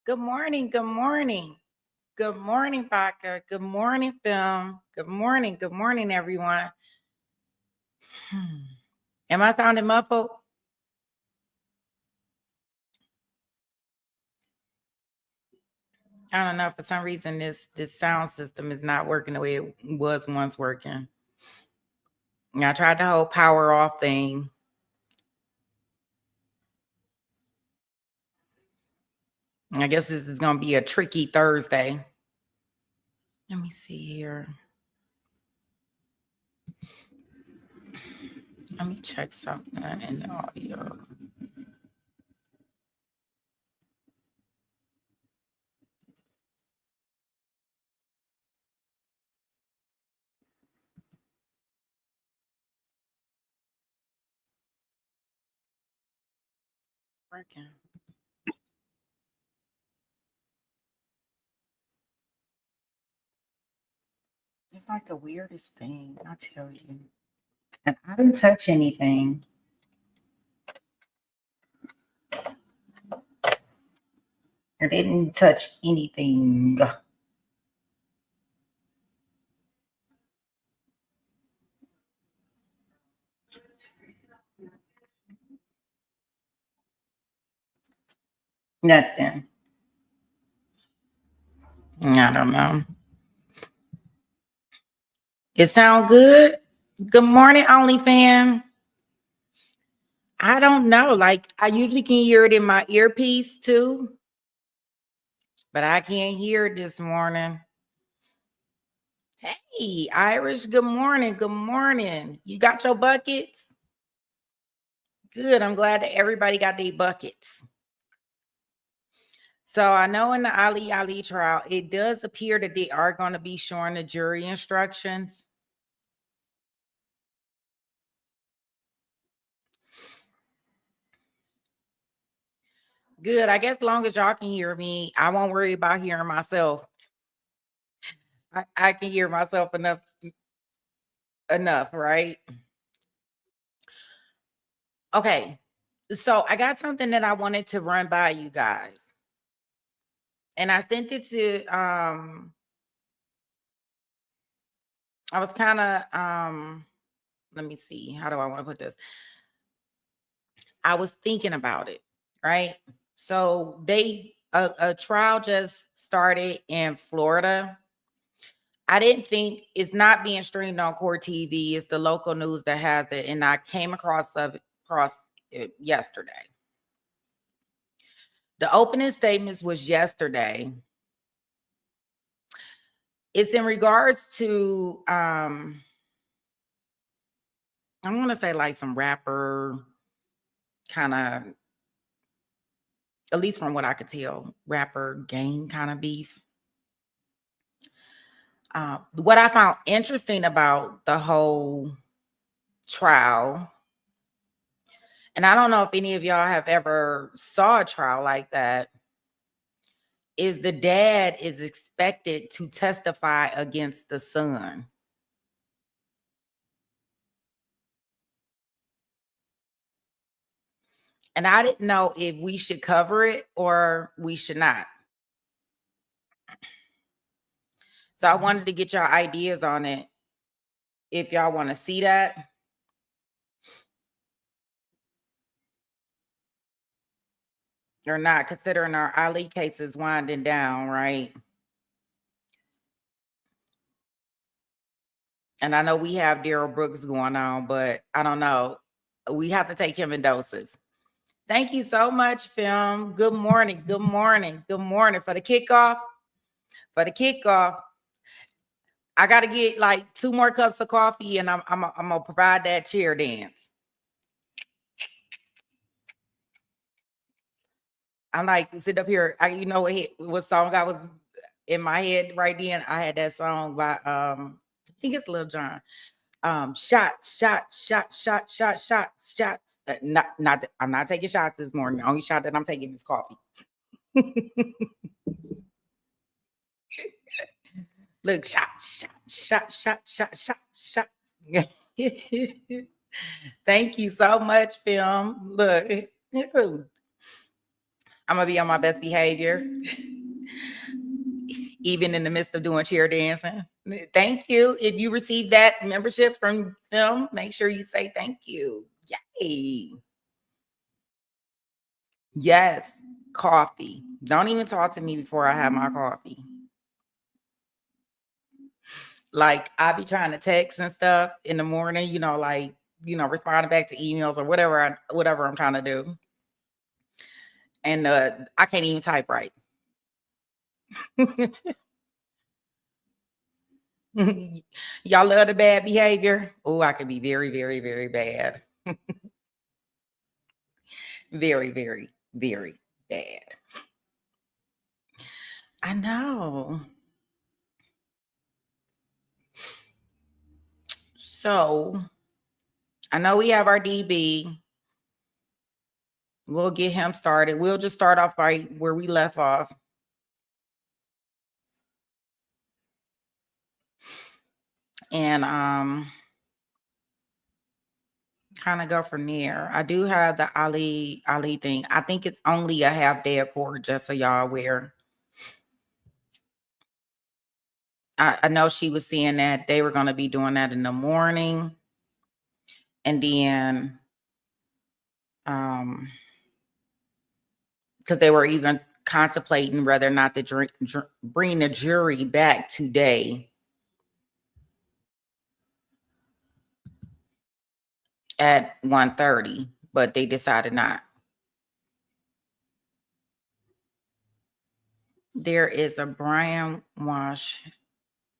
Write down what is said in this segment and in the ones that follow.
Good morning. Good morning. Good morning, Baca. Good morning, film. Good morning. Good morning, everyone. Am I sounding muffled? I don't know. For some reason, this sound system is not working the way it was once working. I tried the whole power off thing. I guess this is going to be a tricky Thursday. Let me see here. Let me check something in the audio. Working. It's like the weirdest thing, I tell you. And I didn't touch anything. I didn't touch anything. Nothing. I don't know. It sound good? Good morning, OnlyFam. I don't know. Like, I usually can hear it in my earpiece too, but I can't hear it this morning. Hey, Irish, good morning. Good morning. You got your buckets? Good. I'm glad that everybody got their buckets. So I know in the Ali trial, it does appear that they are going to be showing the jury instructions. Good. I guess as long as y'all can hear me, I won't worry about hearing myself. I can hear myself enough, right? Okay. So I got something that I wanted to run by you guys. And I sent it to I was kind of let me see. How do I want to put this? I was thinking about it, right? So a trial just started in Florida. I didn't think it's not being streamed on Court TV. It's the local news that has it, and I came across it yesterday. The opening statements was yesterday. It's in regards to I want to say like some rapper kind of, at least from what I could tell, rapper gang kind of beef. What I found interesting about the whole trial, and I don't know if any of y'all have ever saw a trial like that, is the dad is expected to testify against the son. And I didn't know if we should cover it or we should not. So I wanted to get your ideas on it, if y'all want to see that. Or not, considering our Ali case is winding down, right? And I know we have Daryl Brooks going on, but I don't know. We have to take him in doses. Thank you so much, Film. Good morning. Good morning. Good morning. For the kickoff, I got to get like 2 more cups of coffee, and I'm gonna provide that chair dance. I'm like, sit up here. You know what song I was in my head right then? I had that song by I think it's Lil Jon. shots. I'm not taking shots this morning. The only shot that I'm taking is coffee. Look, shot. Thank you so much, film. Look, I'm gonna be on my best behavior, even in the midst of doing chair dancing. Thank you. If you receive that membership from film, make sure you say thank you. Yay. Yes, coffee. Don't even talk to me before I have my coffee. Like I be trying to text and stuff in the morning, like responding back to emails or whatever I'm trying to do. And I can't even type right. Y'all love the bad behavior. Oh, I could be very, very, very bad. Very, very, very bad. I know. So I know we have our DB. We'll get him started. We'll just start off right where we left off. And kind of go from there. I do have the Ali thing. I think it's only a half day of court, just so y'all aware. I know she was saying that they were going to be doing that in the morning. And then because they were even contemplating whether or not to bring the jury back today at 1:30, but they decided not. There is a Brian Wash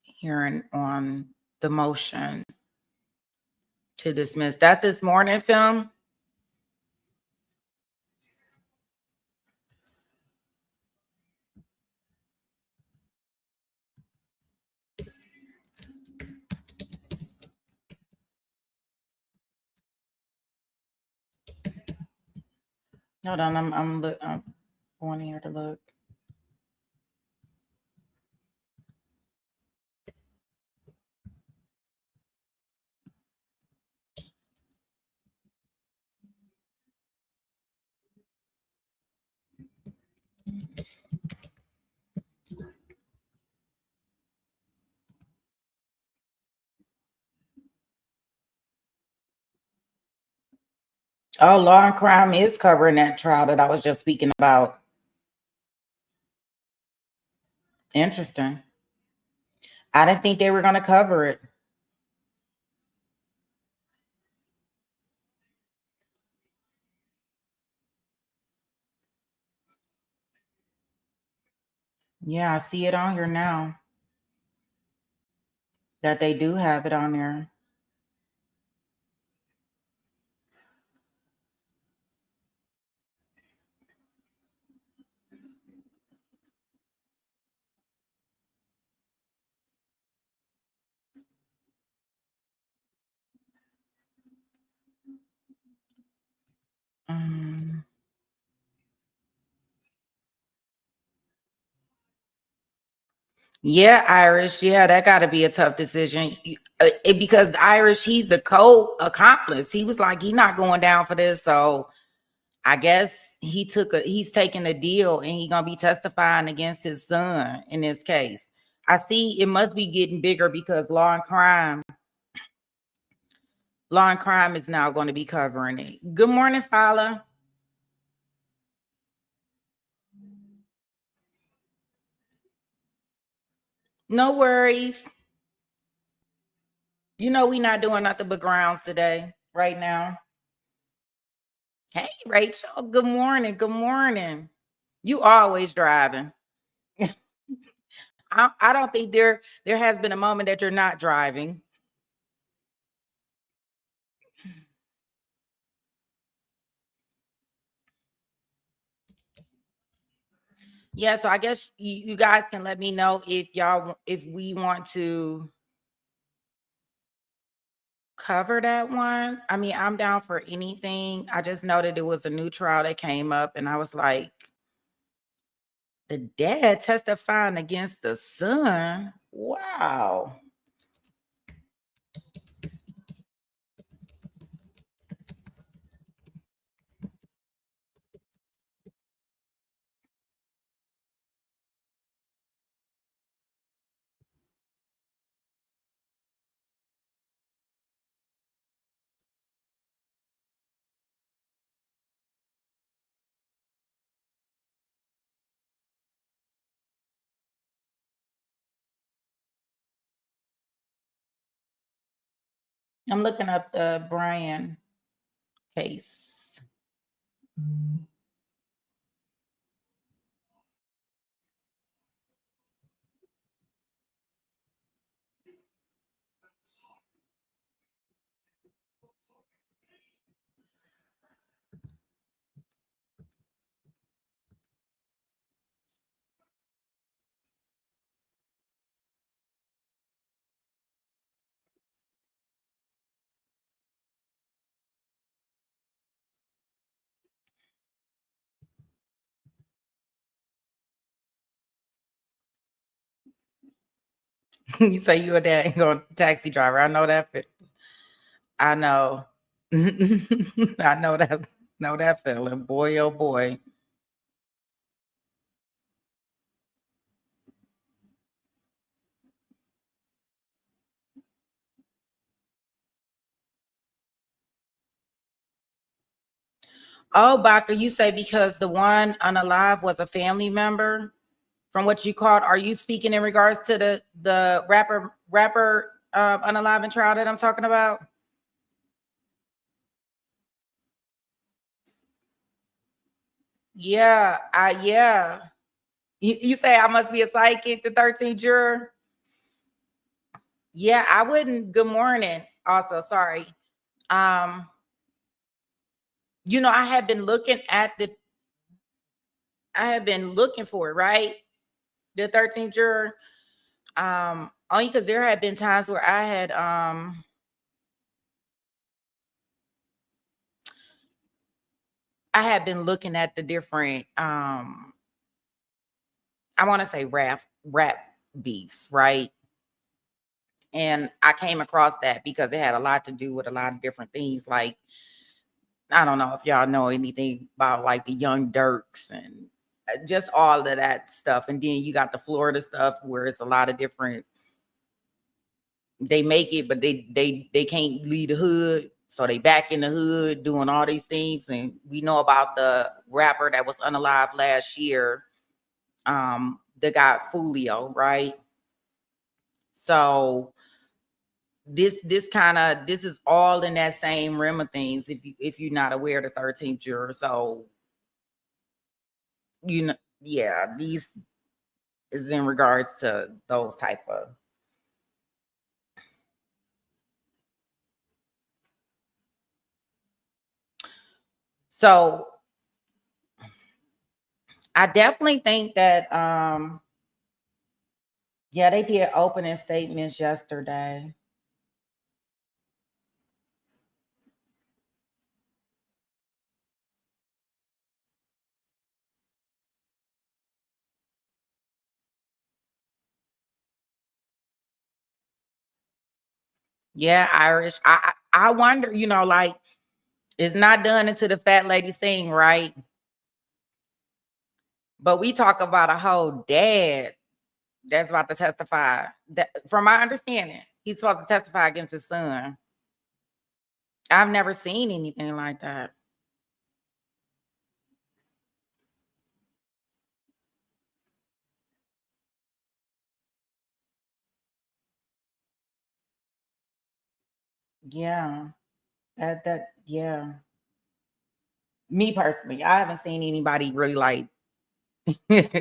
hearing on the motion to dismiss. That's this morning, film. Hold on, I'm going here to look. Oh, Law and Crime is covering that trial that I was just speaking about. Interesting. I didn't think they were going to cover it. Yeah, I see it on here now. That they do have it on there. Yeah, Irish. Yeah, that got to be a tough decision. Because Irish, he's the co-accomplice. He was like, he's not going down for this. So I guess he's taking a deal and he's gonna be testifying against his son in this case. I see it must be getting bigger because Law and Crime is now going to be covering it. Good morning, Fala. No worries. We're not doing nothing but grounds today, right now. Hey, Rachel. Good morning. Good morning. You always driving. I don't think there has been a moment that you're not driving. Yeah, so I guess you guys can let me know if we want to cover that one. I mean, I'm down for anything. I just know that it was a new trial that came up, and I was like, the dad testifying against the son. Wow. I'm looking up the Brian case. You say you a dad going taxi driver. I know that. I know. I know that feeling. Boy, oh boy. Oh, Baka, you say because the one unalive was a family member from what you called. Are you speaking in regards to the rapper unalive and trial that I'm talking about? Yeah, yeah. You say I must be a psychic, the 13th juror? Yeah, I wouldn't. Good morning. Also, sorry. Um, I have been looking at I have been looking for it, right? The 13th juror. Only because there had been times where I had been looking at the different I want to say rap beefs, right? And I came across that because it had a lot to do with a lot of different things. Like, I don't know if y'all know anything about like the Young Dirks and just all of that stuff. And then you got the Florida stuff where it's a lot of different. They make it, but they can't leave the hood, so they back in the hood doing all these things. And we know about the rapper that was unalive last year, the guy Fulio, right? So this is all in that same realm of things. If you're not aware of the 13th juror, so yeah, these is in regards to those type of. So I definitely think that yeah, they did opening statements yesterday. Yeah, Irish. I wonder, like, it's not done until the fat lady sing, right? But we talk about a whole dad that's about to testify. That, from my understanding, he's supposed to testify against his son. I've never seen anything like that. Yeah, yeah. Me personally, I haven't seen anybody really like. I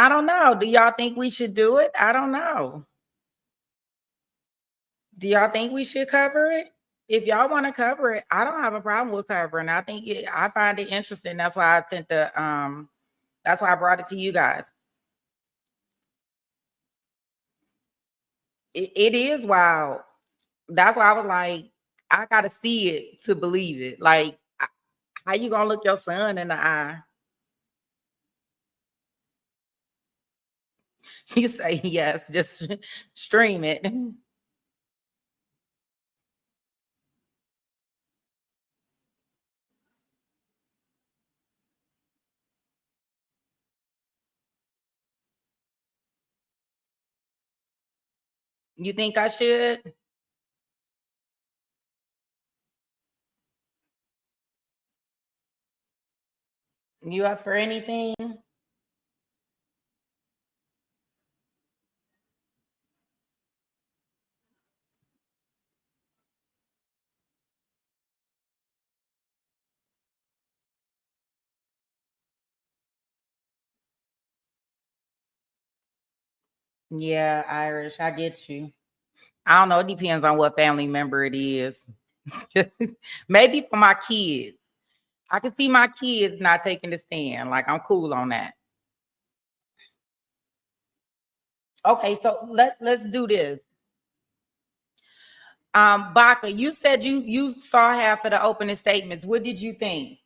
don't know. Do y'all think we should do it? I don't know. Do y'all think we should cover it? If y'all want to cover it, I don't have a problem with covering. I find it interesting. That's why I sent that's why I brought it to you guys. it is wild. That's why I was like, I gotta see it to believe it. Like, how you gonna look your son in the eye? You say yes, just stream it. You think I should? You up for anything? Yeah, Irish, I get you. I don't know. It depends on what family member it is. Maybe for my kids. I can see my kids not taking the stand. Like, I'm cool on that. Okay, so let's do this. Baka, you said you saw half of the opening statements. What did you think?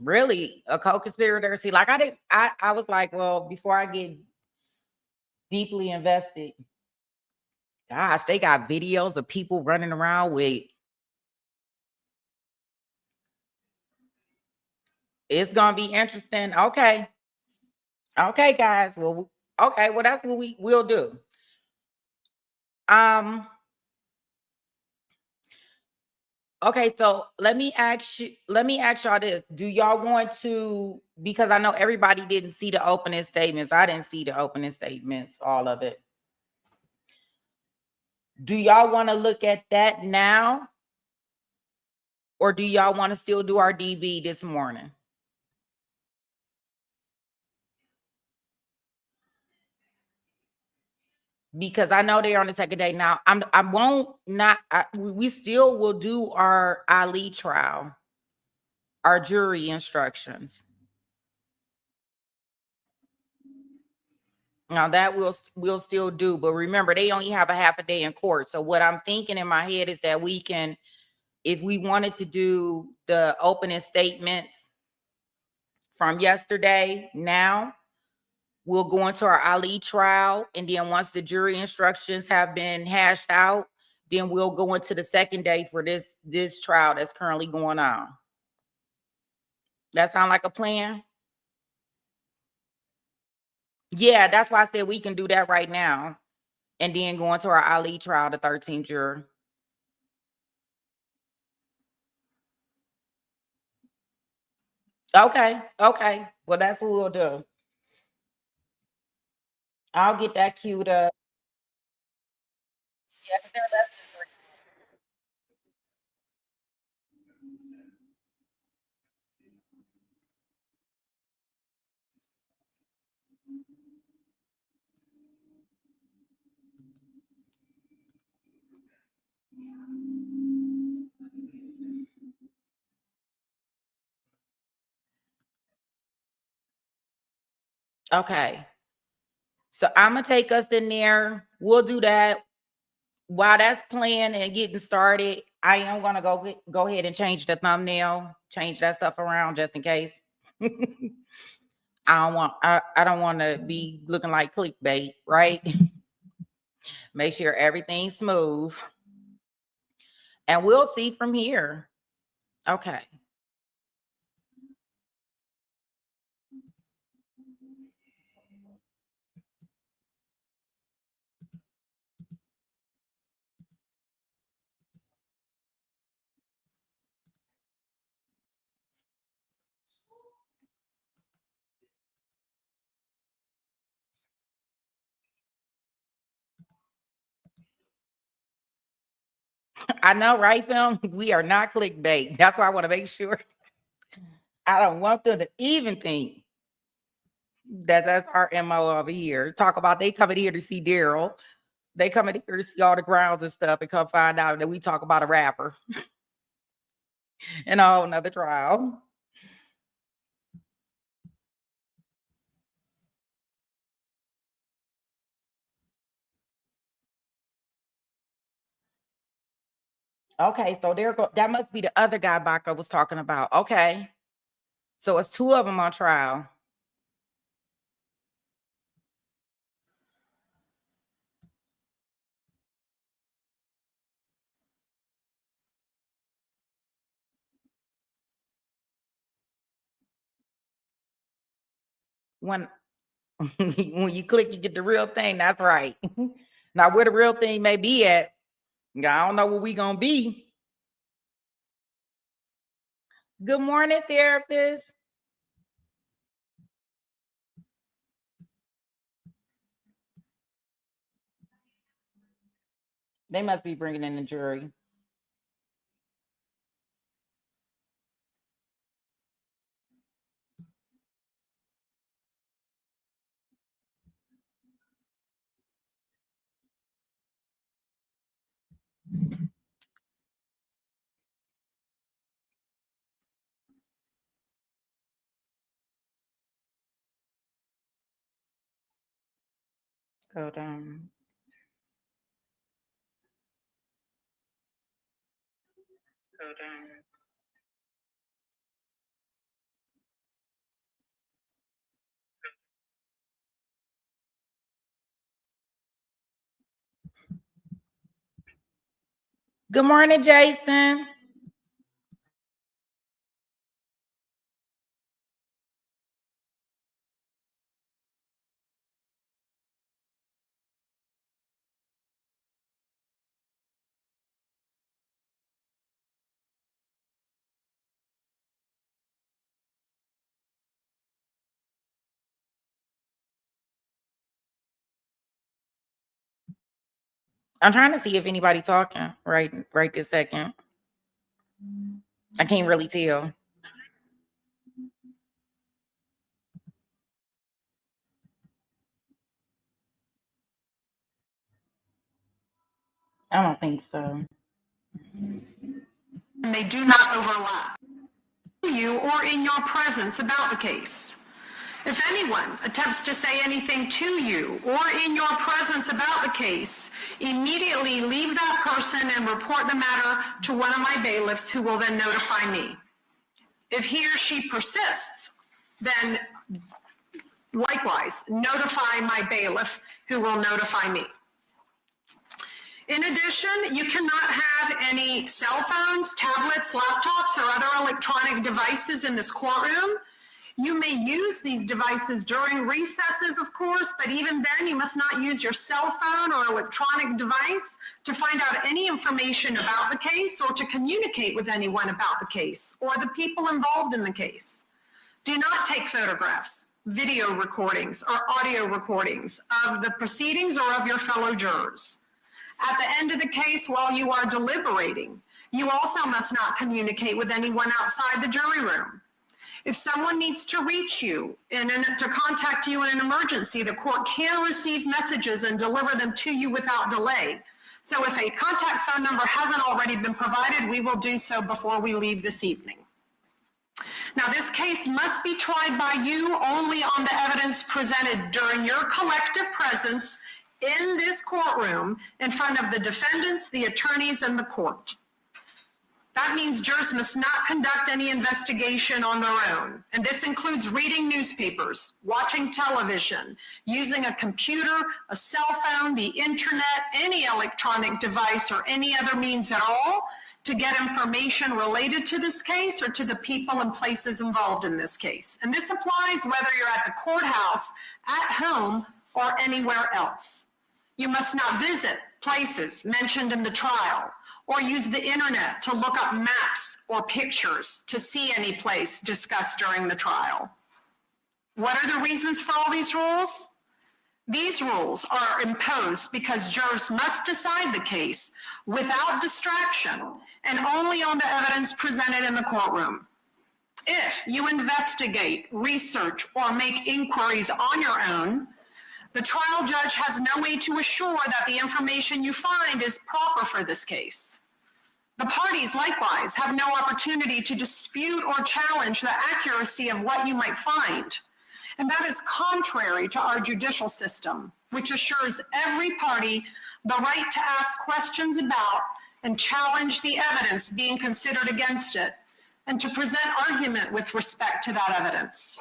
Really, a co-conspirator? See, like, I didn't. I was like, well, before I get deeply invested, gosh, they got videos of people running around with. It's gonna be interesting. Okay, okay, guys. Well, okay. Well, that's what we will do. Um. Okay, so let me ask y'all this. Do y'all want to, because I know everybody didn't see the opening statements. I didn't see the opening statements, all of it. Do y'all want to look at that now? Or do y'all want to still do our DB this morning? Because I know they're on the second day now. I won't not we still will do our Ali trial, our jury instructions. Now that we'll still do, but remember they only have a half a day in court. So what I'm thinking in my head is that we can, if we wanted to do the opening statements from yesterday, now we'll go into our Ali trial, and then once the jury instructions have been hashed out, then we'll go into the second day for this trial that's currently going on. That sound like a plan? Yeah, that's why I said we can do that right now, and then go into our Ali trial, the 13th juror. Okay, okay. Well, that's what we'll do. I'll get that queued up. Yeah, 'cause they're less than okay. So I'm gonna take us in there. We'll do that. While that's playing and getting started, I am gonna go ahead and change the thumbnail, change that stuff around just in case. I don't want to be looking like clickbait, right? Make sure everything's smooth. And we'll see from here. Okay. I know, right, film? We are not clickbait. That's why I want to make sure. I don't want them to even think that that's our MO over here. Talk about they coming here to see Daryl. They coming here to see all the grounds and stuff and come find out that we talk about a rapper and a whole nother trial. Okay, so there go. That must be the other guy Baca was talking about. Okay. So it's two of them on trial. When when you click, you get the real thing. That's right. Now, where the real thing may be at, I don't know where we gonna be. Good morning, therapist. They must be bringing in the jury. Go down. Go down. Good morning, Jason. I'm trying to see if anybody talking right this second. I can't really tell. I don't think so. And they do not overlap. You or in your presence about the case. If anyone attempts to say anything to you or in your presence about the case, immediately leave that person and report the matter to one of my bailiffs who will then notify me. If he or she persists, then likewise notify my bailiff who will notify me. In addition, you cannot have any cell phones, tablets, laptops, or other electronic devices in this courtroom. You may use these devices during recesses, of course, but even then you must not use your cell phone or electronic device to find out any information about the case or to communicate with anyone about the case or the people involved in the case. Do not take photographs, video recordings, or audio recordings of the proceedings or of your fellow jurors. At the end of the case, while you are deliberating, you also must not communicate with anyone outside the jury room. If someone needs to reach you to contact you in an emergency, the court can receive messages and deliver them to you without delay. So if a contact phone number hasn't already been provided, we will do so before we leave this evening. Now, this case must be tried by you only on the evidence presented during your collective presence in this courtroom in front of the defendants, the attorneys, and the court. That means jurors must not conduct any investigation on their own. And this includes reading newspapers, watching television, using a computer, a cell phone, the internet, any electronic device, or any other means at all to get information related to this case or to the people and places involved in this case. And this applies whether you're at the courthouse, at home, or anywhere else. You must not visit places mentioned in the trial or use the internet to look up maps or pictures to see any place discussed during the trial. What are the reasons for all these rules? These rules are imposed because jurors must decide the case without distraction and only on the evidence presented in the courtroom. If you investigate, research, or make inquiries on your own, the trial judge has no way to assure that the information you find is proper for this case. The parties, likewise, have no opportunity to dispute or challenge the accuracy of what you might find. And that is contrary to our judicial system, which assures every party the right to ask questions about and challenge the evidence being considered against it, and to present argument with respect to that evidence.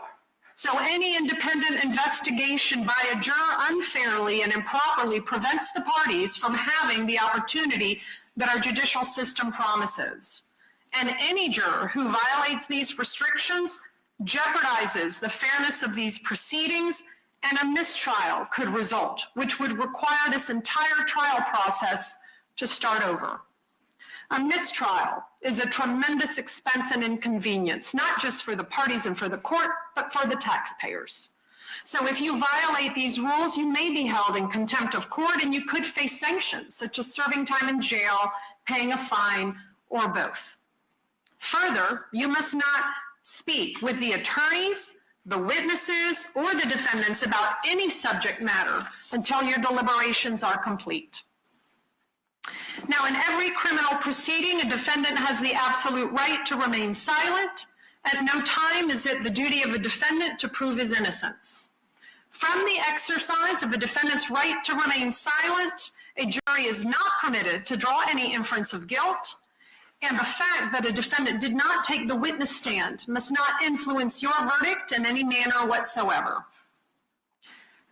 So any independent investigation by a juror unfairly and improperly prevents the parties from having the opportunity that our judicial system promises. And any juror who violates these restrictions jeopardizes the fairness of these proceedings, and a mistrial could result, which would require this entire trial process to start over. A mistrial is a tremendous expense and inconvenience, not just for the parties and for the court, but for the taxpayers. So if you violate these rules, you may be held in contempt of court, and you could face sanctions, such as serving time in jail, paying a fine, or both. Further, you must not speak with the attorneys, the witnesses, or the defendants about any subject matter until your deliberations are complete. Now, in every criminal proceeding, a defendant has the absolute right to remain silent. At no time is it the duty of a defendant to prove his innocence. From the exercise of a defendant's right to remain silent, a jury is not permitted to draw any inference of guilt, and the fact that a defendant did not take the witness stand must not influence your verdict in any manner whatsoever.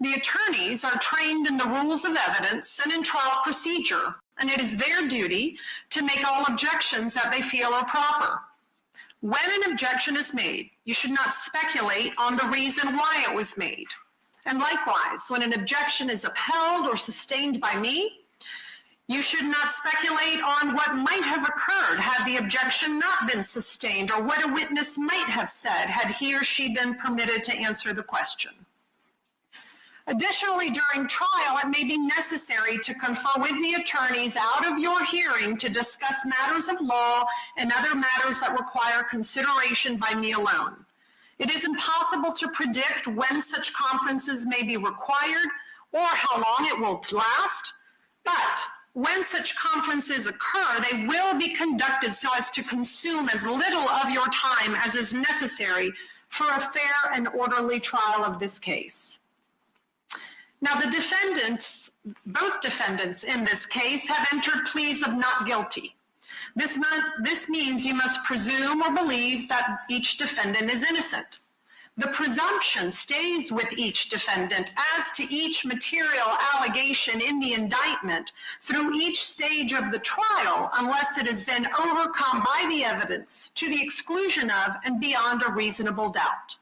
The attorneys are trained in the rules of evidence and in trial procedure, and it is their duty to make all objections that they feel are proper. When an objection is made, you should not speculate on the reason why it was made. And likewise, when an objection is upheld or sustained by me, you should not speculate on what might have occurred had the objection not been sustained, or what a witness might have said had he or she been permitted to answer the question. Additionally, during trial, it may be necessary to confer with the attorneys out of your hearing to discuss matters of law and other matters that require consideration by me alone. It is impossible to predict when such conferences may be required or how long it will last, but when such conferences occur, they will be conducted so as to consume as little of your time as is necessary for a fair and orderly trial of this case. Now, the defendants, both defendants in this case, have entered pleas of not guilty. This means you must presume or believe that each defendant is innocent. The presumption stays with each defendant as to each material allegation in the indictment through each stage of the trial, unless it has been overcome by the evidence to the exclusion of and beyond a reasonable doubt.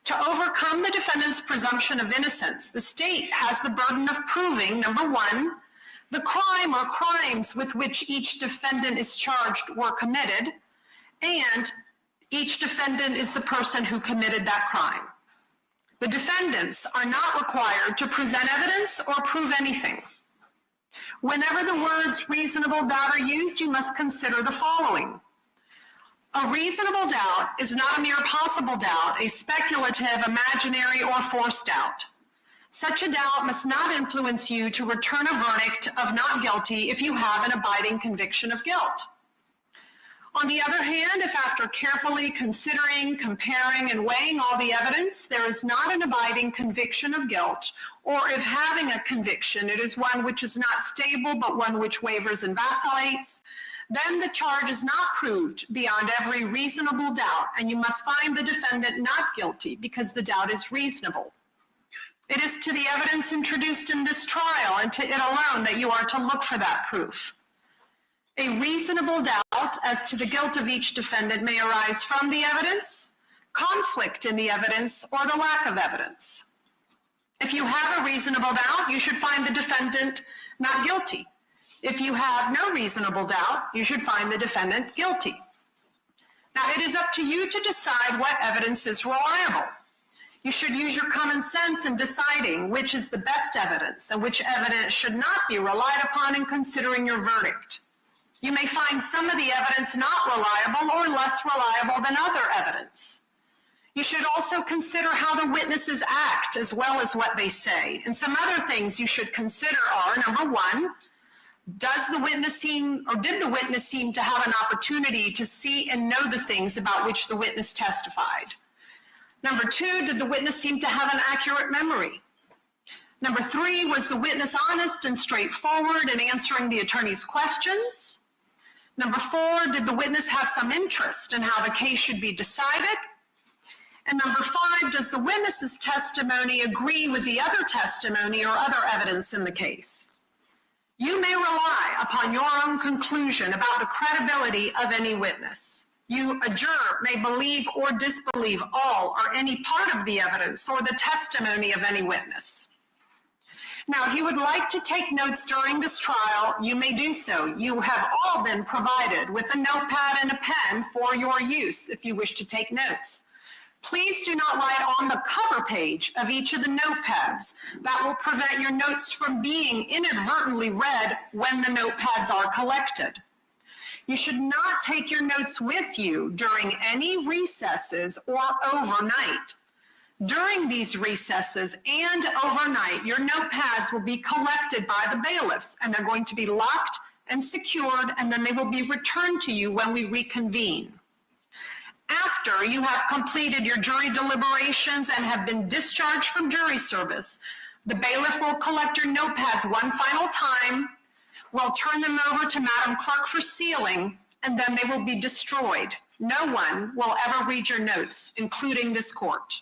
To overcome the defendant's presumption of innocence, the state has the burden of proving, number one, the crime or crimes with which each defendant is charged were committed, and each defendant is the person who committed that crime. The defendants are not required to present evidence or prove anything. Whenever the words reasonable doubt are used, you must consider the following. A reasonable doubt is not a mere possible doubt, a speculative, imaginary, or forced doubt. Such a doubt must not influence you to return a verdict of not guilty if you have an abiding conviction of guilt. On the other hand, if after carefully considering, comparing, and weighing all the evidence, there is not an abiding conviction of guilt, or if having a conviction, it is one which is not stable, but one which wavers and vacillates, then the charge is not proved beyond every reasonable doubt, and you must find the defendant not guilty because the doubt is reasonable. It is to the evidence introduced in this trial and to it alone that you are to look for that proof. A reasonable doubt as to the guilt of each defendant may arise from the evidence, conflict in the evidence, or the lack of evidence. If you have a reasonable doubt, you should find the defendant not guilty. If you have no reasonable doubt, you should find the defendant guilty. Now, it is up to you to decide what evidence is reliable. You should use your common sense in deciding which is the best evidence and which evidence should not be relied upon in considering your verdict. You may find some of the evidence not reliable or less reliable than other evidence. You should also consider how the witnesses act as well as what they say. And some other things you should consider are, number one, did the witness seem to have an opportunity to see and know the things about which the witness testified? Number two, did the witness seem to have an accurate memory? Number three, was the witness honest and straightforward in answering the attorney's questions? Number four, did the witness have some interest in how the case should be decided? And number five, does the witness's testimony agree with the other testimony or other evidence in the case? You may rely upon your own conclusion about the credibility of any witness. You, a juror, may believe or disbelieve all or any part of the evidence or the testimony of any witness. Now, if you would like to take notes during this trial, you may do so. You have all been provided with a notepad and a pen for your use if you wish to take notes. Please do not write on the cover page of each of the notepads. That will prevent your notes from being inadvertently read when the notepads are collected. You should not take your notes with you during any recesses or overnight. During these recesses and overnight, your notepads will be collected by the bailiffs, and they're going to be locked and secured, and then they will be returned to you when we reconvene. After you have completed your jury deliberations and have been discharged from jury service, the bailiff will collect your notepads one final time, will turn them over to Madam Clerk for sealing, and then they will be destroyed. No one will ever read your notes, including this court.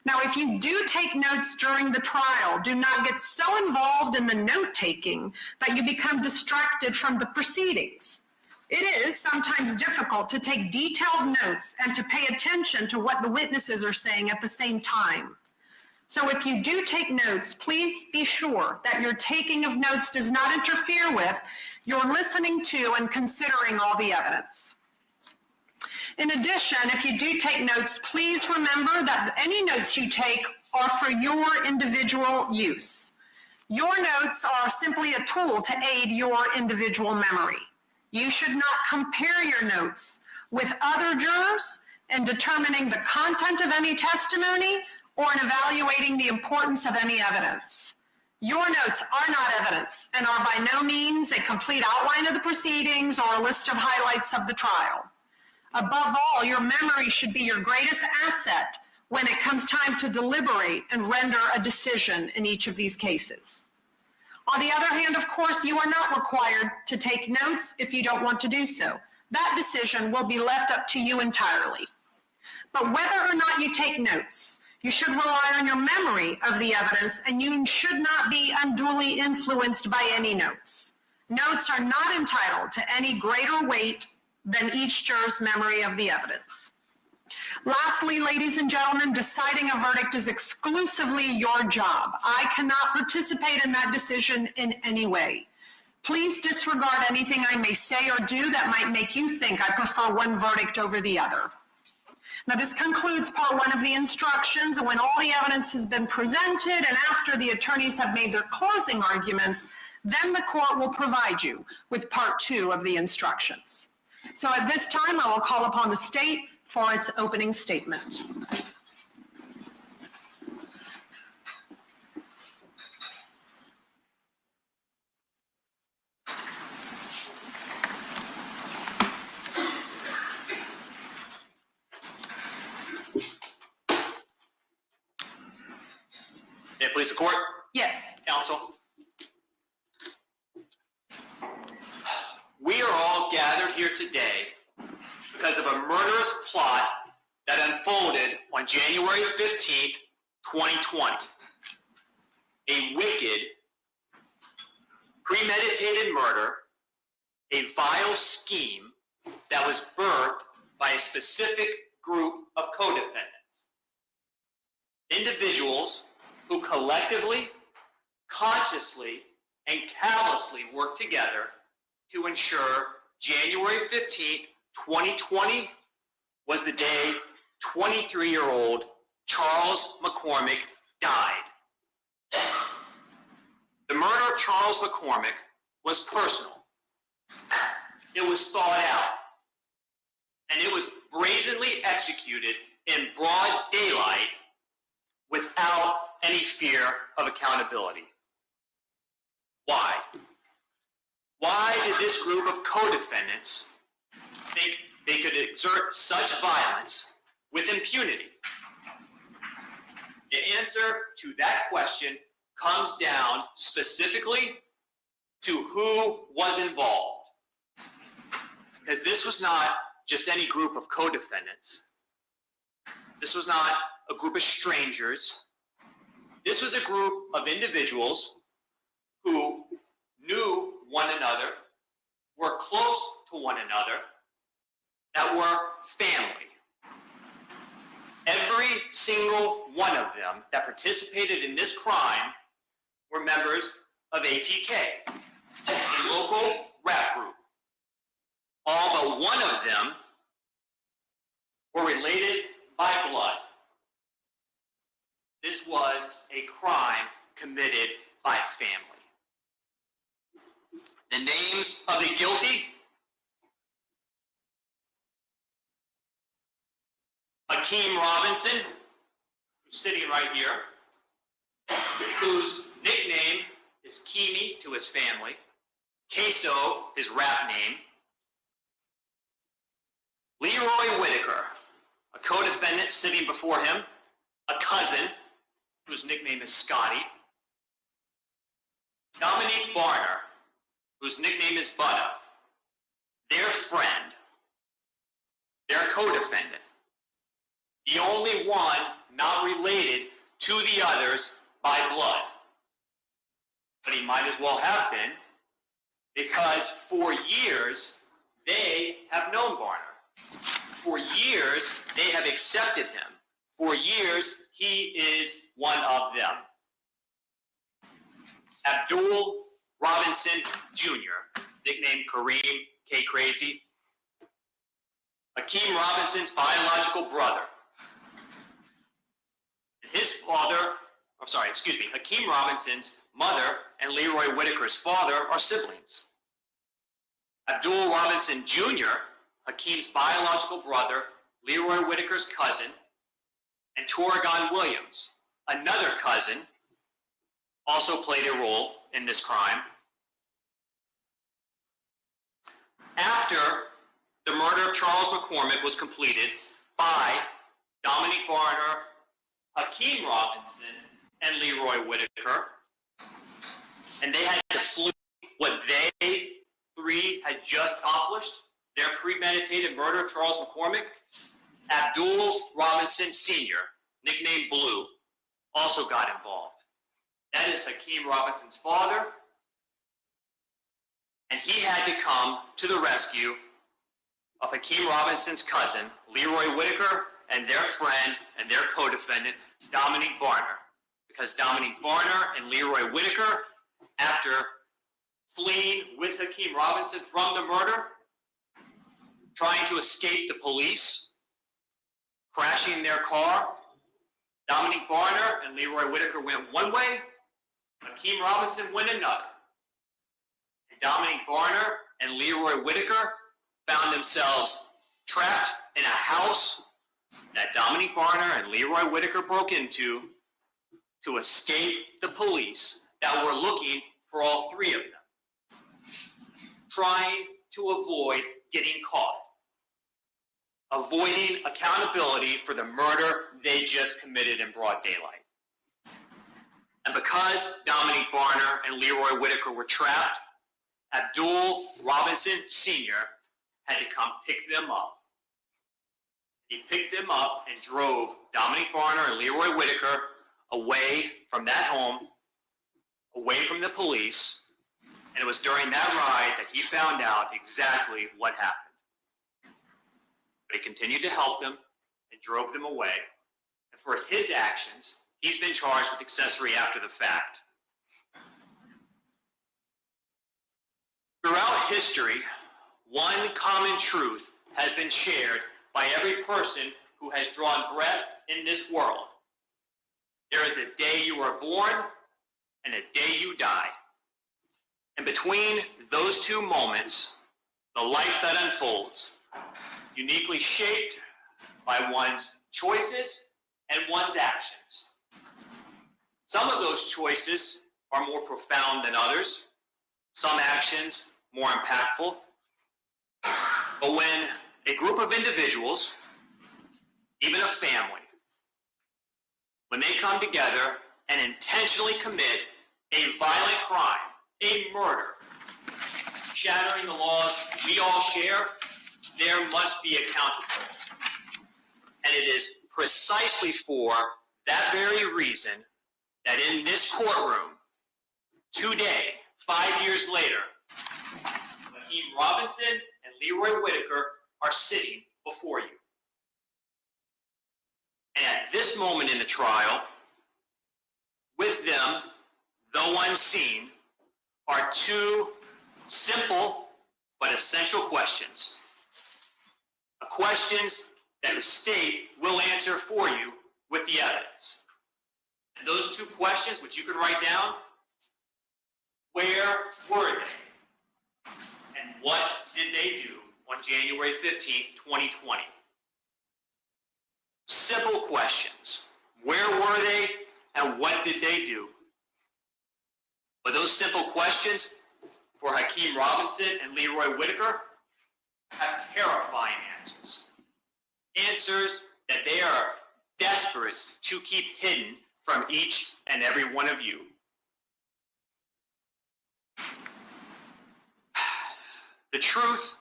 Now, if you do take notes during the trial, do not get so involved in the note-taking that you become distracted from the proceedings. It is sometimes difficult to take detailed notes and to pay attention to what the witnesses are saying at the same time. So if you do take notes, please be sure that your taking of notes does not interfere with your listening to and considering all the evidence. In addition, if you do take notes, please remember that any notes you take are for your individual use. Your notes are simply a tool to aid your individual memory. You should not compare your notes with other jurors in determining the content of any testimony or in evaluating the importance of any evidence. Your notes are not evidence and are by no means a complete outline of the proceedings or a list of highlights of the trial. Above all, your memory should be your greatest asset when it comes time to deliberate and render a decision in each of these cases. On the other hand, of course, you are not required to take notes if you don't want to do so. That decision will be left up to you entirely. But whether or not you take notes, you should rely on your memory of the evidence, and you should not be unduly influenced by any notes. Notes are not entitled to any greater weight than each juror's memory of the evidence. Lastly, ladies and gentlemen, deciding a verdict is exclusively your job. I cannot participate in that decision in any way. Please disregard anything I may say or do that might make you think I prefer one verdict over the other. Now, this concludes part one of the instructions, and when all the evidence has been presented and after the attorneys have made their closing arguments, then the court will provide you with part two of the instructions. So at this time, I will call upon the state for its opening statement. May it please the court? Yes. Counsel. We are all gathered here today because of a murderous plot that unfolded on January 15th, 2020. A wicked, premeditated murder, a vile scheme that was birthed by a specific group of co-defendants. Individuals who collectively, consciously, and callously worked together to ensure January 15th, 2020 was the day 23-year-old Charles McCormick died. The murder of Charles McCormick was personal. It was thought out. And it was brazenly executed in broad daylight without any fear of accountability. Why? Why did this group of co-defendants think they could exert such violence with impunity? The answer to that question comes down specifically to who was involved. Because this was not just any group of co-defendants. This was not a group of strangers. This was a group of individuals who knew one another, were close to one another, that were family. Every single one of them that participated in this crime were members of ATK, a local rap group. All but one of them were related by blood. This was a crime committed by family. The names of the guilty: Hakeem Robinson, who's sitting right here, whose nickname is Keemy to his family, Ksoo, his rap name, Leroy Whitaker, a co-defendant sitting before him, a cousin, whose nickname is Scotty, Dominique Barner, whose nickname is Butta, their friend, their co-defendant, the only one not related to the others by blood. But he might as well have been, because for years they have known Barner. For years they have accepted him. For years he is one of them. Abdul Robinson Jr., nicknamed Kareem K. Crazy, Hakeem Robinson's biological brother. Hakeem Robinson's mother and Leroy Whitaker's father are siblings. Abdul Robinson Jr., Hakeem's biological brother, Leroy Whitaker's cousin, and Torrigon Williams, another cousin, also played a role in this crime. After the murder of Charles McCormick was completed by Dominique Barner, Hakeem Robinson, and Leroy Whitaker, and they had to flee what they three had just accomplished, their premeditated murder of Charles McCormick, Abdul Robinson Sr., nicknamed Blue, also got involved. That is Hakeem Robinson's father, and he had to come to the rescue of Hakeem Robinson's cousin, Leroy Whitaker, and their friend and their co-defendant, Dominique Barner. Because Dominique Barner and Leroy Whitaker, after fleeing with Hakeem Robinson from the murder, trying to escape the police, crashing their car, Dominique Barner and Leroy Whitaker went one way, Hakeem Robinson went another. And Dominique Barner and Leroy Whitaker found themselves trapped in a house that Dominique Barner and Leroy Whitaker broke into to escape the police that were looking for all three of them, trying to avoid getting caught, avoiding accountability for the murder they just committed in broad daylight. And because Dominique Barner and Leroy Whitaker were trapped, Abdul Robinson Sr. had to come pick them up. He picked them up and drove Dominique Barner and Leroy Whitaker away from that home, away from the police, and it was during that ride that he found out exactly what happened. But he continued to help them and drove them away. And for his actions, he's been charged with accessory after the fact. Throughout history, one common truth has been shared by every person who has drawn breath in this world. There is a day you are born and a day you die. And between those two moments, the life that unfolds, uniquely shaped by one's choices and one's actions. Some of those choices are more profound than others, some actions more impactful. But when a group of individuals, even a family, when they come together and intentionally commit a violent crime, a murder, shattering the laws we all share, there must be accountability. And it is precisely for that very reason that in this courtroom, today, 5 years later, Hakeem Robinson and Leroy Whitaker are sitting before you. And at this moment in the trial, with them, though unseen, are two simple but essential questions. Questions that the state will answer for you with the evidence. And those two questions, which you can write down, where were they? And what did they do on January 15th, 2020? Simple questions. Where were they and what did they do? But those simple questions for Hakeem Robinson and Leroy Whitaker have terrifying answers. Answers that they are desperate to keep hidden from each and every one of you. The truth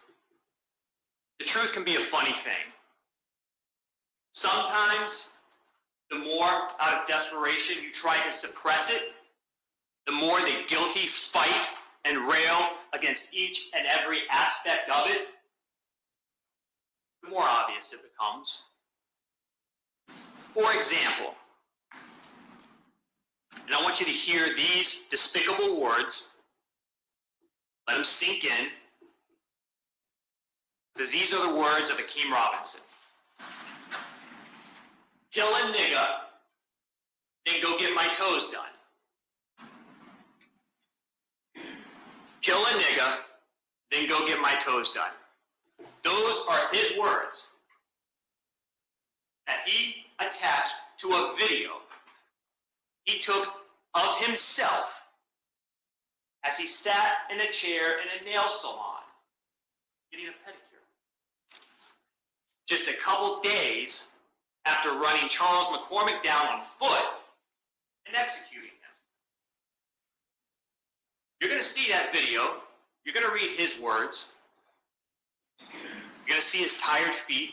can be a funny thing. Sometimes, the more out of desperation you try to suppress it, the more the guilty fight and rail against each and every aspect of it, the more obvious it becomes. For example, and I want you to hear these despicable words, let them sink in, because these are the words of Hakeem Robinson. Kill a nigga, then go get my toes done. Kill a nigga, then go get my toes done. Those are his words that he attached to a video he took of himself as he sat in a chair in a nail salon getting a pedicure. Just a couple days after running Charles McCormick down on foot and executing him. You're going to see that video. You're going to read his words. You're going to see his tired feet.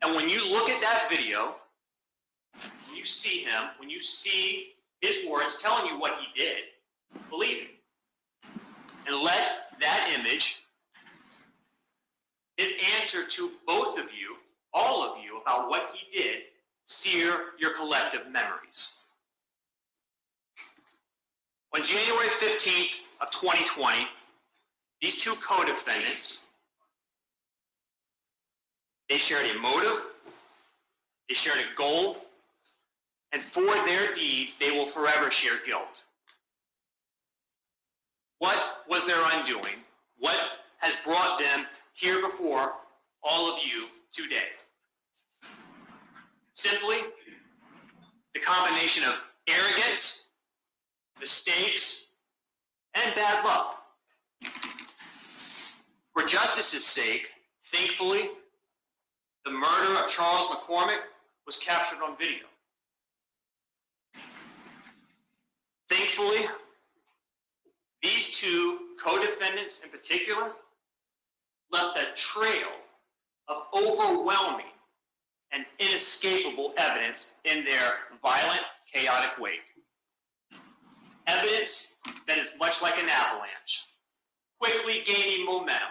And when you look at that video, when you see him, when you see his words telling you what he did, believe him. And let that image, his answer to both of you, all of you, about what he did, sear your collective memories. On January 15th of 2020, these two co-defendants, they shared a motive, they shared a goal, and for their deeds, they will forever share guilt. What was their undoing? What has brought them here before all of you today? Simply, the combination of arrogance, mistakes, and bad luck. For justice's sake, thankfully, the murder of Charles McCormick was captured on video. Thankfully, these two co-defendants in particular left a trail of overwhelming and inescapable evidence in their violent, chaotic wake. Evidence that is much like an avalanche, quickly gaining momentum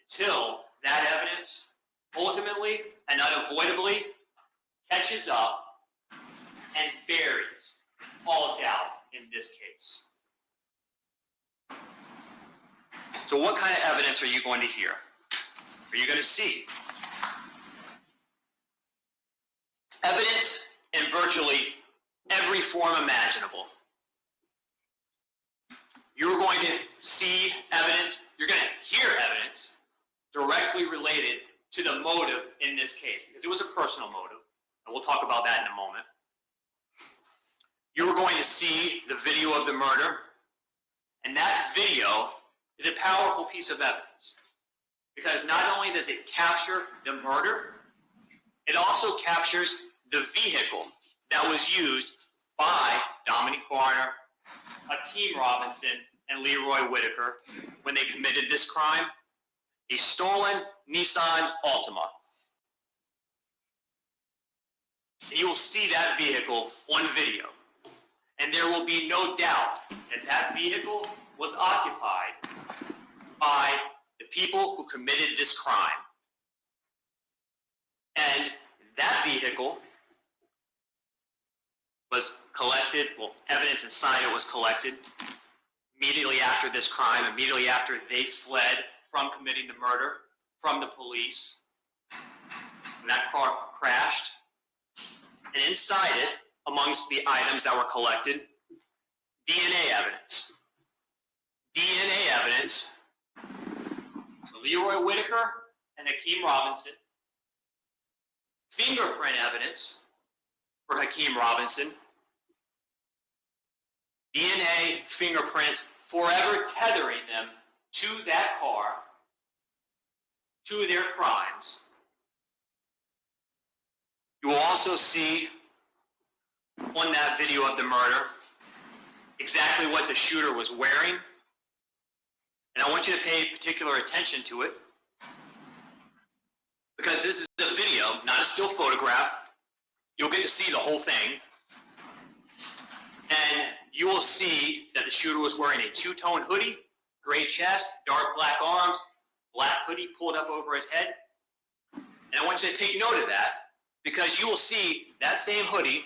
until that evidence ultimately and unavoidably catches up and buries all doubt in this case. So what kind of evidence are you going to hear? Are you going to see? Evidence in in virtually every form imaginable. You're going to see evidence, you're going to hear evidence directly related to the motive in this case, because it was a personal motive, and we'll talk about that in a moment. You're going to see the video of the murder, and that video is a powerful piece of evidence, because not only does it capture the murder, it also captures the vehicle that was used by Dominic Barner, Hakeem Robinson, and Leroy Whitaker when they committed this crime, a stolen Nissan Altima. And you will see that vehicle on video. And there will be no doubt that that vehicle was occupied by the people who committed this crime. And that vehicle was collected, well, evidence inside it was collected immediately after this crime, immediately after they fled from committing the murder from the police. And that car crashed. And inside it, amongst the items that were collected, DNA evidence. DNA evidence for Leroy Whitaker and Hakeem Robinson. Fingerprint evidence for Hakeem Robinson. DNA fingerprints forever tethering them to that car, to their crimes. You will also see on that video of the murder exactly what the shooter was wearing. And I want you to pay particular attention to it, because this is a video, not a still photograph. You'll get to see the whole thing. And you will see that the shooter was wearing a two-tone hoodie, gray chest, dark black arms, black hoodie pulled up over his head. And I want you to take note of that, because you will see that same hoodie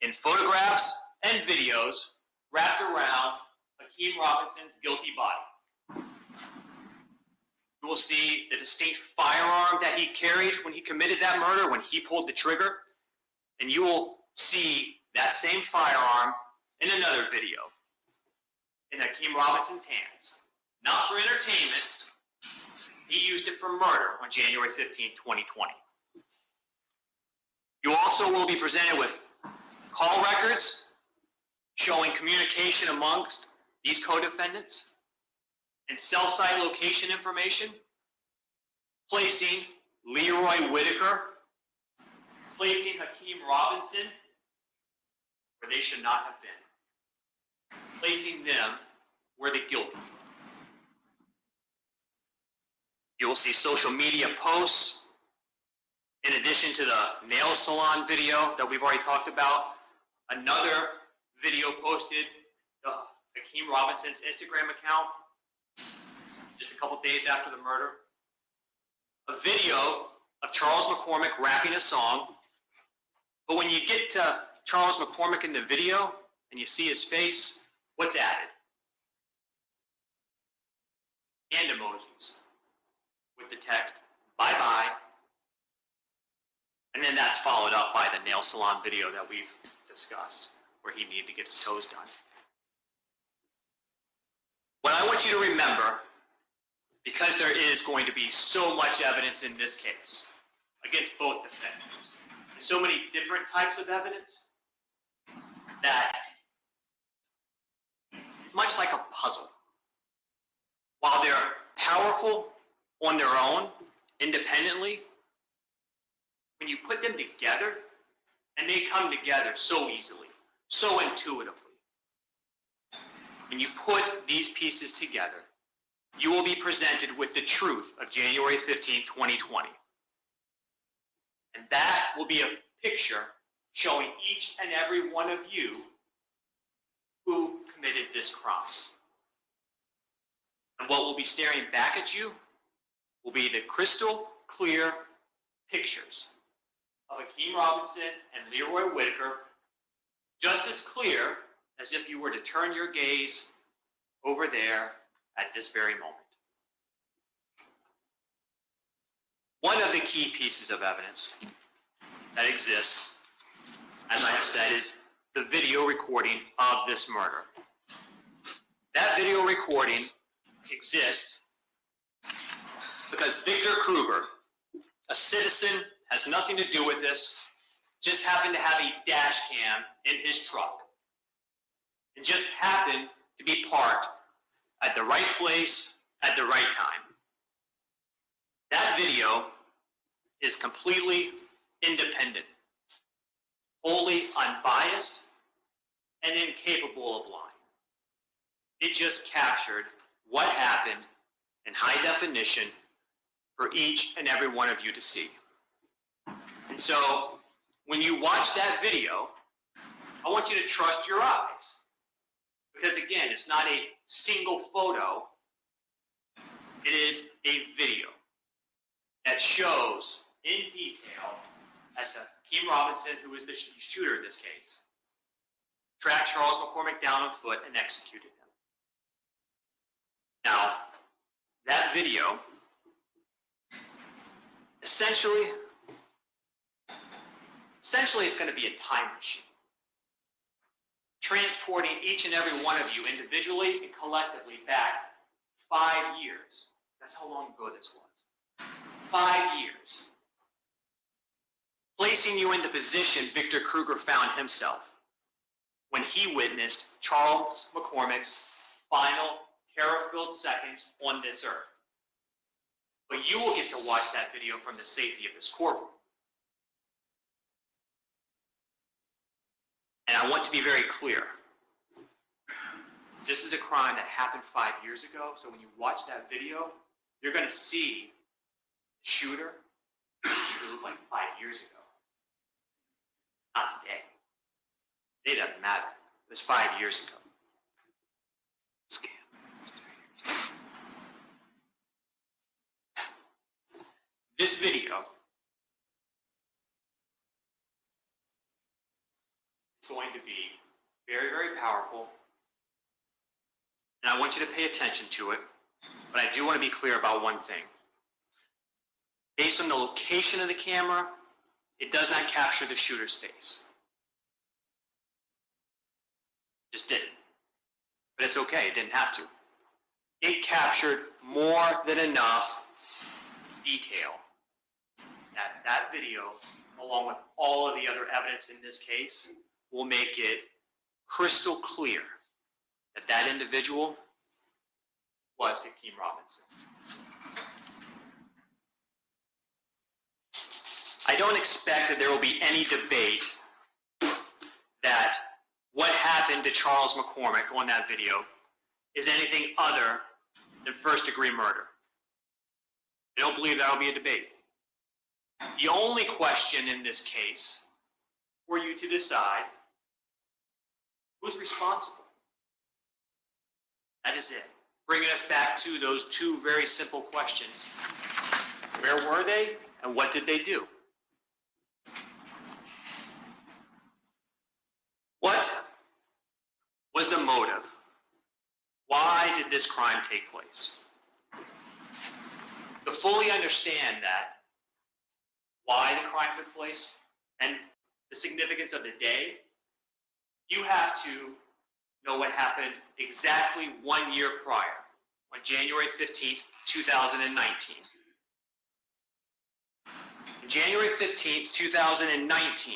in photographs and videos wrapped around Hakeem Robinson's guilty body. You will see the distinct firearm that he carried when he committed that murder, when he pulled the trigger, and you will see that same firearm in another video in Hakeem Robinson's hands. Not for entertainment, he used it for murder on January 15, 2020. You also will be presented with call records showing communication amongst these co-defendants and cell site location information, placing Leroy Whitaker, placing Hakeem Robinson where they should not have been, placing them where the guilty. You will see social media posts, in addition to the nail salon video that we've already talked about, another video posted to Hakeem Robinson's Instagram account just a couple days after the murder, a video of Charles McCormick rapping a song. But when you get to Charles McCormick in the video and you see his face, what's added? Hand emojis with the text, bye-bye. And then that's followed up by the nail salon video that we've discussed, where he needed to get his toes done. What I want you to remember, because there is going to be so much evidence in this case against both defendants, and so many different types of evidence, that it's much like a puzzle. While they're powerful on their own, independently, when you put them together, and they come together so easily, so intuitively, when you put these pieces together, you will be presented with the truth of January 15, 2020. And that will be a picture showing each and every one of you who committed this crime. And what will be staring back at you will be the crystal clear pictures of Hakeem Robinson and Leroy Whitaker, just as clear as if you were to turn your gaze over there at this very moment. One of the key pieces of evidence that exists as I have said, is the video recording of this murder. That video recording exists because Victor Kruger, a citizen, has nothing to do with this, just happened to have a dash cam in his truck, and just happened to be parked at the right place at the right time. That video is completely independent, wholly unbiased, and incapable of lying. It just captured what happened in high definition for each and every one of you to see. And so, when you watch that video, I want you to trust your eyes. Because again, it's not a single photo, it is a video that shows in detail as Hakeem Robinson, who is the shooter in this case, tracked Charles McCormick down on foot and executed him. Now, that video, essentially it's going to be a time machine, transporting each and every one of you individually and collectively back 5 years. That's how long ago this was. 5 years. Placing you in the position Victor Kruger found himself when he witnessed Charles McCormick's final terror-filled seconds on this earth. But you will get to watch that video from the safety of this courtroom. And I want to be very clear. This is a crime that happened 5 years ago, so when you watch that video, you're going to see the shooter looked like 5 years ago. Not today. It doesn't matter. It was 5 years ago. Scam. This video is going to be very, very powerful, and I want you to pay attention to it, but I do want to be clear about one thing. Based on the location of the camera, it does not capture the shooter's face. Just didn't. But it's okay, it didn't have to. It captured more than enough detail that that video, along with all of the other evidence in this case, will make it crystal clear that that individual was Hakeem Robinson. I don't expect that there will be any debate that what happened to Charles McCormick on that video is anything other than first-degree murder. I don't believe that will be a debate. The only question in this case for you to decide who's responsible. That is it. Bringing us back to those two very simple questions. Where were they and what did they do? What was the motive? Why did this crime take place? To fully understand that, why the crime took place, and the significance of the day, you have to know what happened exactly 1 year prior, on January 15th, 2019. On January 15th, 2019,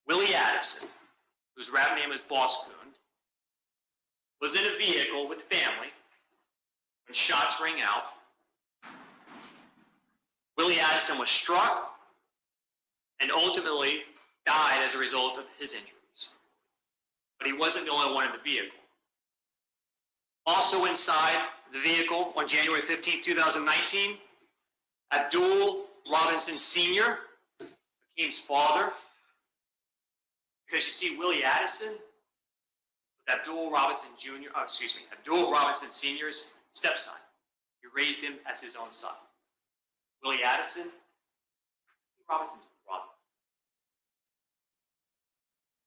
Willie Addison, whose rap name is Boss Coon, was in a vehicle with family when shots rang out. Willie Addison was struck and ultimately died as a result of his injuries. But he wasn't the only one in the vehicle. Also inside the vehicle on January 15, 2019, Abdul Robinson Sr., Hakeem's father, because you see, Willie Addison was Abdul Robinson Sr.'s stepson. He raised him as his own son. Willie Addison, Robinson's brother.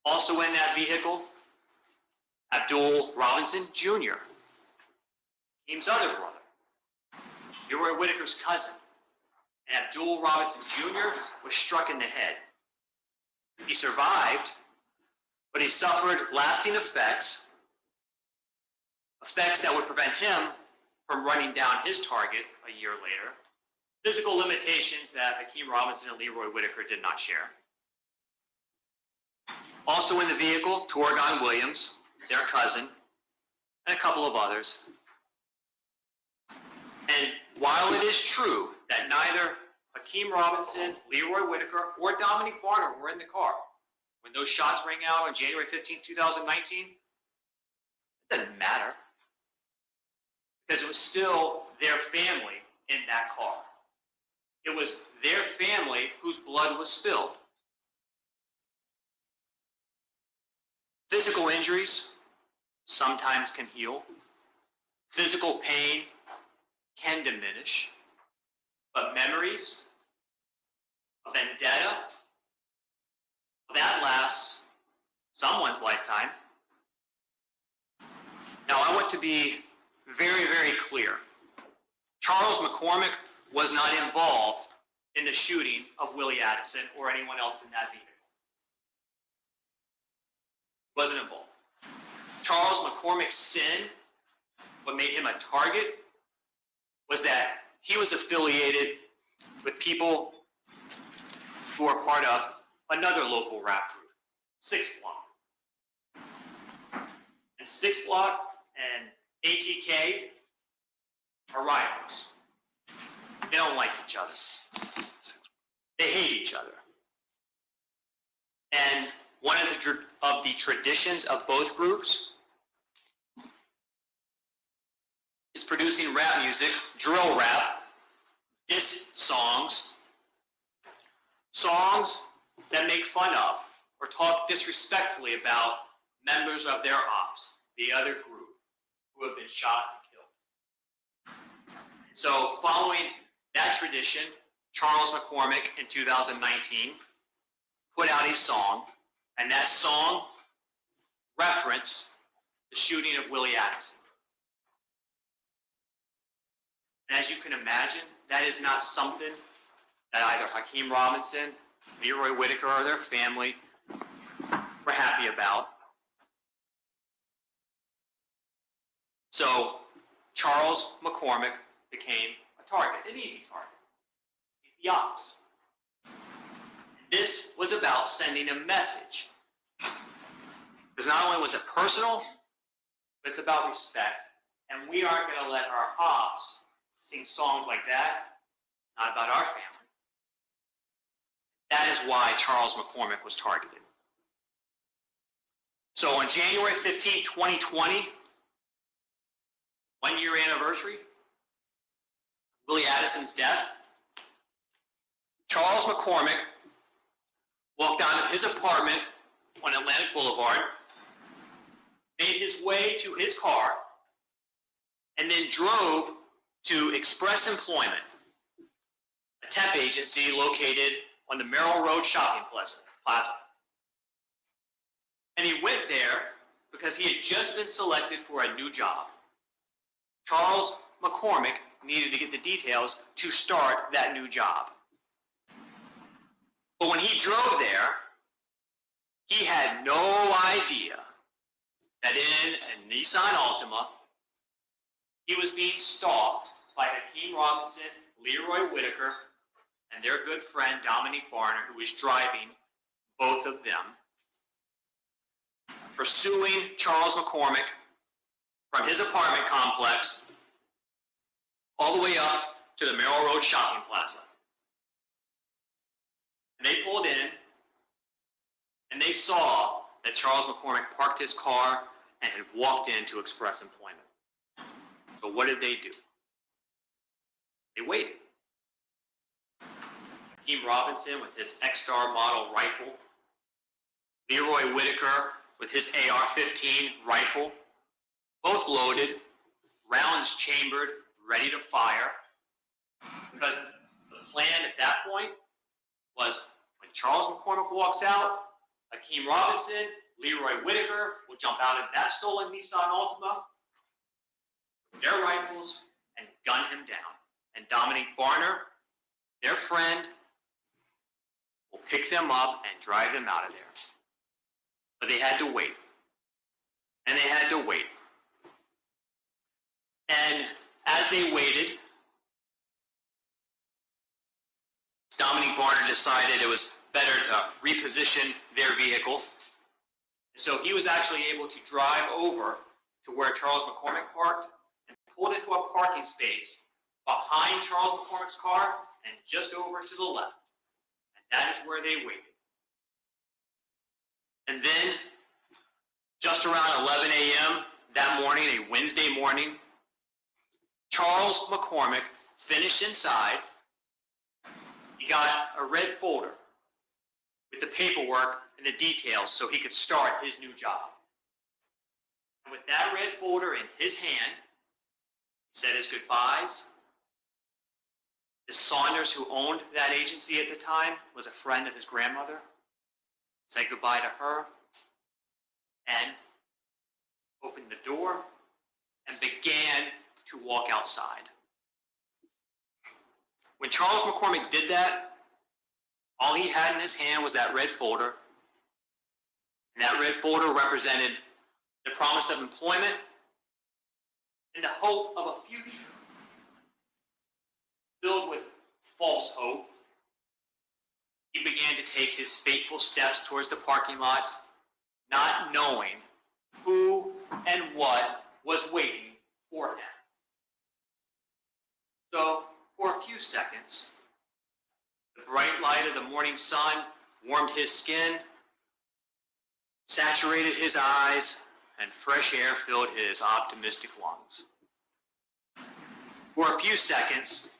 Also in that vehicle, Abdul Robinson Jr., Hakeem's other brother, Leroy Whitaker's cousin, and Abdul Robinson Jr. was struck in the head. He survived, but he suffered lasting effects that would prevent him from running down his target a year later, physical limitations that Hakeem Robinson and Leroy Whitaker did not share. Also in the vehicle, Torgon Williams, their cousin, and a couple of others. And while it is true that neither Hakeem Robinson, Leroy Whitaker, or Dominic Barner were in the car when those shots rang out on January 15, 2019, it doesn't matter, because it was still their family in that car. It was their family whose blood was spilled. Physical injuries sometimes can heal. Physical pain can diminish. But memories, a vendetta, that lasts someone's lifetime. Now, I want to be very, very clear. Charles McCormick was not involved in the shooting of Willie Addison or anyone else in that vehicle. Wasn't involved. Charles McCormick's sin, what made him a target, was that he was affiliated with people who are part of another local rap group, 6 Block. And 6 Block and ATK are rivals. They don't like each other. They hate each other. And one of the traditions of both groups is producing rap music, drill rap, diss songs, songs that make fun of or talk disrespectfully about members of their ops, the other group, who have been shot and killed. So following that tradition, Charles McCormick in 2019 put out a song, and that song referenced the shooting of Willie Addison. And as you can imagine, that is not something that either Hakeem Robinson, Leroy Whitaker, or their family were happy about. So Charles McCormick became a target, an easy target. He's the ops. This was about sending a message. Because not only was it personal, but it's about respect. And we aren't going to let our ops sing songs like that, not about our family. That is why Charles McCormick was targeted. So on January 15, 2020, 1 year anniversary, Willie Addison's death, Charles McCormick walked out of his apartment on Atlantic Boulevard, made his way to his car, and then drove to Express Employment, a temp agency located on the Merrill Road Shopping Plaza. And he went there because he had just been selected for a new job. Charles McCormick needed to get the details to start that new job. But when he drove there, he had no idea that in a Nissan Altima, he was being stalked by Hakeem Robinson, Leroy Whitaker, and their good friend Dominic Barner, who was driving both of them, pursuing Charles McCormick from his apartment complex all the way up to the Merrill Road Shopping Plaza. And they pulled in, and they saw that Charles McCormick parked his car and had walked into Express Employment. So what did they do? They waited. Hakeem Robinson with his X-Star model rifle, Leroy Whitaker with his AR-15 rifle, both loaded, rounds chambered, ready to fire, because the plan at that point was when Charles McCormick walks out, Hakeem Robinson, Leroy Whitaker will jump out of that stolen Nissan Altima with their rifles and gun him down. And Dominic Barner, their friend, will pick them up and drive them out of there. But they had to wait. And they had to wait. And as they waited, Dominique Barner decided it was better to reposition their vehicle. So he was actually able to drive over to where Charles McCormick parked and pulled into a parking space behind Charles McCormick's car and just over to the left. And that is where they waited. And then, just around 11 a.m. that morning, a Wednesday morning, Charles McCormick finished inside. He got a red folder with the paperwork and the details so he could start his new job. And with that red folder in his hand, he said his goodbyes. Ms. Saunders, who owned that agency at the time, was a friend of his grandmother. Said goodbye to her and opened the door and began to walk outside. When Charles McCormick did that, all he had in his hand was that red folder. And that red folder represented the promise of employment and the hope of a future filled with false hope. He began to take his fateful steps towards the parking lot, not knowing who and what was waiting for him. So, for a few seconds, the bright light of the morning sun warmed his skin, saturated his eyes, and fresh air filled his optimistic lungs. For a few seconds,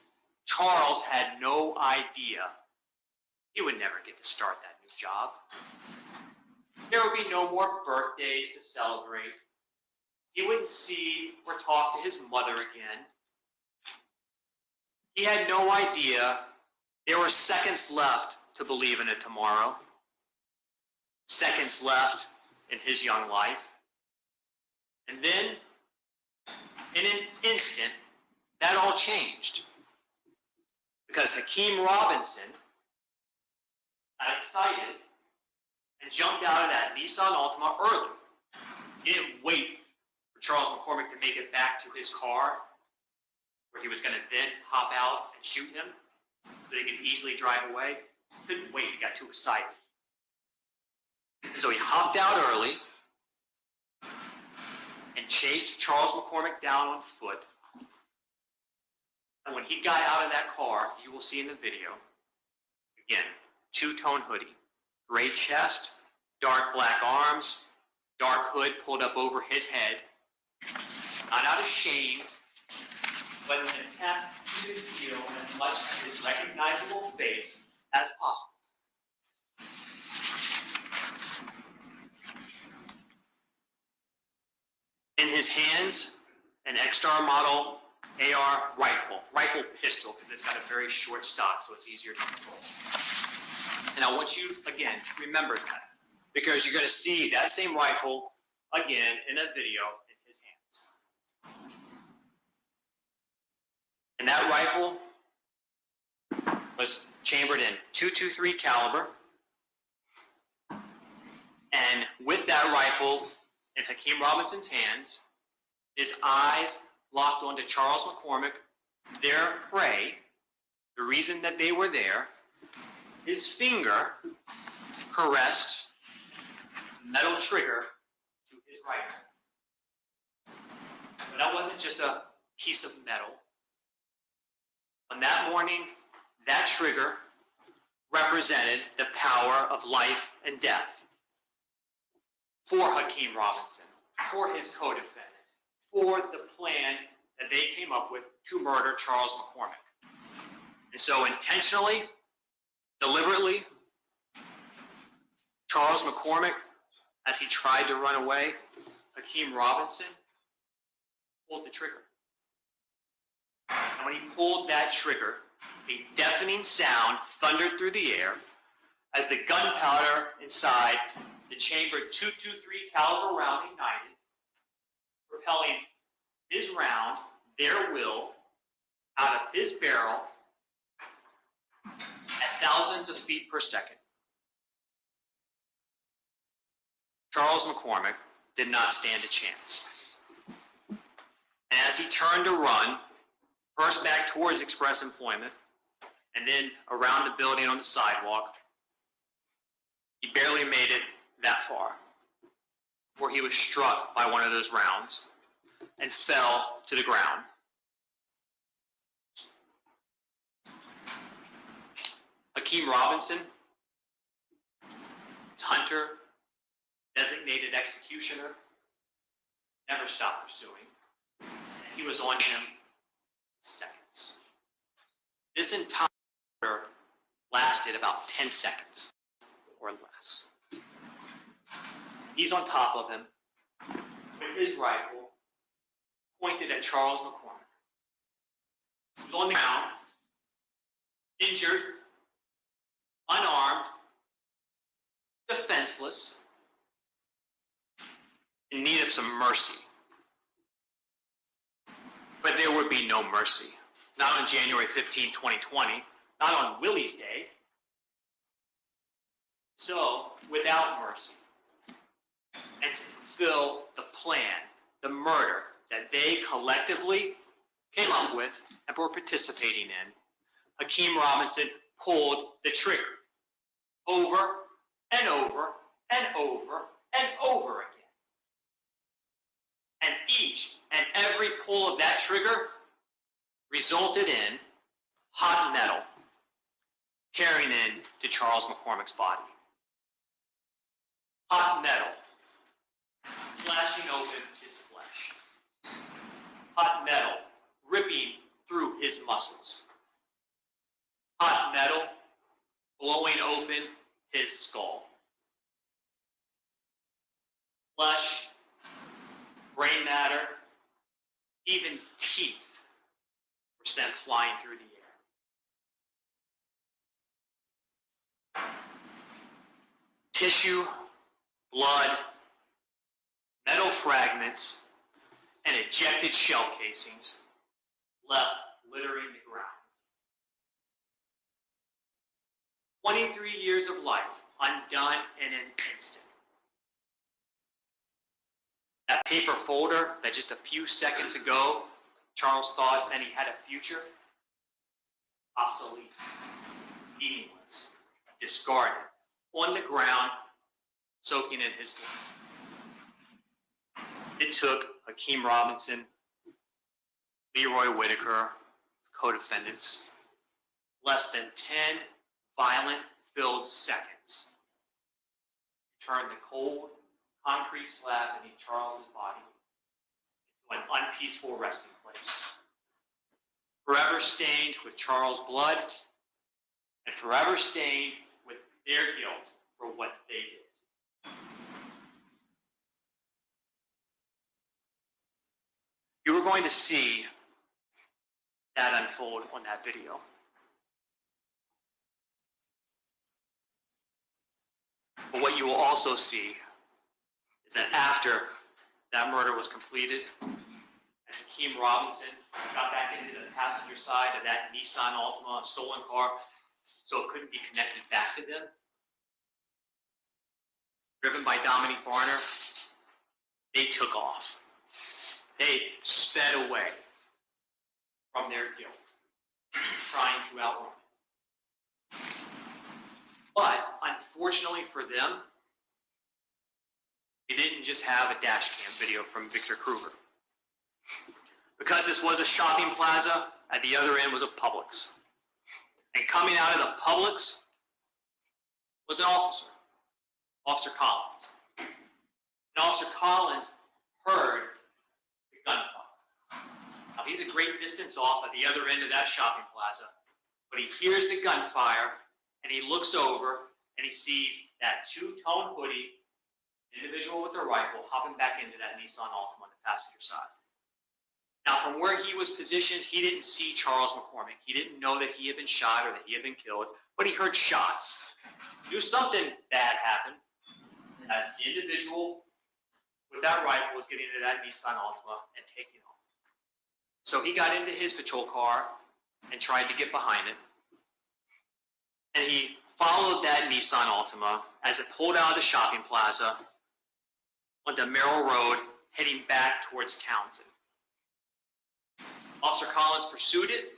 Charles had no idea he would never get to start that new job. There would be no more birthdays to celebrate. He wouldn't see or talk to his mother again. He had no idea there were seconds left to believe in a tomorrow. Seconds left in his young life. And then, in an instant, that all changed. Because Hakeem Robinson got excited and jumped out of that Nissan Altima early. He didn't wait for Charles McCormick to make it back to his car, where he was going to then hop out and shoot him so he could easily drive away. He couldn't wait. He got too excited. So he hopped out early and chased Charles McCormick down on foot. And when he got out of that car, you will see in the video, again, two-tone hoodie, gray chest, dark black arms, dark hood pulled up over his head, not out of shame, but an attempt to conceal as much of his recognizable face as possible. In his hands, an X-Star model AR rifle pistol, because it's got a very short stock, so it's easier to control. And I want you, again, to remember that, because you're going to see that same rifle again in a video in his hands. And that rifle was chambered in .223 caliber. And with that rifle in Hakeem Robinson's hands, his eyes locked onto Charles McCormick, their prey, the reason that they were there. His finger caressed the metal trigger to his rifle. But that wasn't just a piece of metal. On that morning, that trigger represented the power of life and death for Hakeem Robinson, for his co-defendants, for the plan that they came up with to murder Charles McCormick. And so intentionally, deliberately, Charles McCormick, as he tried to run away, Hakeem Robinson pulled the trigger. And when he pulled that trigger, a deafening sound thundered through the air as the gunpowder inside the chambered .223 caliber round ignited, propelling his round, their will, out of his barrel at thousands of feet per second. Charles McCormick did not stand a chance. And as he turned to run, first back towards Express Employment, and then around the building on the sidewalk, he barely made it that far before he was struck by one of those rounds and fell to the ground. Hakeem Robinson, his hunter, designated executioner, never stopped pursuing, and he was on him seconds. This entire order lasted about 10 seconds or less. He's on top of him with his rifle pointed at Charles McCormick. He's on the ground, injured, unarmed, defenseless, in need of some mercy. But there would be no mercy. Not on January 15, 2020, not on Willie's Day. So, without mercy, and to fulfill the plan, the murder that they collectively came up with and were participating in, Hakeem Robinson pulled the trigger over and over and over and over again. And each and every pull of that trigger resulted in hot metal tearing in to Charles McCormick's body. Hot metal slashing open his flesh. Hot metal ripping through his muscles. Hot metal blowing open his skull. Flesh, brain matter, even teeth were sent flying through the air. Tissue, blood, metal fragments, and ejected shell casings left littering the ground. 23 years of life undone in an instant. That paper folder that just a few seconds ago Charles thought meant he had a future, obsolete, meaningless, discarded, on the ground, soaking in his blood. It took Hakeem Robinson, Leroy Whitaker, co-defendants, less than 10 violent-filled seconds to turn the cold, concrete slab beneath Charles's body into an unpeaceful resting place, forever stained with Charles' blood and forever stained with their guilt for what they did. You were going to see that unfold on that video. But what you will also see is that after that murder was completed, and Hakeem Robinson got back into the passenger side of that Nissan Altima, a stolen car, so it couldn't be connected back to them, driven by Dominique Varner, they took off. They sped away from their guilt, trying to outrun it. But unfortunately for them, they didn't just have a dash cam video from Victor Kruger. Because this was a shopping plaza, at the other end was a Publix. And coming out of the Publix was an officer, Officer Collins. And Officer Collins heard the gunfire. Now he's a great distance off at the other end of that shopping plaza, but he hears the gunfire and he looks over and he sees that two-tone hoodie individual with a rifle hopping back into that Nissan Altima on the passenger side. Now, from where he was positioned, he didn't see Charles McCormick. He didn't know that he had been shot or that he had been killed, but he heard shots. He knew something bad happened. That the individual with that rifle was getting into that Nissan Altima and taking off. So he got into his patrol car and tried to get behind it. And he followed that Nissan Altima as it pulled out of the shopping plaza onto Merrill Road, heading back towards Townsend. Officer Collins pursued it.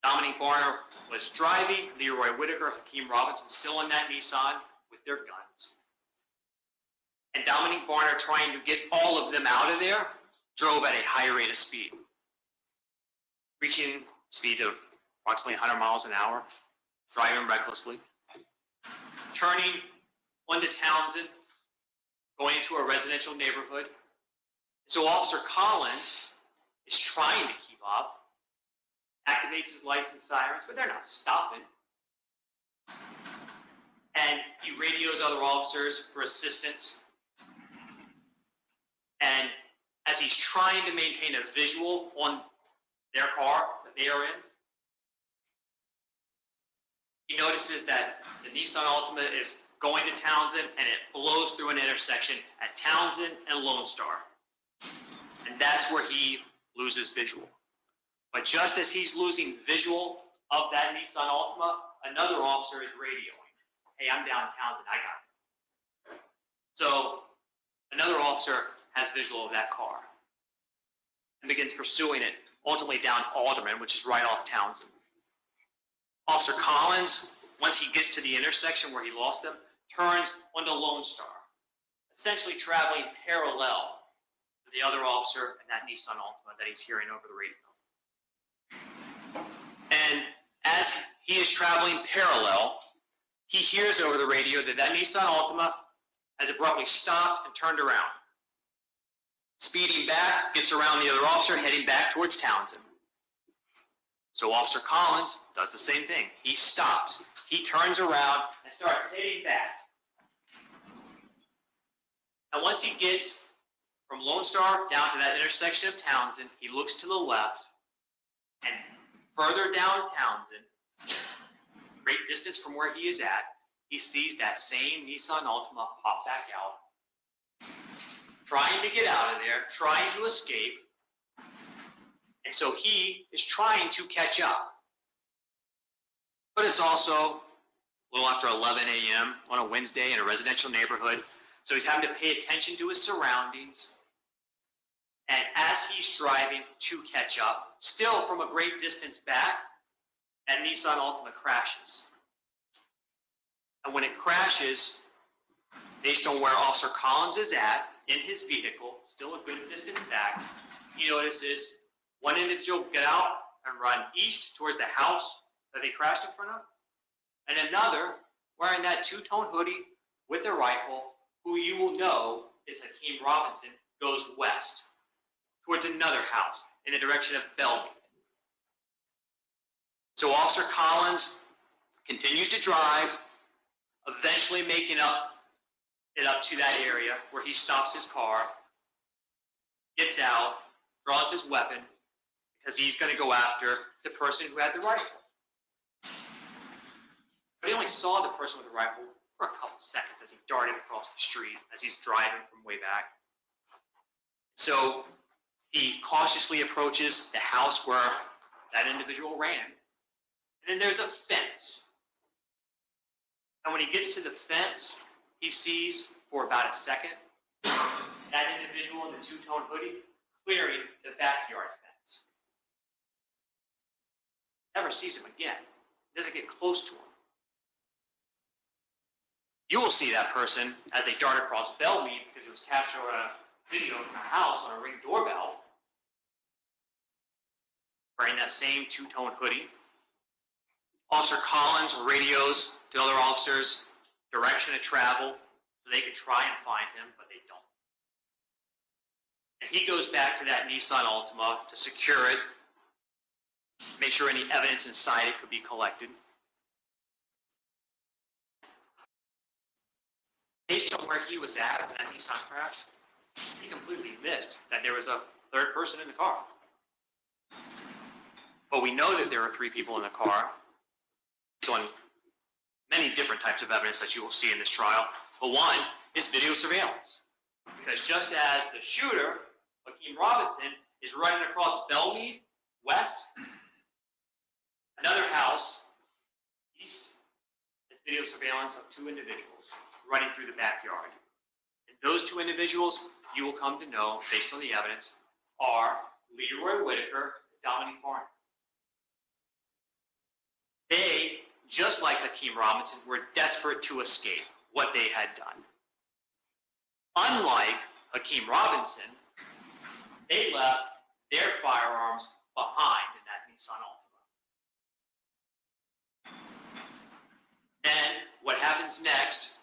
Dominique Barner was driving. Leroy Whitaker, Hakeem Robinson still in that Nissan with their guns. And Dominique Barner, trying to get all of them out of there, drove at a high rate of speed, reaching speeds of approximately 100 miles an hour, driving recklessly, turning onto Townsend, going into a residential neighborhood. So Officer Collins is trying to keep up, activates his lights and sirens, but they're not stopping. And he radios other officers for assistance. And as he's trying to maintain a visual on their car that they are in, he notices that the Nissan Altima is going to Townsend, and it blows through an intersection at Townsend and Lone Star. And that's where he loses visual. But just as he's losing visual of that Nissan Altima, another officer is radioing. Hey, I'm down in Townsend, I got it. So another officer has visual of that car and begins pursuing it, ultimately down Alderman, which is right off Townsend. Officer Collins, once he gets to the intersection where he lost them, turns onto Lone Star, essentially traveling parallel to the other officer and that Nissan Altima that he's hearing over the radio. And as he is traveling parallel, he hears over the radio that that Nissan Altima has abruptly stopped and turned around. Speeding back, gets around the other officer, heading back towards Townsend. So Officer Collins does the same thing. He stops. He turns around and starts heading back. And once he gets from Lone Star down to that intersection of Townsend, he looks to the left, and further down Townsend, great distance from where he is at, he sees that same Nissan Altima pop back out, trying to get out of there, trying to escape. And so he is trying to catch up. But it's also a little after 11 a.m. on a Wednesday in a residential neighborhood. So he's having to pay attention to his surroundings. And as he's driving to catch up, still from a great distance back, that Nissan Altima crashes. And when it crashes, based on where Officer Collins is at in his vehicle, still a good distance back, he notices one individual get out and run east towards the house that they crashed in front of, and another wearing that two-tone hoodie with a rifle, who you will know is Hakeem Robinson, goes west towards another house in the direction of Belmead. So Officer Collins continues to drive, eventually making it up to that area where he stops his car, gets out, draws his weapon, because he's going to go after the person who had the rifle. But he only saw the person with the rifle for a couple seconds as he darted across the street as he's driving from way back. So he cautiously approaches the house where that individual ran. And then there's a fence. And when he gets to the fence, he sees for about a second that individual in the two-tone hoodie clearing the backyard fence. Never sees him again. Doesn't get close to him. You will see that person as they dart across Belmead, because it was captured on a video from a house on a Ring doorbell, wearing that same two-tone hoodie. Officer Collins radios to other officers direction of travel so they can try and find him, but they don't. And he goes back to that Nissan Altima to secure it, make sure any evidence inside it could be collected. Based on where he was at when that Nissan crash, he completely missed that there was a third person in the car. But we know that there are 3 people in the car. So on many different types of evidence that you will see in this trial. But one is video surveillance. Because just as the shooter, Hakeem Robinson, is running across Belmead, west, another house, east, is video surveillance of 2 individuals running through the backyard. And those two individuals, you will come to know, based on the evidence, are Leroy Whitaker and Dominique Barner. They, just like Hakeem Robinson, were desperate to escape what they had done. Unlike Hakeem Robinson, they left their firearms behind in that Nissan Altima. And what happens next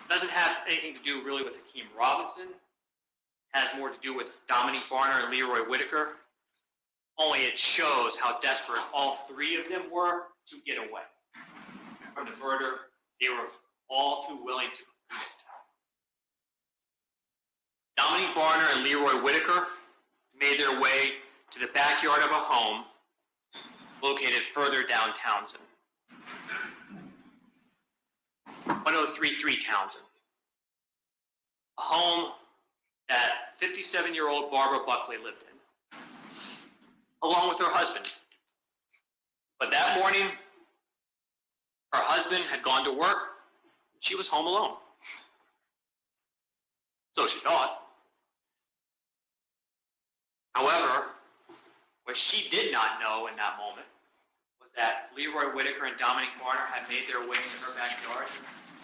doesn't have anything to do really with Hakeem Robinson. It has more to do with Dominique Barner and Leroy Whitaker. Only it shows how desperate all three of them were to get away from the murder they were all too willing to commit. Dominique Barner and Leroy Whitaker made their way to the backyard of a home located further down Townsend. 1033 Townsend. A home that 57-year-old Barbara Buckley lived in, along with her husband. But that morning, her husband had gone to work. She was home alone. So she thought. However, what she did not know in that moment was that Leroy Whitaker and Dominique Barner had made their way into her backyard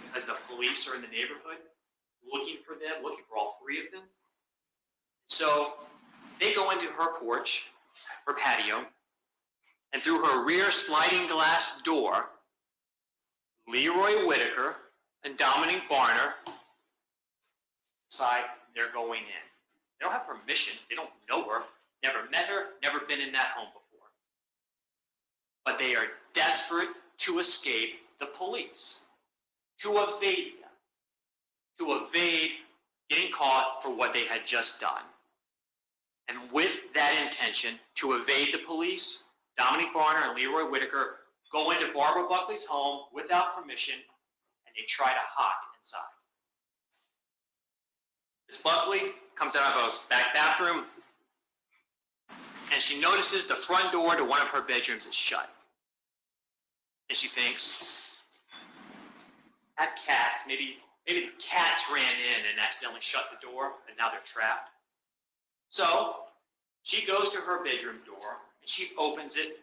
because the police are in the neighborhood looking for them, looking for all three of them. So they go into her porch, her patio, and through her rear sliding glass door, Leroy Whitaker and Dominique Barner decide they're going in. They don't have permission. They don't know her, never met her, never been in that home before. But they are desperate to escape the police, to evade them, to evade getting caught for what they had just done. And with that intention, to evade the police, Dominique Barner and Leroy Whitaker go into Barbara Buckley's home without permission, and they try to hide inside. Miss Buckley comes out of a back bathroom, and she notices the front door to one of her bedrooms is shut. And she thinks, that cats, maybe the cats ran in and accidentally shut the door, and now they're trapped. So she goes to her bedroom door, and she opens it,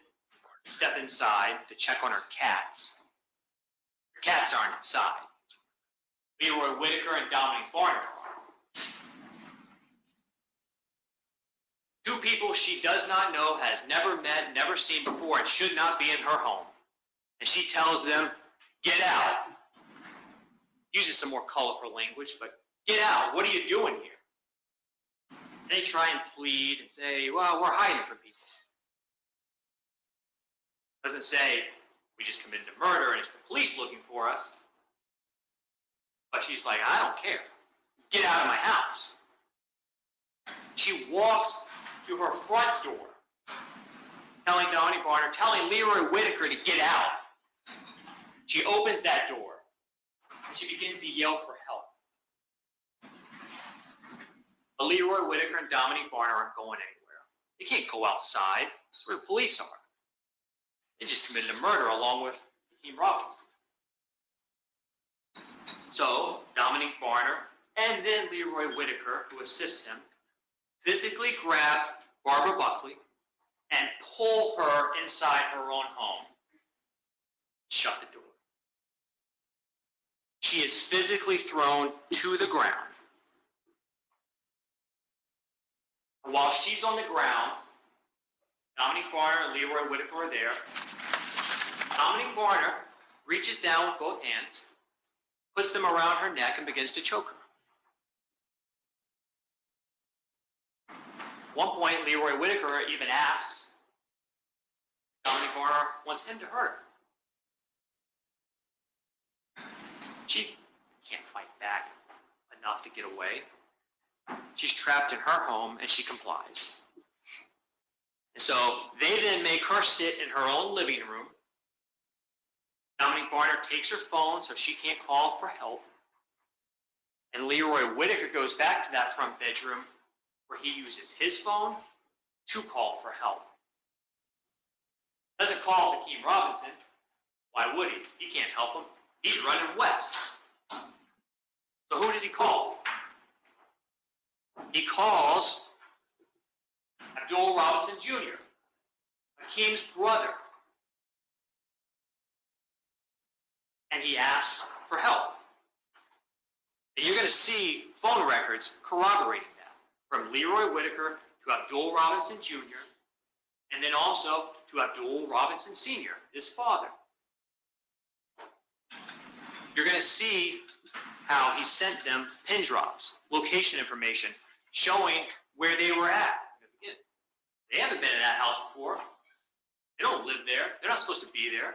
step inside to check on her cats. Her cats aren't inside. Leroy Whitaker and Dominique Barner are. Two people she does not know, has never met, never seen before, and should not be in her home. And she tells them, get out. Uses some more colorful language, but get out. What are you doing here? They try and plead and say, well, we're hiding from people. Doesn't say, we just committed a murder and it's the police looking for us. But she's like, I don't care. Get out of my house. She walks to her front door, telling Dominique Barner, telling Leroy Whitaker to get out. She opens that door, and she begins to yell for help. But Leroy Whitaker and Dominique Barner aren't going anywhere. They can't go outside. That's where the police are. They just committed a murder along with Hakeem Robinson. So Dominique Barner and then Leroy Whitaker, who assists him, physically grab Barbara Buckley and pull her inside her own home. Shut the door. She is physically thrown to the ground. And while she's on the ground, Dominique Barner and Leroy Whitaker are there. Dominique Barner reaches down with both hands, puts them around her neck, and begins to choke her. At one point, Leroy Whitaker even asks Dominique Barner wants him to hurt her. She can't fight back enough to get away. She's trapped in her home, and she complies. And so they then make her sit in her own living room. Dominique Barner takes her phone so she can't call for help. And Leroy Whitaker goes back to that front bedroom where he uses his phone to call for help. Doesn't call Hakeem Robinson. Why would he? He can't help him. He's running west. So who does he call? He calls Abdul Robinson Jr., Hakeem's brother, and he asks for help. And you're going to see phone records corroborating that, from Leroy Whitaker to Abdul Robinson Jr., and then also to Abdul Robinson Sr., his father. You're going to see how he sent them pin drops, location information, showing where they were at. They haven't been in that house before. They don't live there. They're not supposed to be there.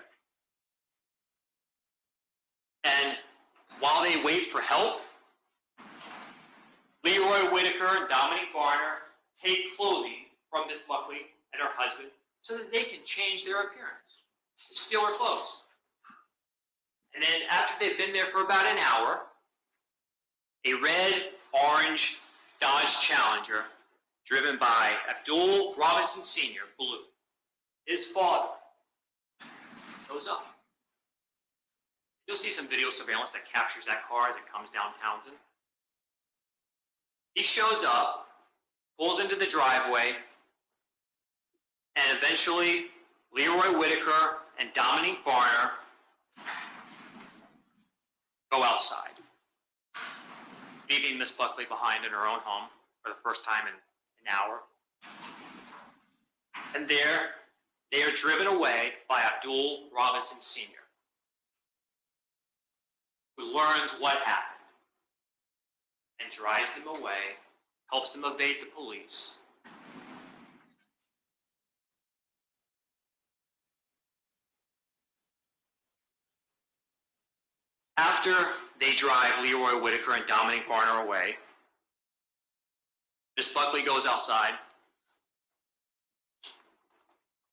And while they wait for help, Leroy Whitaker and Dominique Barner take clothing from Miss Buckley and her husband so that they can change their appearance, steal her clothes. And then after they've been there for about an hour, a red-orange Dodge Challenger driven by Abdul Robinson Sr., blue, his father, shows up. You'll see some video surveillance that captures that car as it comes down Townsend. He shows up, pulls into the driveway, and eventually Leroy Whitaker and Dominique Barner go outside, leaving Miss Buckley behind in her own home for the first time in an hour. And there, they are driven away by Abdul Robinson Sr., who learns what happened and drives them away, helps them evade the police. After they drive Leroy Whitaker and Dominique Barner away, Miss Buckley goes outside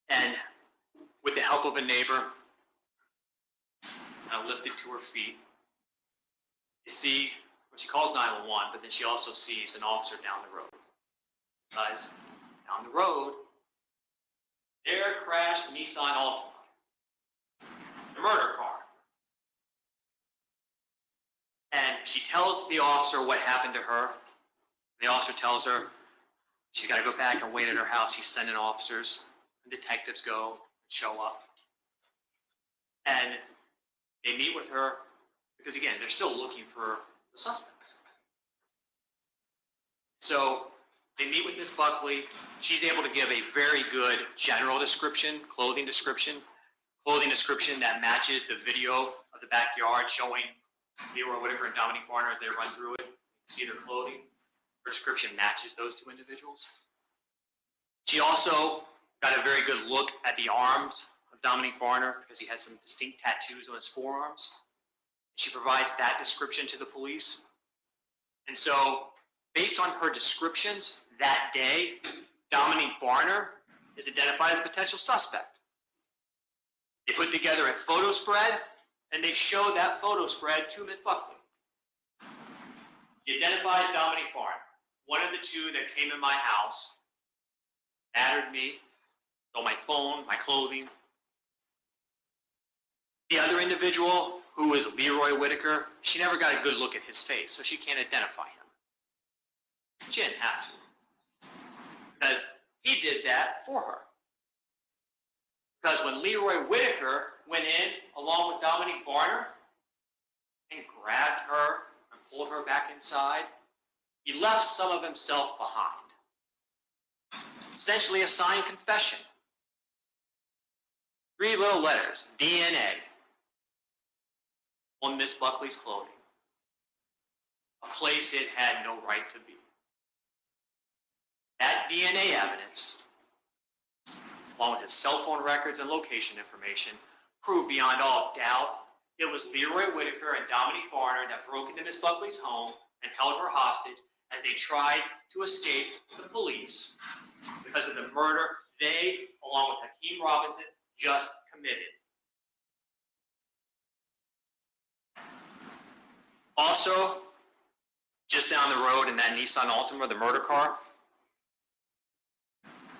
and, with the help of a neighbor, lifted to her feet. You see, she calls 911, but then she also sees an officer down the road. Guys, down the road, there crashed Nissan Altima, the murder car. And she tells the officer what happened to her. The officer tells her she's got to go back and wait at her house. He's sending officers, and detectives go and show up. And they meet with her because, again, they're still looking for the suspects. So they meet with Miss Buckley. She's able to give a very good general description, clothing description that matches the video of the backyard showing Leroy Whitaker and Dominique Barner as they run through it. You see their clothing. Her description matches those two individuals. She also got a very good look at the arms of Dominique Barner because he had some distinct tattoos on his forearms. She provides that description to the police. And so, based on her descriptions that day, Dominique Barner is identified as a potential suspect. They put together a photo spread, and they showed that photo spread to Miss Buckley. She identifies Dominique Barner, one of the two that came in my house, battered me, stole my phone, my clothing. The other individual, who is Leroy Whitaker, she never got a good look at his face, so she can't identify him. She didn't have to, because he did that for her. Because when Leroy Whitaker went in along with Dominique Barner and grabbed her and pulled her back inside, he left some of himself behind. Essentially a signed confession. 3 little letters, DNA, on Miss Buckley's clothing. A place it had no right to be. That DNA evidence, along with his cell phone records and location information, proved beyond all doubt it was Leroy Whitaker and Dominique Barner that broke into Miss Buckley's home and held her hostage as they tried to escape the police because of the murder they, along with Hakeem Robinson, just committed. Also, just down the road in that Nissan Altima, the murder car,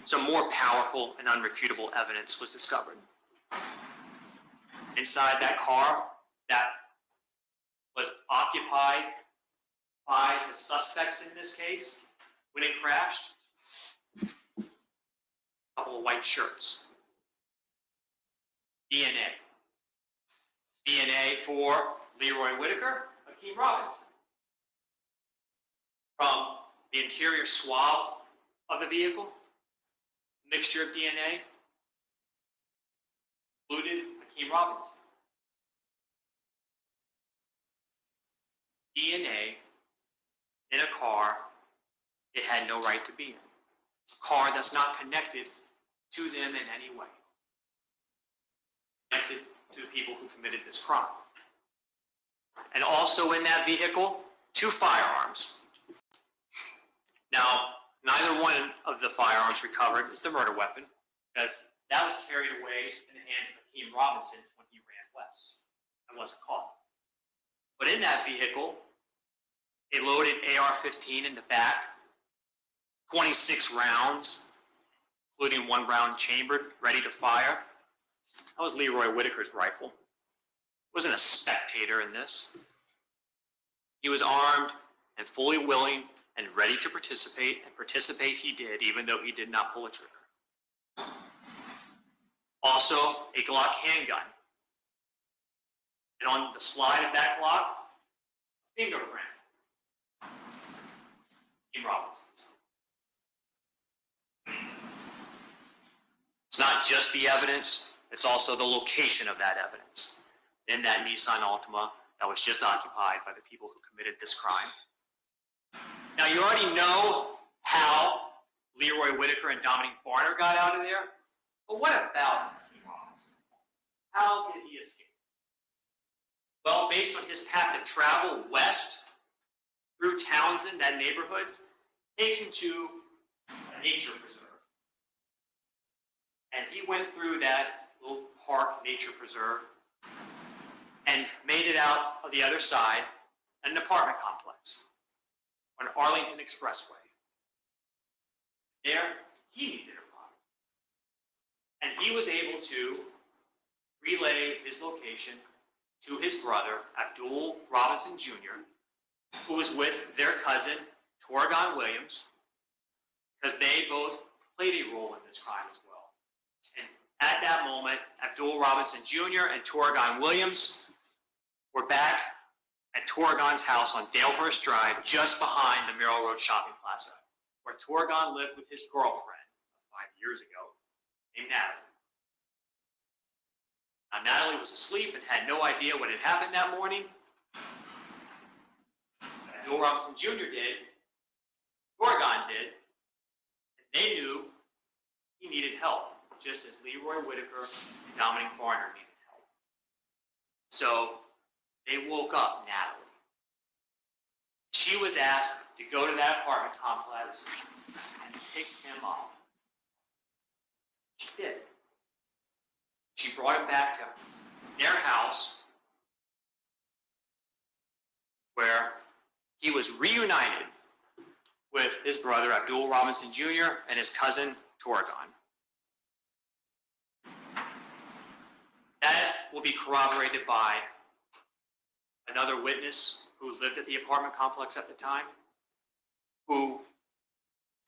some more powerful and unrefutable evidence was discovered. Inside that car that was occupied by the suspects in this case when it crashed. A couple of white shirts. DNA. DNA for Leroy Whitaker, Hakeem Robinson. From the interior swab of the vehicle, mixture of DNA included Hakeem Robinson. DNA in a car it had no right to be in. A car that's not connected to them in any way. Connected to the people who committed this crime. And also in that vehicle, 2 firearms. Now, neither one of the firearms recovered is the murder weapon, because that was carried away in the hands of Hakeem Robinson when he ran west and wasn't caught. But in that vehicle, a loaded AR-15 in the back, 26 rounds, including 1 round chambered, ready to fire. That was Leroy Whitaker's rifle. He wasn't a spectator in this. He was armed and fully willing and ready to participate, and participate he did, even though he did not pull a trigger. Also, a Glock handgun. And on the slide of that Glock, a fingerprint. Hakeem Robinson's. It's not just the evidence, it's also the location of that evidence in that Nissan Altima that was just occupied by the people who committed this crime. Now, you already know how Leroy Whitaker and Dominic Barner got out of there, but what about Hakeem Robinson? How did he escape? Well, based on his path of travel west through Townsend, that neighborhood, takes him to a nature preserve. And he went through that little park nature preserve and made it out of the other side in an apartment complex on Arlington Expressway. There, he needed a ride. And he was able to relay his location to his brother, Abdul Robinson Jr., who was with their cousin, Torgon Williams, because they both played a role in this crime as well. And at that moment, Abdul Robinson Jr. and Torgon Williams were back at Torgon's house on Dalehurst Drive, just behind the Merrill Road Shopping Plaza, where Torgon lived with his girlfriend 5 years ago, named Natalie. Now, Natalie was asleep and had no idea what had happened that morning. Abdul Robinson Jr. did, Torgon did, and they knew he needed help, just as Leroy Whitaker and Dominic Barner needed help. So they woke up Natalie. She was asked to go to that apartment complex and pick him up. She did. She brought him back to their house, where he was reunited with his brother, Abdul Robinson Jr., and his cousin, Torgon. That will be corroborated by another witness who lived at the apartment complex at the time, who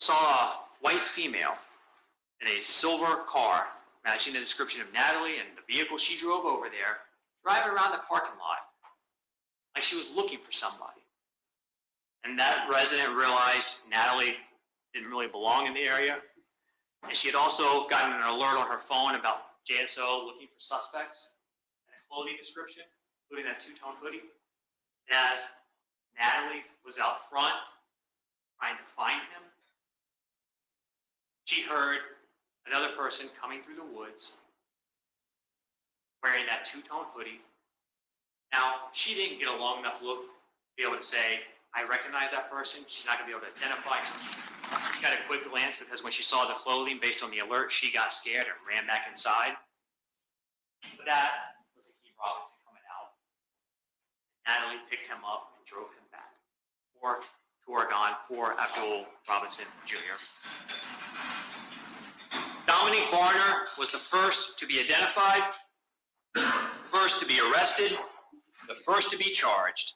saw a white female in a silver car, matching the description of Natalie and the vehicle she drove over there, driving around the parking lot like she was looking for somebody. And that resident realized Natalie didn't really belong in the area. And she had also gotten an alert on her phone about JSO looking for suspects and a clothing description, including that two-tone hoodie. And as Natalie was out front trying to find him, she heard another person coming through the woods wearing that two-tone hoodie. Now, she didn't get a long enough look to be able to say, I recognize that person. She's not going to be able to identify him. She got a quick glance because when she saw the clothing based on the alert, she got scared and ran back inside. But that was Hakeem Robinson coming out. Natalie picked him up and drove him back. For Torgon, for Abdul Robinson Jr. Dominic Barner was the first to be identified, first to be arrested, the first to be charged.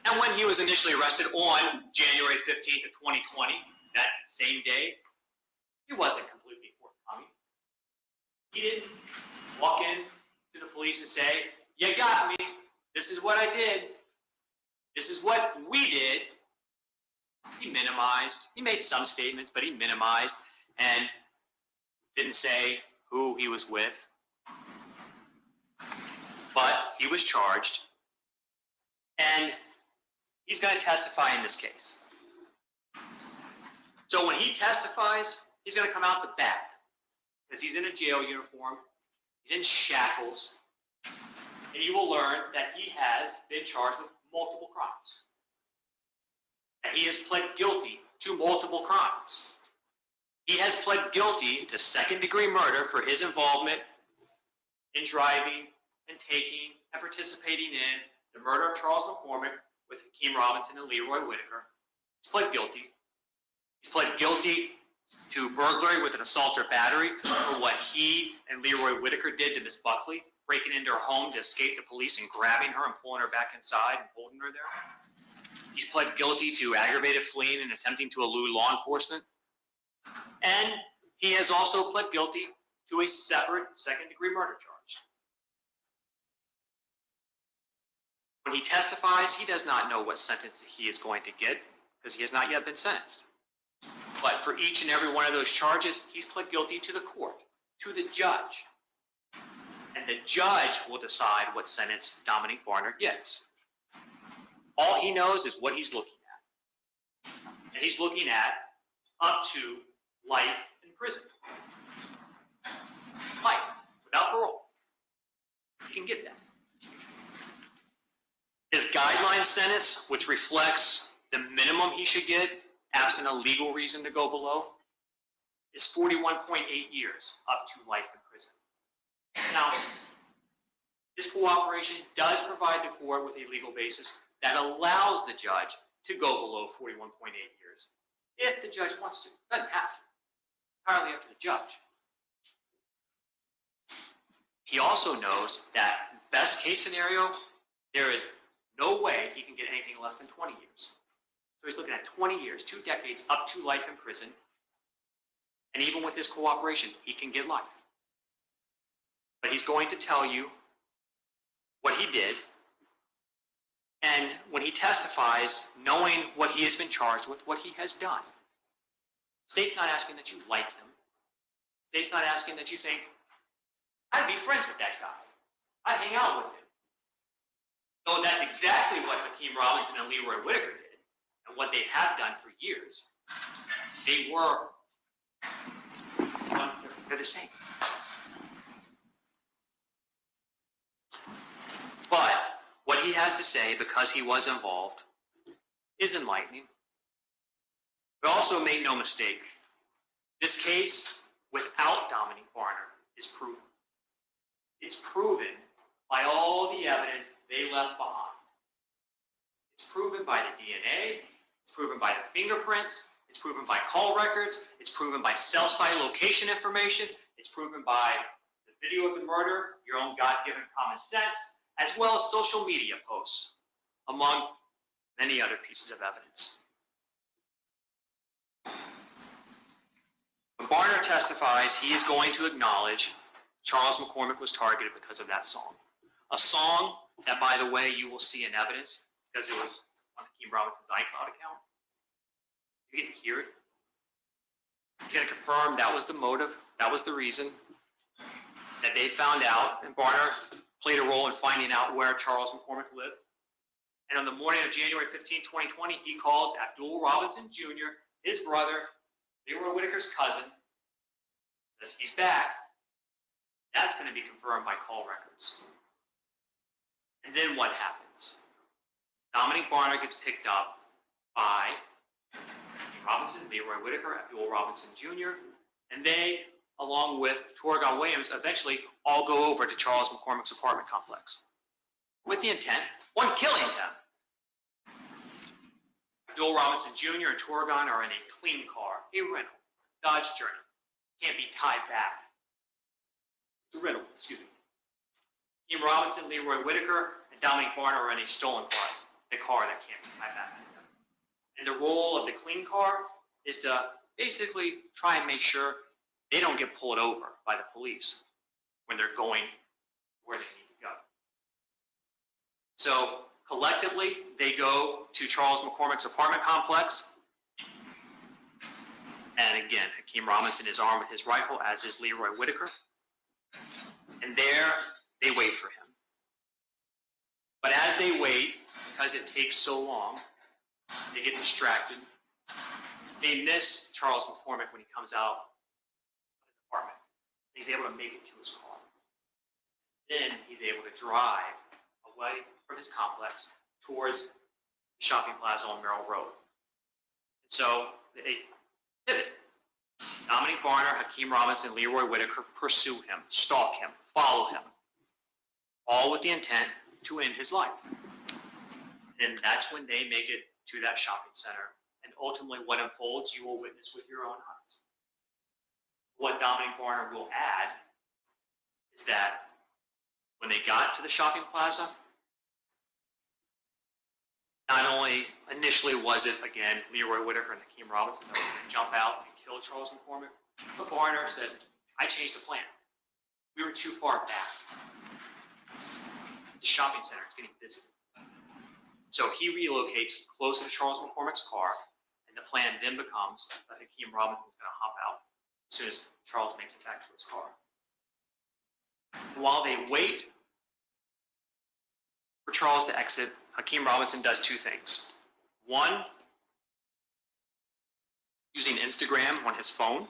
And when he was initially arrested on January 15th of 2020, that same day, he wasn't completely forthcoming. He didn't walk in to the police and say, "You got me. This is what I did. This is what we did." He minimized. He made some statements, but he minimized and didn't say who he was with. But he was charged, and he's going to testify in this case. So when he testifies, he's going to come out the back because he's in a jail uniform, he's in shackles, and you will learn that he has been charged with multiple crimes. That he has pled guilty to multiple crimes. He has pled guilty to second-degree murder for his involvement in driving and taking and participating in the murder of Charles McCormick with Hakeem Robinson and Leroy Whitaker. He's pled guilty. He's pled guilty to burglary with an assault or battery for what he and Leroy Whitaker did to Miss Buckley, breaking into her home to escape the police and grabbing her and pulling her back inside and holding her there. He's pled guilty to aggravated fleeing and attempting to elude law enforcement. And he has also pled guilty to a separate second-degree murder charge. When he testifies, he does not know what sentence he is going to get because he has not yet been sentenced. But for each and every one of those charges, he's pled guilty to the court, to the judge. And the judge will decide what sentence Dominic Varner gets. All he knows is what he's looking at. And he's looking at up to life in prison. Life, without parole. You can get that. His guideline sentence, which reflects the minimum he should get, absent a legal reason to go below, is 41.8 years, up to life in prison. Now, this cooperation does provide the court with a legal basis that allows the judge to go below 41.8 years, if the judge wants to. Doesn't have to. Entirely up to the judge. He also knows that best case scenario, there is no way he can get anything less than 20 years. So he's looking at 20 years, 2 decades, up to life in prison. And even with his cooperation, he can get life. But he's going to tell you what he did. And when he testifies, knowing what he has been charged with, what he has done. State's not asking that you like him. State's not asking that you think, I'd be friends with that guy. I'd hang out with him. Though that's exactly what Hakeem Robinson and Leroy Whitaker did, and what they have done for years. They were, they're the same. But what he has to say, because he was involved, is enlightening. But also make no mistake, this case, without Dominic Varner, is proven. It's proven by all the evidence they left behind. It's proven by the DNA, it's proven by the fingerprints, it's proven by call records, it's proven by cell site location information, it's proven by the video of the murder, your own God-given common sense, as well as social media posts, among many other pieces of evidence. When Varner testifies, he is going to acknowledge Charles McCormick was targeted because of that song. A song that, by the way, you will see in evidence because it was on Hakeem Robinson's iCloud account. You get to hear it. He's going to confirm that was the motive, that was the reason that they found out, and Varner played a role in finding out where Charles McCormick lived. And on the morning of January 15, 2020, he calls Abdul Robinson Jr., his brother, Leroy Whitaker's cousin, says he's back. That's going to be confirmed by call records. And then what happens? Dominic Varner gets picked up by Hakeem Robinson, Leroy Whitaker, Abdul Robinson Jr., and they, along with Torgon Williams, eventually all go over to Charles McCormick's apartment complex with the intent, one, killing him. Abdul Robinson Jr. and Torgon are in a clean car, a rental, Dodge Journey. Can't be tied back. It's a rental, excuse me. Hakeem Robinson, Leroy Whitaker, and Dominic Varner are in a stolen car, the car that can't be tied back to them. And the role of the clean car is to basically try and make sure they don't get pulled over by the police when they're going where they need to go. So collectively, they go to Charles McCormick's apartment complex. And again, Hakeem Robinson is armed with his rifle, as is Leroy Whitaker. And there, they wait for him. But as they wait, because it takes so long, they get distracted. They miss Charles McCormick when he comes out of his apartment. He's able to make it to his car. Then he's able to drive away from his complex towards the shopping plaza on Merrill Road. And so they pivot. Dominic Barner, Hakeem Robinson, Leroy Whitaker pursue him, stalk him, follow him, all with the intent to end his life. And that's when they make it to that shopping center. And ultimately what unfolds, you will witness with your own eyes. What Dominic Barner will add is that when they got to the shopping plaza, not only initially was it, again, Leroy Whitaker and Hakeem Robinson that were going to jump out and kill Charles McCormick, but Barner says, I changed the plan. We were too far back. It's a shopping center. It's getting busy. So he relocates closer to Charles McCormick's car, and the plan then becomes that Hakeem Robinson's going to hop out as soon as Charles makes it back to his car. While they wait for Charles to exit, Hakeem Robinson does two things. One, using Instagram on his phone,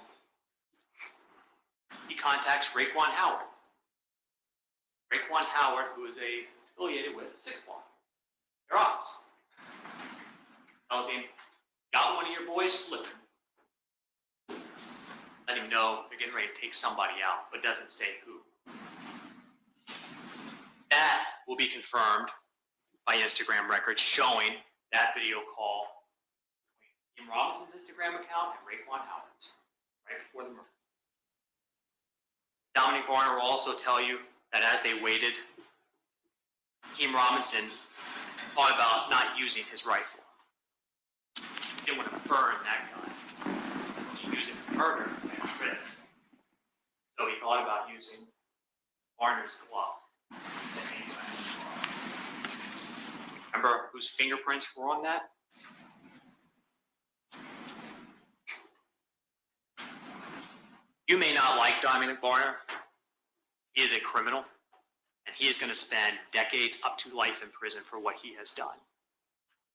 he contacts Raekwon Howard. Raekwon Howard, who is affiliated with Sixth Block. Their office. Tells him, got one of your boys slipping. Let him know they're getting ready to take somebody out, but doesn't say who. That will be confirmed by Instagram records showing that video call between Hakeem Robinson's Instagram account and Raekwon Howard's right before the murder. Dominic Barner will also tell you that as they waited, Hakeem Robinson thought about not using his rifle. He didn't want to burn that gun. He used it to murder and so he thought about using Barner's glove. Remember whose fingerprints were on that? You may not like Dominic Barner. He is a criminal, and he is going to spend decades up to life in prison for what he has done.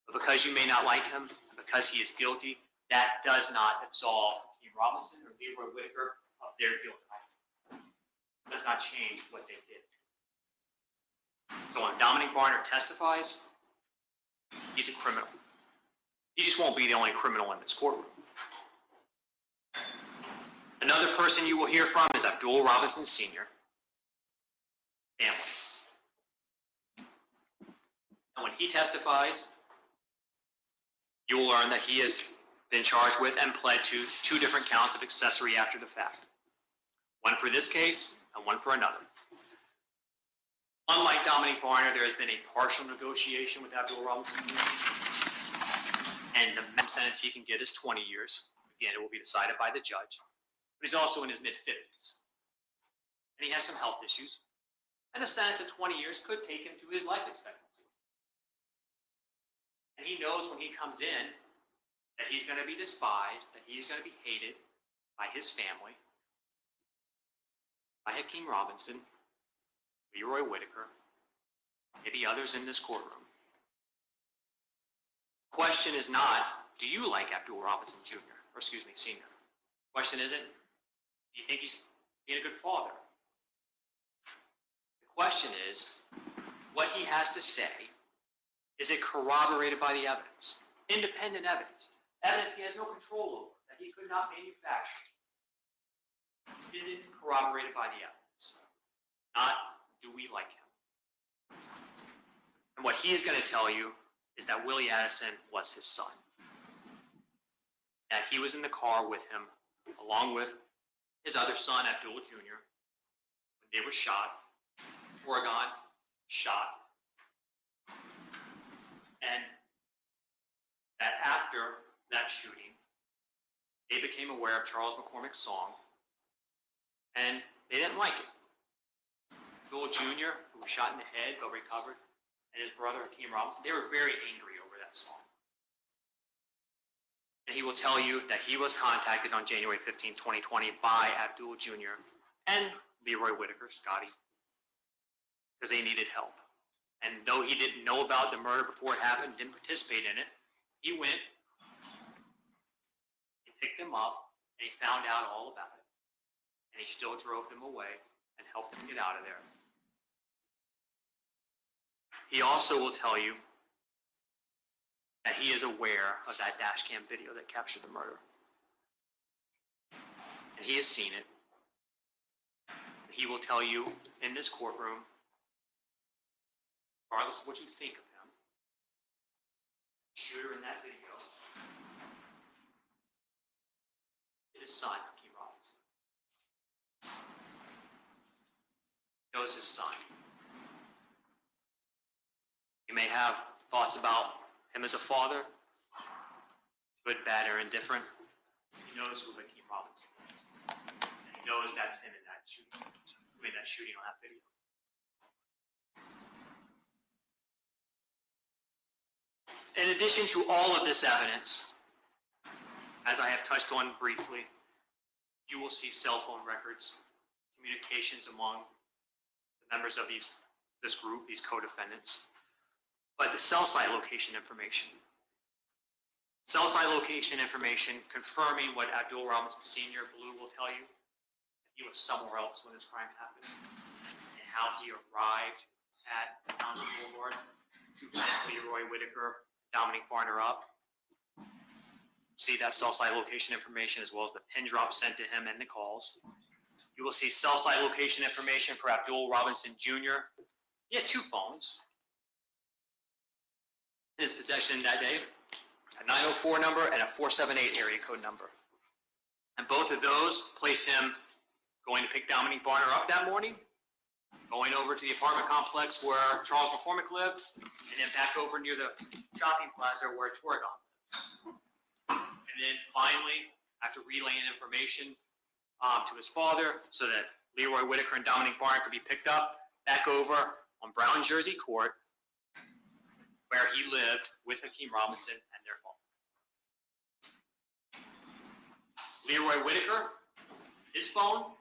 But because you may not like him, because he is guilty, that does not absolve Hakeem Robinson or Leroy Whitaker of their guilt. It does not change what they did. So when Dominic Barner testifies, he's a criminal. He just won't be the only criminal in this courtroom. Another person you will hear from is Abdul Robinson Sr. family. And when he testifies, you will learn that he has been charged with and pled to 2 different counts of accessory after the fact. One for this case and one for another. Unlike Dominic Barner, there has been a partial negotiation with Abdul Robinson, and the maximum sentence he can get is 20 years. Again, it will be decided by the judge. But he's also in his mid-50s. And he has some health issues. And a sentence of 20 years could take him to his life expectancy. And he knows when he comes in that he's going to be despised, that he's going to be hated by his family, by Hakeem Robinson, Leroy Whitaker, maybe others in this courtroom. The question is not, do you like Abdul Robinson Jr., or excuse me, Sr.? The question isn't, do you think he's being a good father? The question is, what he has to say, is it corroborated by the evidence? Independent evidence. Evidence he has no control over, that he could not manufacture. Is it corroborated by the evidence? Not, do we like him? And what he is going to tell you is that Willie Addison was his son. That he was in the car with him, along with his other son, Abdul Jr., when they were shot. Oregon, shot. And that shooting, they became aware of Charles McCormick's song, and they didn't like it. Abdul Jr., who was shot in the head but recovered, and his brother Hakeem Robinson, they were very angry over that song. And he will tell you that he was contacted on January 15, 2020 by Abdul Jr. and Leroy Whitaker, Scotty, because they needed help. And though he didn't know about the murder before it happened, didn't participate in it, he went, he picked them up, and he found out all about it. And he still drove them away and helped them get out of there. He also will tell you that he is aware of that dash cam video that captured the murder. And he has seen it. He will tell you in this courtroom, regardless of what you think of him, the shooter in that video is his son, Hakeem Robinson. He knows his son. You may have thoughts about him as a father, good, bad, or indifferent. He knows who Hakeem Robinson is. And he knows that's him in that shooting. That shooting on that video. In addition to all of this evidence, as I have touched on briefly, you will see cell phone records, communications among the members of this group, these co-defendants, but the cell site location information. Cell site location information confirming what Abdul Robinson Sr., Blue, will tell you. He was somewhere else when this crime happened, and how he arrived at Townsend Boulevard to pick Leroy Whitaker, Dominic Barner up. See that cell site location information as well as the pin drop sent to him and the calls. You will see cell site location information for Abdul Robinson Jr. He had two phones in his possession that day, a 904 number and a 478 area code number. And both of those place him going to pick Dominic Barner up that morning, going over to the apartment complex where Charles McCormick lived, and then back over near the shopping plaza where Torgon lived. And then finally, after relaying information to his father so that Leroy Whitaker and Dominic Barner could be picked up, back over on Brown Jersey Court, where he lived with Hakeem Robinson and their father. Leroy Whitaker, his phone,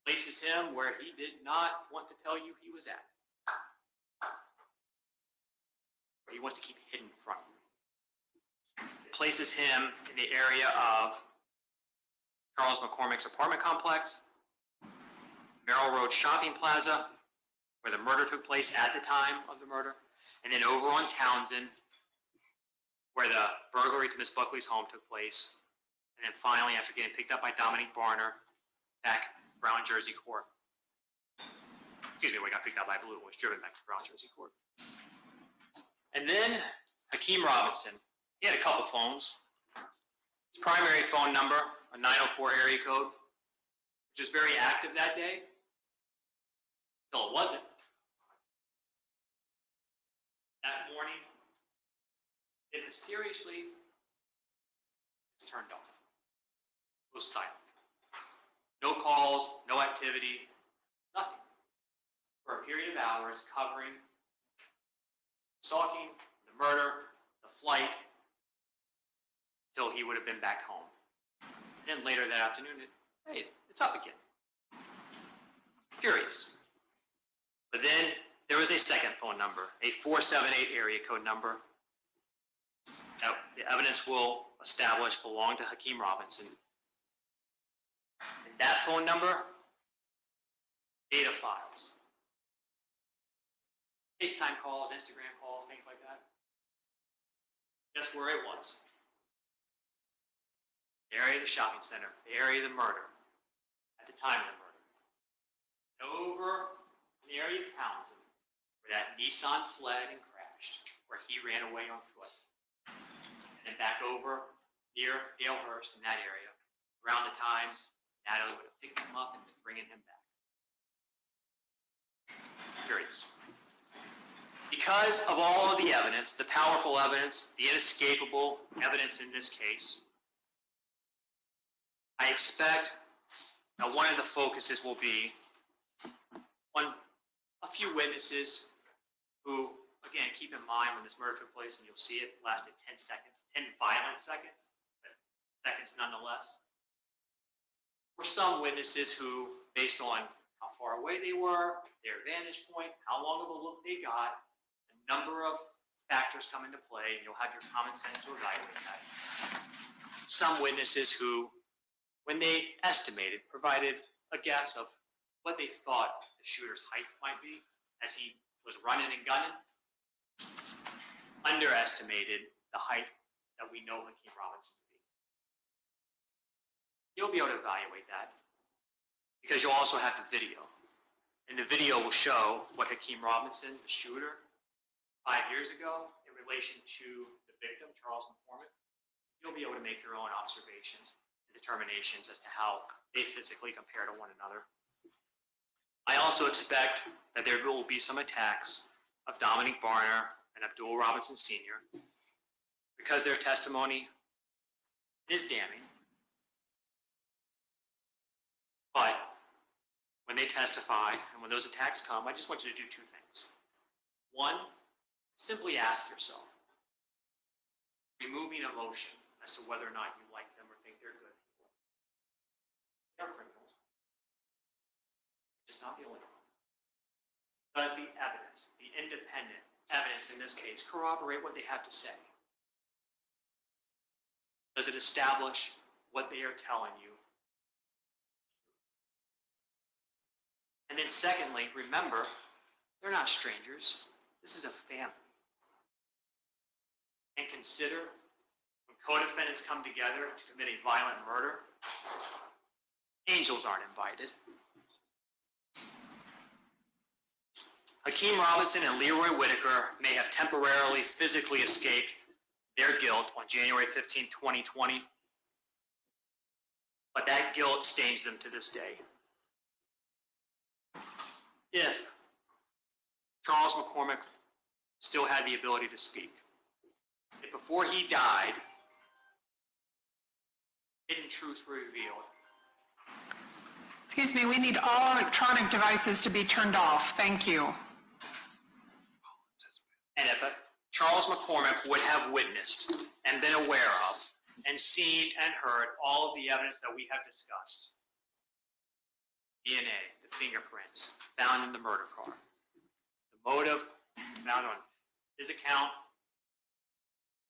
places him where he did not want to tell you he was at. Where he wants to keep hidden from you. It places him in the area of Charles McCormick's apartment complex, Merrill Road Shopping Plaza, where the murder took place at the time of the murder, and then over on Townsend, where the burglary to Miss Buckley's home took place, and then finally, after getting picked up by Dominic Barner, back Brown Jersey Court. Excuse me, we got picked up by Blue and was driven back to Brown Jersey Court. And then Hakeem Robinson, he had a couple phones. His primary phone number, a 904 area code, which was very active that day, until it wasn't. That morning, it mysteriously was turned off. It was silent. No calls, no activity, nothing. For a period of hours covering stalking, the murder, the flight, till he would have been back home. And then later that afternoon, hey, it's up again. Curious. But then there was a second phone number, a 478 area code number that the evidence will establish belonged to Hakeem Robinson. And that phone number, data files, FaceTime calls, Instagram calls, things like that. Guess where it was? The area of the shopping center, the area of the murder, at the time of the murder. And over in the area of Townsend, where that Nissan fled and crashed, where he ran away on foot. And then back over near Dalehurst in that area, around the time Natalie would have picked him up and been bringing him back. Curious. Because of all of the evidence, the powerful evidence, the inescapable evidence in this case, I expect that one of the focuses will be on a few witnesses who, again, keep in mind when this murder took place, and you'll see it lasted 10 seconds, 10 violent seconds, but seconds nonetheless. For some witnesses who, based on how far away they were, their vantage point, how long of a look they got, a number of factors come into play, and you'll have your common sense to evaluate that. Some witnesses who, when they estimated, provided a guess of what they thought the shooter's height might be as he was running and gunning, underestimated the height that we know Hakeem Robinson to be. You'll be able to evaluate that because you'll also have the video. And the video will show what Hakeem Robinson, the shooter, 5 years ago in relation to the victim, Charles McCormick. You'll be able to make your own observations and determinations as to how they physically compare to one another. I also expect that there will be some attacks of Dominic Barner and Abdul Robinson Sr. because their testimony is damning. But when they testify and when those attacks come, I just want you to do two things. One, simply ask yourself, removing emotion as to whether or not you like them or think they're good people. They're criminals. Just not the only ones. Does the evidence, the independent evidence in this case, corroborate what they have to say? Does it establish what they are telling you? And then secondly, remember, they're not strangers. This is a family. And consider, when co-defendants come together to commit a violent murder, angels aren't invited. Hakeem Robinson and Leroy Whitaker may have temporarily physically escaped their guilt on January 15, 2020, but that guilt stains them to this day. If Charles McCormick still had the ability to speak, if before he died, hidden truths were revealed. Excuse me, we need all electronic devices to be turned off. Thank you. And if Charles McCormick would have witnessed and been aware of and seen and heard all of the evidence that we have discussed, DNA, the fingerprints found in the murder car, the motive found on his account,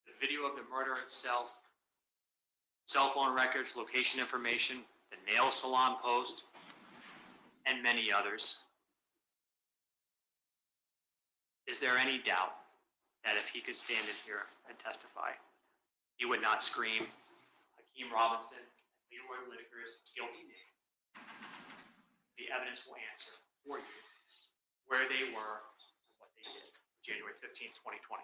the video of the murder itself, cell phone records, location information, the nail salon post, and many others. Is there any doubt that if he could stand in here and testify, he would not scream Hakeem Robinson and Leroy Whitaker's guilty name? The evidence will answer for you where they were and what they did January 15, 2020.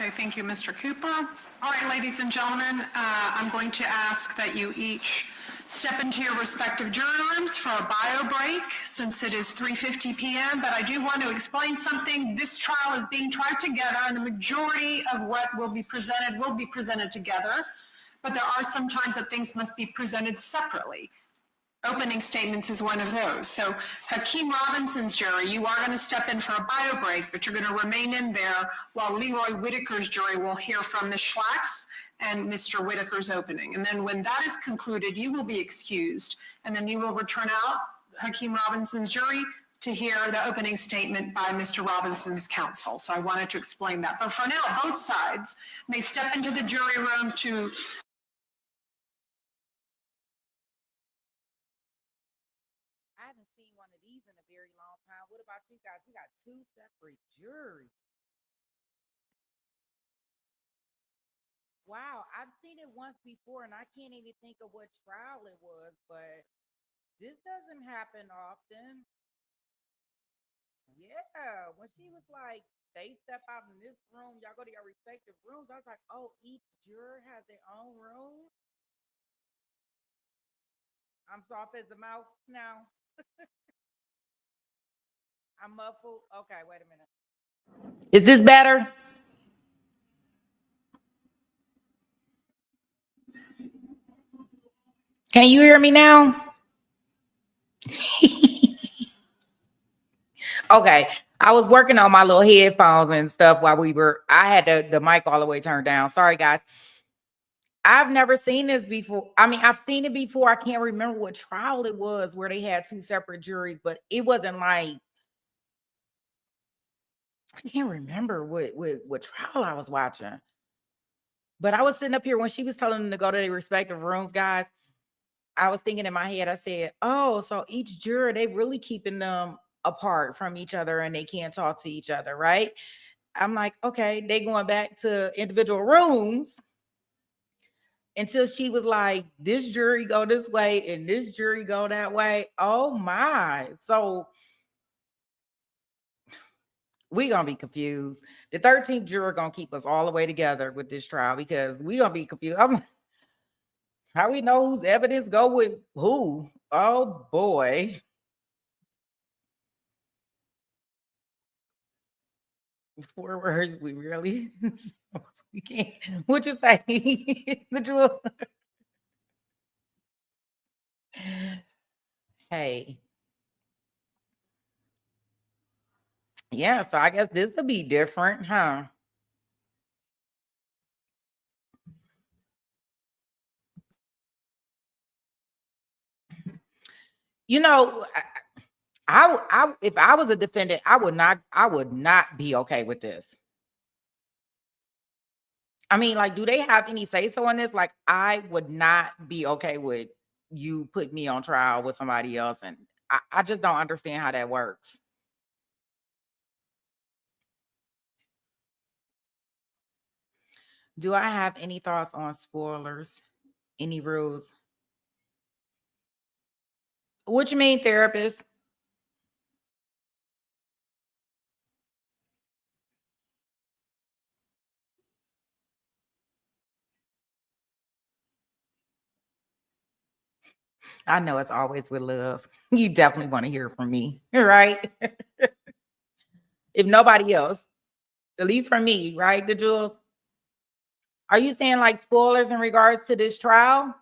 Okay, thank you, Mr. Cooper. All right, ladies and gentlemen, I'm going to ask that you each step into your respective jury rooms for a bio break since it is 3:50 p.m., but I do want to explain something. This trial is being tried together, and the majority of what will be presented together, but there are some times that things must be presented separately. Opening statements is one of those. So Hakeem Robinson's jury, you are going to step in for a bio break, but you're going to remain in there while Leroy Whitaker's jury will hear from Ms. Schlack's and Mr. Whitaker's opening. And then when that is concluded, you will be excused, and then you will return out Hakeem Robinson's jury to hear the opening statement by Mr. Robinson's counsel. So I wanted to explain that. But for now, both sides may step into the jury room to I haven't seen one of these in a very long time. What about you guys? We got two separate juries. Wow, I've seen it once before, and I can't even think of what trial it was, but this doesn't happen often. Yeah, when she was like, they step out in this room, y'all go to your respective rooms, I was like, oh, each juror has their own room? I'm soft as a mouse now. I'm muffled. Okay, wait a minute. Is this better? Can you hear me now? Okay. I was working on my little headphones and stuff while I had the mic all the way turned down. Sorry, guys. I've never seen this before. I mean, I've seen it before. I can't remember what trial it was where they had two separate juries, but it wasn't like, I can't remember what trial I was watching. But I was sitting up here when she was telling them to go to their respective rooms, guys. I was thinking in my head, I said, oh, so each juror, they really keeping them apart from each other and they can't talk to each other, right? I'm like, okay, they going back to individual rooms until she was like, this jury go this way and this jury go that way. Oh my. So we gonna be confused. The 13th juror gonna keep us all the way together with this trial because we gonna be confused. How we know whose evidence go with who? Oh boy. Four words we really we can't. What you say? The jewel. Hey. Yeah, so I guess this will be different, huh? You know, if I was a defendant, I would not be okay with this. I mean, like, do they have any say so on this? Like, I would not be okay with you put me on trial with somebody else, and I just don't understand how that works. Do I have any thoughts on spoilers? Any rules? What you mean, therapist? I know it's always with love. You definitely want to hear from me, right? If nobody else, at least from me, right? The Jules. Are you saying like spoilers in regards to this trial?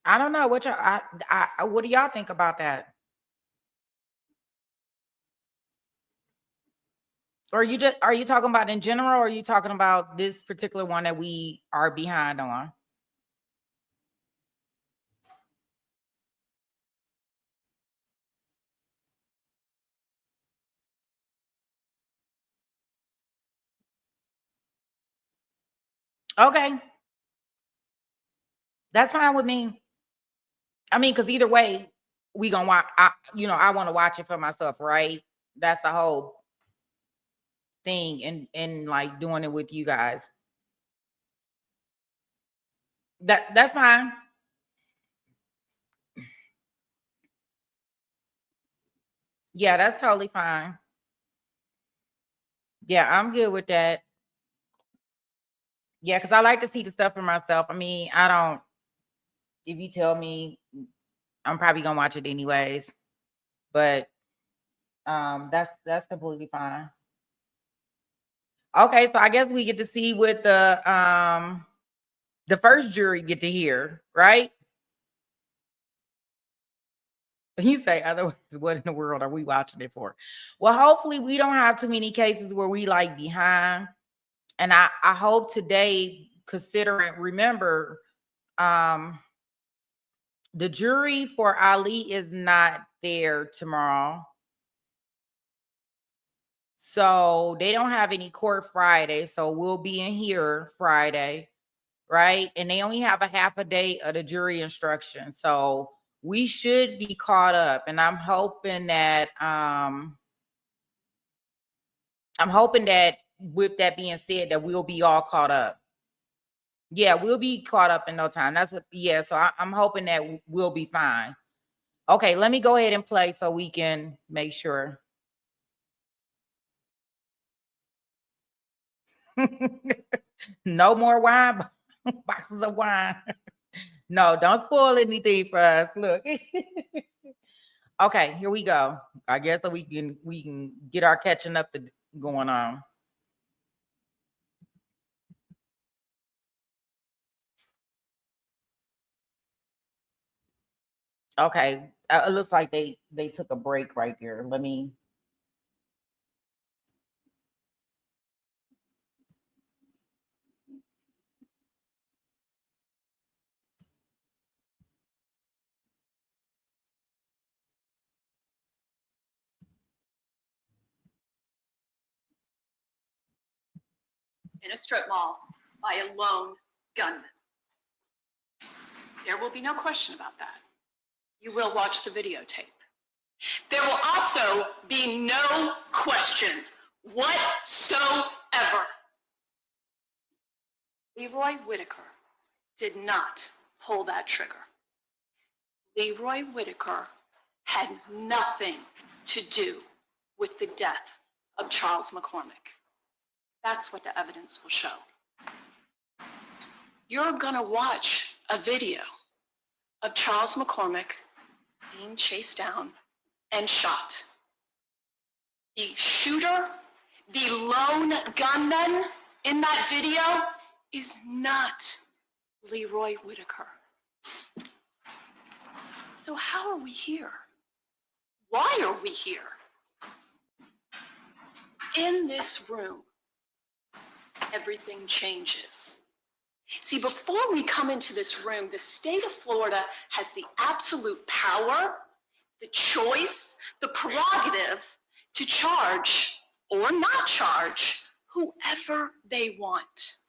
I don't know what what do y'all think about that? Or are you talking about in general, or are you talking about this particular one that we are behind on? Okay, that's fine with me. I mean, because either way, we gonna watch. I want to watch it for myself, right? That's the whole thing, and like doing it with you guys. That's fine. Yeah, that's totally fine. Yeah, I'm good with that. Yeah, because I like to see the stuff for myself. I mean, I don't. If you tell me, I'm probably gonna watch it anyways. But that's completely fine. Okay, so I guess we get to see what the first jury get to hear, right? You say otherwise, what in the world are we watching it for? Well, hopefully we don't have too many cases where we like behind. And I hope today, remember, um, the jury for Ali is not there tomorrow. So they don't have any court Friday. So we'll be in here Friday, right? And they only have a half a day of the jury instruction. So we should be caught up, and I'm hoping that with that being said, that we'll be all caught up. Yeah, we'll be caught up in no time. That's what, yeah, so I'm hoping that we'll be fine. Okay, let me go ahead and play so we can make sure. No more wine, boxes of wine. No, don't spoil anything for us. Look. Okay, here we go. I guess so we can get our catching up going on. Okay, it looks like they took a break right there. Let me. In a strip mall by a lone gunman. There will be no question about that. You will watch the videotape. There will also be no question whatsoever. Leroy Whitaker did not pull that trigger. Leroy Whitaker had nothing to do with the death of Charles McCormick. That's what the evidence will show. You're gonna watch a video of Charles McCormick being chased down and shot. The shooter, the lone gunman in that video is not Leroy Whitaker. So how are we here? Why are we here? In this room, everything changes. See, before we come into this room, the state of Florida has the absolute power, the choice, the prerogative to charge or not charge whoever they want.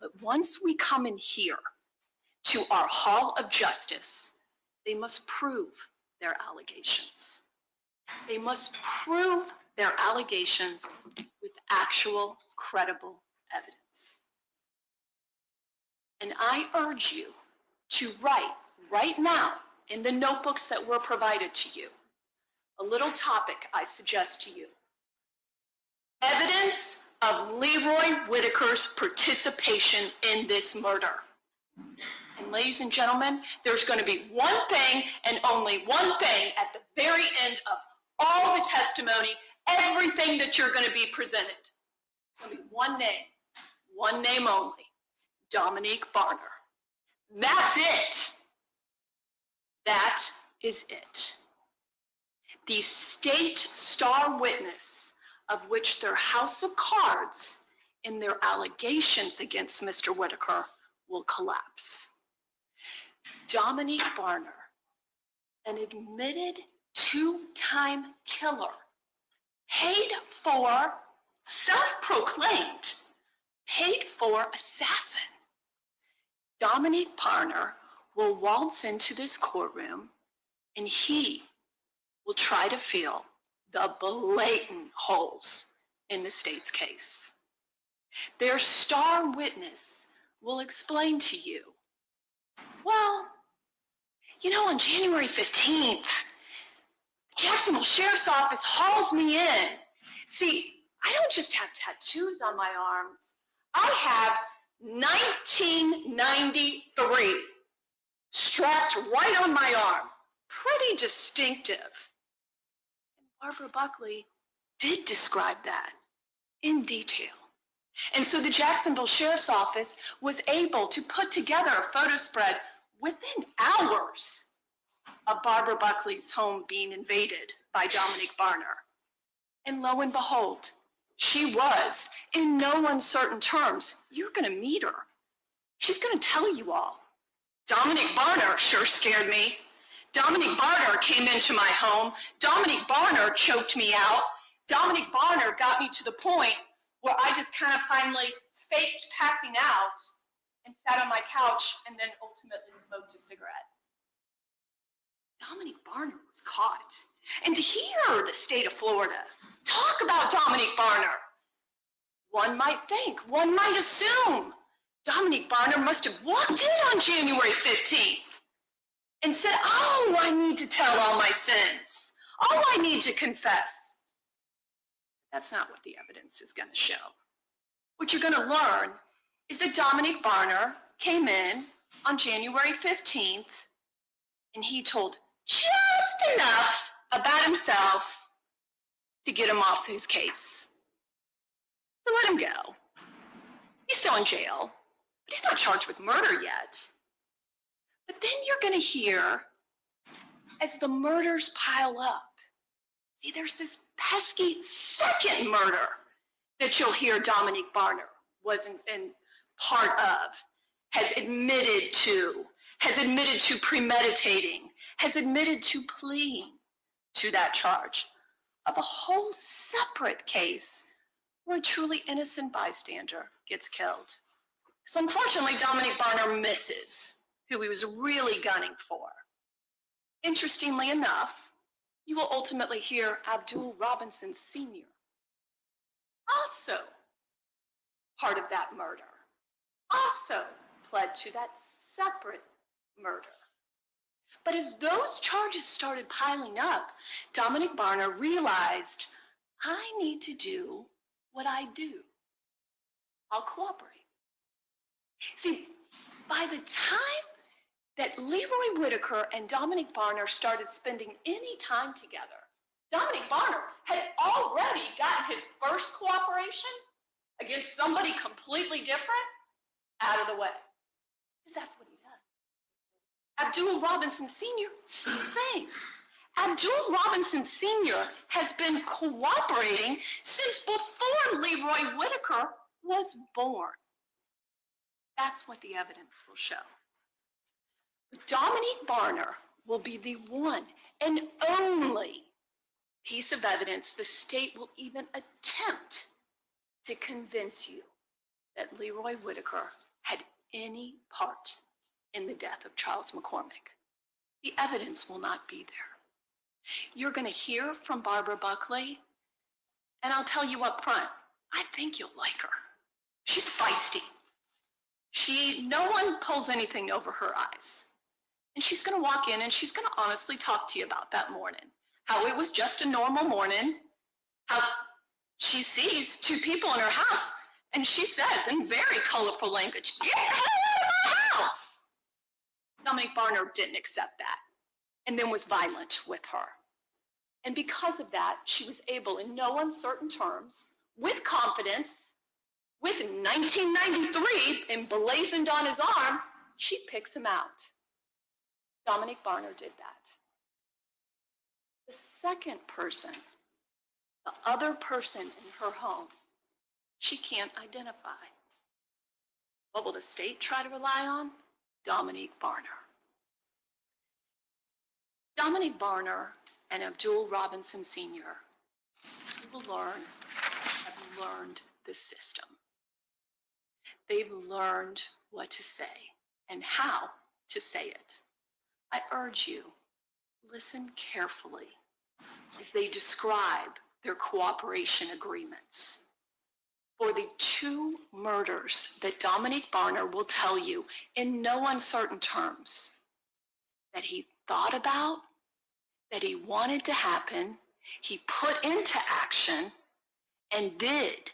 But once we come in here to our Hall of Justice, they must prove their allegations. They must prove their allegations with actual credible evidence. And I urge you to write right now in the notebooks that were provided to you a little topic I suggest to you. Evidence of Leroy Whitaker's participation in this murder. And ladies and gentlemen, there's going to be one thing and only one thing at the very end of all the testimony, everything that you're going to be presented. It's going to be one name only, Dominique Barner. That's it. That is it. The state star witness of which their house of cards in their allegations against Mr. Whitaker will collapse. Dominique Barner, an admitted two-time killer, paid for, self-proclaimed, paid for assassin. Dominique Barner will waltz into this courtroom and he will try to fill the blatant holes in the state's case. Their star witness will explain to you, well, you know, on January 15th, the Jacksonville Sheriff's Office hauls me in. See, I don't just have tattoos on my arms. I have 1993 strapped right on my arm. Pretty distinctive. And Barbara Buckley did describe that in detail. And so the Jacksonville Sheriff's Office was able to put together a photo spread within hours of Barbara Buckley's home being invaded by Dominique Barner. And lo and behold, she was, in no uncertain terms, you're going to meet her. She's going to tell you all. Dominique Barner sure scared me. Dominique Barner came into my home. Dominique Barner choked me out. Dominique Barner got me to the point where I just kind of finally faked passing out and sat on my couch and then ultimately smoked a cigarette. Dominic Barner was caught. And to hear the state of Florida talk about Dominic Barner, one might think, one might assume, Dominic Barner must have walked in on January 15th and said, oh, I need to tell all my sins. Oh, I need to confess. That's not what the evidence is going to show. What you're going to learn is that Dominic Barner came in on January 15th and he told just enough about himself to get him off his case. So let him go. He's still in jail, but he's not charged with murder yet. But then you're going to hear, as the murders pile up, see, there's this pesky second murder that you'll hear Dominic Barner wasn't in part of, has admitted to premeditating, has admitted to pleading to that charge of a whole separate case where a truly innocent bystander gets killed. Because unfortunately, Dominic Barner misses who he was really gunning for. Interestingly enough, you will ultimately hear Abdul Robinson Sr. also part of that murder, also pled to that separate murder. But as those charges started piling up, Dominic Barner realized, I need to do what I do. I'll cooperate. See, by the time that Leroy Whitaker and Dominic Barner started spending any time together, Dominic Barner had already gotten his first cooperation against somebody completely different out of the way. Because that's what he does. Abdul Robinson Sr., same thing. Abdul Robinson Sr. has been cooperating since before Leroy Whitaker was born. That's what the evidence will show. Dominic Barner will be the one and only piece of evidence the state will even attempt to convince you that Leroy Whitaker had any part in the death of Charles McCormick. The evidence will not be there. You're going to hear from Barbara Buckley, and I'll tell you up front, I think you'll like her. She's feisty. No one pulls anything over her eyes. And she's going to walk in and she's going to honestly talk to you about that morning. How it was just a normal morning. How she sees two people in her house and she says in very colorful language, get the hell out of my house. Dominic Barner didn't accept that and then was violent with her. And because of that, she was able in no uncertain terms, with confidence, with 1993 emblazoned on his arm, she picks him out. Dominic Barner did that. The second person, the other person in her home, she can't identify. What will the state try to rely on? Dominic Barner. Dominic Barner and Abdul Robinson Sr., you will learn, have learned the system. They've learned what to say and how to say it. I urge you, listen carefully as they describe their cooperation agreements. For the two murders that Dominic Barner will tell you in no uncertain terms that he thought about, that he wanted to happen, he put into action, and did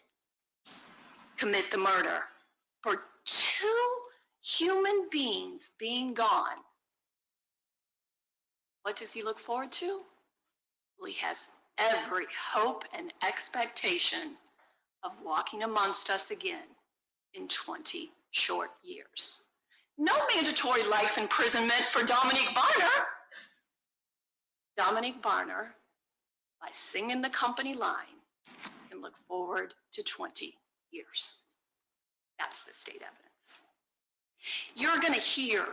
commit the murder. For two human beings being gone, what does he look forward to? Well, he has every hope and expectation of walking amongst us again in 20 short years. No mandatory life imprisonment for Dominic Barner. Dominic Barner, by singing the company line, can look forward to 20 years. That's the state evidence. You're going to hear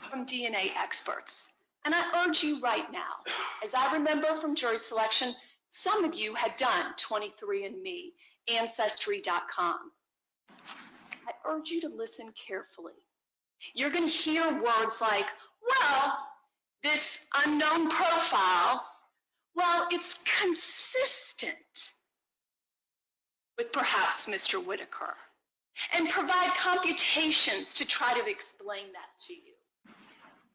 from DNA experts. And I urge you right now, as I remember from jury selection, some of you had done 23andMe, Ancestry.com. I urge you to listen carefully. You're going to hear words like, well, This unknown profile, well, it's consistent with perhaps Mr. Whitaker, and provide computations to try to explain that to you.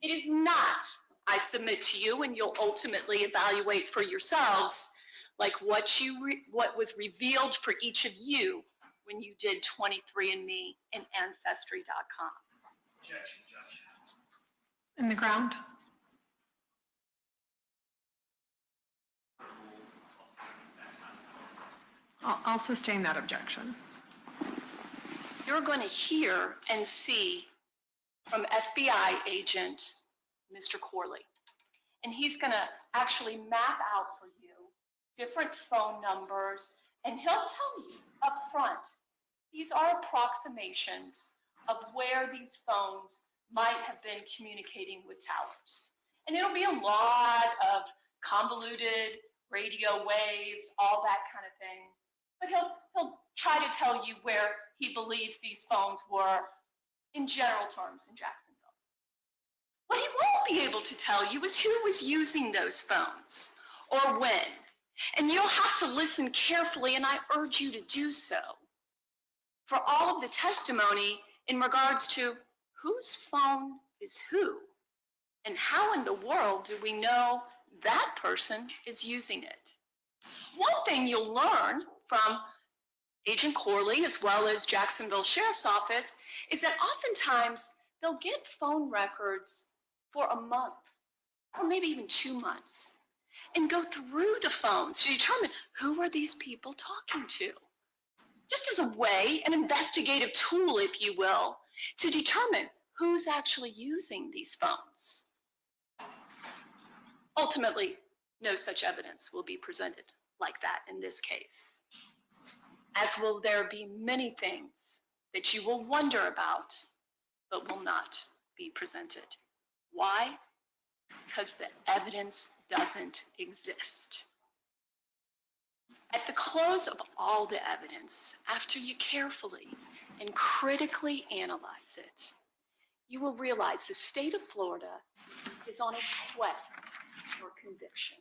It is not, I submit to you, and you'll ultimately evaluate for yourselves, like what was revealed for each of you when you did 23andMe and Ancestry.com. Objection, Judge. In the ground. I'll sustain that objection. You're going to hear and see from FBI agent Mr. Corley. And he's going to actually map out for you different phone numbers, and he'll tell you up front, these are approximations of where these phones might have been communicating with towers. And it'll be a lot of convoluted radio waves, all that kind of thing. But he'll try to tell you where he believes these phones were in general terms in Jacksonville. What he won't be able to tell you is who was using those phones or when. And you'll have to listen carefully, and I urge you to do so, for all of the testimony in regards to whose phone is who, and how in the world do we know that person is using it. One thing you'll learn from Agent Corley as well as Jacksonville Sheriff's Office is that oftentimes they'll get phone records for a month or maybe even 2 months and go through the phones to determine who are these people talking to. Just as a way, an investigative tool, if you will, to determine who's actually using these phones. Ultimately, no such evidence will be presented like that in this case, as will there be many things that you will wonder about, but will not be presented. Why? Because the evidence doesn't exist. At the close of all the evidence, after you carefully and critically analyze it, you will realize the state of Florida is on a quest for conviction.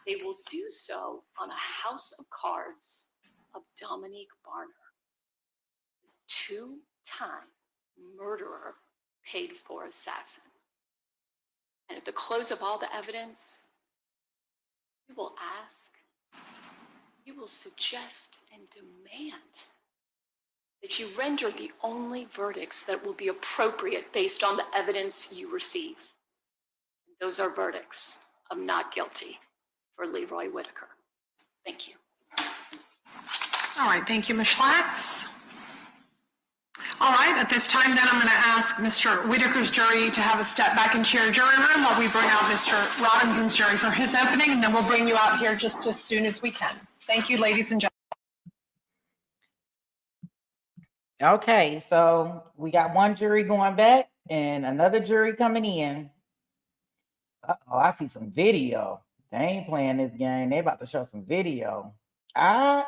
They will do so on a house of cards of Dominique Barner, two-time murderer paid for assassin. And at the close of all the evidence, you will ask, you will suggest and demand that you render the only verdicts that will be appropriate based on the evidence you receive. Those are verdicts of not guilty for Leroy Whitaker. Thank you. All right, thank you, Ms. Schlax. All right, at this time then I'm going to ask Mr. Whitaker's jury to have a step back into your jury room while we bring out Mr. Robinson's jury for his opening, and then we'll bring you out here just as soon as we can. Thank you, ladies and gentlemen. Okay, so we got one jury going back and another jury coming in. Uh-oh, I see some video. They ain't playing this game. They about to show some video. Okay.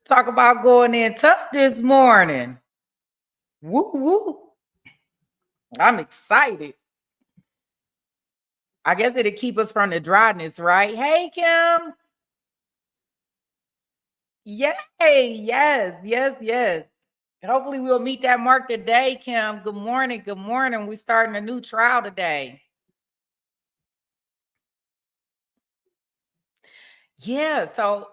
Talk about going in tough this morning. Woo woo. I'm excited. I guess it'll keep us from the dryness, right? Hey, Kim. Yay. Yes. Hopefully we'll meet that mark today, Kim. Good morning. We're starting a new trial today. Yeah, so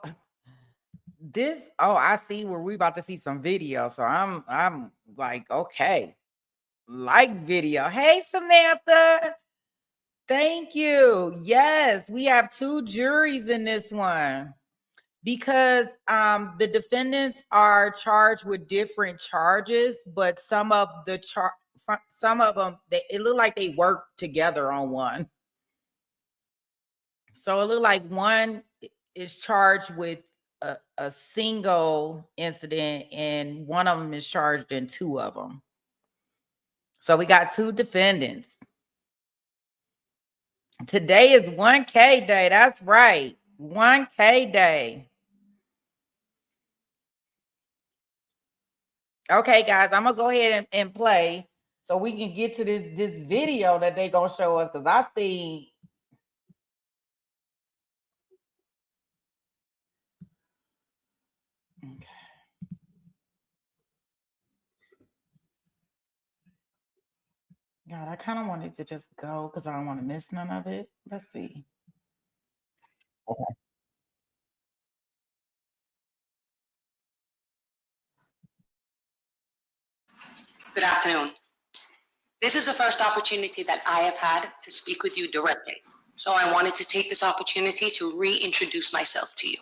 this, I see where we're about to see some video. So I'm like, okay, like video. Hey, Samantha. Thank you. Yes, we have two juries in this one because the defendants are charged with different charges, but some of them, it looked like they worked together on one. So it looked like one is charged with a single incident and one of them is charged in two of them. So we got two defendants. Today is 1K day. That's right. 1K day. Okay, guys, I'm going to go ahead and play so we can get to this video that they gonna show us, because I see. Okay. God, I kind of wanted to just go because I don't want to miss none of it. Let's see. Okay. Good afternoon. This is the first opportunity that I have had to speak with you directly. So I wanted to take this opportunity to reintroduce myself to you.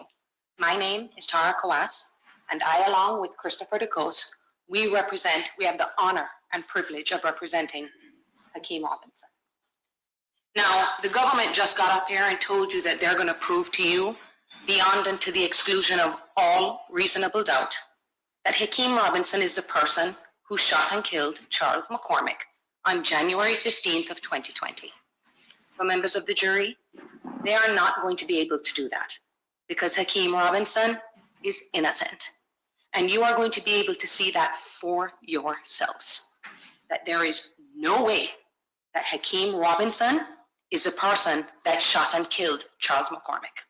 My name is Tara Kawas, and I, along with Christopher DeCos, we have the honor and privilege of representing Hakeem Robinson. Now, the government just got up here and told you that they're going to prove to you, beyond and to the exclusion of all reasonable doubt, that Hakeem Robinson is the person who shot and killed Charles McCormick on January 15th of 2020. For members of the jury, they are not going to be able to do that because Hakeem Robinson is innocent. And you are going to be able to see that for yourselves, that there is no way that Hakeem Robinson is the person that shot and killed Charles McCormick.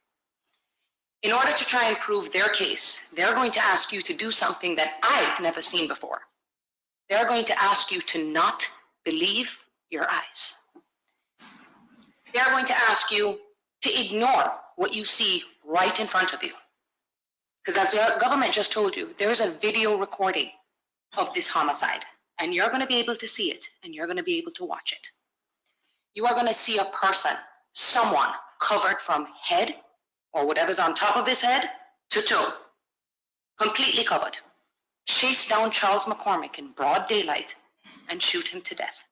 In order to try and prove their case, they're going to ask you to do something that I've never seen before. They're going to ask you to not believe your eyes. They're going to ask you to ignore what you see right in front of you. Because as the government just told you, there is a video recording of this homicide, and you're going to be able to see it, and you're going to be able to watch it. You are going to see a person, someone covered from head or whatever's on top of his head to toe, completely covered, chase down Charles McCormick in broad daylight and shoot him to death.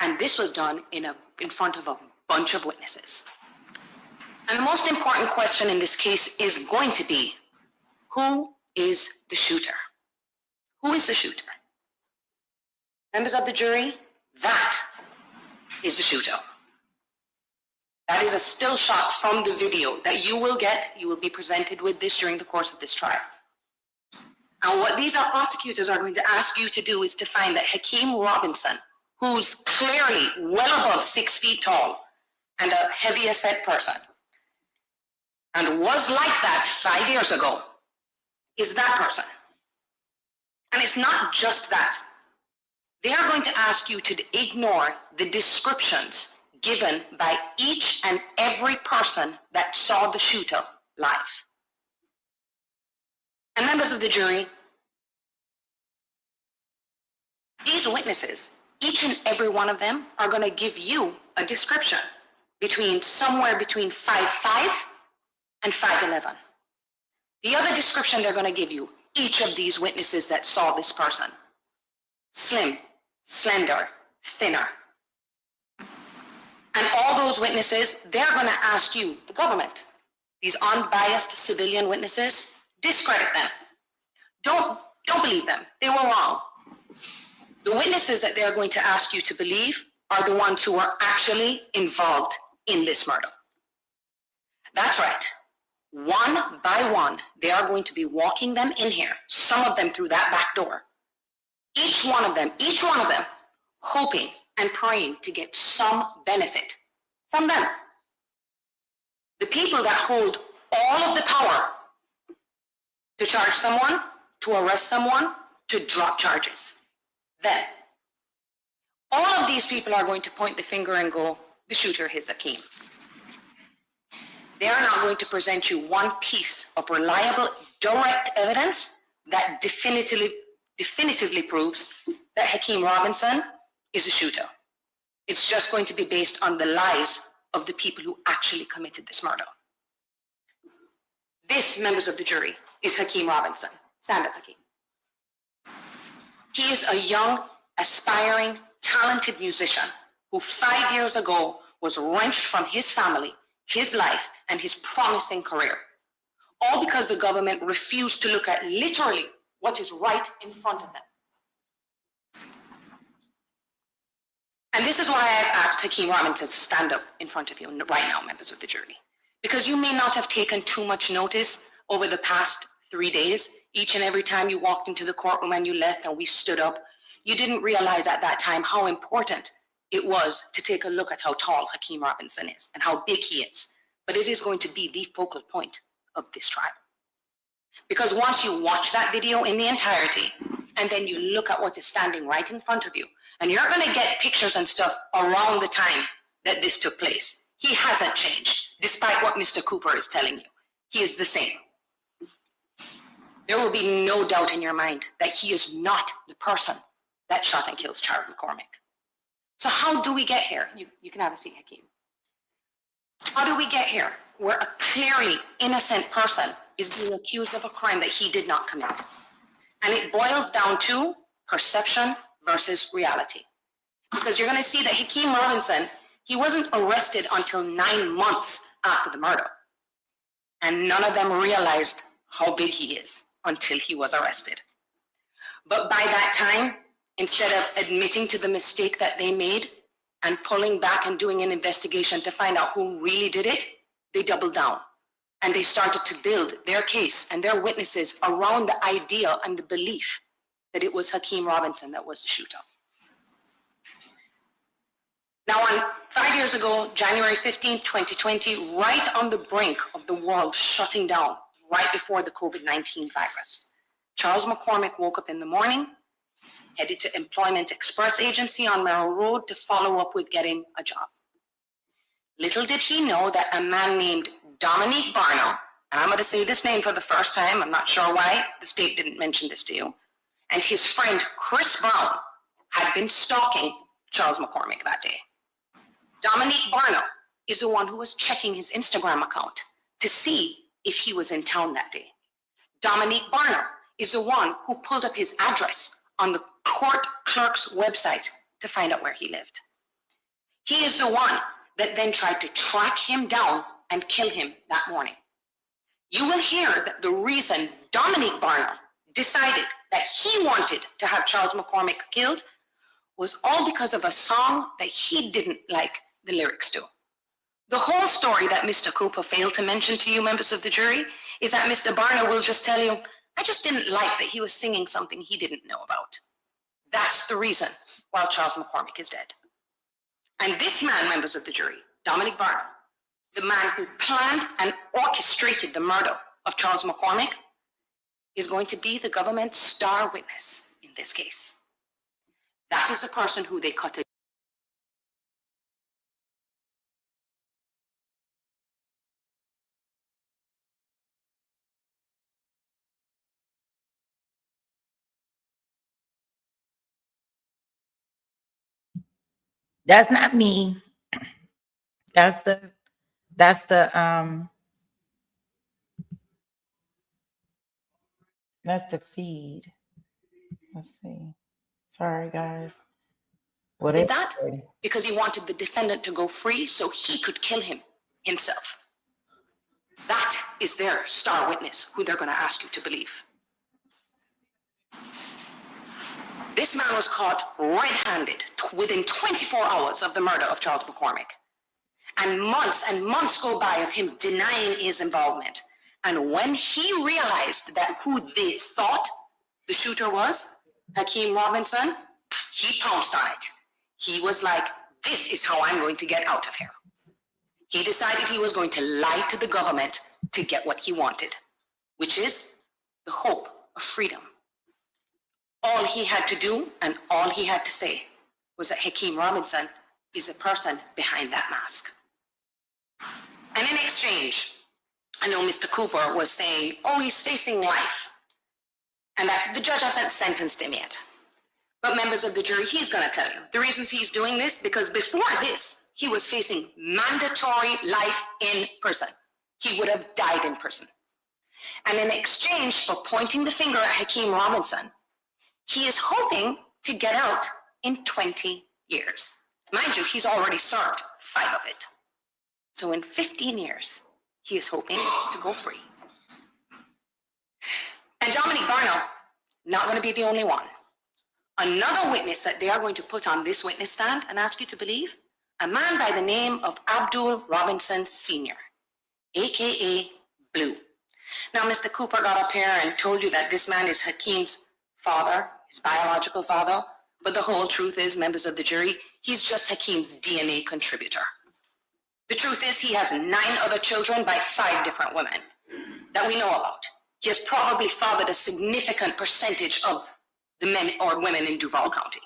And this was done in front of a bunch of witnesses. And the most important question in this case is going to be, who is the shooter? Who is the shooter? Members of the jury, that is the shooter. That is a still shot from the video that you will be presented with this during the course of this trial. And what these prosecutors are going to ask you to do is to find that Hakeem Robinson, who's clearly well above 6 feet tall and a heavier set person, and was like that 5 years ago, is that person. And it's not just that. They are going to ask you to ignore the descriptions given by each and every person that saw the shooter live. And members of the jury, these witnesses, each and every one of them are going to give you a description somewhere between 5'5" and 5'11". The other description they're going to give you, each of these witnesses that saw this person: slim, slender, thinner. And all those witnesses, they're going to ask you, the government, these unbiased civilian witnesses, discredit them. Don't believe them. They were wrong. The witnesses that they're going to ask you to believe are the ones who are actually involved in this murder. That's right. One by one, they are going to be walking them in here, some of them through that back door. Each one of them, hoping and praying to get some benefit from them. The people that hold all of the power to charge someone, to arrest someone, to drop charges. Them. All of these people are going to point the finger and go, the shooter is Hakeem. They are not going to present you one piece of reliable, direct evidence that definitively proves that Hakeem Robinson is a shooter. It's just going to be based on the lies of the people who actually committed this murder. This, members of the jury, is Hakeem Robinson. Stand up, Hakeem. He is a young, aspiring, talented musician who 5 years ago was wrenched from his family, his life, and his promising career. All because the government refused to look at literally what is right in front of them. And this is why I've asked Hakeem Robinson to stand up in front of you right now, members of the jury. Because you may not have taken too much notice over the past 3 days. Each and every time you walked into the courtroom and you left and we stood up, you didn't realize at that time how important it was to take a look at how tall Hakeem Robinson is and how big he is. But it is going to be the focal point of this trial. Because once you watch that video in the entirety, and then you look at what is standing right in front of you, and you're going to get pictures and stuff around the time that this took place. He hasn't changed, despite what Mr. Cooper is telling you. He is the same. There will be no doubt in your mind that he is not the person that shot and killed Charles McCormick. So how do we get here? You can have a seat, Hakeem. How do we get here where a clearly innocent person is being accused of a crime that he did not commit? And it boils down to perception versus reality. Because you're going to see that Hakeem Robinson, he wasn't arrested until 9 months after the murder. And none of them realized how big he is until he was arrested. But by that time, instead of admitting to the mistake that they made and pulling back and doing an investigation to find out who really did it, they doubled down. And they started to build their case and their witnesses around the idea and the belief that it was Hakeem Robinson that was the shooter. Now, on 5 years ago, January 15, 2020, right on the brink of the world shutting down, right before the COVID-19 virus, Charles McCormick woke up in the morning, headed to Employment Express Agency on Merrill Road to follow up with getting a job. Little did he know that a man named Dominique Barno, and I'm going to say this name for the first time, I'm not sure why the state didn't mention this to you, and his friend Chris Brown had been stalking Charles McCormick that day. Dominique Barno is the one who was checking his Instagram account to see if he was in town that day. Dominique Barno is the one who pulled up his address on the court clerk's website to find out where he lived. He is the one that then tried to track him down and kill him that morning. You will hear that the reason Dominique Barno decided that he wanted to have Charles McCormick killed was all because of a song that he didn't like the lyrics to. The whole story that Mr. Cooper failed to mention to you, members of the jury, is that Mr. Barno will just tell you, I just didn't like that he was singing something he didn't know about. That's the reason why Charles McCormick is dead. And this man, members of the jury, Dominique Barno, the man who planned and orchestrated the murder of Charles McCormick, is going to be the government's star witness in this case. That is the person who they cut a That's not me. That's the that's the feed. Let's see. Sorry, guys. What did is that it? because he wanted the defendant to go free so he could kill him himself. That is their star witness who they're going to ask you to believe. This man was caught red-handed within 24 hours of the murder of Charles McCormick. And months go by of him denying his involvement. And when he realized that who they thought the shooter was, Hakeem Robinson, he pounced on it. He was like, this is how I'm going to get out of here. He decided he was going to lie to the government to get what he wanted, which is the hope of freedom. All he had to do and all he had to say was that Hakeem Robinson is the person behind that mask. And in exchange, I know Mr. Cooper was saying, oh, he's facing life, and that the judge hasn't sentenced him yet. But members of the jury, he's going to tell you the reasons he's doing this, because before this, he was facing mandatory life in prison. He would have died in prison. And in exchange for pointing the finger at Hakeem Robinson, he is hoping to get out in 20 years. Mind you, he's already served 5 of it. So in 15 years, he is hoping to go free. And Dominique Barno, not going to be the only one. Another witness that they are going to put on this witness stand and ask you to believe, a man by the name of Abdul Robinson Sr., AKA Blue. Now, Mr. Cooper got up here and told you that this man is Hakeem's father, his biological father, But the whole truth is, members of the jury, he's just Hakeem's DNA contributor. The truth is, he has 9 other children by 5 different women that we know about. He has probably fathered a significant percentage of the men or women in Duval County.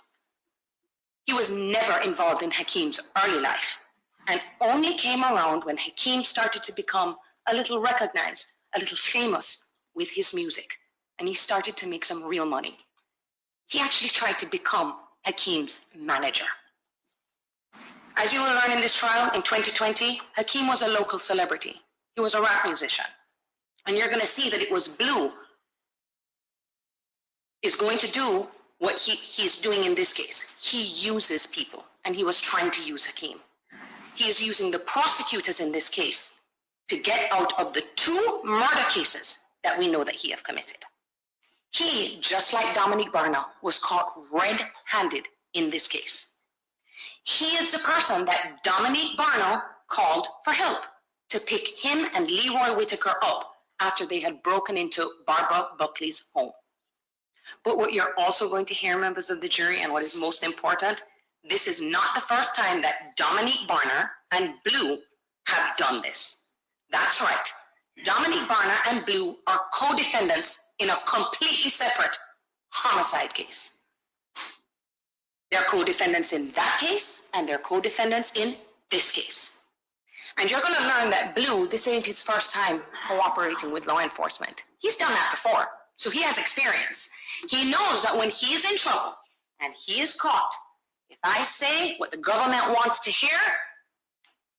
He was never involved in Hakeem's early life and only came around when Hakeem started to become a little recognized, a little famous with his music, and he started to make some real money. He actually tried to become Hakeem's manager. As you will learn in this trial in 2020, Hakeem was a local celebrity. He was a rap musician. And you're going to see that it was Blue is going to do what he's doing in this case. He uses people, and he was trying to use Hakeem. He is using the prosecutors in this case to get out of the 2 murder cases that we know that he have committed. He, just like Dominique Barna, was caught red-handed in this case. He is the person that Dominique Barna called for help to pick him and Leroy Whitaker up after they had broken into Barbara Buckley's home. But what you're also going to hear, members of the jury, and what is most important, this is not the first time that Dominique Barna and Blue have done this. That's right. Dominique Barna and Blue are co-defendants in a completely separate homicide case. They're co-defendants in that case, and they're co-defendants in this case. And you're going to learn that Blue, this ain't his first time cooperating with law enforcement. He's done that before, so he has experience. He knows that when he's in trouble and he is caught, if I say what the government wants to hear,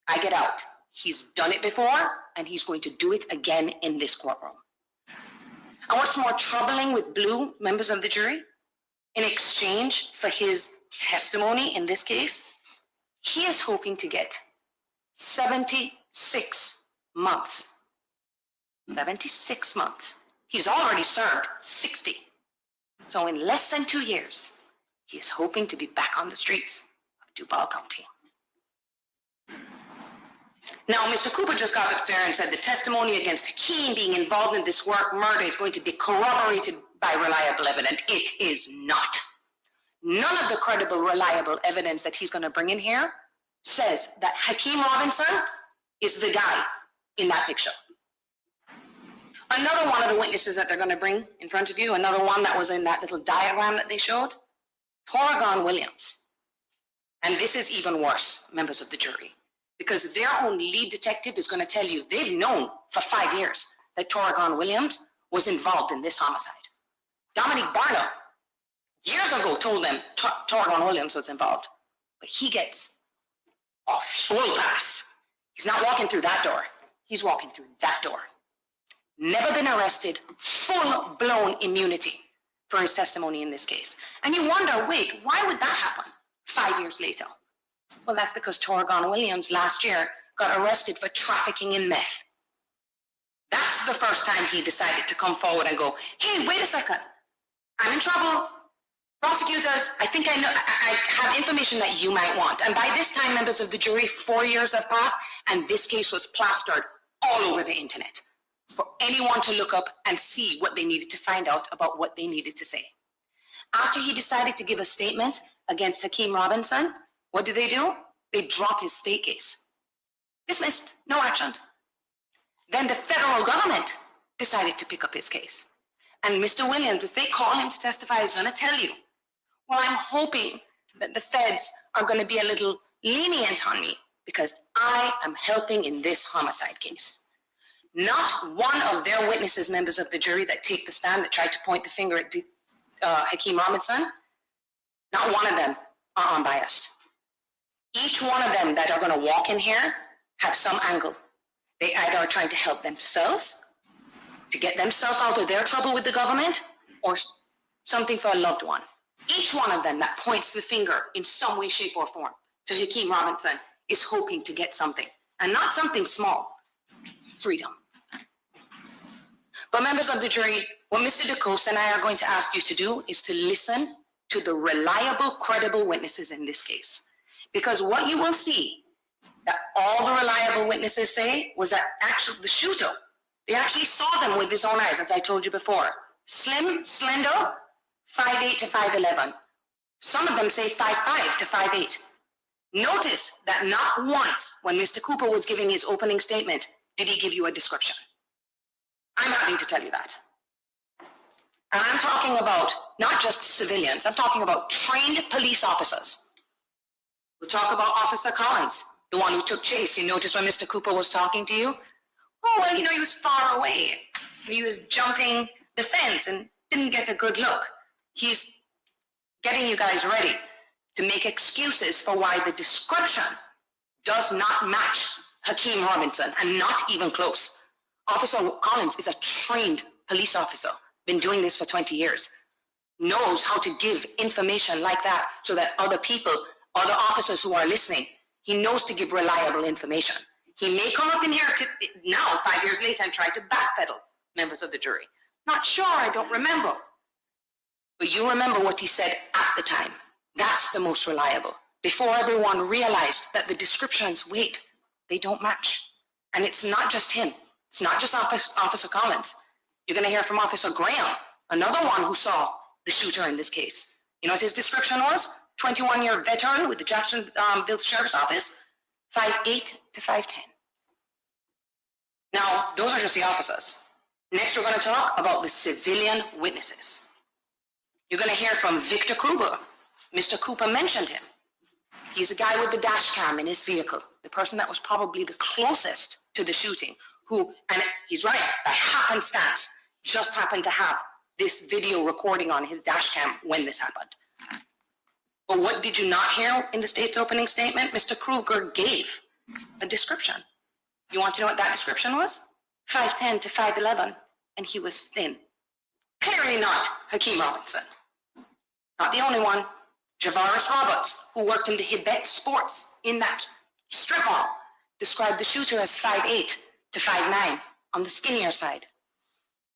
I get out. He's done it before, and he's going to do it again in this courtroom. And what's more troubling with Blue, members of the jury, in exchange for his testimony in this case, he is hoping to get 76 months. 76 months. He's already served 60. So in less than 2 years, he is hoping to be back on the streets of Duval County. Now, Mr. Cooper just got up there and said the testimony against Hakeem being involved in this murder is going to be corroborated by reliable evidence. It is not. None of the credible, reliable evidence that he's going to bring in here says that Hakeem Robinson is the guy in that picture. Another one of the witnesses that they're going to bring in front of you, another one that was in that little diagram that they showed, Torgon Williams. And this is even worse, members of the jury, because their own lead detective is going to tell you they've known for 5 years that Torgon Williams was involved in this homicide. Dominique Barna, years ago, told them Torgon Williams was involved, but he gets a full pass. He's not walking through that door. He's walking through that door. Never been arrested, full-blown immunity for his testimony in this case. And you wonder, wait, why would that happen 5 years later? Well, that's because Torgon Williams last year got arrested for trafficking in meth. That's the first time he decided to come forward and go, hey, wait a second, I'm in trouble. Prosecutors, I think I know, I have information that you might want. And by this time, members of the jury, 4 years have passed, and this case was plastered all over the internet for anyone to look up and see what they needed to find out about what they needed to say. After he decided to give a statement against Hakeem Robinson, what did? They drop his state case. Dismissed, no action. Then the federal government decided to pick up his case. And Mr. Williams, as they call him to testify, is going to tell you, well, I'm hoping that the feds are going to be a little lenient on me because I am helping in this homicide case. Not one of their witnesses, members of the jury that take the stand, that tried to point the finger at Hakeem Robinson, not one of them are unbiased. Each one of them that are going to walk in here have some angle. They either are trying to help themselves, to get themselves out of their trouble with the government, or something for a loved one. Each one of them that points the finger in some way, shape, or form to Hakeem Robinson is hoping to get something, and not something small, freedom. But members of the jury, what Mr. DeCoste and I are going to ask you to do is to listen to the reliable, credible witnesses in this case. Because what you will see that all the reliable witnesses say was that actually the shooter, they actually saw them with his own eyes, as I told you before. Slim, slender, 5'8" to 5'11", Some of them say 5'5" to 5'8". Notice that not once when Mr. Cooper was giving his opening statement did he give you a description. I'm having to tell you that. And I'm talking about not just civilians, I'm talking about trained police officers. We'll talk about Officer Collins, the one who took chase. You notice when Mr. Cooper was talking to you? Oh, well, you know, he was far away. He was jumping the fence and didn't get a good look. He's getting you guys ready to make excuses for why the description does not match Hakeem Robinson, and not even close. Officer Collins is a trained police officer, been doing this for 20 years, knows how to give information like that so that other people, other officers who are listening, he knows to give reliable information. He may come up in here now, 5 years later, and try to backpedal members of the jury. Not sure, I don't remember. But you remember what he said at the time. That's the most reliable. Before everyone realized that the descriptions, wait, they don't match. And it's not just him. It's not just Officer Collins. You're going to hear from Officer Graham, another one who saw the shooter in this case. You know what his description was? 21-year veteran with the Jacksonville Sheriff's Office, 5'8" to 5'10". Now, those are just the officers. Next, we're going to talk about the civilian witnesses. You're going to hear from Victor Kruger. Mr. Cooper mentioned him. He's a guy with the dash cam in his vehicle, the person that was probably the closest to the shooting, who, and he's right, by happenstance, just happened to have this video recording on his dash cam when this happened. But what did you not hear in the state's opening statement? Mr. Kruger gave a description. You want to know what that description was? 5'10" to 5'11", and he was thin. Clearly not Hakeem Robinson. Not the only one. Javaris Roberts, who worked in the Hibet Sports in that strip mall, described the shooter as 5'8" to 5'9" on the skinnier side.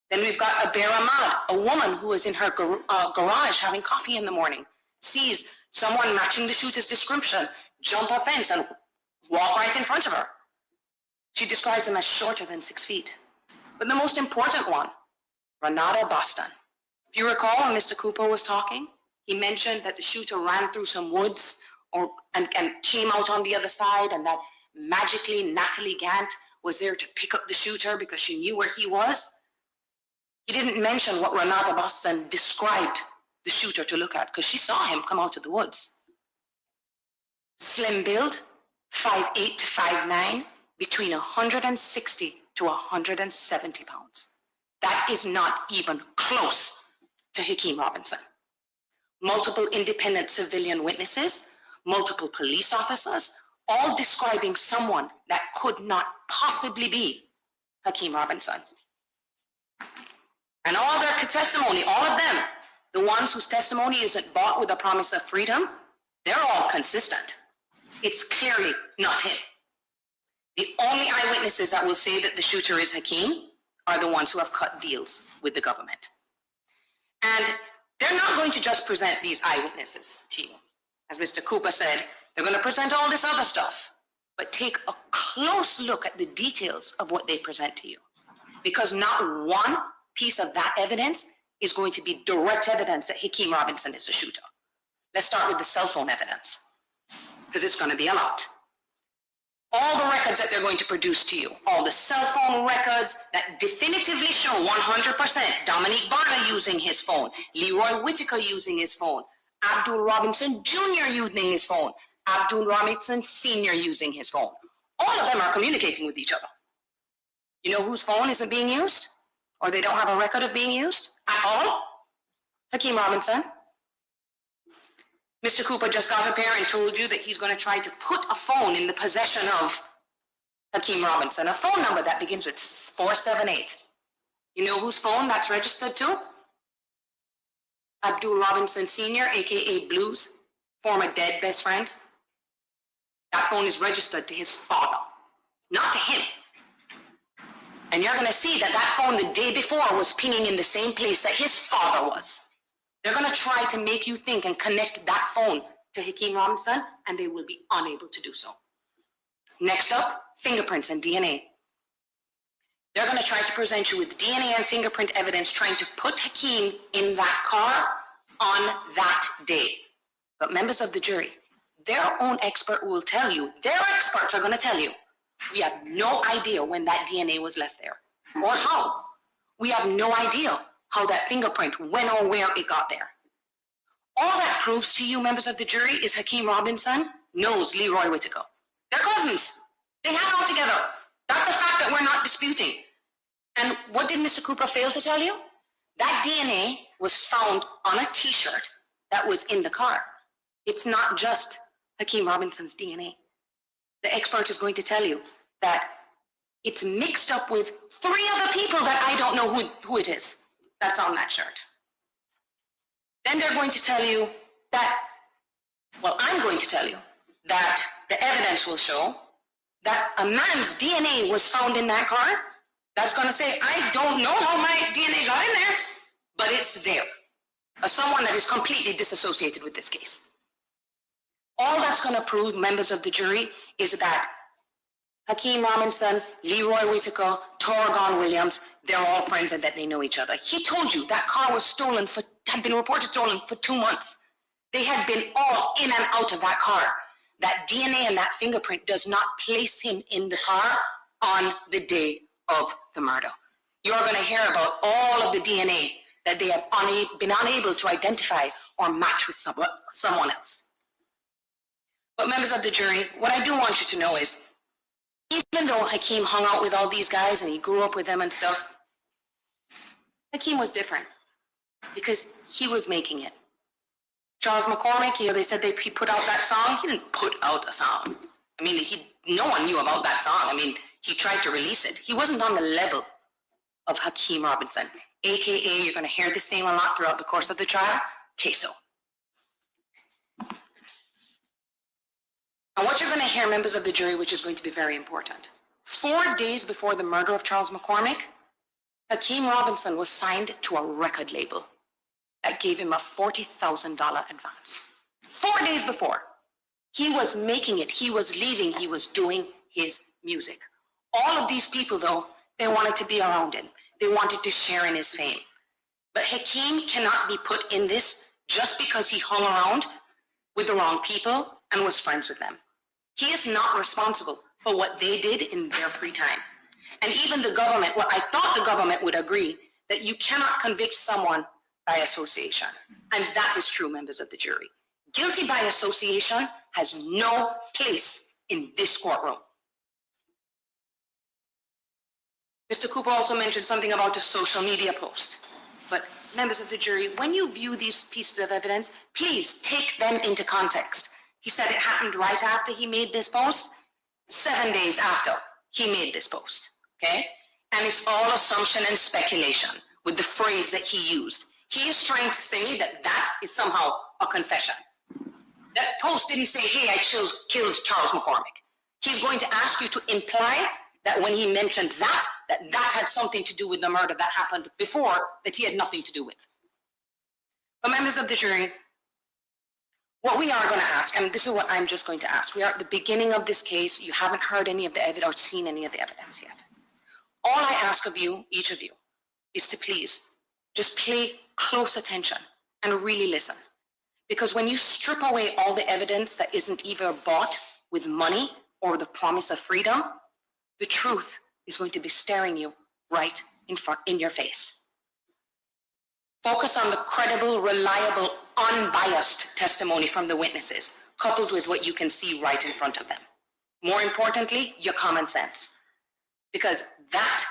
Then we've got Aber Ahmad, a woman who was in her garage having coffee in the morning, sees someone matching the shooter's description, jump a fence and walk right in front of her. She describes him as shorter than 6 feet. But the most important one, Renata Boston. If you recall when Mr. Cooper was talking, he mentioned that the shooter ran through some woods and came out on the other side, and that magically Natalie Gant was there to pick up the shooter because she knew where he was. He didn't mention what Renata Boston described the shooter to look at, because she saw him come out of the woods. Slim build, 5'8" to 5'9", between 160 to 170 pounds. That is not even close to Hakeem Robinson. Multiple independent civilian witnesses, multiple police officers, all describing someone that could not possibly be Hakeem Robinson. And all their testimony, all of them, the ones whose testimony isn't bought with a promise of freedom, they're all consistent. It's clearly not him. The only eyewitnesses that will say that the shooter is Hakeem are the ones who have cut deals with the government. And they're not going to just present these eyewitnesses to you. As Mr. Cooper said, they're going to present all this other stuff, but take a close look at the details of what they present to you. Because not one piece of that evidence is going to be direct evidence that Hakeem Robinson is the shooter. Let's start with the cell phone evidence, because it's going to be a lot. All the records that they're going to produce to you, all the cell phone records that definitively show 100% Dominique Barner using his phone, Leroy Whitaker using his phone, Abdul Robinson Jr. using his phone, Abdul Robinson Sr. using his phone. All of them are communicating with each other. You know whose phone isn't being used? Or they don't have a record of being used at all? Hakeem Robinson. Mr. Cooper just got up here and told you that he's going to try to put a phone in the possession of Hakeem Robinson, a phone number that begins with 478. You know whose phone that's registered to? Abdul Robinson Sr., aka Blues, former dead best friend. That phone is registered to his father, not to him. And you're going to see that that phone the day before was pinging in the same place that his father was. They're going to try to make you think and connect that phone to Hakeem Robinson, and they will be unable to do so. Next up, fingerprints and DNA. They're going to try to present you with DNA and fingerprint evidence trying to put Hakeem in that car on that day. But members of the jury, their own expert will tell you, their experts are going to tell you, we have no idea when that DNA was left there or how. We have no idea how that fingerprint, when or where it got there. All that proves to you, members of the jury, is Hakeem Robinson knows Leroy Whitaker. They're cousins. They hang out together. That's a fact that we're not disputing. And what did Mr. Cooper fail to tell you? That DNA was found on a t-shirt that was in the car. It's not just Hakeem Robinson's DNA. The expert is going to tell you that it's mixed up with 3 other people that I don't know who it is that's on that shirt. Then they're going to tell you that, well, I'm going to tell you that the evidence will show that a man's DNA was found in that car. That's going to say, I don't know how my DNA got in there, but it's there. As someone that is completely disassociated with this case. All that's going to prove, members of the jury, is that Hakeem Robinson, Leroy Whitaker, Torgon Williams, they're all friends and that they know each other. He told you that car was had been reported stolen for 2 months. They had been all in and out of that car. That DNA and that fingerprint does not place him in the car on the day of the murder. You're going to hear about all of the DNA that they have been unable to identify or match with someone else. But members of the jury, what I do want you to know is, even though Hakeem hung out with all these guys and he grew up with them and stuff, Hakeem was different because he was making it. Charles McCormick, they said he put out that song. He didn't put out a song. I mean, no one knew about that song. I mean, he tried to release it. He wasn't on the level of Hakeem Robinson, AKA, you're going to hear this name a lot throughout the course of the trial, Ksoo. And what you're going to hear, members of the jury, which is going to be very important. 4 days before the murder of Charles McCormick, Hakeem Robinson was signed to a record label that gave him a $40,000 advance. 4 days before. He was making it. He was leaving. He was doing his music. All of these people, though, they wanted to be around him. They wanted to share in his fame. But Hakeem cannot be put in this just because he hung around with the wrong people and was friends with them. He is not responsible for what they did in their free time. And even the government, well, I thought the government would agree that you cannot convict someone by association. And that is true, members of the jury. Guilty by association has no place in this courtroom. Mr. Cooper also mentioned something about a social media post. But members of the jury, when you view these pieces of evidence, please take them into context. He said it happened right after he made this post, 7 days after he made this post, okay? And it's all assumption and speculation with the phrase that he used. He is trying to say that that is somehow a confession. That post didn't say, hey, I killed Charles McCormick. He's going to ask you to imply that when he mentioned that had something to do with the murder that happened before that he had nothing to do with. But members of the jury, what we are going to ask, and this is what I'm just going to ask, we are at the beginning of this case. You haven't heard any of the evidence or seen any of the evidence yet. All I ask of you, each of you, is to please just pay close attention and really listen. Because when you strip away all the evidence that isn't either bought with money or the promise of freedom, the truth is going to be staring you right in your face. Focus on the credible, reliable, unbiased testimony from the witnesses, coupled with what you can see right in front of them. More importantly, your common sense. Because that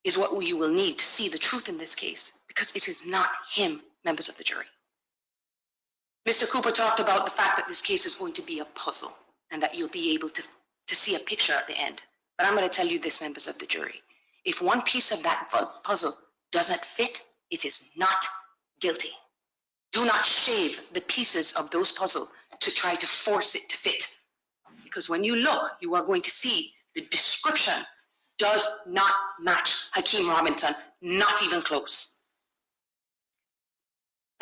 is what you will need to see the truth in this case, because it is not him, members of the jury. Mr. Cooper talked about the fact that this case is going to be a puzzle and that you'll be able to see a picture at the end. But I'm going to tell you this, members of the jury. If one piece of that puzzle doesn't fit, it is not guilty. Do not shave the pieces of those puzzles to try to force it to fit. Because when you look, you are going to see the description does not match Hakeem Robinson, not even close.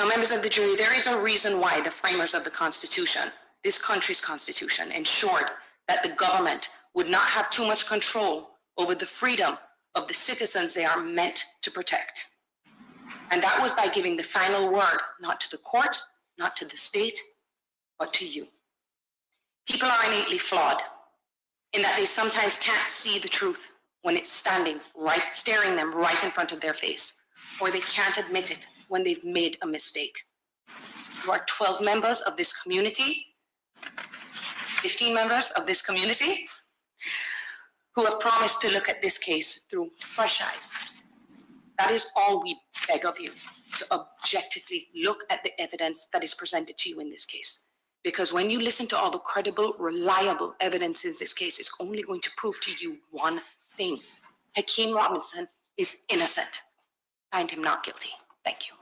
Now, members of the jury, there is a reason why the framers of the Constitution, this country's Constitution, ensured that the government would not have too much control over the freedom of the citizens they are meant to protect. And that was by giving the final word, not to the court, not to the state, but to you. People are innately flawed in that they sometimes can't see the truth when it's staring them right in front of their face, or they can't admit it when they've made a mistake. You are 12 members of this community, 15 members of this community, who have promised to look at this case through fresh eyes. That is all we beg of you, to objectively look at the evidence that is presented to you in this case. Because when you listen to all the credible, reliable evidence in this case, it's only going to prove to you one thing. Hakeem Robinson is innocent. Find him not guilty. Thank you.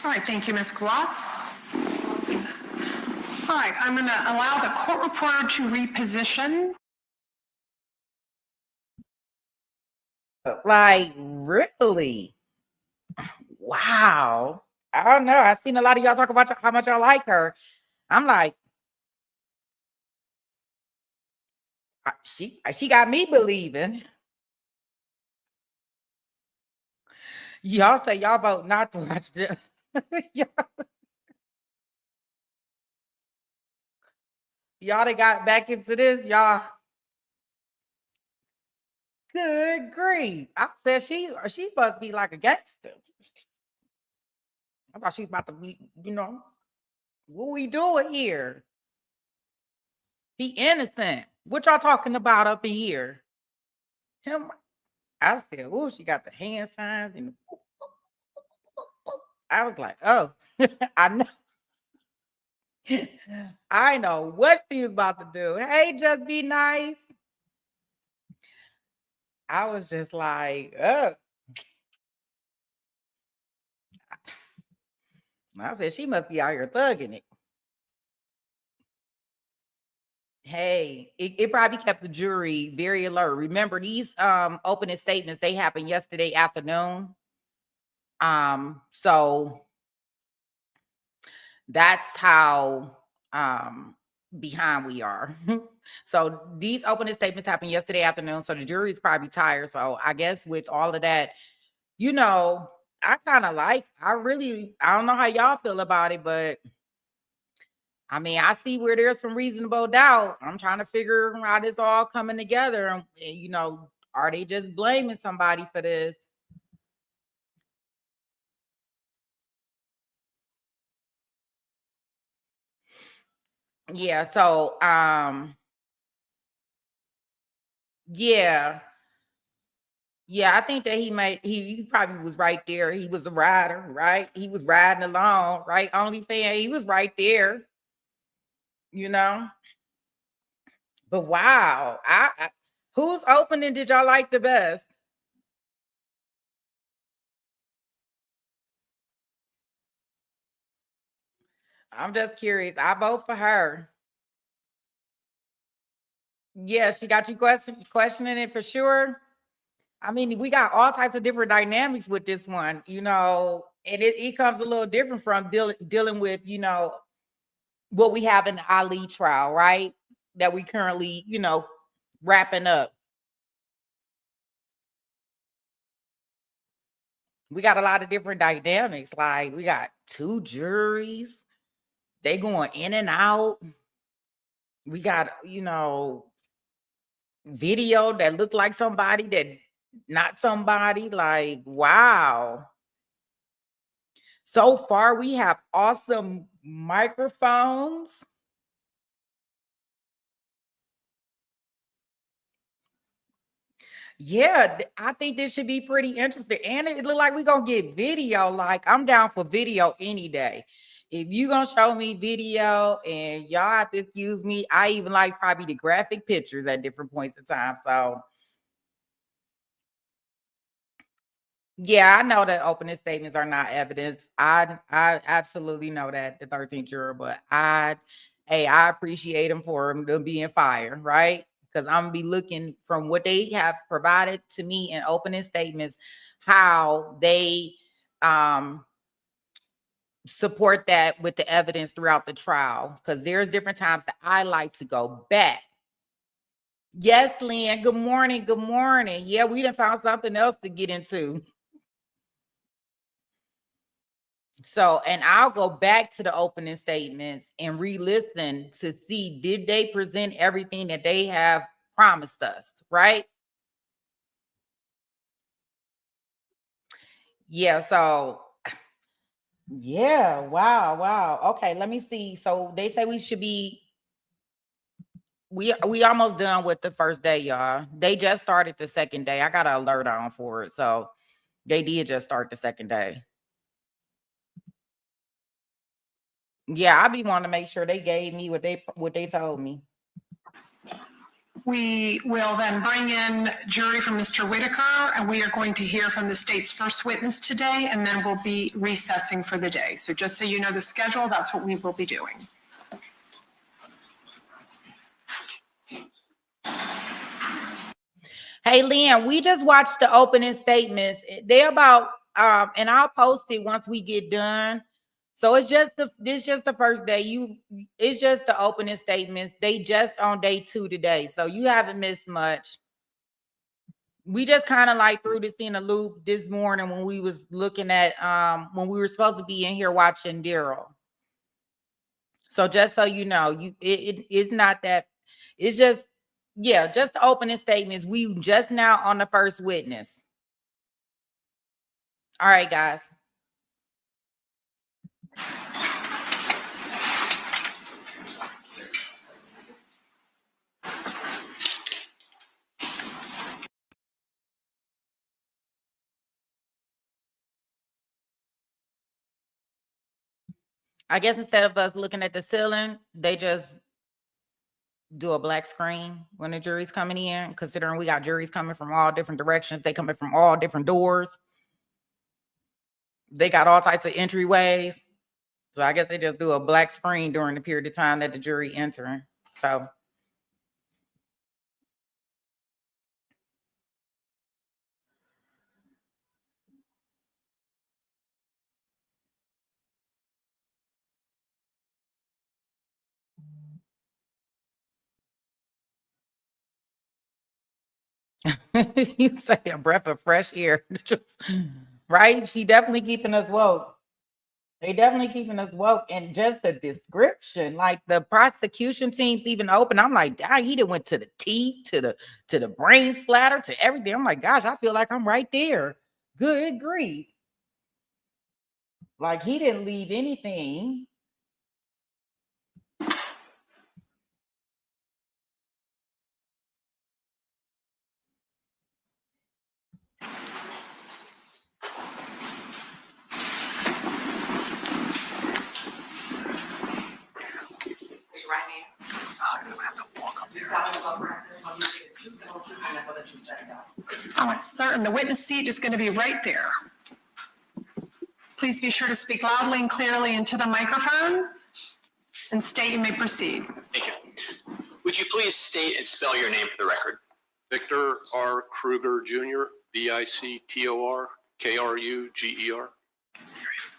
All right, thank you, Ms. Kwas. All right, I'm going to allow the court reporter to reposition. Like, really? Wow. I don't know. I've seen a lot of y'all talk about how much y'all like her. I'm like, she got me believing. Y'all say y'all vote not to watch this. Y'all that got back into this, y'all. Good grief. I said she must be like a gangster. I thought she was about to be, what we doing here? He innocent. What y'all talking about up in here? Him. I said, oh, she got the hand signs and I was like, oh, I know. I know what she was about to do. Hey, just be nice. I was just like, oh. I said, she must be out here thugging it. Hey, it probably kept the jury very alert. Remember, these opening statements, they happened yesterday afternoon. So that's how behind we are. So these opening statements happened yesterday afternoon. So the jury is probably tired. So I guess with all of that, I kind of I don't know how y'all feel about it, but I mean, I see where there's some reasonable doubt. I'm trying to figure how this all coming together. And, are they just blaming somebody for this? Yeah. So, yeah. Yeah, I think that he probably was right there. He was a rider, right? He was riding along, right? OnlyFans, he was right there, But wow, whose opening did y'all like the best? I'm just curious. I vote for her. Yeah, she got you questioning it for sure. I mean, we got all types of different dynamics with this one, and it comes a little different from dealing with, what we have in the Ali trial, right? That we currently, wrapping up. We got a lot of different dynamics. Like we got two juries, they going in and out. We got, video that look like somebody that not somebody. Like, wow. So far, we have awesome microphones. Yeah, I think this should be pretty interesting. And it look like we're going to get video. Like, I'm down for video any day. If you're going to show me video and y'all have to excuse me, I even like probably the graphic pictures at different points in time. So, yeah, I know that opening statements are not evidence. I absolutely know that, the 13th juror, but I appreciate them for them being fired, right? Because I'm gonna be looking from what they have provided to me in opening statements, how they support that with the evidence throughout the trial. Because there's different times that I like to go back. Yes, Lynn. Good morning. Good morning. Yeah, we done found something else to get into. So, and I'll go back to the opening statements and re-listen to see, did they present everything that they have promised us, right? Yeah, so yeah, wow. Okay, let me see. So they say we should be we almost done with the first day, y'all. They just started the second day. I got an alert on for it. So they did just start the second day. Yeah, I be wanting to make sure they gave me what they told me. We will then bring in jury from Mr. Whitaker, and we are going to hear from the state's first witness today, and then we'll be recessing for the day. So just so you know the schedule, that's what we will be doing. Hey, Leanne, we just watched the opening statements. They're about, and I'll post it once we get done. So it's just the first day. It's just the opening statements. They just on day 2 today, so you haven't missed much. We just kind of like threw this in a loop this morning when we was looking at when we were supposed to be in here watching Daryl. So just so you know, it's not that. It's just. Yeah, just the opening statements. We just now on the first witness. All right, guys. I guess instead of us looking at the ceiling, they just do a black screen when the jury's coming in, considering we got juries coming from all different directions. They coming from all different doors. They got all types of entryways. So I guess they just do a black screen during the period of time that the jury entering. So you say a breath of fresh air. Right? She definitely keeping us woke. They definitely keeping us woke. And just the description, like the prosecution teams even open. I'm like, dang, he done went to the teeth, to the brain splatter, to everything. I'm like, gosh, I feel like I'm right there. Good grief. Like he didn't leave anything. Alex Thurton, the witness seat is going to be right there. Please be sure to speak loudly and clearly into the microphone and state. You may proceed. Thank you. Would you please state and spell your name for the record? Victor R. Kruger Jr., Victor Kruger.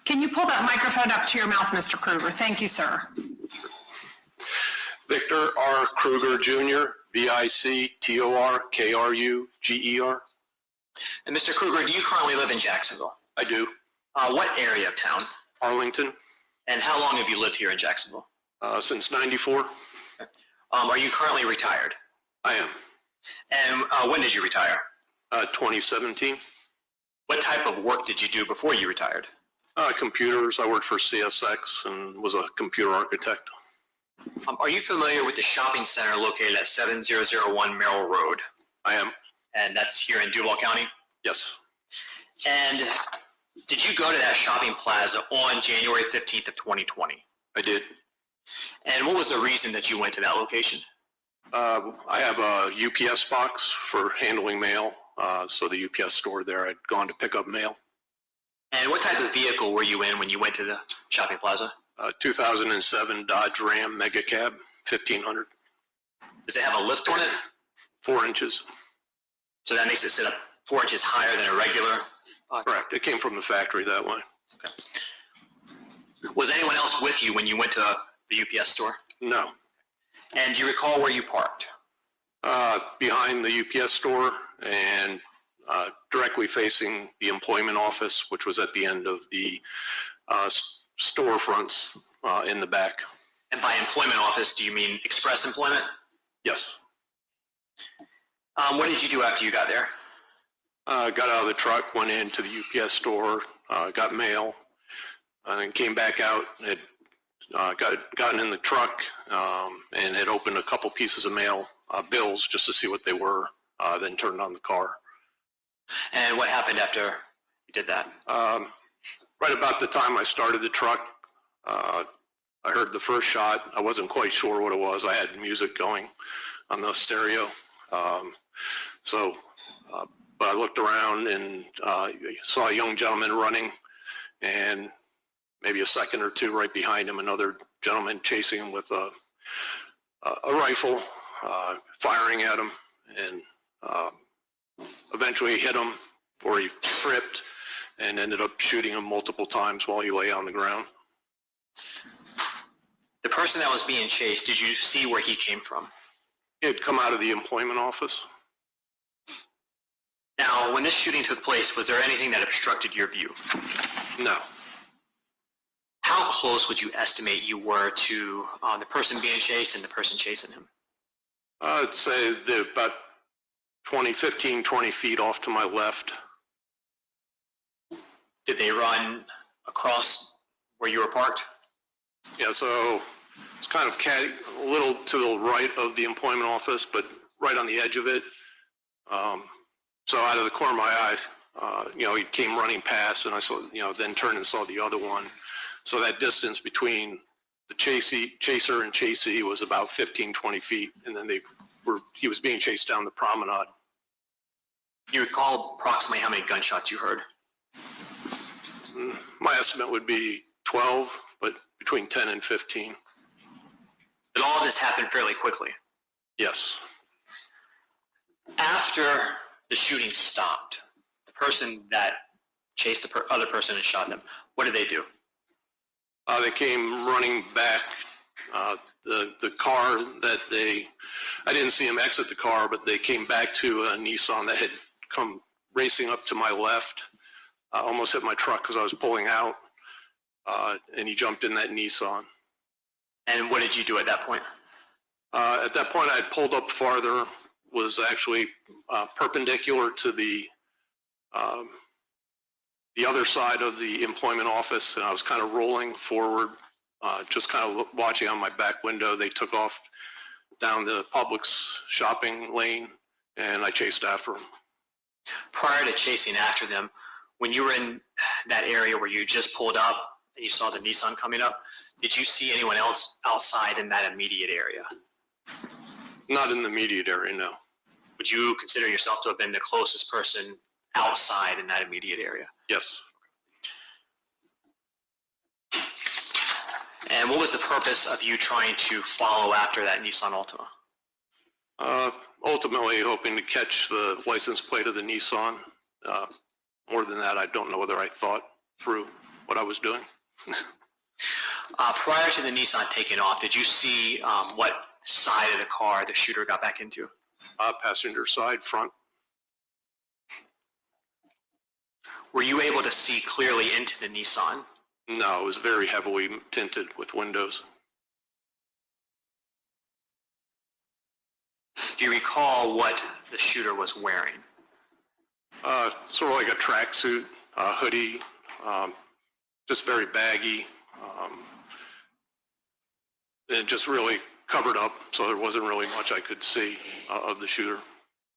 Can you pull that microphone up to your mouth, Mr. Kruger? Thank you, sir. Victor R. Kruger Jr., Victor Kruger. And Mr. Kruger, do you currently live in Jacksonville? I do. What area of town? Arlington, And how long have you lived here in Jacksonville? since '94. Are you currently retired? I am. And when did you retire? 2017. What type of work did you do before you retired? Computers. I worked for CSX and was a computer architect. Are you familiar with the shopping center located at 7001 Merrill Road? I am. And that's here in Duval County? Yes. And did you go to that shopping plaza on January 15th of 2020? I did. And what was the reason that you went to that location? I have a UPS box for handling mail. So the UPS store there, I'd gone to pick up mail. And what type of vehicle were you in when you went to the shopping plaza? 2007 Dodge Ram Mega Cab, 1500. Does it have a lift on it? 4 inches. So that makes it sit up 4 inches higher than a regular? Correct. It came from the factory that way. Okay. Was anyone else with you when you went to the UPS store? No. And do you recall where you parked? Behind the UPS store and directly facing the employment office, which was at the end of the storefronts in the back. And by employment office, do you mean express employment? Yes. What did you do after you got there? Got out of the truck, went into the UPS store, got mail, and then came back out. Had gotten in the truck and had opened a couple pieces of mail, bills, just to see what they were, then turned on the car. And what happened after you did that? Right about the time I started the truck, I heard the first shot. I wasn't quite sure what it was. I had music going on the stereo. But I looked around and saw a young gentleman running, and maybe a second or two right behind him, another gentleman chasing him with a rifle, firing at him, and eventually hit him, or he tripped and ended up shooting him multiple times while he lay on the ground. The person that was being chased, did you see where he came from? He had come out of the employment office. Now, when this shooting took place, was there anything that obstructed your view? No. How close would you estimate you were to the person being chased and the person chasing him? I'd say they're about 20 feet off to my left. Did they run across where you were parked? Yeah, so it's kind of a little to the right of the employment office, but right on the edge of it. So out of the corner of my eye, he came running past, and I saw, then turned and saw the other one. So that distance between the chaser and chasee was about 15-20 feet, and then he was being chased down the promenade. Do you recall approximately how many gunshots you heard? My estimate would be 12, but between 10 and 15. Did all of this happen fairly quickly? Yes. After the shooting stopped, the person that chased the other person and shot them, what did they do? They came running back. The car that I didn't see them exit the car, but they came back to a Nissan that had come racing up to my left. Almost hit my truck because I was pulling out, and he jumped in that Nissan. And what did you do at that point? At that point, I had pulled up farther, was actually perpendicular to the other side of the employment office, and I was kind of rolling forward, just kind of watching on my back window. They took off down the Publix shopping lane, and I chased after them. Prior to chasing after them, when you were in that area where you just pulled up and you saw the Nissan coming up, did you see anyone else outside in that immediate area? Not in the immediate area, no. Would you consider yourself to have been the closest person outside in that immediate area? Yes. And what was the purpose of you trying to follow after that Nissan Altima? Ultimately hoping to catch the license plate of the Nissan. More than that, I don't know whether I thought through what I was doing. Prior to the Nissan taking off, did you see what side of the car the shooter got back into? Passenger side, front. Were you able to see clearly into the Nissan? No, it was very heavily tinted with windows. Do you recall what the shooter was wearing? Sort of like a tracksuit, hoodie, just very baggy. And just really covered up, so there wasn't really much I could see of the shooter.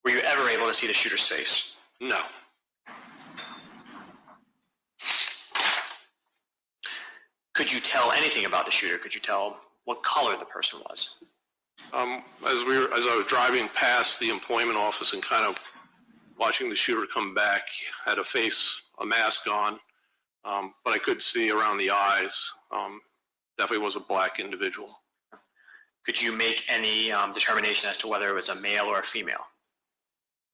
Were you ever able to see the shooter's face? No. Could you tell anything about the shooter? Could you tell what color the person was? As I was driving past the employment office and kind of watching the shooter come back, had a mask on, but I could see around the eyes. Definitely was a black individual. Could you make any determination as to whether it was a male or a female?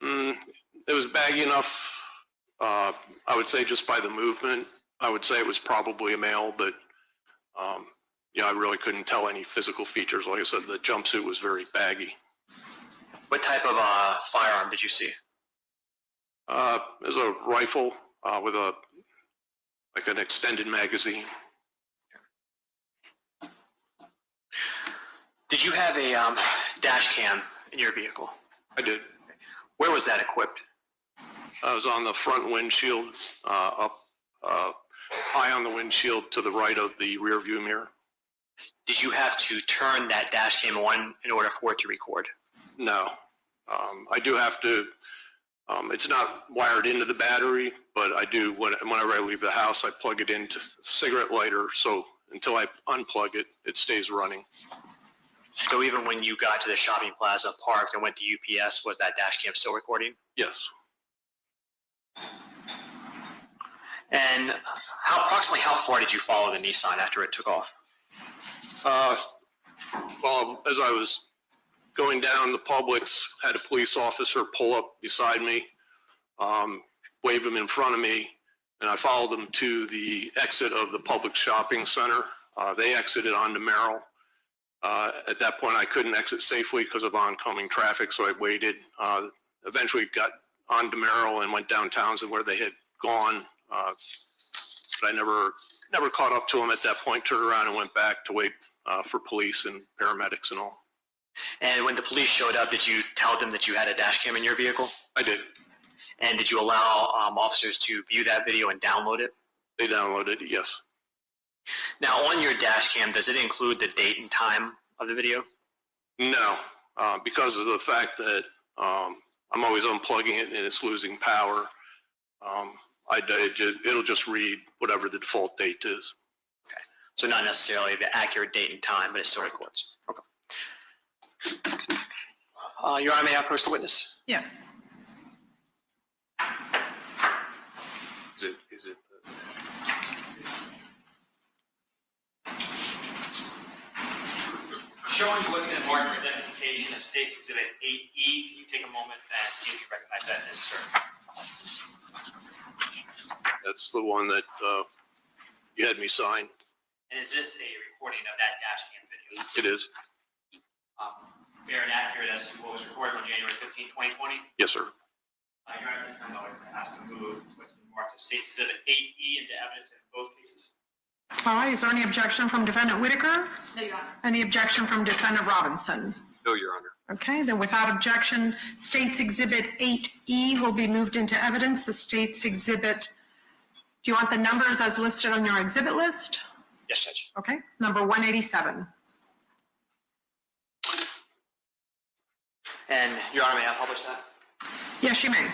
It was baggy enough, I would say just by the movement. I would say it was probably a male, but I really couldn't tell any physical features. Like I said, the jumpsuit was very baggy. What type of firearm did you see? It was a rifle with like an extended magazine. Did you have a dash cam in your vehicle? I did. Where was that equipped? I was on the front windshield, up high on the windshield to the right of the rear view mirror. Did you have to turn that dash cam on in order for it to record? No. I do have to, it's not wired into the battery, but I do, whenever I leave the house, I plug it into a cigarette lighter, so until I unplug it, it stays running. So even when you got to the shopping plaza, parked, and went to UPS, was that dash cam still recording? Yes. And approximately how far did you follow the Nissan after it took off? Well, as I was going down the Publix, had a police officer pull up beside me, wave him in front of me, and I followed them to the exit of the Publix shopping center. They exited onto Merrill. At that point, I couldn't exit safely because of oncoming traffic, so I waited. Eventually got onto Merrill and went down Townsend where they had gone. But I never caught up to them at that point, turned around and went back to wait for police and paramedics and all. And when the police showed up, did you tell them that you had a dash cam in your vehicle? I did. And did you allow officers to view that video and download it? They downloaded it, yes. Now, on your dash cam, does it include the date and time of the video? No, because of the fact that I'm always unplugging it and it's losing power. It'll just read whatever the default date is. Okay. So not necessarily the accurate date and time, but it still records. Okay. Your Honor, may I approach the witness? Yes. Is it? Showing you what's going to mark your identification as State's Exhibit 8E. Can you take a moment and see if you recognize that as sir? That's the one that you had me sign. And is this a recording of that dash cam video? It is. Fair and accurate as to what was recorded on January 15, 2020? Yes, sir. Your Honor, this time I would ask to move what's been marked as State's Exhibit 8E into evidence in both cases. All right, is there any objection from Defendant Whitaker? No, Your Honor. Any objection from Defendant Robinson? No, Your Honor. Okay, then without objection, State's Exhibit 8E will be moved into evidence. The State's Exhibit, do you want the numbers as listed on your exhibit list? Yes, Judge. Okay, number 187. And Your Honor, may I publish that? Yes, you may.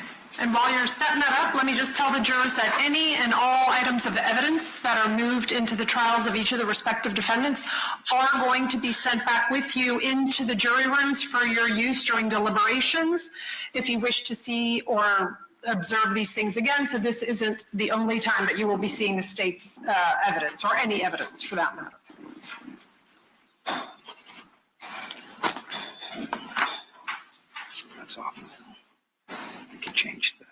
And while you're setting that up, let me just tell the jurors that any and all items of evidence that are moved into the trials of each of the respective defendants are going to be sent back with you into the jury rooms for your use during deliberations if you wish to see or observe these things again. So this isn't the only time that you will be seeing the state's evidence, or any evidence for that matter. That's awful. We can change that.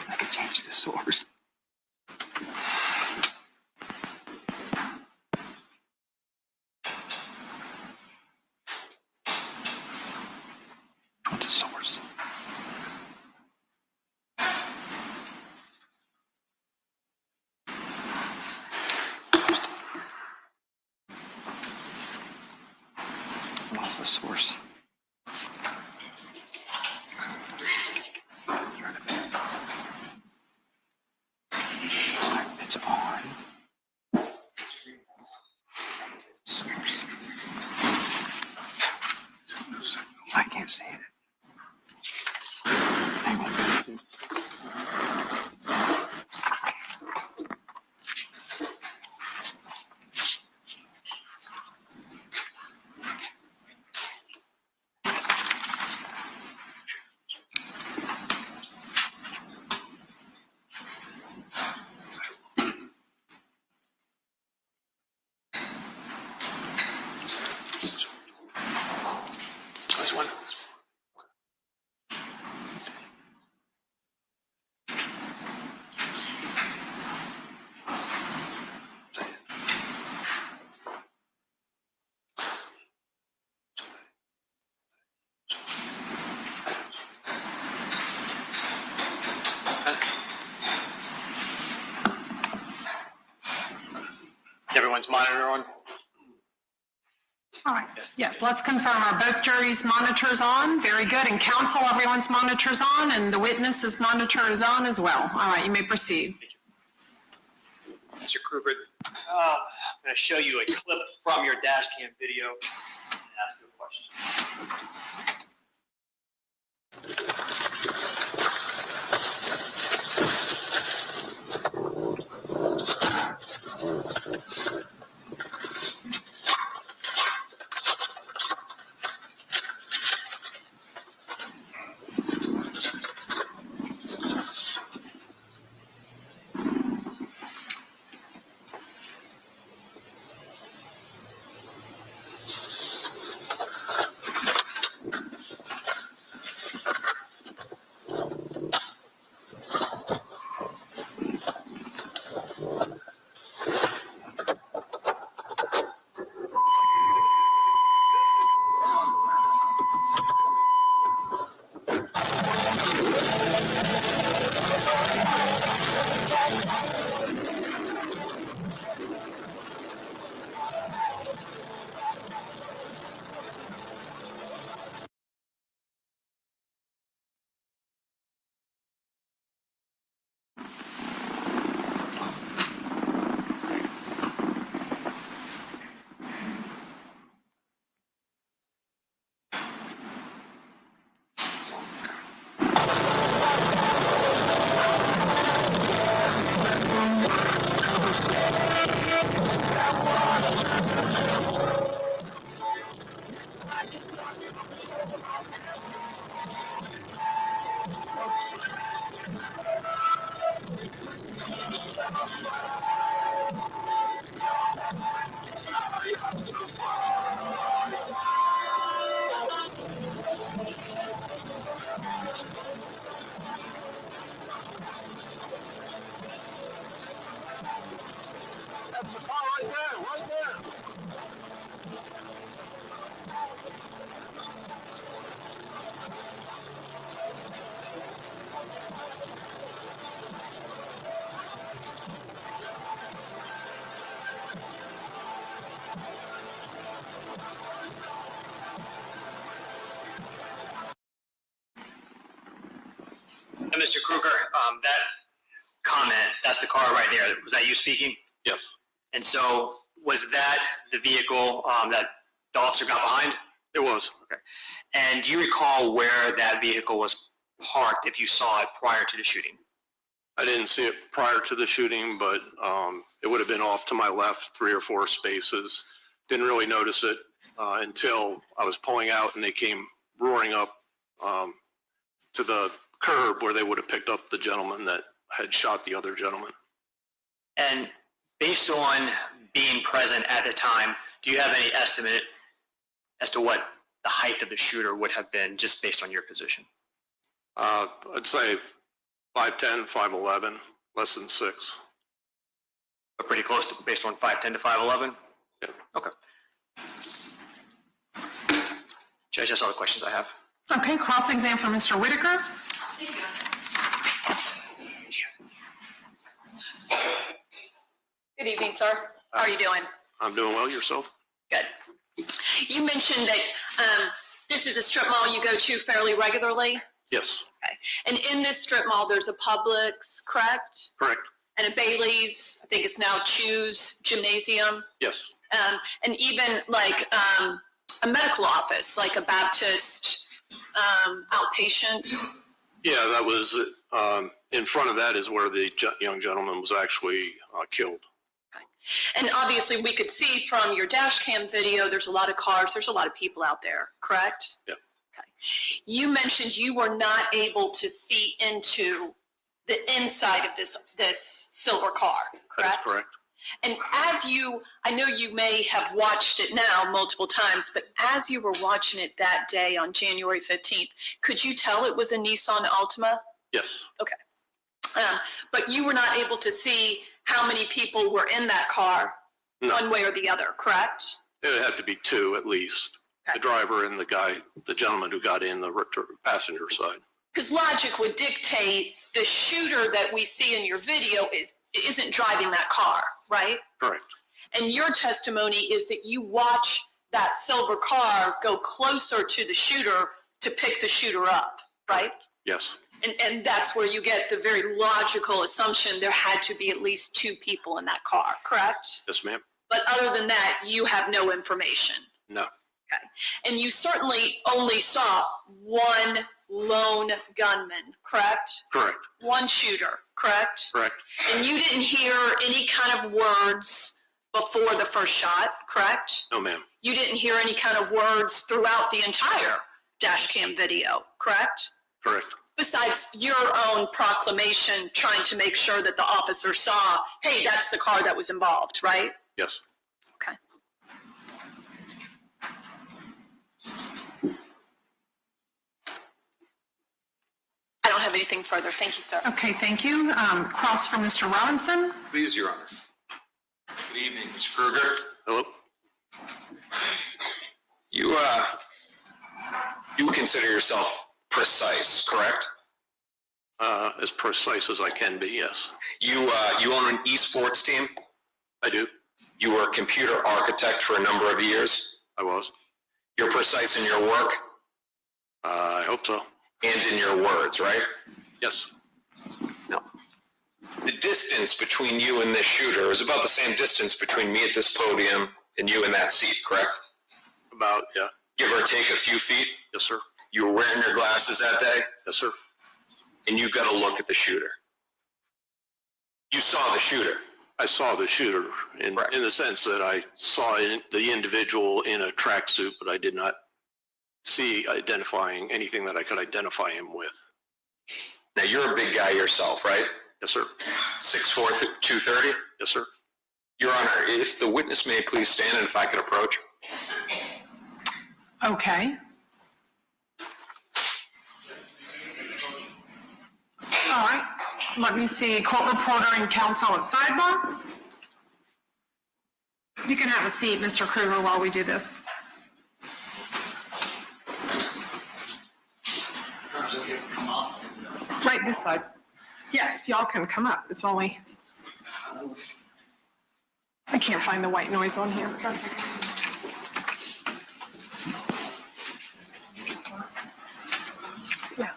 I can change the source. What's the source? What's the source? It's on. Source. I can't see it. Hang on. Everyone's monitor on? All right, yes, let's confirm, are both juries' monitors on? Very good, and counsel, everyone's monitors on, and the witness's monitor is on as well. All right, you may proceed. Mr. Kruger, I'm going to show you a clip from your dash cam video and ask you a question. And Mr. Kruger, that comment, that's the car right there. Was that you speaking? Yes. And so was that the vehicle that the officer got behind? It was. Okay. And do you recall where that vehicle was parked if you saw it prior to the shooting? I didn't see it prior to the shooting, but it would have been off to my left 3 or 4 spaces. Didn't really notice it until I was pulling out and they came roaring up to the curb where they would have picked up the gentleman that had shot the other gentleman. And based on being present at the time, do you have any estimate as to what the height of the shooter would have been just based on your position? I'd say 5'10", 5'11", less than 6. But pretty close to, based on 5'10" to 5'11"? Yeah. Okay. Judge, that's all the questions I have. Okay, cross-exam for Mr. Whitaker. Good evening, sir. How are you doing? I'm doing well. Yourself? Good. You mentioned that this is a strip mall you go to fairly regularly. Yes. Okay. And in this strip mall, there's a Publix, correct? Correct. And a Bailey's, I think it's now Choose Gymnasium. Yes. And even like a medical office, like a Baptist outpatient. Yeah, that was in front of that is where the young gentleman was actually killed. And obviously, we could see from your dash cam video, there's a lot of cars, there's a lot of people out there, correct? Yeah. Okay. You mentioned you were not able to see into the inside of this silver car, correct? That's correct. And as you, I know you may have watched it now multiple times, but as you were watching it that day on January 15th, could you tell it was a Nissan Altima? Yes. Okay. But you were not able to see how many people were in that car, No. one way or the other, correct? It had to be 2 at least. Okay. The driver and the gentleman who got in the passenger side. Because logic would dictate the shooter that we see in your video isn't driving that car, right? Correct. And your testimony is that you watch that silver car go closer to the shooter to pick the shooter up, right? Yes, And that's where you get the very logical assumption there had to be at least two people in that car, correct? yes, ma'am. But other than that, you have no information. No, Okay. And you certainly only saw one lone gunman, correct? correct, One shooter, correct? correct. And you didn't hear any kind of words before the first shot, correct? No, ma'am. You didn't hear any kind of words throughout the entire dash cam video, correct? Correct. Besides your own proclamation trying to make sure that the officer saw, hey, that's the car that was involved, right? Yes. Okay. I don't have anything further. Thank you, sir. Okay, thank you. Cross for Mr. Robinson. Please, Your Honor. Good evening, Mr. Kruger. Hello? You consider yourself precise, correct? As precise as I can be, yes. You own an esports team. I do. You were a computer architect for a number of years. I was. You're precise in your work I hope so. and in your words, right? Yes. No. The distance between you and this shooter is about the same distance between me at this podium and you in that seat, correct? About, yeah. Give or take a few feet. Yes, sir. You were wearing your glasses that day, Yes, sir. and you got to look at the shooter. You saw the shooter. I saw the shooter in the sense that I saw the individual in a tracksuit, but I did not see identifying anything that I could identify him with. Now, you're a big guy yourself, right? Yes, sir. 6'4", 230? Yes, sir. Your Honor, if the witness may please stand and if I could approach. Okay. All right. Let me see, court reporter and counsel at sidebar. You can have a seat, Mr. Kruger, while we do this. Right this side. Yes, y'all can come up. It's only, I can't find the white noise on here. Yeah.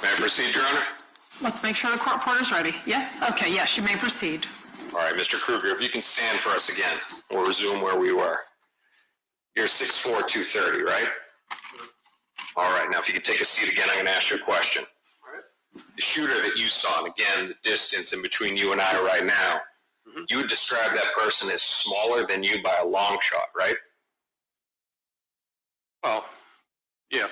May I proceed, Your Honor? Let's make sure the court reporter's ready. Yes? Okay, yes, you may proceed. All right, Mr. Kruger, if you can stand for us again, we'll resume where we were. You're 6'4", 230, right? All right, now if you could take a seat again, I'm going to ask you a question. The shooter that you saw, and again, the distance in between you and I right now, you would describe that person as smaller than you by a long shot, right? Well, yeah.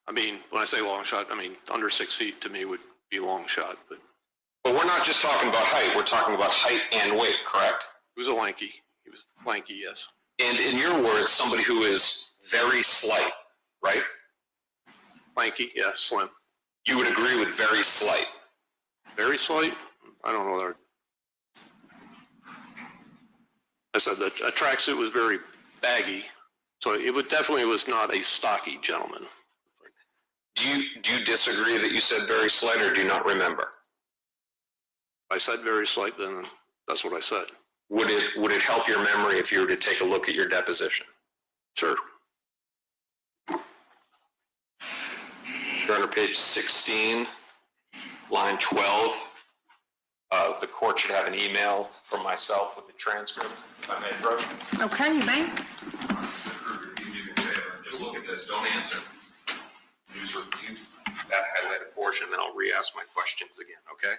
I mean, when I say long shot, I mean, under 6 feet to me would be long shot, but But we're not just talking about height, we're talking about height and weight, correct? he was lanky, yes. And in your words, somebody who is very slight, right? Lanky, yeah, slim. You would agree with very slight. Very slight? I don't know. I said that a tracksuit was very baggy, so it definitely was not a stocky gentleman. Do you disagree that you said very slight, or do you not remember? If I said very slight, then that's what I said. Would it help your memory if you were to take a look at your deposition? Sure. You're under page 16, line 12. The court should have an email from myself with the transcript, if I may approach. Okay, you may. Kruger, you do me a favor. Just look at this. Don't answer. Just review that highlighted portion, then I'll re-ask my questions again, okay?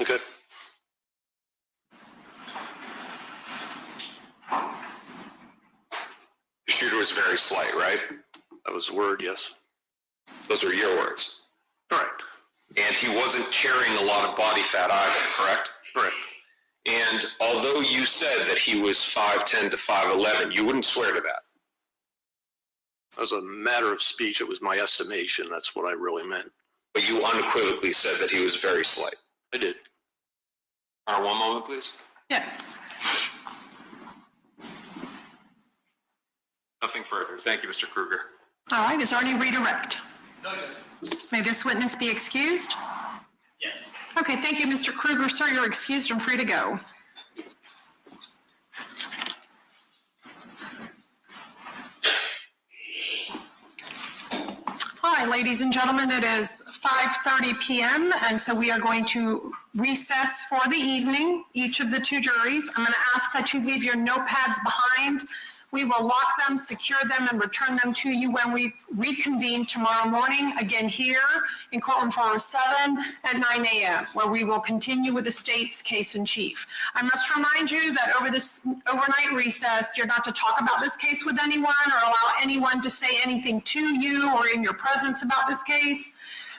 Okay. The shooter was very slight, right? That was the word, yes. Those are your words. Correct. And he wasn't carrying a lot of body fat either, correct? Correct. And although you said that he was 5'10" to 5'11", you wouldn't swear to that. As a matter of speech, it was my estimation. That's what I really meant. But you unequivocally said that he was very slight. I did. One moment, please. Yes. Nothing further. Thank you, Mr. Kruger. All right, is there any redirect? No, may this witness be excused? Yes. Okay, thank you, Mr. Kruger. Sir, you're excused and free to go. All right, ladies and gentlemen, it is 5:30 p.m. and so we are going to recess for the evening, each of the two juries. I'm going to ask that you leave your notepads behind. We will lock them, secure them, and return them to you when we reconvene tomorrow morning, again here in courtroom 407 at 9 a.m., where we will continue with the state's case in chief. I must remind you that over this overnight recess, you're not to talk about this case with anyone or allow anyone to say anything to you or in your presence about this case.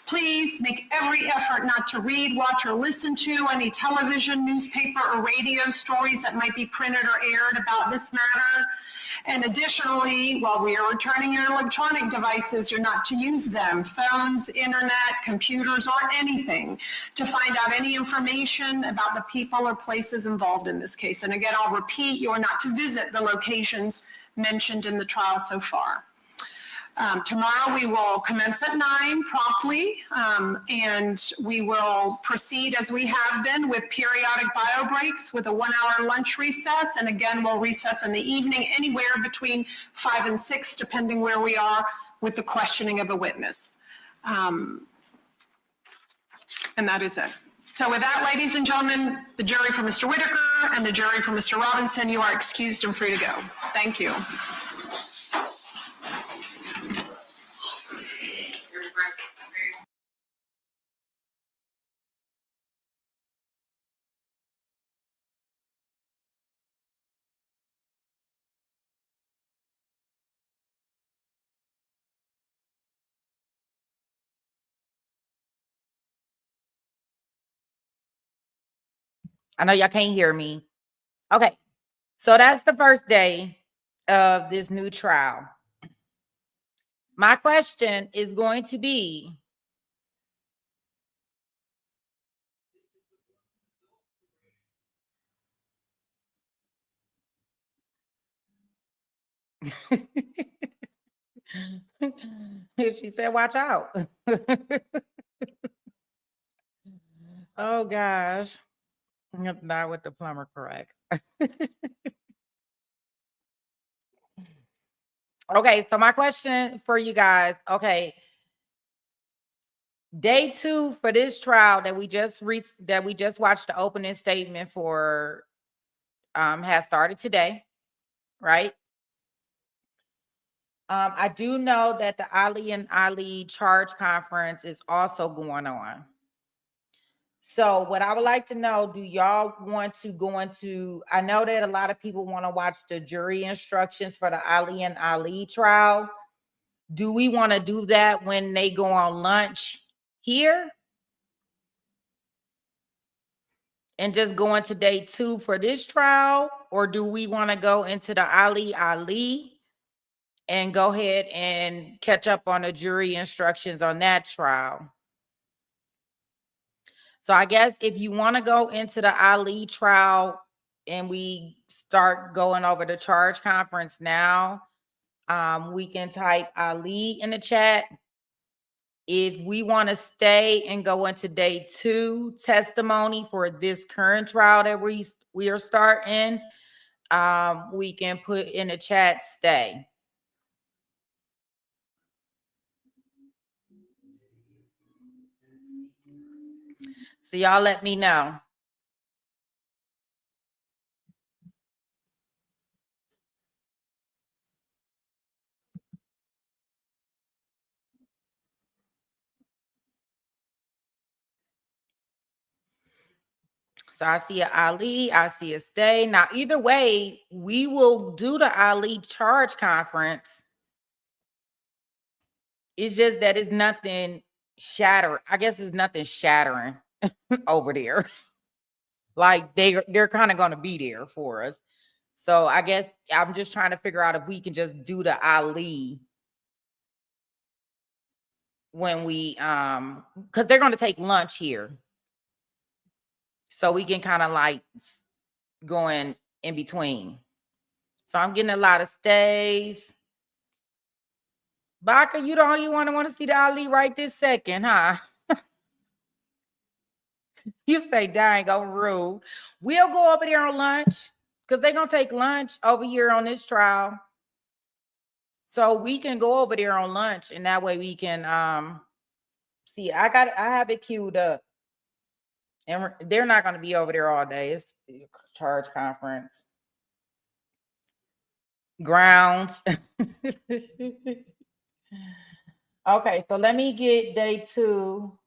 Please make every effort not to read, watch, or listen to any television, newspaper, or radio stories that might be printed or aired about this matter. And additionally, while we are returning your electronic devices, you're not to use them, phones, internet, computers, or anything, to find out any information about the people or places involved in this case. And again, I'll repeat, you are not to visit the locations mentioned in the trial so far. Tomorrow we will commence at 9 promptly, and we will proceed as we have been with periodic bio breaks with a 1-hour lunch recess. And again, we'll recess in the evening anywhere between 5 and 6, depending where we are with the questioning of a witness. And that is it. So with that, ladies and gentlemen, the jury for Mr. Whitaker and the jury for Mr. Robinson, you are excused and free to go. Thank you. I know y'all can't hear me. Okay. So that's the first day of this new trial. My question is going to be, she said, watch out. Oh gosh. Not with the plumber, correct. Okay, so my question for you guys, okay. Day 2 for this trial that we just watched the opening statement for has started today, right? I do know that the Ali and Ali charge conference is also going on. So what I would like to know, do y'all want to go into, I know that a lot of people want to watch the jury instructions for the Ali and Ali trial. Do we want to do that when they go on lunch here? And just go into day 2 for this trial? Or do we want to go into the Ali and go ahead and catch up on the jury instructions on that trial? So I guess if you want to go into the Ali trial and we start going over the charge conference now, we can type Ali in the chat if we want to stay and go into day 2 testimony for this current trial that we are starting, we can put in the chat stay. So y'all let me know. So I see a Ali, I see a stay. Now, either way, we will do the Ali charge conference. It's just that it's nothing shattering. I guess it's nothing shattering over there. Like they're kind of going to be there for us. So I guess I'm just trying to figure out if we can just do the Ali when we because they're going to take lunch here. So we can kind of like go in between. So I'm getting a lot of stays. Baka, you don't you want to see the Ali right this second, huh? You say, dang, go rude. We'll go over there on lunch because they're gonna take lunch over here on this trial. So we can go over there on lunch, and that way we can see. I have it queued up. And they're not gonna be over there all day. It's a charge conference. Grounds. Okay, so let me get day 2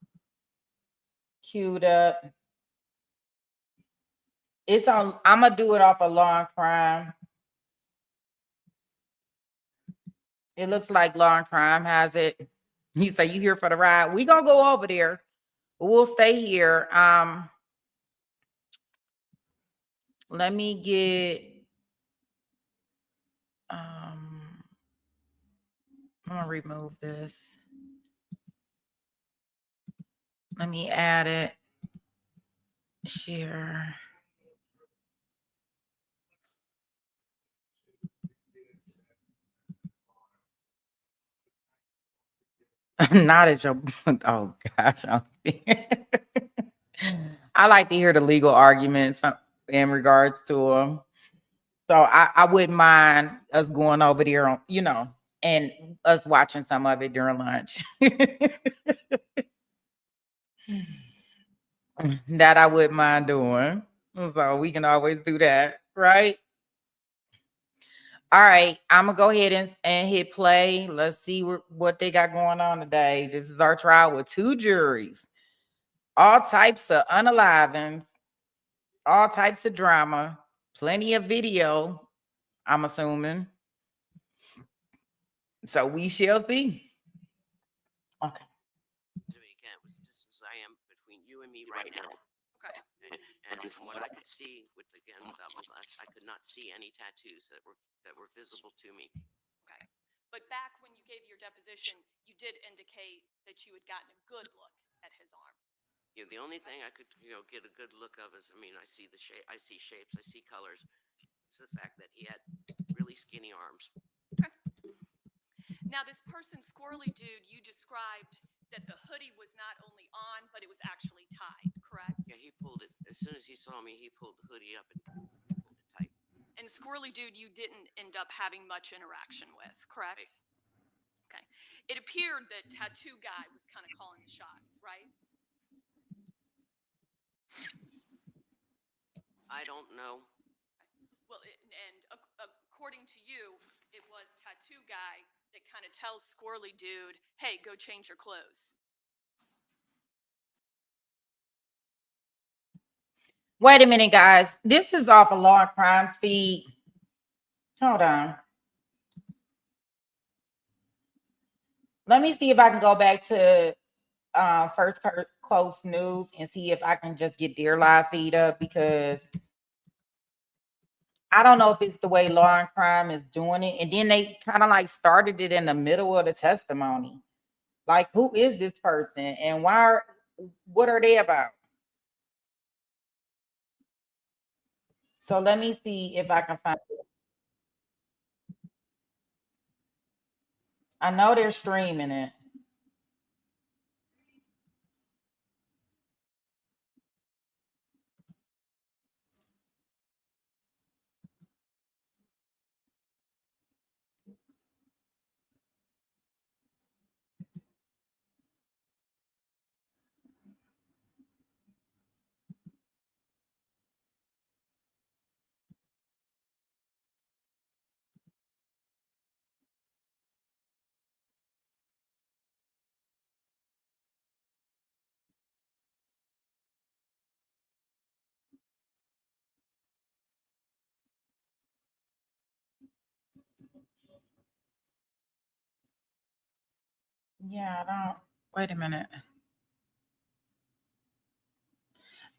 queued up. It's on, I'm gonna do it off a law and crime. It looks like law and crime has it. You say you here for the ride. We gonna go over there, but we'll stay here. Let me get I'm gonna remove this. Let me add it. Share. Not at your oh gosh. I like to hear the legal arguments in regards to them. So I wouldn't mind us going over there on, and us watching some of it during lunch. That I wouldn't mind doing. So we can always do that, right? All right, I'm gonna go ahead and hit play. Let's see what they got going on today. This is our trial with 2 juries, all types of unalivings, all types of drama, plenty of video, I'm assuming. So we shall see. Okay. Again, was just as I am between you and me right now. Okay. And from what I could see, without my glass, I could not see any tattoos that were visible to me. Okay. But back when you gave your deposition, you did indicate that you had gotten a good look at his arm. The only thing I could, get a good look of is, I see the shape, I see shapes, I see colors. It's the fact that he had really skinny arms. Okay. Now, this person, Squirrely Dude, you described that the hoodie was not only on, but it was actually tied, correct? Yeah, he pulled it. As soon as he saw me, he pulled the hoodie up and pulled it tight. And Squirrely Dude, you didn't end up having much interaction with, correct? Right. Okay. It appeared that Tattoo Guy was kind of calling the shots, right? I don't know. Well, according to you, it was Tattoo Guy that kind of tells Squirrely Dude, hey, go change your clothes. Wait a minute, guys. This is off of Law and Crimes feed. Hold on. Let me see if I can go back to First Coast News and see if I can just get their live feed up, because I don't know if it's the way Law and Crime is doing it. And then they kind of like started it in the middle of the testimony. Like, who is this person and what are they about? So let me see if I can find it. I know they're streaming it. Yeah, I don't. Wait a minute.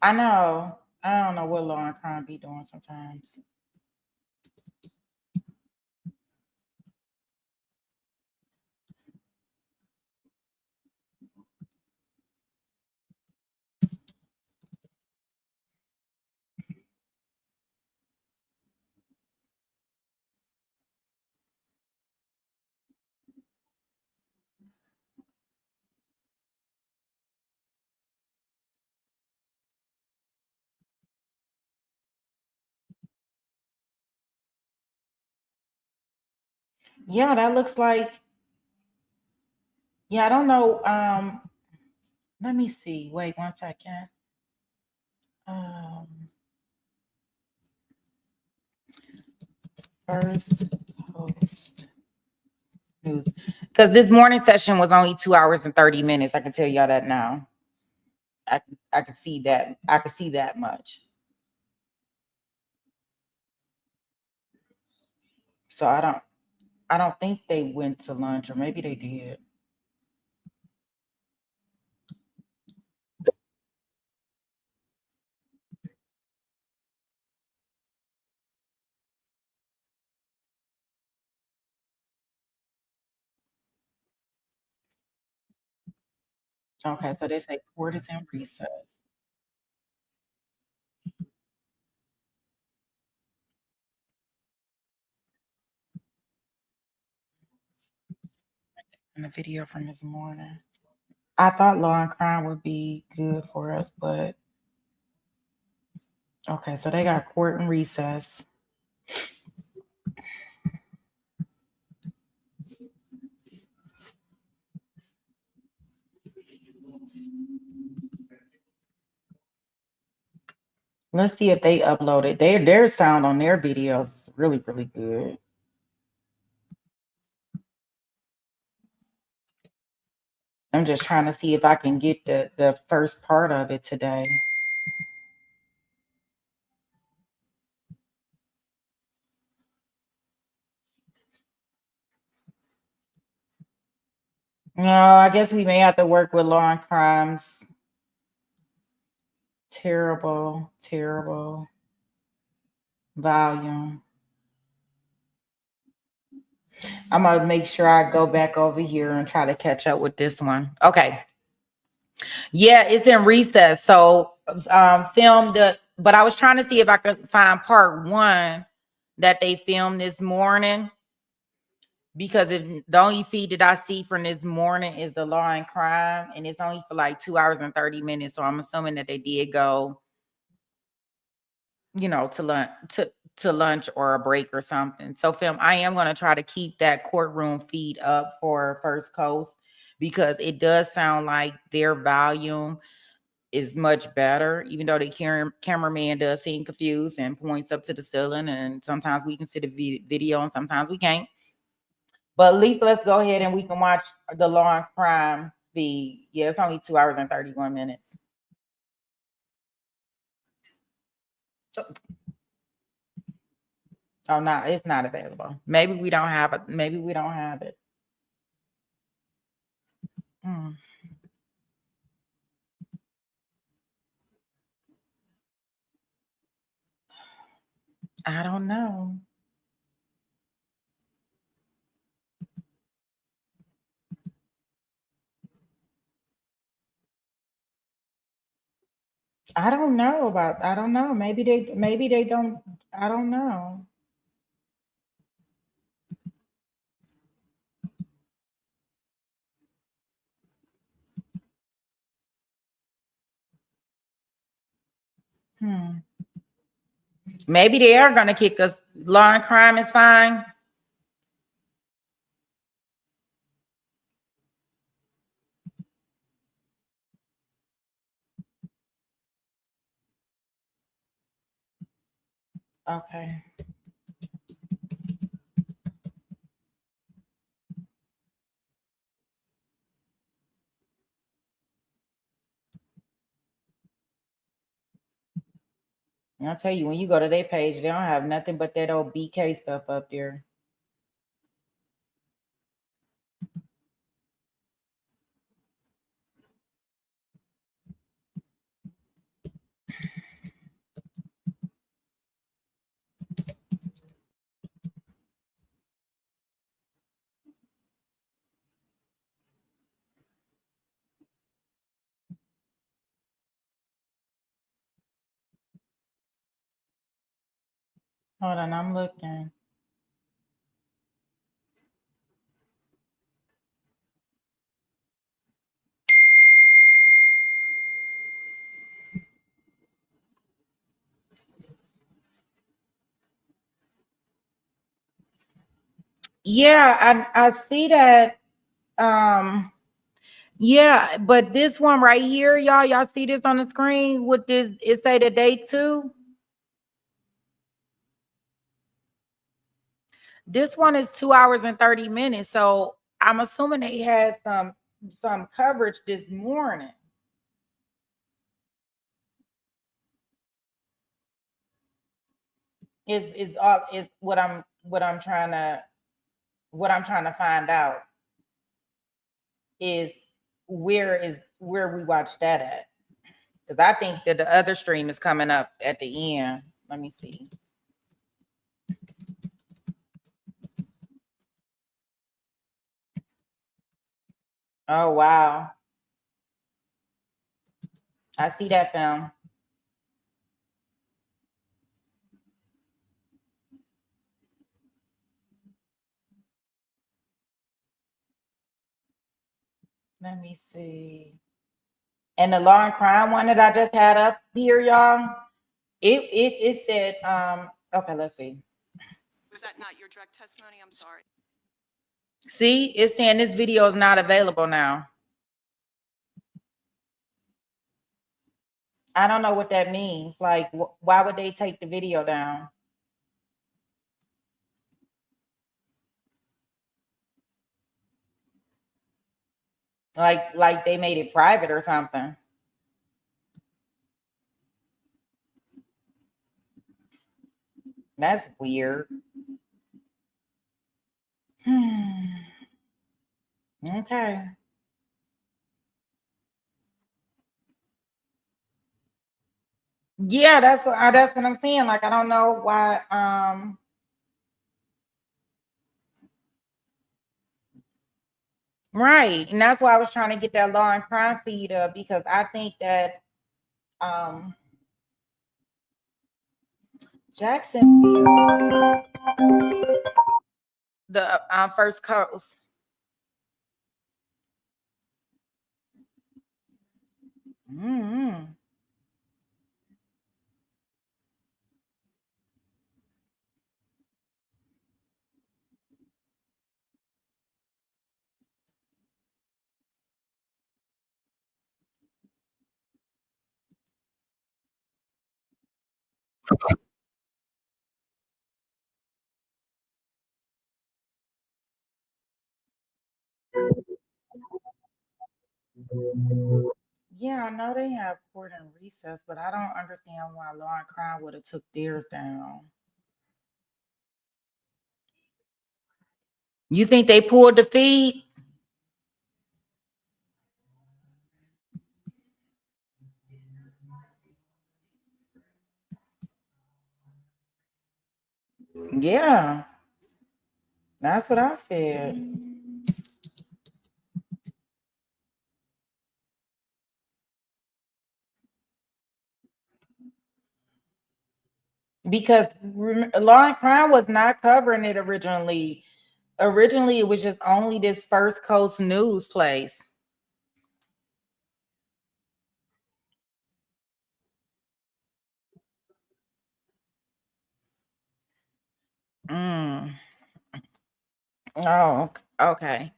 I know. I don't know what law and crime be doing sometimes. Yeah, that looks like. Yeah, I don't know. Let me see. Wait 1 second. First post news. Because this morning session was only 2 hours and 30 minutes. I can tell y'all that now. I can see that. I can see that much. So I don't think they went to lunch, or maybe they did. Okay, so they say court is in recess. And the video from this morning. I thought law and crime would be good for us, but okay, so they got court and recess. Let's see if they uploaded. Their sound on their videos is really, really good. I'm just trying to see if I can get the first part of it today. No, I guess we may have to work with law and crimes. Terrible, terrible volume. I'm gonna make sure I go back over here and try to catch up with this one. Okay. Yeah, it's in recess. So filmed it, but I was trying to see if I could find part 1 that they filmed this morning. Because if the only feed that I see from this morning is the law and crime, and it's only for like 2 hours and 30 minutes. So I'm assuming that they did go, to lunch or a break or something. So I am going to try to keep that courtroom feed up for First Coast, because it does sound like their volume is much better, even though the cameraman does seem confused and points up to the ceiling, and sometimes we can see the video and sometimes we can't. But at least let's go ahead and we can watch the law and crime feed. Yeah, it's only 2 hours and 31 minutes. Oh no, it's not available. Maybe we don't have it. Maybe we don't have it. I don't know. I don't know. Maybe they don't. I don't know. Maybe they are gonna kick us. Law and crime is fine. Okay. I'll tell you, when you go to their page, they don't have nothing but that old BK stuff up there. Hold on, I'm looking. Yeah, I see that. Yeah, but this one right here, y'all see this on the screen with this, it say the day 2. This one is 2 hours and 30 minutes. So I'm assuming they had some coverage this morning. Is all is what I'm trying to find out is where we watch that at. Because I think that the other stream is coming up at the end. Let me see. Oh wow. I see that film. Let me see. And the law and crime one that I just had up here, y'all. It said okay, let's see. Was that not your direct testimony? I'm sorry. See, it's saying this video is not available now. I don't know what that means. Like, why would they take the video down? Like they made it private or something. That's weird. Okay. Yeah, that's what I'm saying. Like, I don't know why. Right, and that's why I was trying to get that law and crime feed up, because I think that Jacksonville, the First Coast. Mm-hmm. Yeah, I know they have court and recess, but I don't understand why law and crime would have took theirs down. You think they pulled the feed? Yeah, that's what I said. Because law and crime was not covering it originally. Originally, it was just only this First Coast news place. Mm. Oh, okay.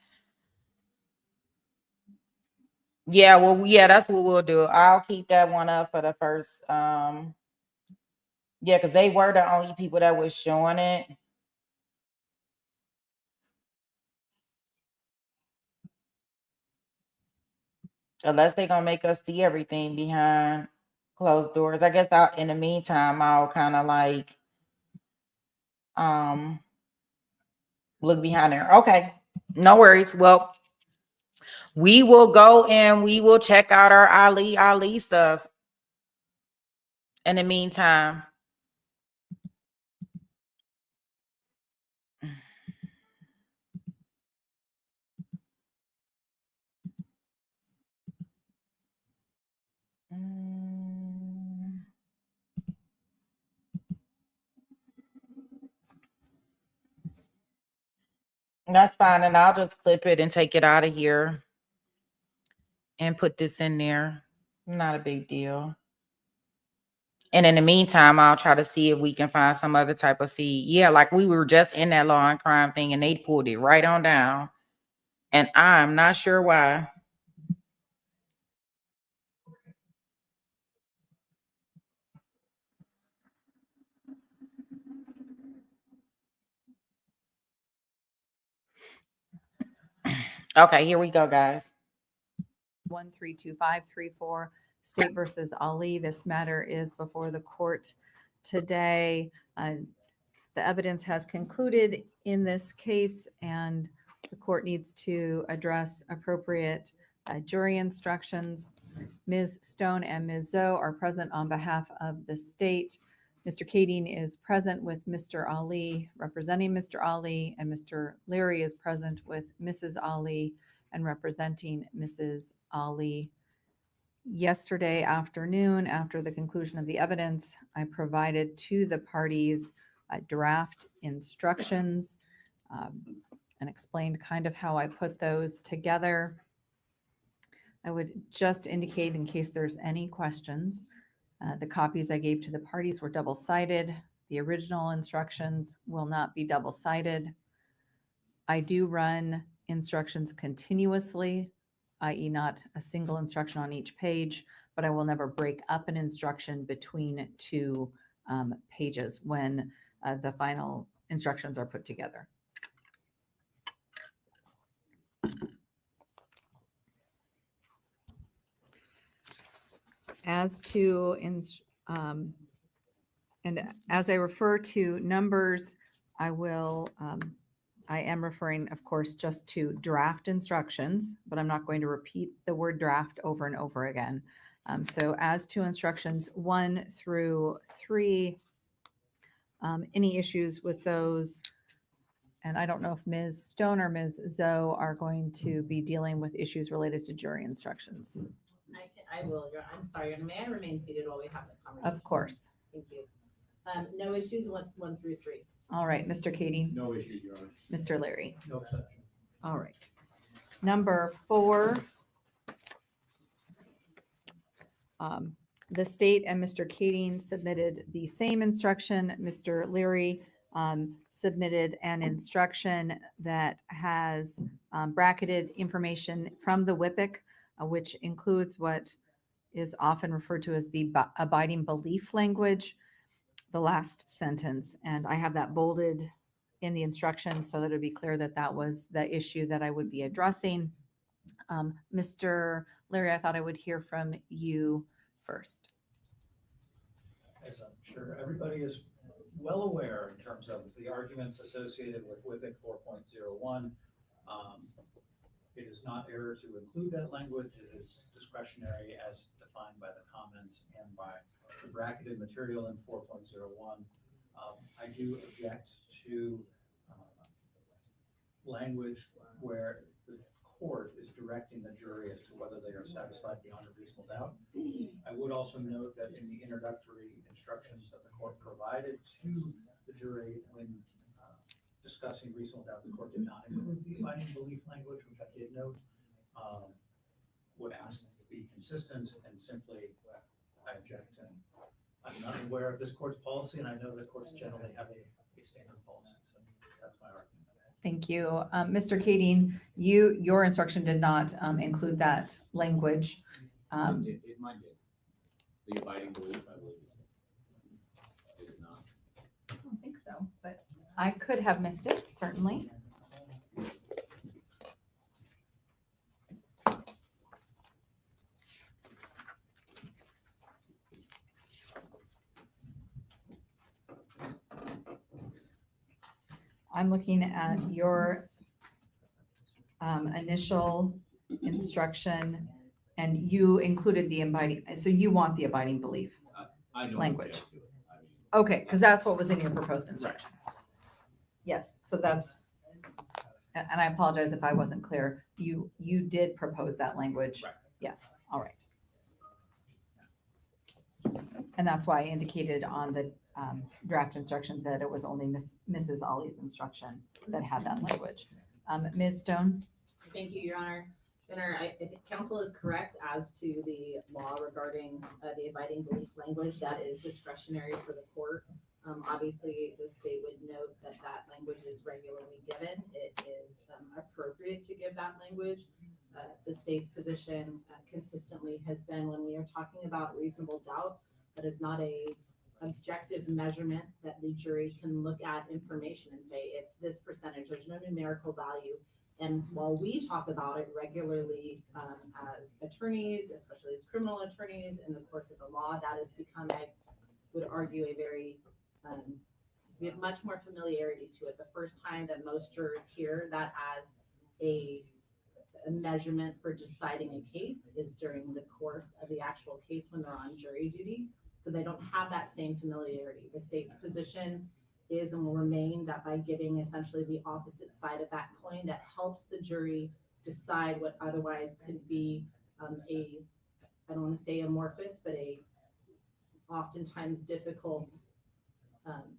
Yeah, well, yeah, that's what we'll do. I'll keep that one up for the first. Yeah, because they were the only people that was showing it. Unless they're gonna make us see everything behind closed doors. I guess in the meantime, I'll kind of like um look behind there. Okay, no worries. Well, we will go and we will check out our Ali stuff in the meantime. Mm. That's fine, and I'll just clip it and take it out of here and put this in there. Not a big deal. And in the meantime, I'll try to see if we can find some other type of feed. Yeah, like we were just in that law and crime thing and they pulled it right on down. And I'm not sure why. Okay, here we go, guys. 132534, State versus Ali. This matter is before the court today. The evidence has concluded in this case, and the court needs to address appropriate jury instructions. Ms. Stone and Ms. Zoe are present on behalf of the state. Mr. Kading is present with Mr. Ali, representing Mr. Ali, and Mr. Leary is present with Mrs. Ali and representing Mrs. Ali. Yesterday afternoon, after the conclusion of the evidence, I provided to the parties draft instructions and explained kind of how I put those together. I would just indicate, in case there's any questions, the copies I gave to the parties were double-sided. The original instructions will not be double-sided. I do run instructions continuously, i.e. not a single instruction on each page, but I will never break up an instruction between two pages when the final instructions are put together. As to, and as I refer to numbers, I am referring, of course, just to draft instructions, but I'm not going to repeat the word draft over and over again. So as to instructions 1 through 3, any issues with those? And I don't know if Ms. Stone or Ms. Zoe are going to be dealing with issues related to jury instructions. I will. I'm sorry. May I remain seated while we have this conversation? Of course. Thank you. No issues. What's 1 through 3? All right, Mr. Kading. No issues, Your Honor. Mr. Leary. No exception. All right. Number 4. The state and Mr. Kading submitted the same instruction. Mr. Leary submitted an instruction that has bracketed information from the WIPIC, which includes what is often referred to as the abiding belief language, the last sentence. And I have that bolded in the instructions so that it would be clear that that was the issue that I would be addressing. Mr. Leary, I thought I would hear from you first. As I'm sure everybody is well aware in terms of the arguments associated with WIPIC 4.01, it is not error to include that language. It is discretionary as defined by the comments and by the bracketed material in 4.01. I do object to language where the court is directing the jury as to whether they are satisfied beyond a reasonable doubt. I would also note that in the introductory instructions that the court provided to the jury when discussing reasonable doubt, the court did not include the abiding belief language, which I did note. Would ask to be consistent and simply I object. And I'm not aware of this court's policy, and I know that courts generally have a standard policy. So that's my argument. Thank you. Mr. Kading, your instruction did not include that language. It might be. The abiding belief, I believe. It is not. I don't think so, but I could have missed it, certainly. I'm looking at your initial instruction, and you included the abiding, so you want the abiding belief I don't language. object to it. I mean, Okay, because that's what was in your proposed instruction. Yes, so that's, and I apologize if I wasn't clear. You did propose that language. Right. Yes, all right. And that's why I indicated on the draft instructions that it was only Mrs. Ollie's instruction that had that language. Ms. Stone? Thank you, Your Honor. Your Honor, I think counsel is correct as to the law regarding the abiding belief language. That is discretionary for the court. Obviously, the state would note that that language is regularly given. It is appropriate to give that language. The state's position consistently has been when we are talking about reasonable doubt, that is not a objective measurement that the jury can look at information and say it's this percentage. There's no numerical value. And while we talk about it regularly as attorneys, especially as criminal attorneys in the course of the law, that has become, I would argue, a very, we have much more familiarity to it. The first time that most jurors hear that as a measurement for deciding a case is during the course of the actual case when they're on jury duty. So they don't have that same familiarity. The state's position is and will remain that by giving essentially the opposite side of that coin, that helps the jury decide what otherwise could be I don't want to say amorphous, but a oftentimes difficult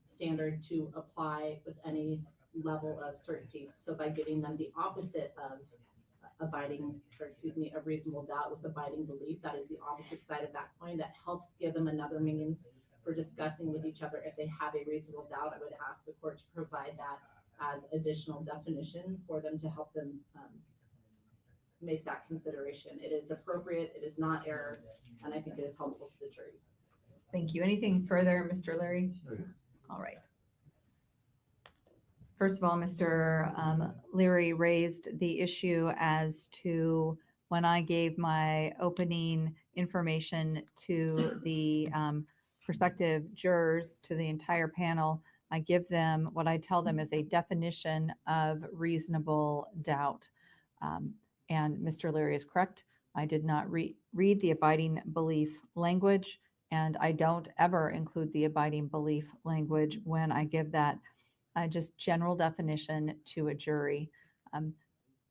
standard to apply with any level of certainty. So by giving them the opposite of of reasonable doubt with abiding belief, that is the opposite side of that coin, that helps give them another means for discussing with each other if they have a reasonable doubt. I would ask the court to provide that as additional definition for them to help them make that consideration. It is appropriate, it is not error, and I think it is helpful to the jury. Thank you. Anything further, Mr. Leary? All right. First of all, Mr. Leary raised the issue as to when I gave my opening information to the prospective jurors, to the entire panel, I give them what I tell them is a definition of reasonable doubt. And Mr. Leary is correct. I did not read the abiding belief language, and I don't ever include the abiding belief language when I give that just general definition to a jury.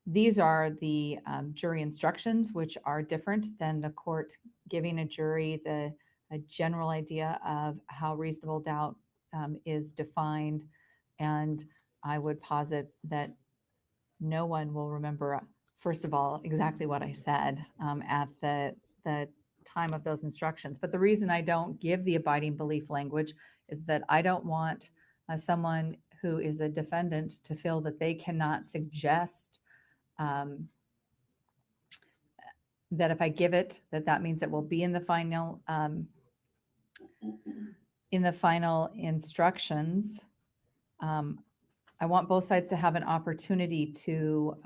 These are the jury instructions, which are different than the court giving a jury a general idea of how reasonable doubt is defined. And I would posit that no one will remember, first of all, exactly what I said at the time of those instructions. But the reason I don't give the abiding belief language is that I don't want someone who is a defendant to feel that they cannot suggest that if I give it, that means it will be in the final instructions. I want both sides to have an opportunity to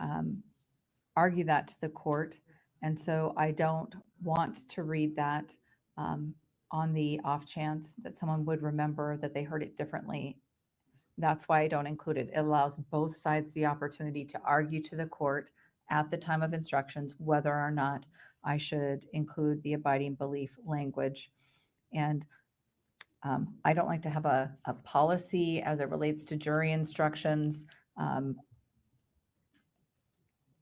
argue that to the court. And so I don't want to read that on the off chance that someone would remember that they heard it differently. That's why I don't include it. It allows both sides the opportunity to argue to the court at the time of instructions whether or not I should include the abiding belief language. And I don't like to have a policy as it relates to jury instructions,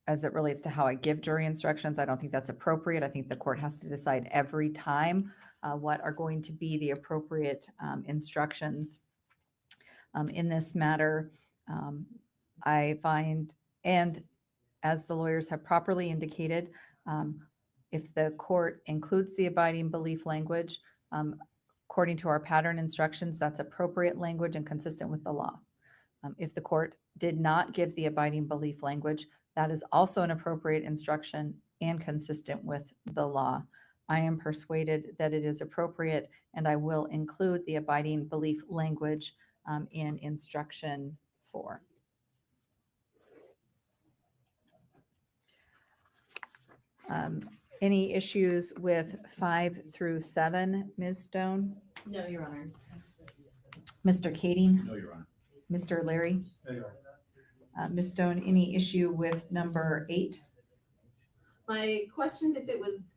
as it relates to how I give jury instructions. I don't think that's appropriate. I think the court has to decide every time what are going to be the appropriate instructions. In this matter, I find, and as the lawyers have properly indicated, if the court includes the abiding belief language, according to our pattern instructions, that's appropriate language and consistent with the law. If the court did not give the abiding belief language, that is also an appropriate instruction and consistent with the law. I am persuaded that it is appropriate, and I will include the abiding belief language in instruction 4. Any issues with 5 through 7, Ms. Stone? No, Your Honor. Mr. Kading? No, Your Honor. Mr. Leary? No, Your Honor. Ms. Stone, any issue with number 8? My question, if it was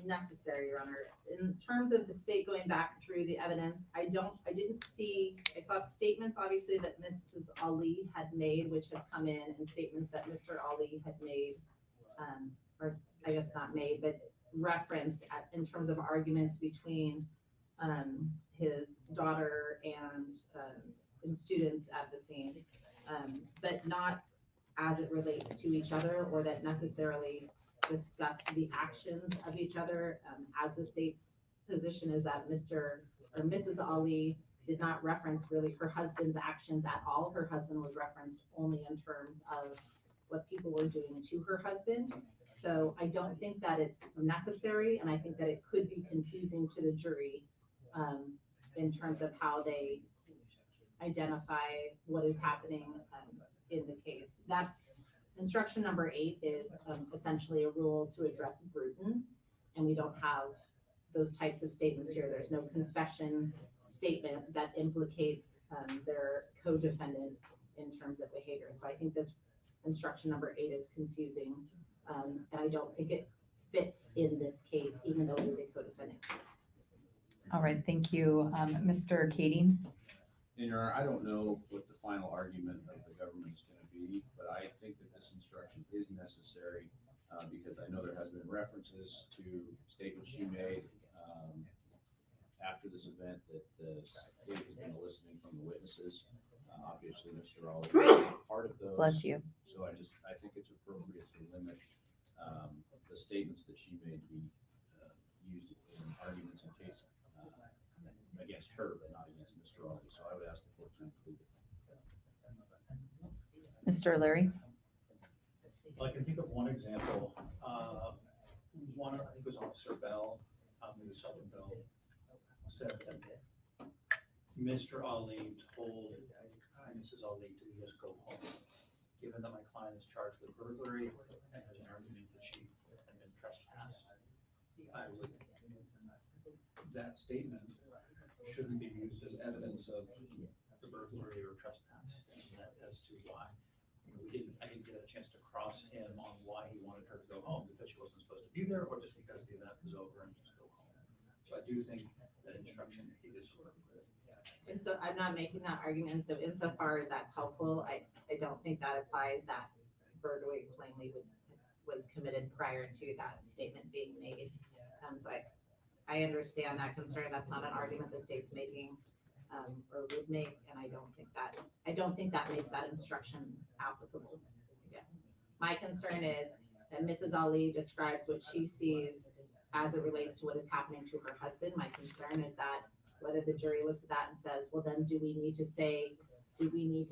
necessary, Your Honor, in terms of the state going back through the evidence, I saw statements obviously that Mrs. Ali had made, which had come in, and statements that Mr. Ali had made, or I guess not made, but referenced in terms of arguments between his daughter and students at the scene, but not as it relates to each other or that necessarily discussed the actions of each other. As the state's position is that Mr. or Mrs. Ali did not reference really her husband's actions at all. Her husband was referenced only in terms of what people were doing to her husband. So I don't think that it's necessary, and I think that it could be confusing to the jury in terms of how they identify what is happening in the case. That instruction number 8 is essentially a rule to address Bruton, and we don't have those types of statements here. There's no confession statement that implicates their co-defendant in terms of behavior. So I think this instruction number 8 is confusing, and I don't think it fits in this case, even though it is a co-defendant case. All right, thank you. Mr. Kading? Your Honor, I don't know what the final argument of the government is going to be, but I think that this instruction is necessary because I know there has been references to statements she made after this event that the state has been eliciting from the witnesses. Obviously, Mr. Ali is part of those. Bless you. So I think it's appropriate to limit the statements that she made be used in arguments in case against her, but not against Mr. Ali. So I would ask the court to include it. Mr. Larry? Well, I can think of one example. One, I think it was Officer Bell, maybe Sergeant Bell, said that Mr. Ali told Mrs. Ali to just go home, given that my client is charged with burglary and has an argument that she had been trespassed. That statement shouldn't be used as evidence of the burglary or trespass as to why. I didn't get a chance to cross him on why he wanted her to go home, because she wasn't supposed to be there, or just because the event was over and just go home. So I do think that instruction is appropriate. And so I'm not making that argument. So insofar as that's helpful, I don't think that applies that burglary plainly was committed prior to that statement being made. So I understand that concern. That's not an argument the state's making or would make, and I don't think that makes that instruction applicable. Yes. My concern is that Mrs. Ali describes what she sees as it relates to what is happening to her husband. My concern is that whether the jury looks at that and says, well, then do we need to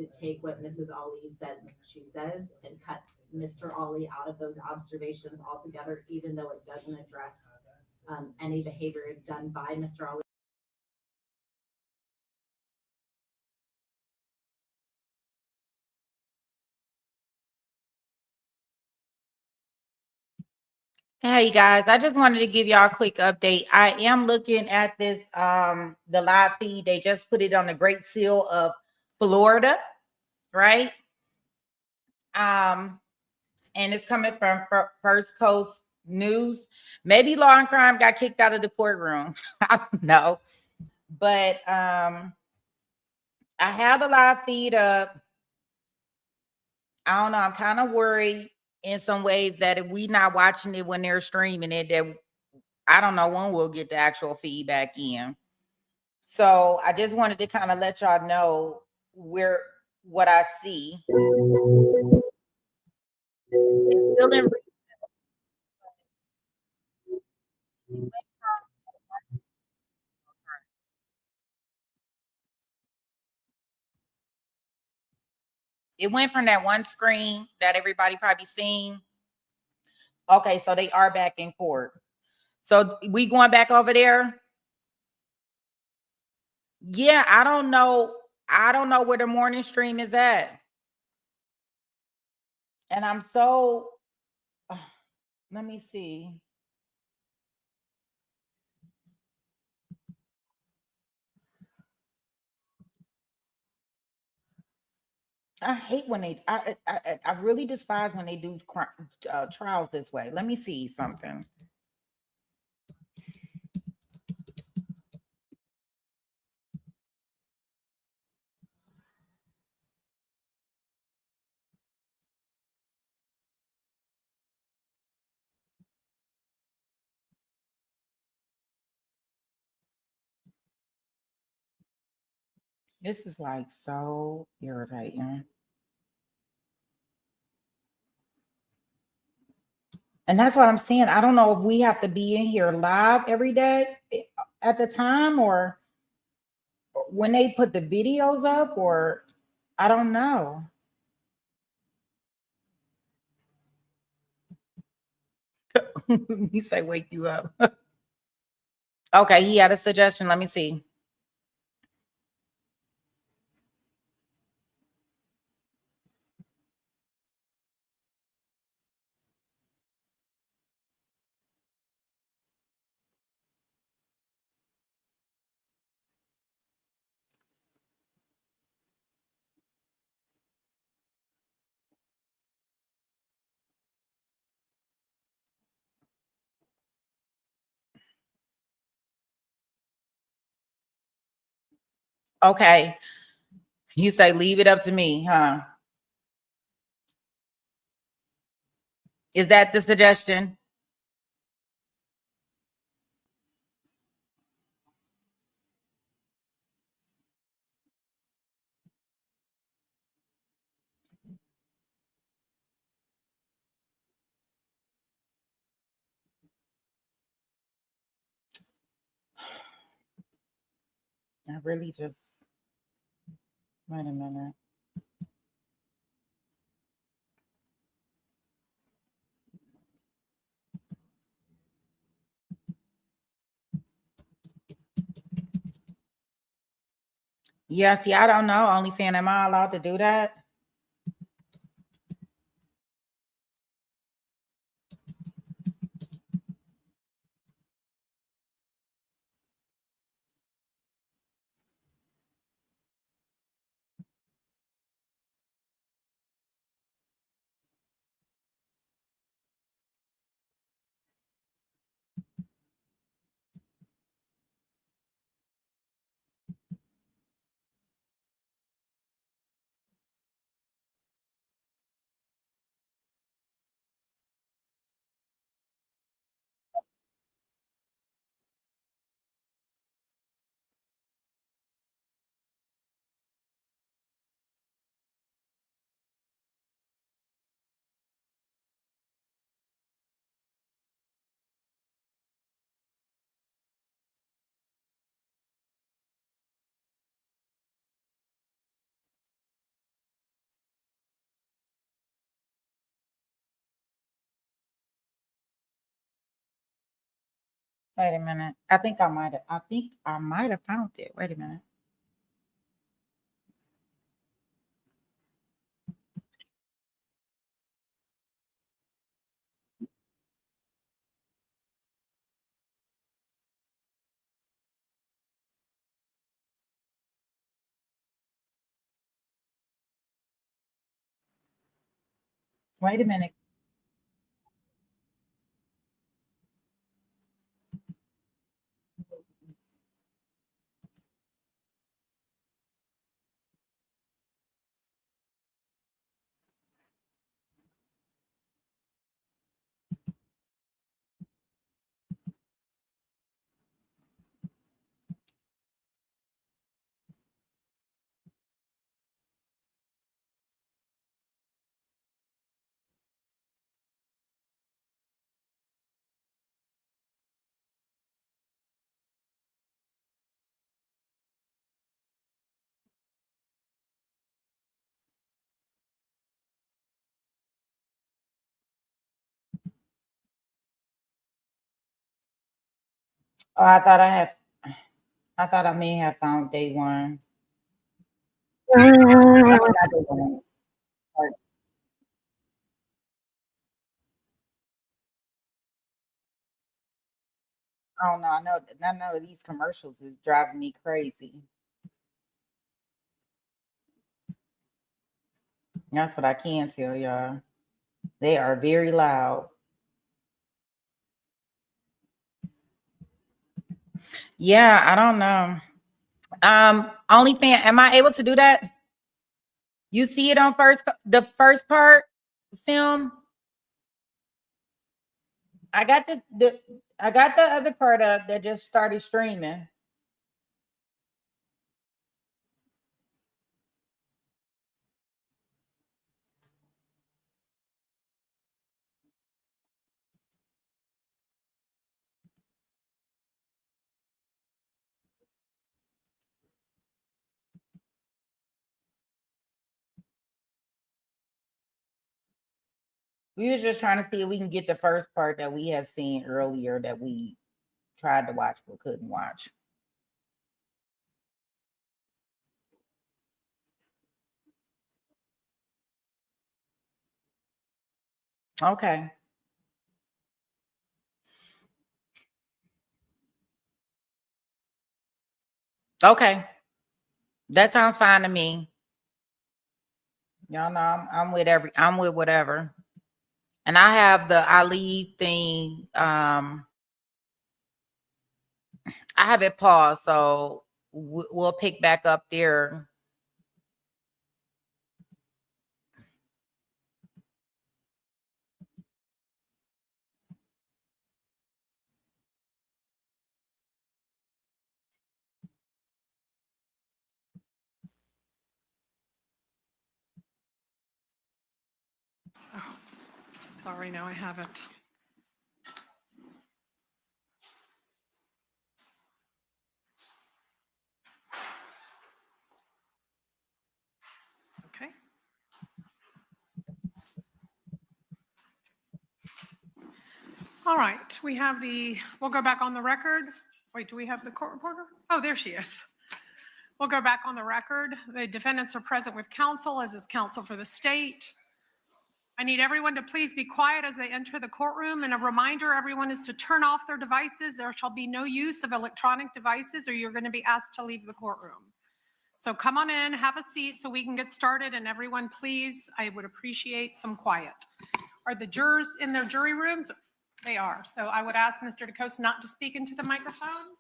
take what Mrs. Ali said she says and cut Mr. Ali out of those observations altogether, even though it doesn't address any behaviors done by Mr. Ali? Hey guys, I just wanted to give y'all a quick update. I am looking at this the live feed. They just put it on the Great Seal of Florida, right? And it's coming from First Coast News. Maybe Law and Crime got kicked out of the courtroom. I don't know. But I have the live feed up. I don't know. I'm kind of worried in some ways that if we not watching it when they're streaming it, that I don't know when we'll get the actual feedback in. So I just wanted to kind of let y'all know what I see. It's still in. It went from that one screen that everybody probably seen. Okay, so they are back in court. So we going back over there? Yeah, I don't know. I don't know where the morning stream is at. And I'm so, let me see. I hate when I really despise when they do trials this way. Let me see something. This is like so irritating. And that's what I'm saying. I don't know if we have to be in here live every day at the time, or when they put the videos up, or I don't know. You say wake you up. Okay, he had a suggestion. Let me see. Okay. You say leave it up to me, huh? Is that the suggestion? I really just, wait a minute. Yeah, see, I don't know. OnlyFans, am I allowed to do that? Wait a minute. I think I might have found it. Wait a minute. Wait a minute. Oh, I thought I may have found day one. No, not day one. Sorry. I don't know. I know these commercials is driving me crazy. That's what I can tell y'all. They are very loud. Yeah, I don't know. OnlyFans, am I able to do that? You see it on the first part film? I got I got the other part up that just started streaming. We were just trying to see if we can get the first part that we had seen earlier that we tried to watch but couldn't watch. Okay. Okay. That sounds fine to me. Y'all know I'm with whatever. And I have the Ali thing. I have it paused, so we'll pick back up there. Sorry, no, I haven't. Okay. All right, we'll go back on the record. Wait, do we have the court reporter? Oh, there she is. We'll go back on the record. The defendants are present with counsel, as is counsel for the state. I need everyone to please be quiet as they enter the courtroom, and a reminder, everyone is to turn off their devices. There shall be no use of electronic devices or you're going to be asked to leave the courtroom. So come on in, have a seat so we can get started, and everyone, please, I would appreciate some quiet. Are the jurors in their jury rooms? They are. So I would ask Mr. DeCoste not to speak into the microphone.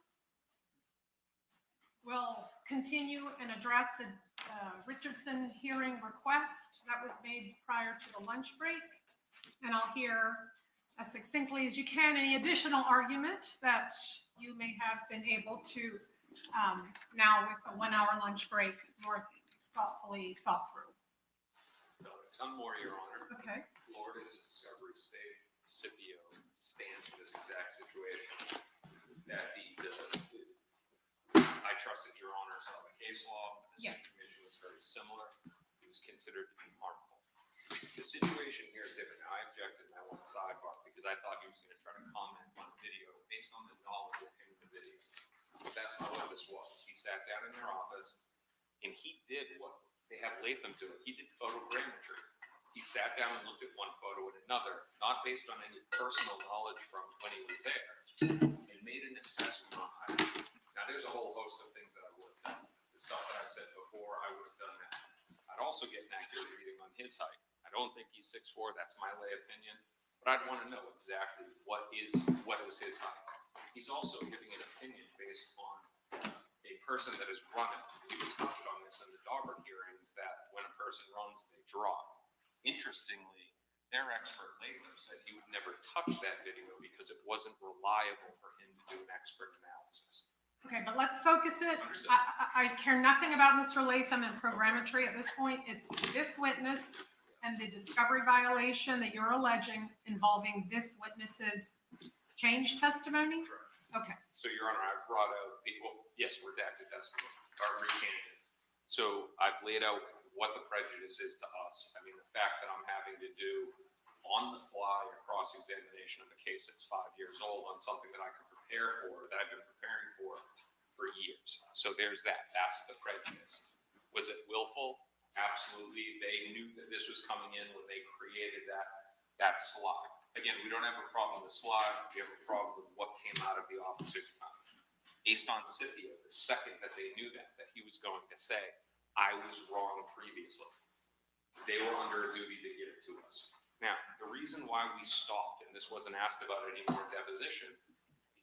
We'll continue and address the Richardson hearing request that was made prior to the lunch break. And I'll hear as succinctly as you can any additional argument that you may have been able to now with a 1 hour lunch break more thoughtfully thought through. No, some more, Your Honor. Okay. Florida is a discovery state. Scipio stands in this exact situation. That I trusted Your Honor saw the case law. The Yes. Commission was very similar. It was considered to be harmful. The situation here is different. Now, I objected and I went sidebar because I thought he was going to try to comment on the video based on the knowledge of him in the video. But that's not what this was. He sat down in their office and he did what they have Latham do. He did photogrammetry. He sat down and looked at one photo and another, not based on any personal knowledge from when he was there, and made an assessment on height. Now, there's a whole host of things that I would have done. The stuff that I said before, I would have done that. I'd also get an accurate reading on his height. I don't think he's 6'4". That's my lay opinion. But I'd want to know exactly what is his height. He's also giving an opinion based on a person that is running. We touched on this in the Dauber hearings that when a person runs, they draw. Interestingly, their expert Latham said he would never touch that video because it wasn't reliable for him to do an expert analysis. Okay, but let's focus it. I care nothing about Mr. Latham and programmetry at this point. It's this witness and the discovery violation that you're alleging involving this witness's changed testimony? Okay. So, Your Honor, I've brought out yes, redacted testimony, or recanted. So I've laid out what the prejudice is to us. I mean, the fact that I'm having to do on the fly a cross-examination of a case that's 5 years old on something that I can prepare for, that I've been preparing for years. So there's that. That's the prejudice. Was it willful? Absolutely. They knew that this was coming in when they created that slide. Again, we don't have a problem with the slide. We have a problem with what came out of the officer's mouth. Based on Scipio, the second that they knew that he was going to say, I was wrong previously. They were under a duty to give it to us. Now, the reason why we stopped, and this wasn't asked about anymore in deposition,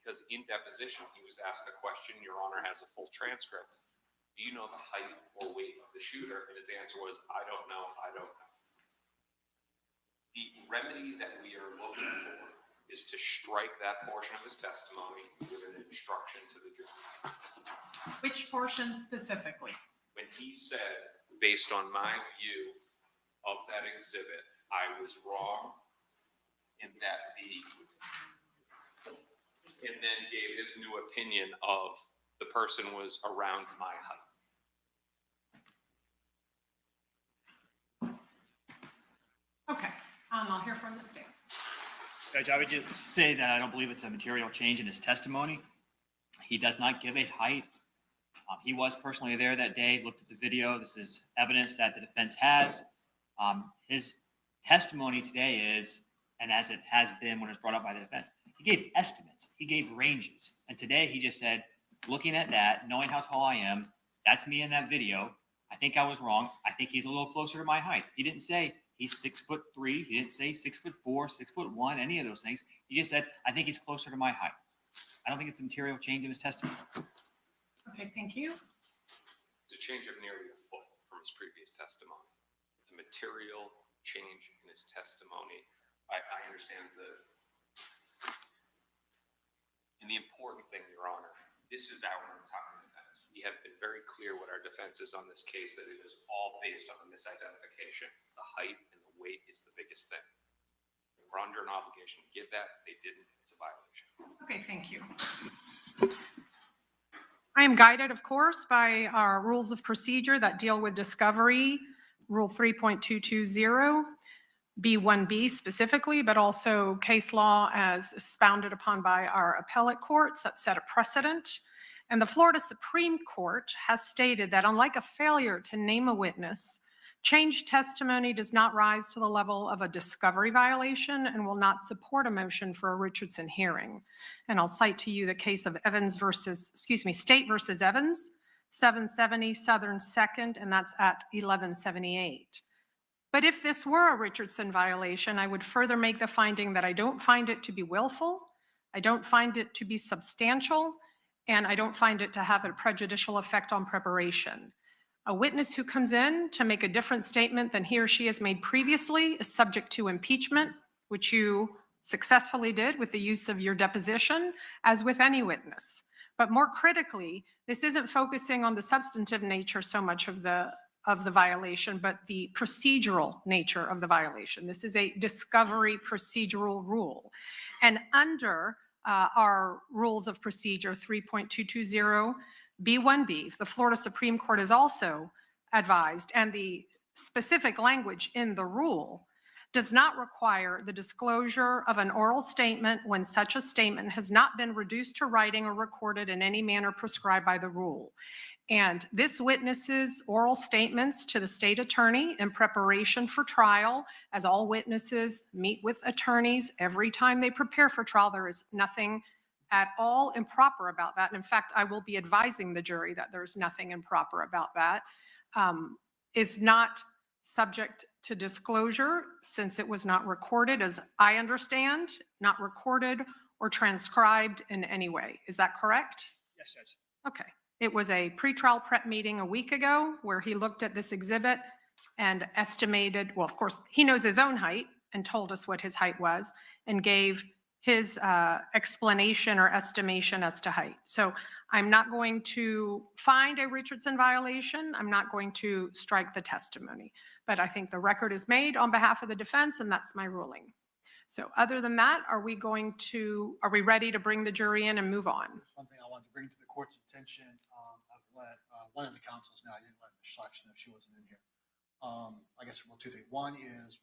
because in deposition, he was asked a question, Your Honor has a full transcript. Do you know the height or weight of the shooter? And his answer was, I don't know, I don't know. The remedy that we are looking for is to strike that portion of his testimony with an instruction to the jury. Which portion specifically? When he said, based on my view of that exhibit, I was wrong in that and then gave his new opinion of the person was around my height. Okay. and I'll hear from the state. Judge, I would just say that I don't believe it's a material change in his testimony. He does not give a height. He was personally there that day, looked at the video. This is evidence that the defense has. His testimony today is, and as it has been when it's brought up by the defense, he gave estimates, he gave ranges. And today he just said, looking at that, knowing how tall I am, that's me in that video. I think I was wrong. I think he's a little closer to my height. He didn't say he's 6'3". He didn't say 6'4", 6'1", any of those things. He just said, I think he's closer to my height. I don't think it's a material change in his testimony. Okay, thank you. It's a change of nearly a foot from his previous testimony. It's a material change in his testimony. I understand and the important thing, Your Honor, this is our entire defense. We have been very clear what our defense is on this case, that it is all based on a misidentification. The height and the weight is the biggest thing. We're under an obligation to give that. They didn't. It's a violation. Okay, thank you. I am guided, of course, by our rules of procedure that deal with discovery, Rule 3.220, B1B specifically, but also case law as expounded upon by our appellate courts that set a precedent. And the Florida Supreme Court has stated that unlike a failure to name a witness, changed testimony does not rise to the level of a discovery violation and will not support a motion for a Richardson hearing. And I'll cite to you the case of State versus Evans, 770 Southern 2nd, and that's at 1178. But if this were a Richardson violation, I would further make the finding that I don't find it to be willful, I don't find it to be substantial, and I don't find it to have a prejudicial effect on preparation. A witness who comes in to make a different statement than he or she has made previously is subject to impeachment, which you successfully did with the use of your deposition, as with any witness. But more critically, this isn't focusing on the substantive nature so much of the violation, but the procedural nature of the violation. This is a discovery procedural rule. And under our rules of procedure 3.220, B1B, the Florida Supreme Court has also advised, and the specific language in the rule does not require the disclosure of an oral statement when such a statement has not been reduced to writing or recorded in any manner prescribed by the rule. And this witness's oral statements to the state attorney in preparation for trial, as all witnesses meet with attorneys every time they prepare for trial, there is nothing at all improper about that. And in fact, I will be advising the jury that there's nothing improper about that. Is not subject to disclosure since it was not recorded, as I understand, not recorded or transcribed in any way. Is that correct? Yes, Judge. Okay. It was a pretrial prep meeting a week ago where he looked at this exhibit and estimated, well, of course, he knows his own height and told us what his height was and gave his explanation or estimation as to height. So I'm not going to find a Richardson violation. I'm not going to strike the testimony, but I think the record is made on behalf of the defense, and that's my ruling. So other than that, are we ready to bring the jury in and move on? One thing I wanted to bring to the court's attention, I've let one of the counsels know. I didn't let the selection if she wasn't in here. I guess, well, two things. One is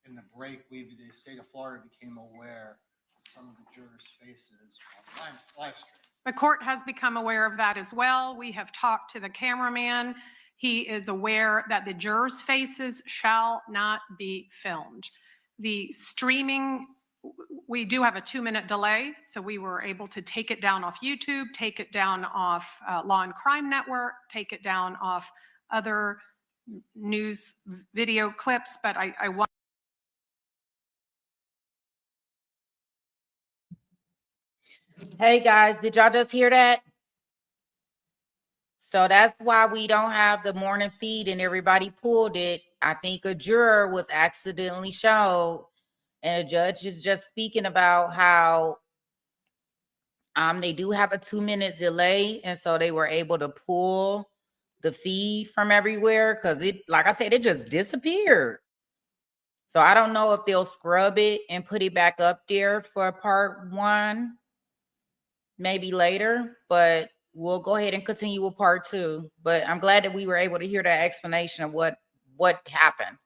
in the break, the state of Florida became aware of some of the jurors' faces on live stream. The court has become aware of that as well. We have talked to the cameraman. He is aware that the jurors' faces shall not be filmed. The streaming, we do have a 2-minute delay, so we were able to take it down off YouTube, take it down off Law and Crime Network, take it down off other news video clips, but I want. Hey guys, did y'all just hear that? So that's why we don't have the morning feed and everybody pulled it. I think a juror was accidentally showed, and a judge is just speaking about how they do have a 2-minute delay, and so they were able to pull the feed from everywhere because it, like I said, it just disappeared. So I don't know if they'll scrub it and put it back up there for part 1, maybe later, but we'll go ahead and continue with part 2. But I'm glad that we were able to hear that explanation of what happened.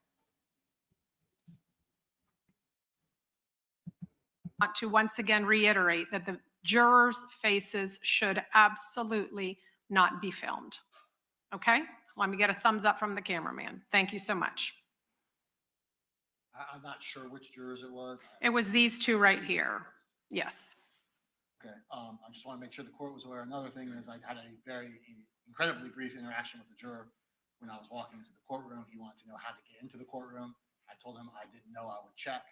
want to once again reiterate that the jurors' faces should absolutely not be filmed. Okay? Let me get a thumbs up from the cameraman. Thank you so much. I'm not sure which jurors it was. It was these two right here. Yes. Okay, I just want to make sure the court was aware. Another thing is I had a very incredibly brief interaction with the juror when I was walking into the courtroom. He wanted to know how to get into the courtroom. I told him I didn't know. I would check.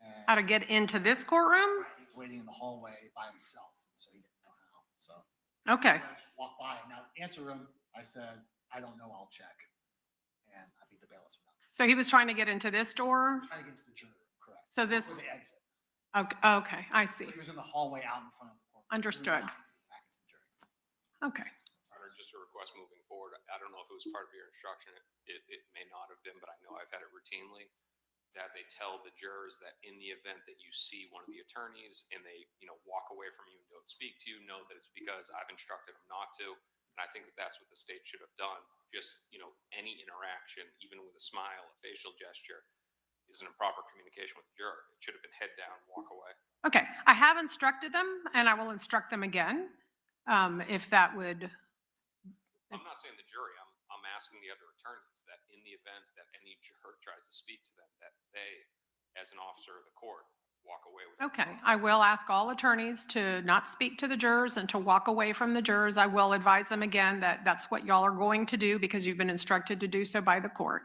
And How to get into this courtroom? he was waiting in the hallway by himself, so he didn't know how. So Okay. I just walked by and now to answer him, I said, I don't know, I'll check. And I think the bailiffs went out. So he was trying to get into this door? Trying to get into the juror, correct. So Or this, the exit. okay, I see. He was in the hallway out in front of the court. Understood. Back into the jury. Okay. Honor, just a request moving forward. I don't know if it was part of your instruction. It may not have been, but I know I've had it routinely. That they tell the jurors that in the event that you see one of the attorneys and they, walk away from you and don't speak to you, know that it's because I've instructed them not to. And I think that that's what the state should have done. Just, any interaction, even with a smile, a facial gesture, is an improper communication with the juror. It should have been head down, walk away. Okay. I have instructed them and I will instruct them again. If that would, I'm not saying the jury, I'm asking the other attorneys that in the event that any juror tries to speak to them, that they, as an officer of the court, walk away with it. okay. I will ask all attorneys to not speak to the jurors and to walk away from the jurors. I will advise them again that that's what y'all are going to do because you've been instructed to do so by the court.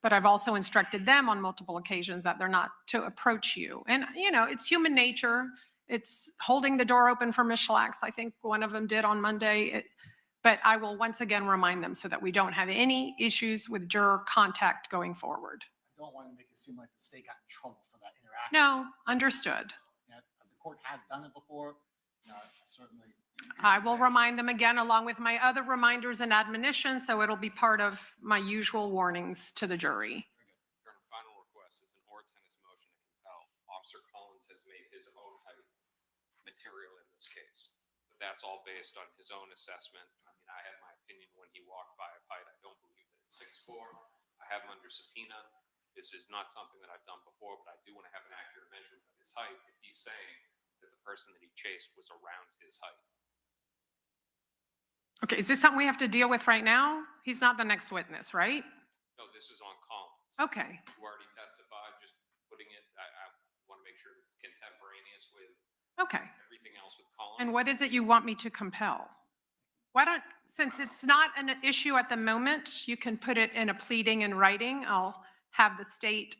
But I've also instructed them on multiple occasions that they're not to approach you. And, it's human nature. It's holding the door open for Ms. Schlacks. I think one of them did on Monday. But I will once again remind them so that we don't have any issues with juror contact going forward. I don't want to make it seem like the state got in trouble for that interaction. No, understood. Yeah, the court has done it before. Certainly. I will remind them again along with my other reminders and admonitions, so it'll be part of my usual warnings to the jury. Your Honor, final request is an or tennis motion to compel. Officer Collins has made his own height material in this case. But that's all based on his own assessment. I had my opinion when he walked by of height. I don't believe that it's 6'4". I have him under subpoena. This is not something that I've done before, but I do want to have an accurate measurement of his height if he's saying that the person that he chased was around his height. Okay, is this something we have to deal with right now? He's not the next witness, right? No, this is on Collins. Okay. You already testified, just putting it, I want to make sure it's contemporaneous with Okay. everything else with Collins. And what is it you want me to compel? Why don't, since it's not an issue at the moment, you can put it in a pleading in writing. I'll have the state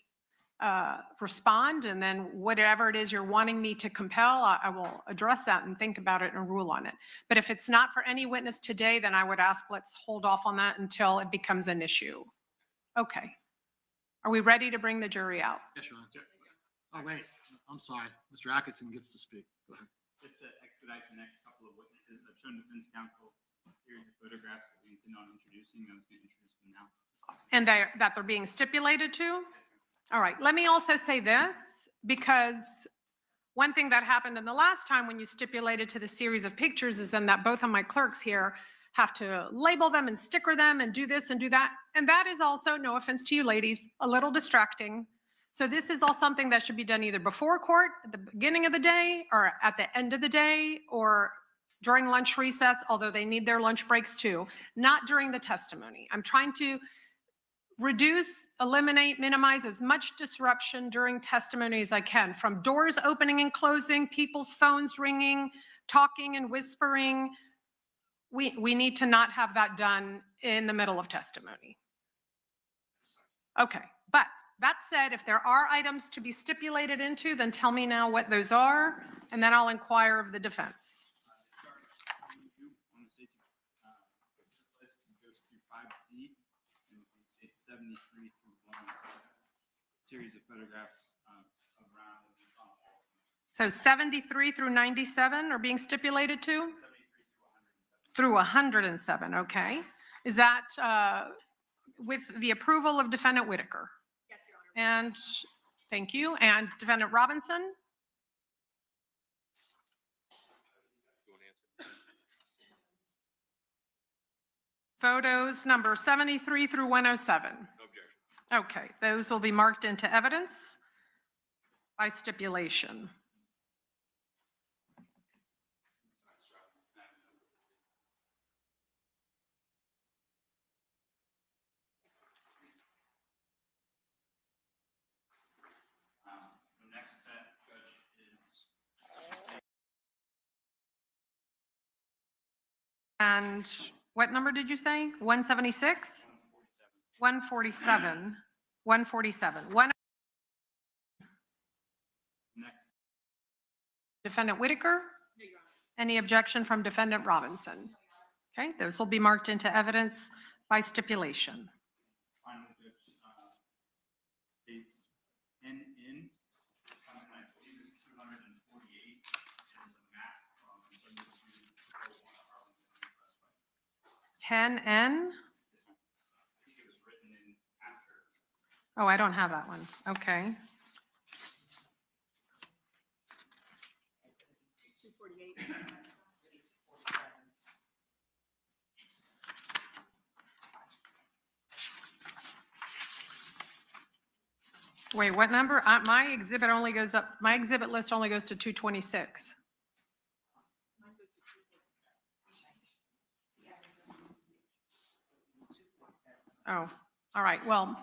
respond, and then whatever it is you're wanting me to compel, I will address that and think about it and rule on it. But if it's not for any witness today, then I would ask, let's hold off on that until it becomes an issue. Okay. Are we ready to bring the jury out? Yes, Your Honor. Oh, wait, I'm sorry. Mr. Atkinson gets to speak. Go ahead. Just to expedite the next couple of witnesses, I've shown defense counsel a series of photographs that we intend on introducing. I was going to introduce them now. And that they're being stipulated to? All right, let me also say this, because one thing that happened in the last time when you stipulated to the series of pictures is in that both of my clerks here have to label them and sticker them and do this and do that. And that is also, no offense to you ladies, a little distracting. So this is all something that should be done either before court, at the beginning of the day, or at the end of the day, or during lunch recess, although they need their lunch breaks too, not during the testimony. I'm trying to reduce, eliminate, minimize as much disruption during testimony as I can, from doors opening and closing, people's phones ringing, talking and whispering. We need to not have that done in the middle of testimony. Okay, but that said, if there are items to be stipulated into, then tell me now what those are, and then I'll inquire of the defense. On the state's list, it goes through 5C, and it's 73 through 107. Series of photographs around the ensemble. So 73 through 97 are being stipulated to? Through 107, okay. Is that with the approval of Defendant Whitaker? Yes, Your Honor. And thank you. And Defendant Robinson? Photos number 73 through 107. No objection. Okay, those will be marked into evidence by stipulation. And what number did you say? 176? 147. 147. Next. Defendant Whitaker? Any objection from Defendant Robinson? Okay, those will be marked into evidence by stipulation. Final judge states 10 in, and I believe it's 248. There's a map from 7201 Arlington Expressway. 10N? I think it was written in after. Oh, I don't have that one. Okay. 248. Wait, what number? My exhibit only goes up, my exhibit list only goes to 226. Oh, all right. Well,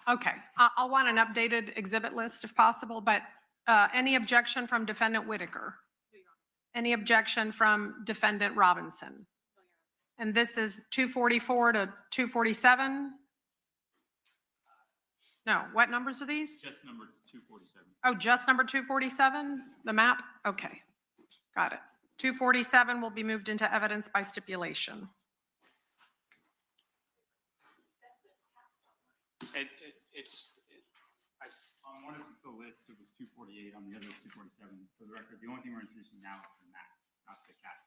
okay. I'll want an updated exhibit list if possible, but any objection from Defendant Whitaker? Any objection from Defendant Robinson? And this is 244 to 247? No, what numbers are these? Just number 247. Oh, just number 247, the map? Okay, got it. 247 will be moved into evidence by stipulation. On one of the lists, it was 248, on the other, it's 247. For the record, the only thing we're introducing now is the map, not the cat.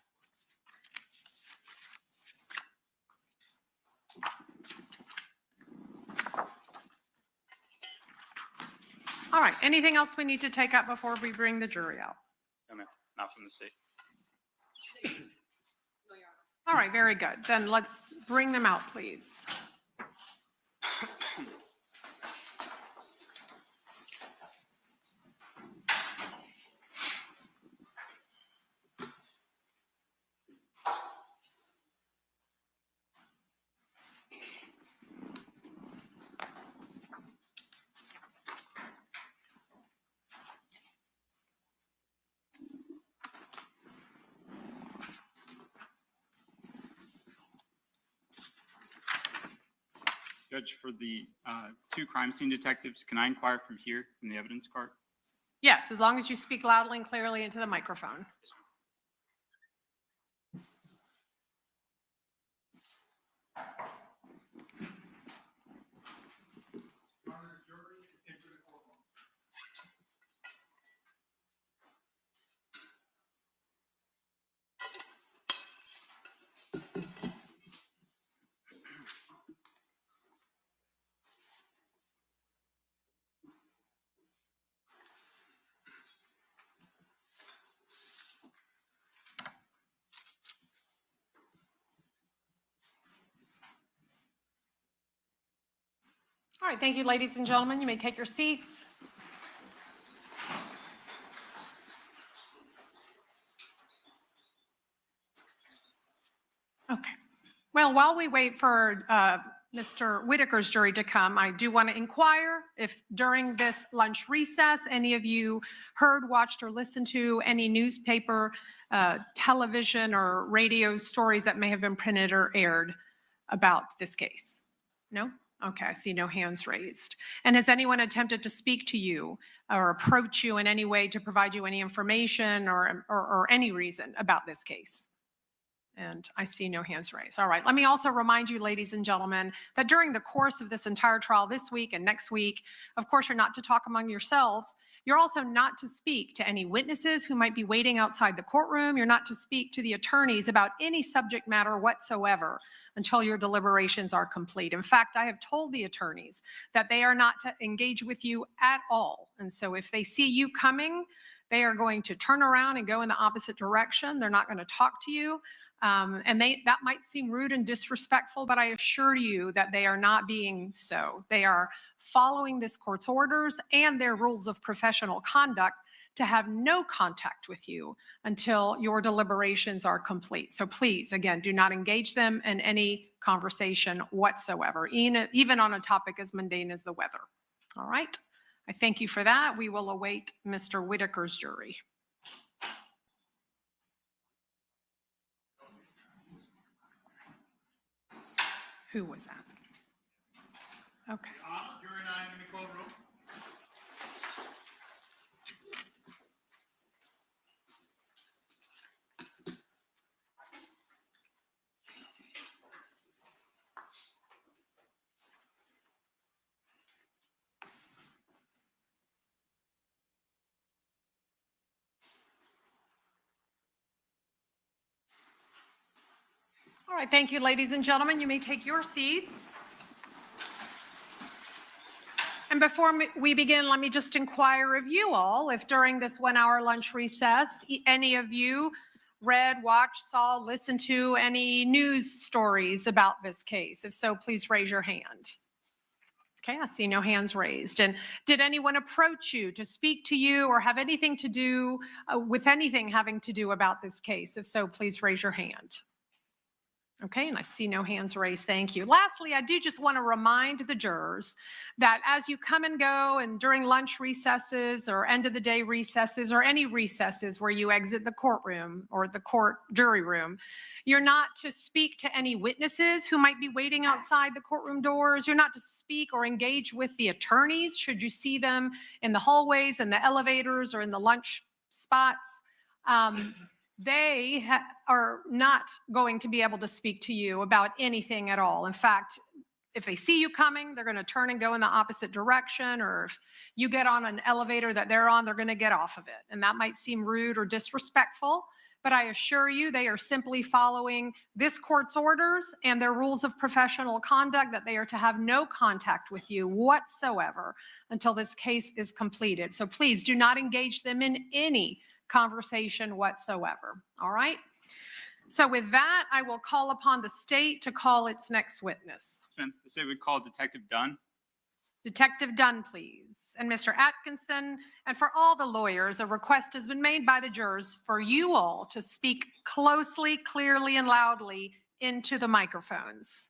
All right, anything else we need to take up before we bring the jury out? No, ma'am, not from the state. All right, very good. Then let's bring them out, please. Judge, for the two crime scene detectives, can I inquire from here, from the evidence card? Yes, as long as you speak loudly and clearly into the microphone. All right, thank you, ladies and gentlemen. You may take your seats. Okay. Well, while we wait for Mr. Whitaker's jury to come, I do want to inquire if during this lunch recess, any of you heard, watched, or listened to any newspaper, television, or radio stories that may have been printed or aired about this case? No? Okay, I see no hands raised. And has anyone attempted to speak to you or approach you in any way to provide you any information or any reason about this case? And I see no hands raised. All right, let me also remind you, ladies and gentlemen, that during the course of this entire trial this week and next week, of course, you're not to talk among yourselves. You're also not to speak to any witnesses who might be waiting outside the courtroom. You're not to speak to the attorneys about any subject matter whatsoever until your deliberations are complete. In fact, I have told the attorneys that they are not to engage with you at all. And so if they see you coming, they are going to turn around and go in the opposite direction. They're not going to talk to you. And that might seem rude and disrespectful, but I assure you that they are not being so. They are following this court's orders and their rules of professional conduct to have no contact with you until your deliberations are complete. So please, again, do not engage them in any conversation whatsoever, even on a topic as mundane as the weather. All right. I thank you for that. We will await Mr. Whitaker's jury. Who was asking? Okay. Jury 9, let me call the roll. All right, thank you, ladies and gentlemen. You may take your seats. And before we begin, let me just inquire of you all if during this 1 hour lunch recess, any of you read, watched, saw, listened to any news stories about this case. If so, please raise your hand. Okay, I see no hands raised. And did anyone approach you to speak to you or have anything to do with anything having to do about this case? If so, please raise your hand. Okay, and I see no hands raised. Thank you. Lastly, I do just want to remind the jurors that as you come and go and during lunch recesses or end of the day recesses or any recesses where you exit the courtroom or the court jury room, you're not to speak to any witnesses who might be waiting outside the courtroom doors. You're not to speak or engage with the attorneys should you see them in the hallways and the elevators or in the lunch spots. They are not going to be able to speak to you about anything at all. In fact, if they see you coming, they're going to turn and go in the opposite direction, or if you get on an elevator that they're on, they're going to get off of it. And that might seem rude or disrespectful, but I assure you they are simply following this court's orders and their rules of professional conduct that they are to have no contact with you whatsoever until this case is completed. So please do not engage them in any conversation whatsoever. All right. So with that, I will call upon the state to call its next witness. The state would call Detective Dunn. Detective Dunn, please. And Mr. Atkinson, and for all the lawyers, a request has been made by the jurors for you all to speak closely, clearly, and loudly into the microphones.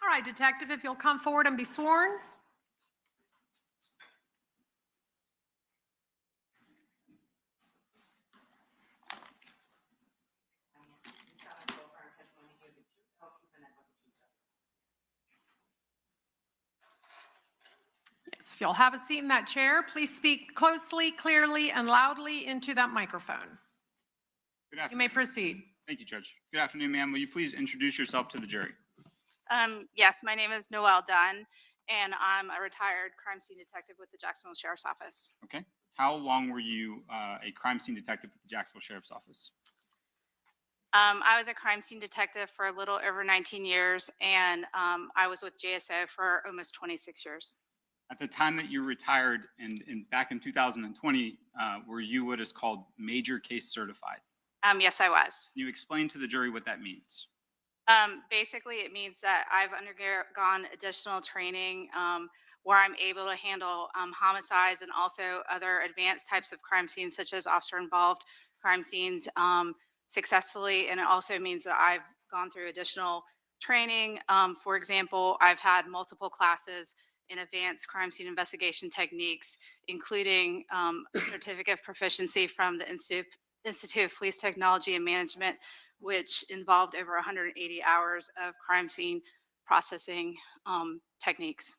All right, Detective, if you'll come forward and be sworn. Yes, if you'll have a seat in that chair, please speak closely, clearly, and loudly into that microphone. Good afternoon. You may proceed. Thank you, Judge. Good afternoon, ma'am. Will you please introduce yourself to the jury? Yes, my name is Noelle Dunn, and I'm a retired crime scene detective with the Jacksonville Sheriff's Office. Okay. How long were you a crime scene detective with the Jacksonville Sheriff's Office? I was a crime scene detective for a little over 19 years, and I was with JSO for almost 26 years. At the time that you retired and back in 2020, were you what is called major case certified? Yes, I was. Can you explain to the jury what that means? Basically, it means that I've undergone additional training where I'm able to handle homicides and also other advanced types of crime scenes, such as officer-involved crime scenes, successfully. And it also means that I've gone through additional training. For example, I've had multiple classes in advanced crime scene investigation techniques, including a certificate of proficiency from the Institute of Police Technology and Management, which involved over 180 hours of crime scene processing techniques.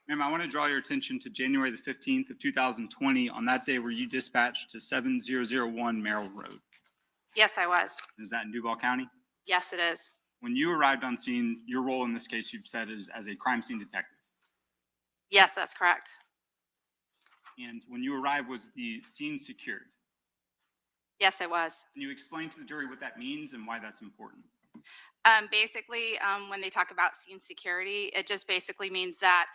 Ma'am, I want to draw your attention to January the 15th of 2020. On that day, were you dispatched to 7001 Merrill Road? Yes, I was. Is that in Duval County? Yes, it is. When you arrived on scene, your role in this case, you've said, is as a crime scene detective. Yes, that's correct. And when you arrived, was the scene secured? Yes, it was. Can you explain to the jury what that means and why that's important? Basically, when they talk about scene security, it just basically means that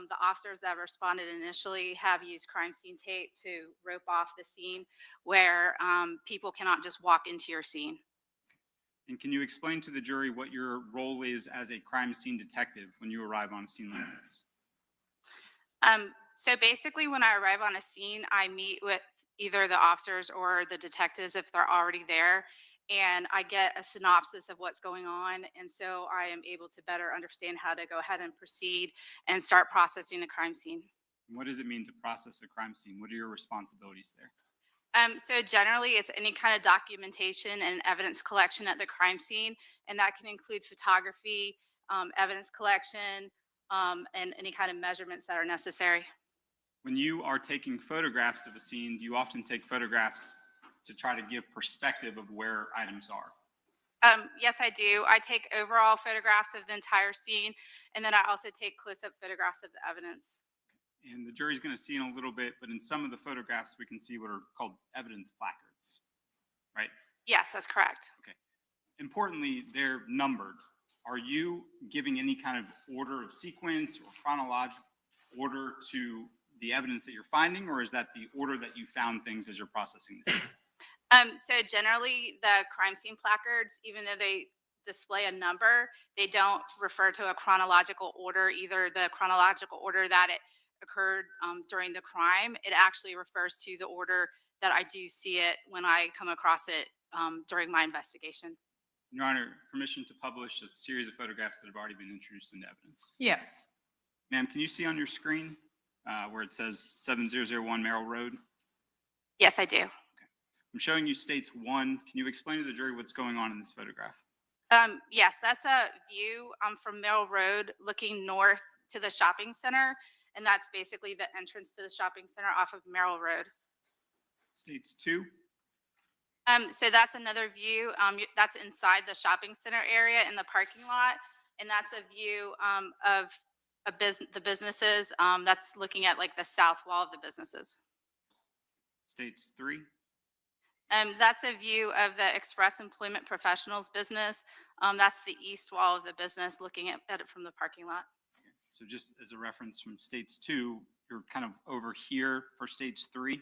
the officers that responded initially have used crime scene tape to rope off the scene where people cannot just walk into your scene. And can you explain to the jury what your role is as a crime scene detective when you arrive on a scene like this? So basically, when I arrive on a scene, I meet with either the officers or the detectives if they're already there. And I get a synopsis of what's going on. And so I am able to better understand how to go ahead and proceed and start processing the crime scene. What does it mean to process a crime scene? What are your responsibilities there? So generally, it's any kind of documentation and evidence collection at the crime scene, and that can include photography, evidence collection, and any kind of measurements that are necessary. When you are taking photographs of a scene, do you often take photographs to try to give perspective of where items are? Yes, I do. I take overall photographs of the entire scene, and then I also take close-up photographs of the evidence. And the jury's going to see in a little bit, but in some of the photographs, we can see what are called evidence placards, right? Yes, that's correct. Okay. Importantly, they're numbered. Are you giving any kind of order of sequence or chronological order to the evidence that you're finding, or is that the order that you found things as you're processing this? So generally, the crime scene placards, even though they display a number, they don't refer to a chronological order, either the chronological order that it occurred during the crime. It actually refers to the order that I do see it when I come across it during my investigation. Your Honor, permission to publish a series of photographs that have already been introduced into evidence. Yes. Ma'am, can you see on your screen where it says 7001 Merrill Road? Yes, I do. I'm showing you states 1. Can you explain to the jury what's going on in this photograph? Yes, that's a view from Merrill Road looking north to the shopping center. And that's basically the entrance to the shopping center off of Merrill Road. States 2. So that's another view. That's inside the shopping center area in the parking lot. And that's a view of the businesses. That's looking at like the south wall of the businesses. States 3. That's a view of the Express Employment Professionals business. That's the east wall of the business looking at it from the parking lot. So just as a reference from states 2, you're kind of over here for stage 3. Is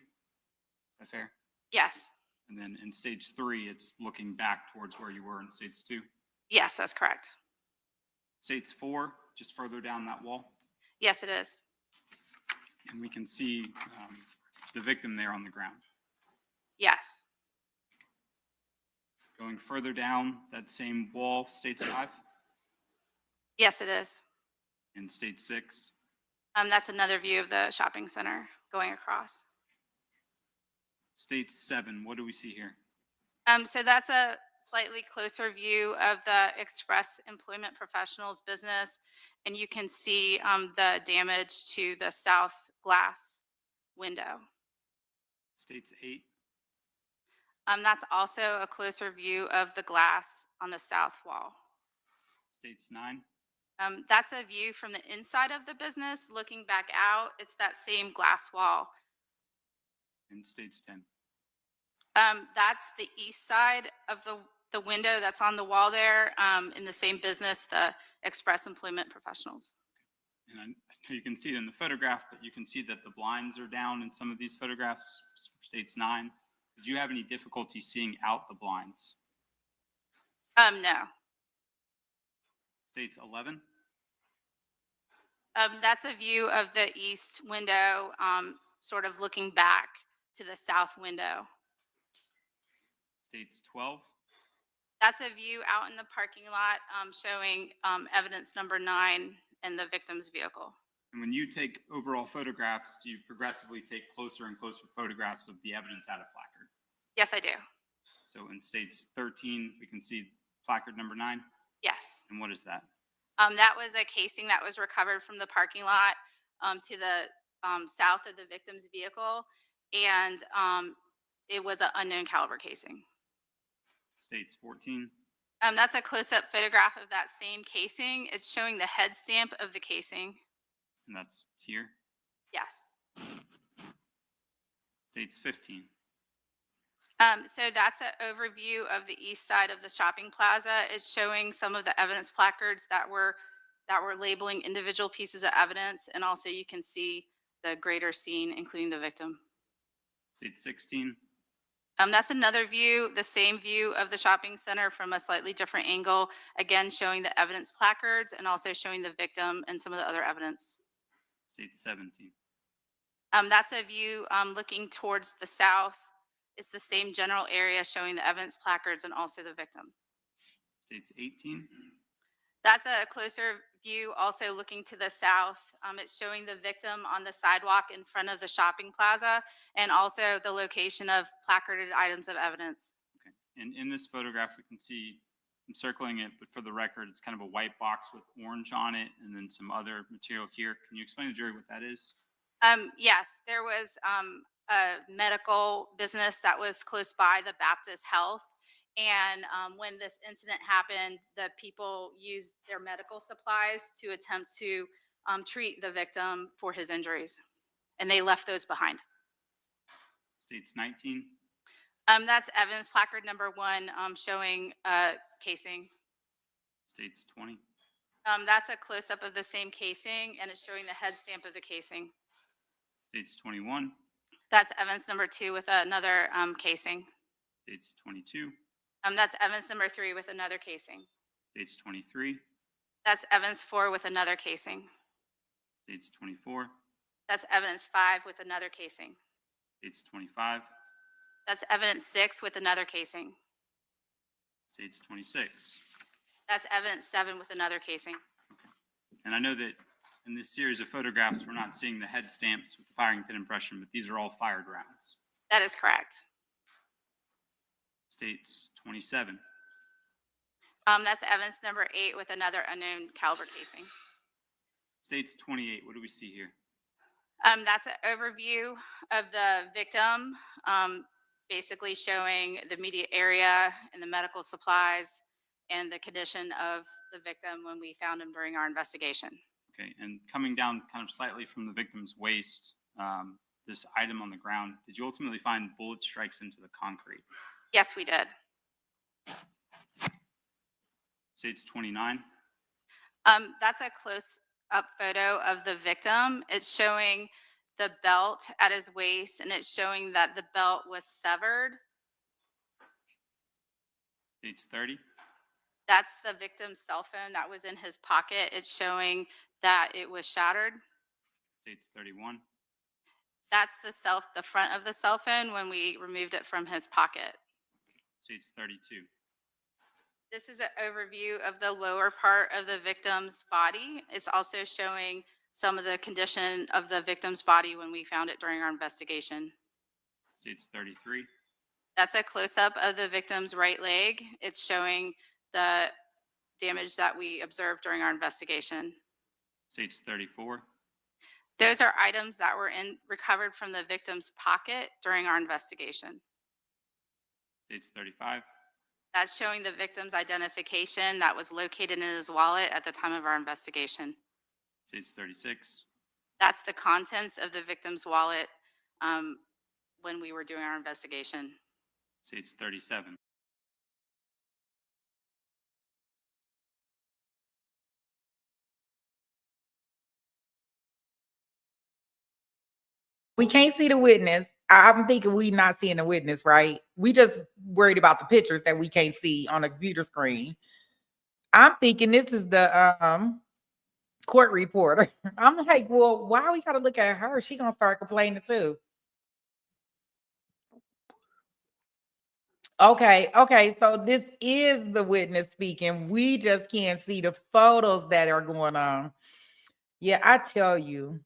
that fair? Yes. And then in stage 3, it's looking back towards where you were in stage 2. Yes, that's correct. States 4, just further down that wall. Yes, it is. And we can see the victim there on the ground. Yes. Going further down that same wall, states 5. Yes, it is. In stage 6. That's another view of the shopping center going across. State 7, what do we see here? So that's a slightly closer view of the Express Employment Professionals business. And you can see the damage to the south glass window. States 8. That's also a closer view of the glass on the south wall. States 9. That's a view from the inside of the business looking back out. It's that same glass wall. In states 10. That's the east side of the window that's on the wall there in the same business, the Express Employment Professionals. And I know you can see it in the photograph, but you can see that the blinds are down in some of these photographs, states 9. Did you have any difficulty seeing out the blinds? No. States 11. That's a view of the east window, sort of looking back to the south window. States 12. That's a view out in the parking lot showing evidence number 9 and the victim's vehicle. And when you take overall photographs, do you progressively take closer and closer photographs of the evidence at a placard? Yes, I do. So in states 13, we can see placard number 9. Yes. And what is that? That was a casing that was recovered from the parking lot to the south of the victim's vehicle, and it was an unknown caliber casing. States 14. That's a close-up photograph of that same casing. It's showing the head stamp of the casing. And that's here. Yes. States 15. So that's an overview of the east side of the shopping plaza. It's showing some of the evidence placards that were labeling individual pieces of evidence, and also you can see the greater scene, including the victim. State 16. That's another view, the same view of the shopping center from a slightly different angle, again showing the evidence placards and also showing the victim and some of the other evidence. State 17. That's a view looking towards the south. It's the same general area showing the evidence placards and also the victim. States 18. That's a closer view, also looking to the south. It's showing the victim on the sidewalk in front of the shopping plaza and also the location of placarded items of evidence. Okay. And in this photograph, we can see, I'm circling it, but for the record, it's kind of a white box with orange on it and then some other material here. Can you explain to the jury what that is? Yes, there was a medical business that was close by, the Baptist Health. And when this incident happened, the people used their medical supplies to attempt to treat the victim for his injuries. And they left those behind. States 19. That's evidence placard number 1 showing casing. States 20. That's a close-up of the same casing, and it's showing the head stamp of the casing. States 21. That's evidence number 2 with another casing. States 22. That's evidence number 3 with another casing. States 23. That's evidence 4 with another casing. States 24. That's evidence 5 with another casing. States 25. That's evidence 6 with another casing. States 26. That's evidence 7 with another casing. And I know that in this series of photographs, we're not seeing the head stamps with the firing pin impression, but these are all fired rounds. That is correct. States 27. That's evidence number 8 with another unknown caliber casing. States 28. What do we see here? That's an overview of the victim, basically showing the immediate area and the medical supplies and the condition of the victim when we found him during our investigation. Okay, and coming down kind of slightly from the victim's waist, this item on the ground, did you ultimately find bullet strikes into the concrete? Yes, we did. States 29. That's a close-up photo of the victim. It's showing the belt at his waist, and it's showing that the belt was severed. States 30. That's the victim's cell phone that was in his pocket. It's showing that it was shattered. States 31. That's the front of the cell phone when we removed it from his pocket. States 32. This is an overview of the lower part of the victim's body. It's also showing some of the condition of the victim's body when we found it during our investigation. States 33. That's a close-up of the victim's right leg. It's showing the damage that we observed during our investigation. States 34. Those are items that were recovered from the victim's pocket during our investigation. States 35. That's showing the victim's identification that was located in his wallet at the time of our investigation. States 36. That's the contents of the victim's wallet when we were doing our investigation. States 37. We can't see the witness. I'm thinking we not seeing the witness, right? We just worried about the pictures that we can't see on a computer screen. I'm thinking this is the court reporter. I'm like, well, why we gotta look at her? She gonna start complaining too. Okay, so this is the witness speaking. We just can't see the photos that are going on. Yeah, I tell you.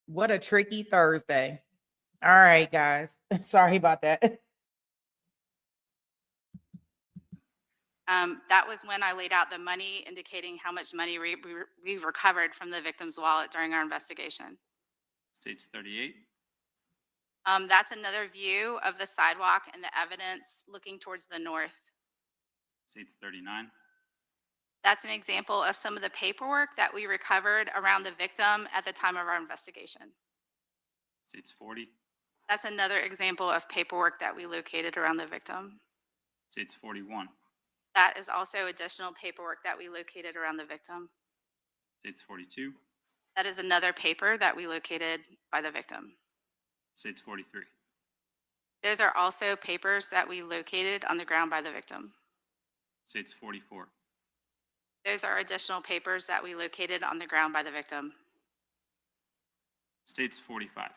What a tricky Thursday. All right, guys. Sorry about that. That was when I laid out the money, indicating how much money we recovered from the victim's wallet during our investigation. States 38. That's another view of the sidewalk and the evidence looking towards the north. States 39. That's an example of some of the paperwork that we recovered around the victim at the time of our investigation. States 40. That's another example of paperwork that we located around the victim. States 41. That is also additional paperwork that we located around the victim. States 42. That is another paper that we located by the victim. States 43. Those are also papers that we located on the ground by the victim. States 44. Those are additional papers that we located on the ground by the victim. States 45.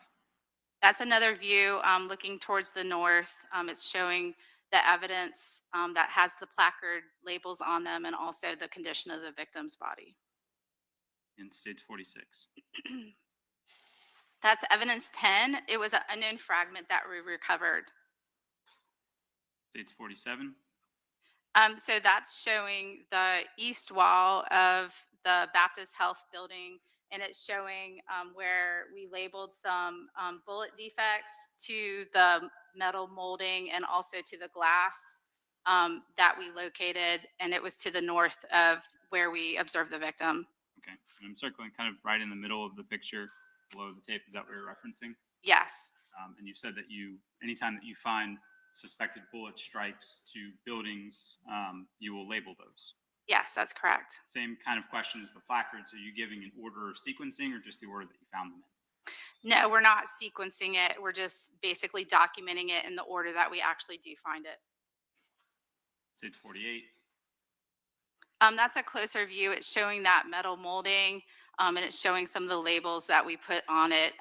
That's another view looking towards the north. It's showing the evidence that has the placard labels on them and also the condition of the victim's body. And States 46. That's evidence 10. It was an unknown fragment that we recovered. States 47. So that's showing the east wall of the Baptist Health Building, and it's showing where we labeled some bullet defects to the metal molding and also to the glass that we located, and it was to the north of where we observed the victim. Okay. And I'm circling kind of right in the middle of the picture below the tape. Is that what you're referencing? Yes. And you said that anytime that you find suspected bullet strikes to buildings, you will label those. Yes, that's correct. Same kind of question as the placards. Are you giving an order of sequencing or just the order that you found them in? No, we're not sequencing it. We're just basically documenting it in the order that we actually do find it. States 48. That's a closer view. It's showing that metal molding, and it's showing some of the labels that we put on it,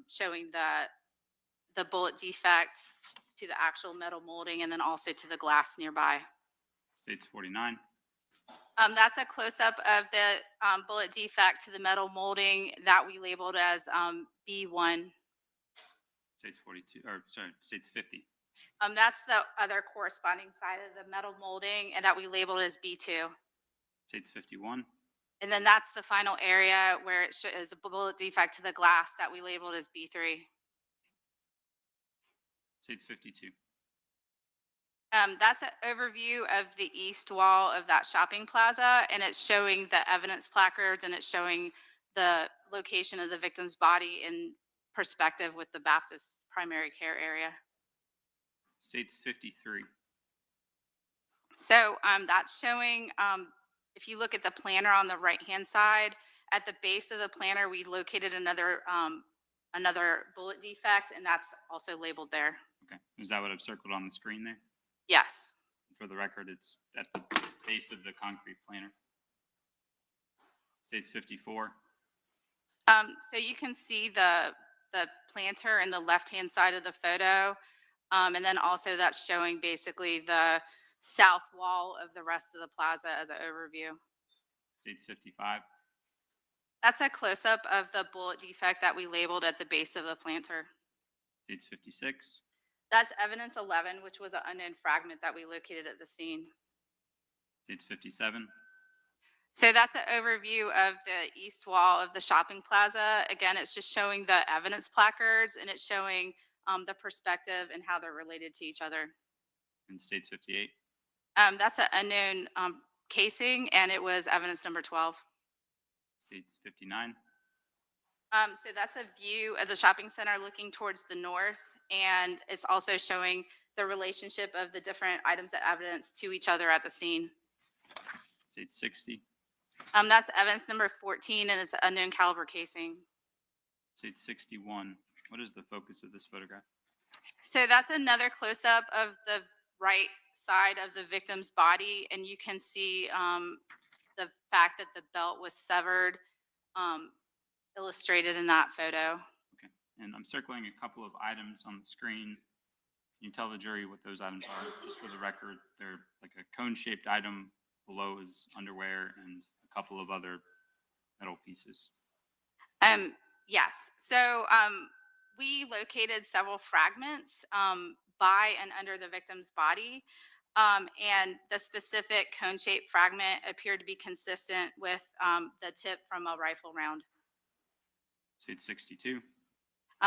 showing the bullet defect to the actual metal molding and then also to the glass nearby. States 49. That's a close-up of the bullet defect to the metal molding that we labeled as B1. States 42, or sorry, States 50. That's the other corresponding side of the metal molding and that we labeled as B2. States 51. And then that's the final area where it shows a bullet defect to the glass that we labeled as B3. States 52. That's an overview of the east wall of that shopping plaza, and it's showing the evidence placards, and it's showing the location of the victim's body in perspective with the Baptist primary care area. States 53. So that's showing, if you look at the planner on the right-hand side, at the base of the planner, we located another bullet defect, and that's also labeled there. Okay. Is that what I've circled on the screen there? Yes. For the record, it's at the base of the concrete planter. States 54. So you can see the planter in the left-hand side of the photo. And then also that's showing basically the south wall of the rest of the plaza as an overview. States 55. That's a close-up of the bullet defect that we labeled at the base of the planter. States 56. That's evidence 11, which was an unknown fragment that we located at the scene. States 57. So that's an overview of the east wall of the shopping plaza. Again, it's just showing the evidence placards, and it's showing the perspective and how they're related to each other. And States 58. That's an unknown casing, and it was evidence number 12. States 59. So that's a view of the shopping center looking towards the north, and it's also showing the relationship of the different items of evidence to each other at the scene. States 60. That's evidence number 14, and it's unknown caliber casing. States 61. What is the focus of this photograph? So that's another close-up of the right side of the victim's body, and you can see the fact that the belt was severed, illustrated in that photo. Okay. And I'm circling a couple of items on the screen. Can you tell the jury what those items are? Just for the record, they're like a cone-shaped item. Below is underwear and a couple of other metal pieces. Yes. So we located several fragments by and under the victim's body. And the specific cone-shaped fragment appeared to be consistent with the tip from a rifle round. States 62.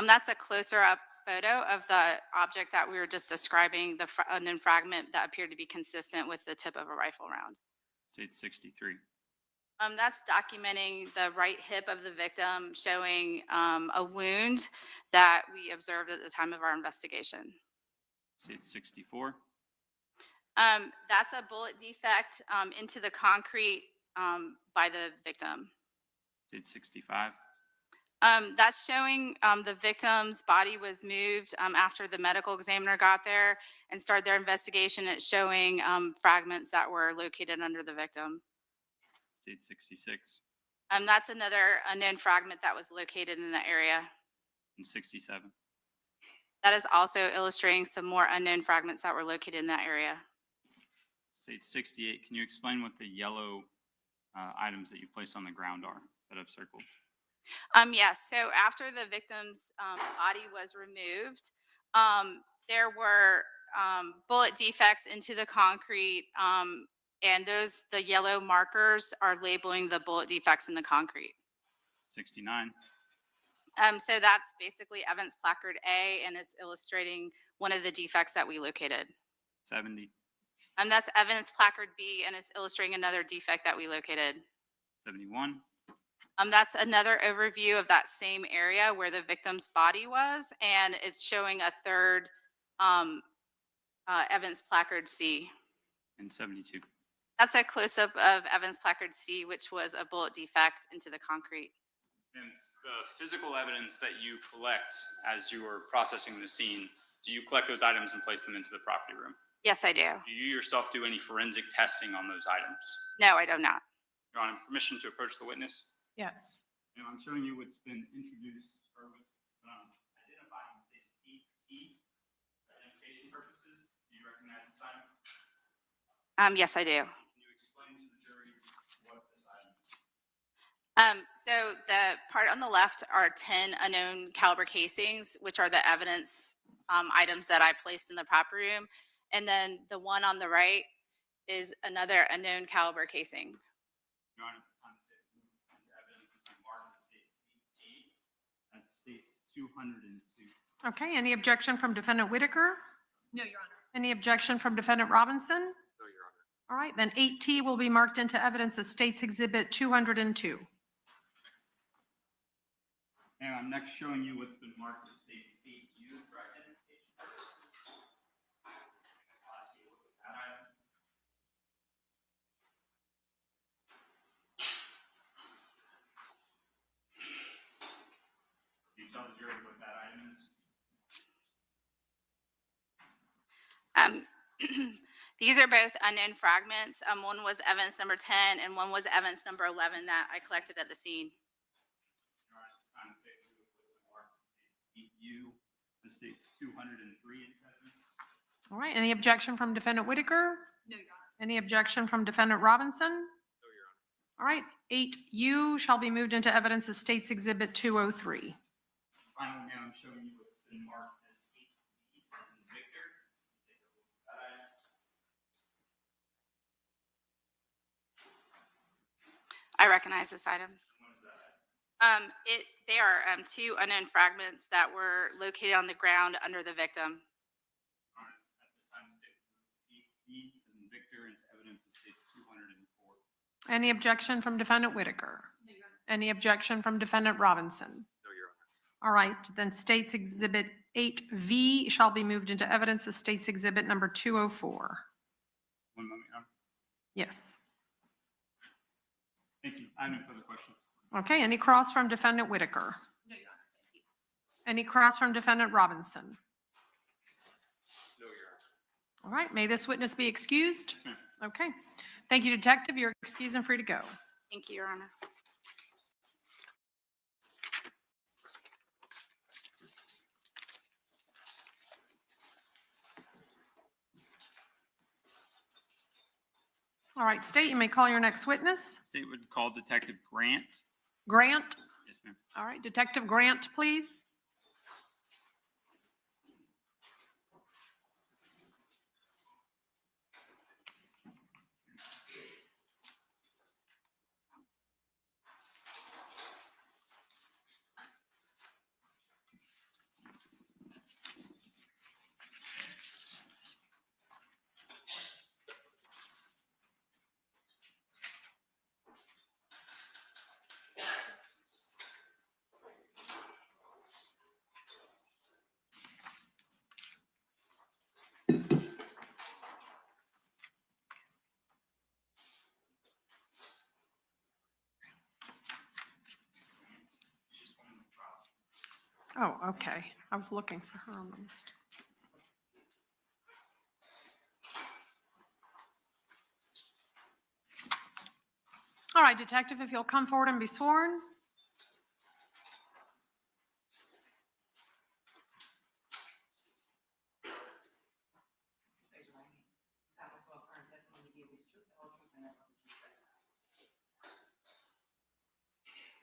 That's a closer up photo of the object that we were just describing, the unknown fragment that appeared to be consistent with the tip of a rifle round. States 63. That's documenting the right hip of the victim, showing a wound that we observed at the time of our investigation. States 64. That's a bullet defect into the concrete by the victim. States 65. That's showing the victim's body was moved after the medical examiner got there and started their investigation. It's showing fragments that were located under the victim. States 66. That's another unknown fragment that was located in the area. And 67. That is also illustrating some more unknown fragments that were located in that area. State 68, can you explain what the yellow items that you placed on the ground are that I've circled? Yes, so after the victim's body was removed, there were bullet defects into the concrete, and the yellow markers are labeling the bullet defects in the concrete. 69. So that's basically evidence placard A, and it's illustrating one of the defects that we located. 70. And that's evidence placard B, and it's illustrating another defect that we located. 71. That's another overview of that same area where the victim's body was, and it's showing a third evidence placard C. And 72. That's a close-up of evidence placard C, which was a bullet defect into the concrete. And the physical evidence that you collect as you are processing the scene, do you collect those items and place them into the property room? Yes, I do. Do you yourself do any forensic testing on those items? No, I do not. Your Honor, permission to approach the witness? Yes. Now, I'm showing you what's been introduced or what's identified in state 8T for identification purposes. Do you recognize this item? Yes, I do. Can you explain to the jury what this item is? So the part on the left are 10 unknown caliber casings, which are the evidence items that I placed in the property room. And then the one on the right is another unknown caliber casing. Your Honor, it's time to say into evidence which is marked as states 8T as states 202. Okay, any objection from Defendant Whitaker? No, Your Honor. Any objection from Defendant Robinson? No, Your Honor. All right, then 8T will be marked into evidence as State's Exhibit 202. And I'm next showing you what's been marked as states 8U for identification purposes. I'll ask you to look at that item. Can you tell the jury what that item is? These are both unknown fragments. One was evidence number 10 and one was evidence number 11 that I collected at the scene. Your Honor, it's time to say what's been marked as states 8U, the states 203 in evidence. All right, any objection from Defendant Whitaker? No, Your Honor. Any objection from Defendant Robinson? No, Your Honor. All right, 8U shall be moved into evidence as State's Exhibit 203. Finally, now I'm showing you what's been marked as 8V as in Victor. Take a look at that item. I recognize this item. What is that item? They are two unknown fragments that were located on the ground under the victim. All right, at this time, the state will move 8V as in Victor into evidence of states 204. Any objection from Defendant Whitaker? No, Your Honor. Any objection from Defendant Robinson? No, Your Honor. All right, then State's Exhibit 8V shall be moved into evidence as State's Exhibit number 204. One moment, Your Honor. Yes. Thank you. I have no further questions. Okay, any cross from Defendant Whitaker? No, Your Honor. Thank you. Any cross from Defendant Robinson? No, Your Honor. All right, may this witness be excused? Yes, ma'am. Okay. Thank you, Detective. You're excused and free to go. Thank you, Your Honor. All right, State, you may call your next witness. State would call Detective Grant. Grant. Yes, ma'am. All right, Detective Grant, please. Oh, okay. I was looking for her on the list. All right, Detective, if you'll come forward and be sworn.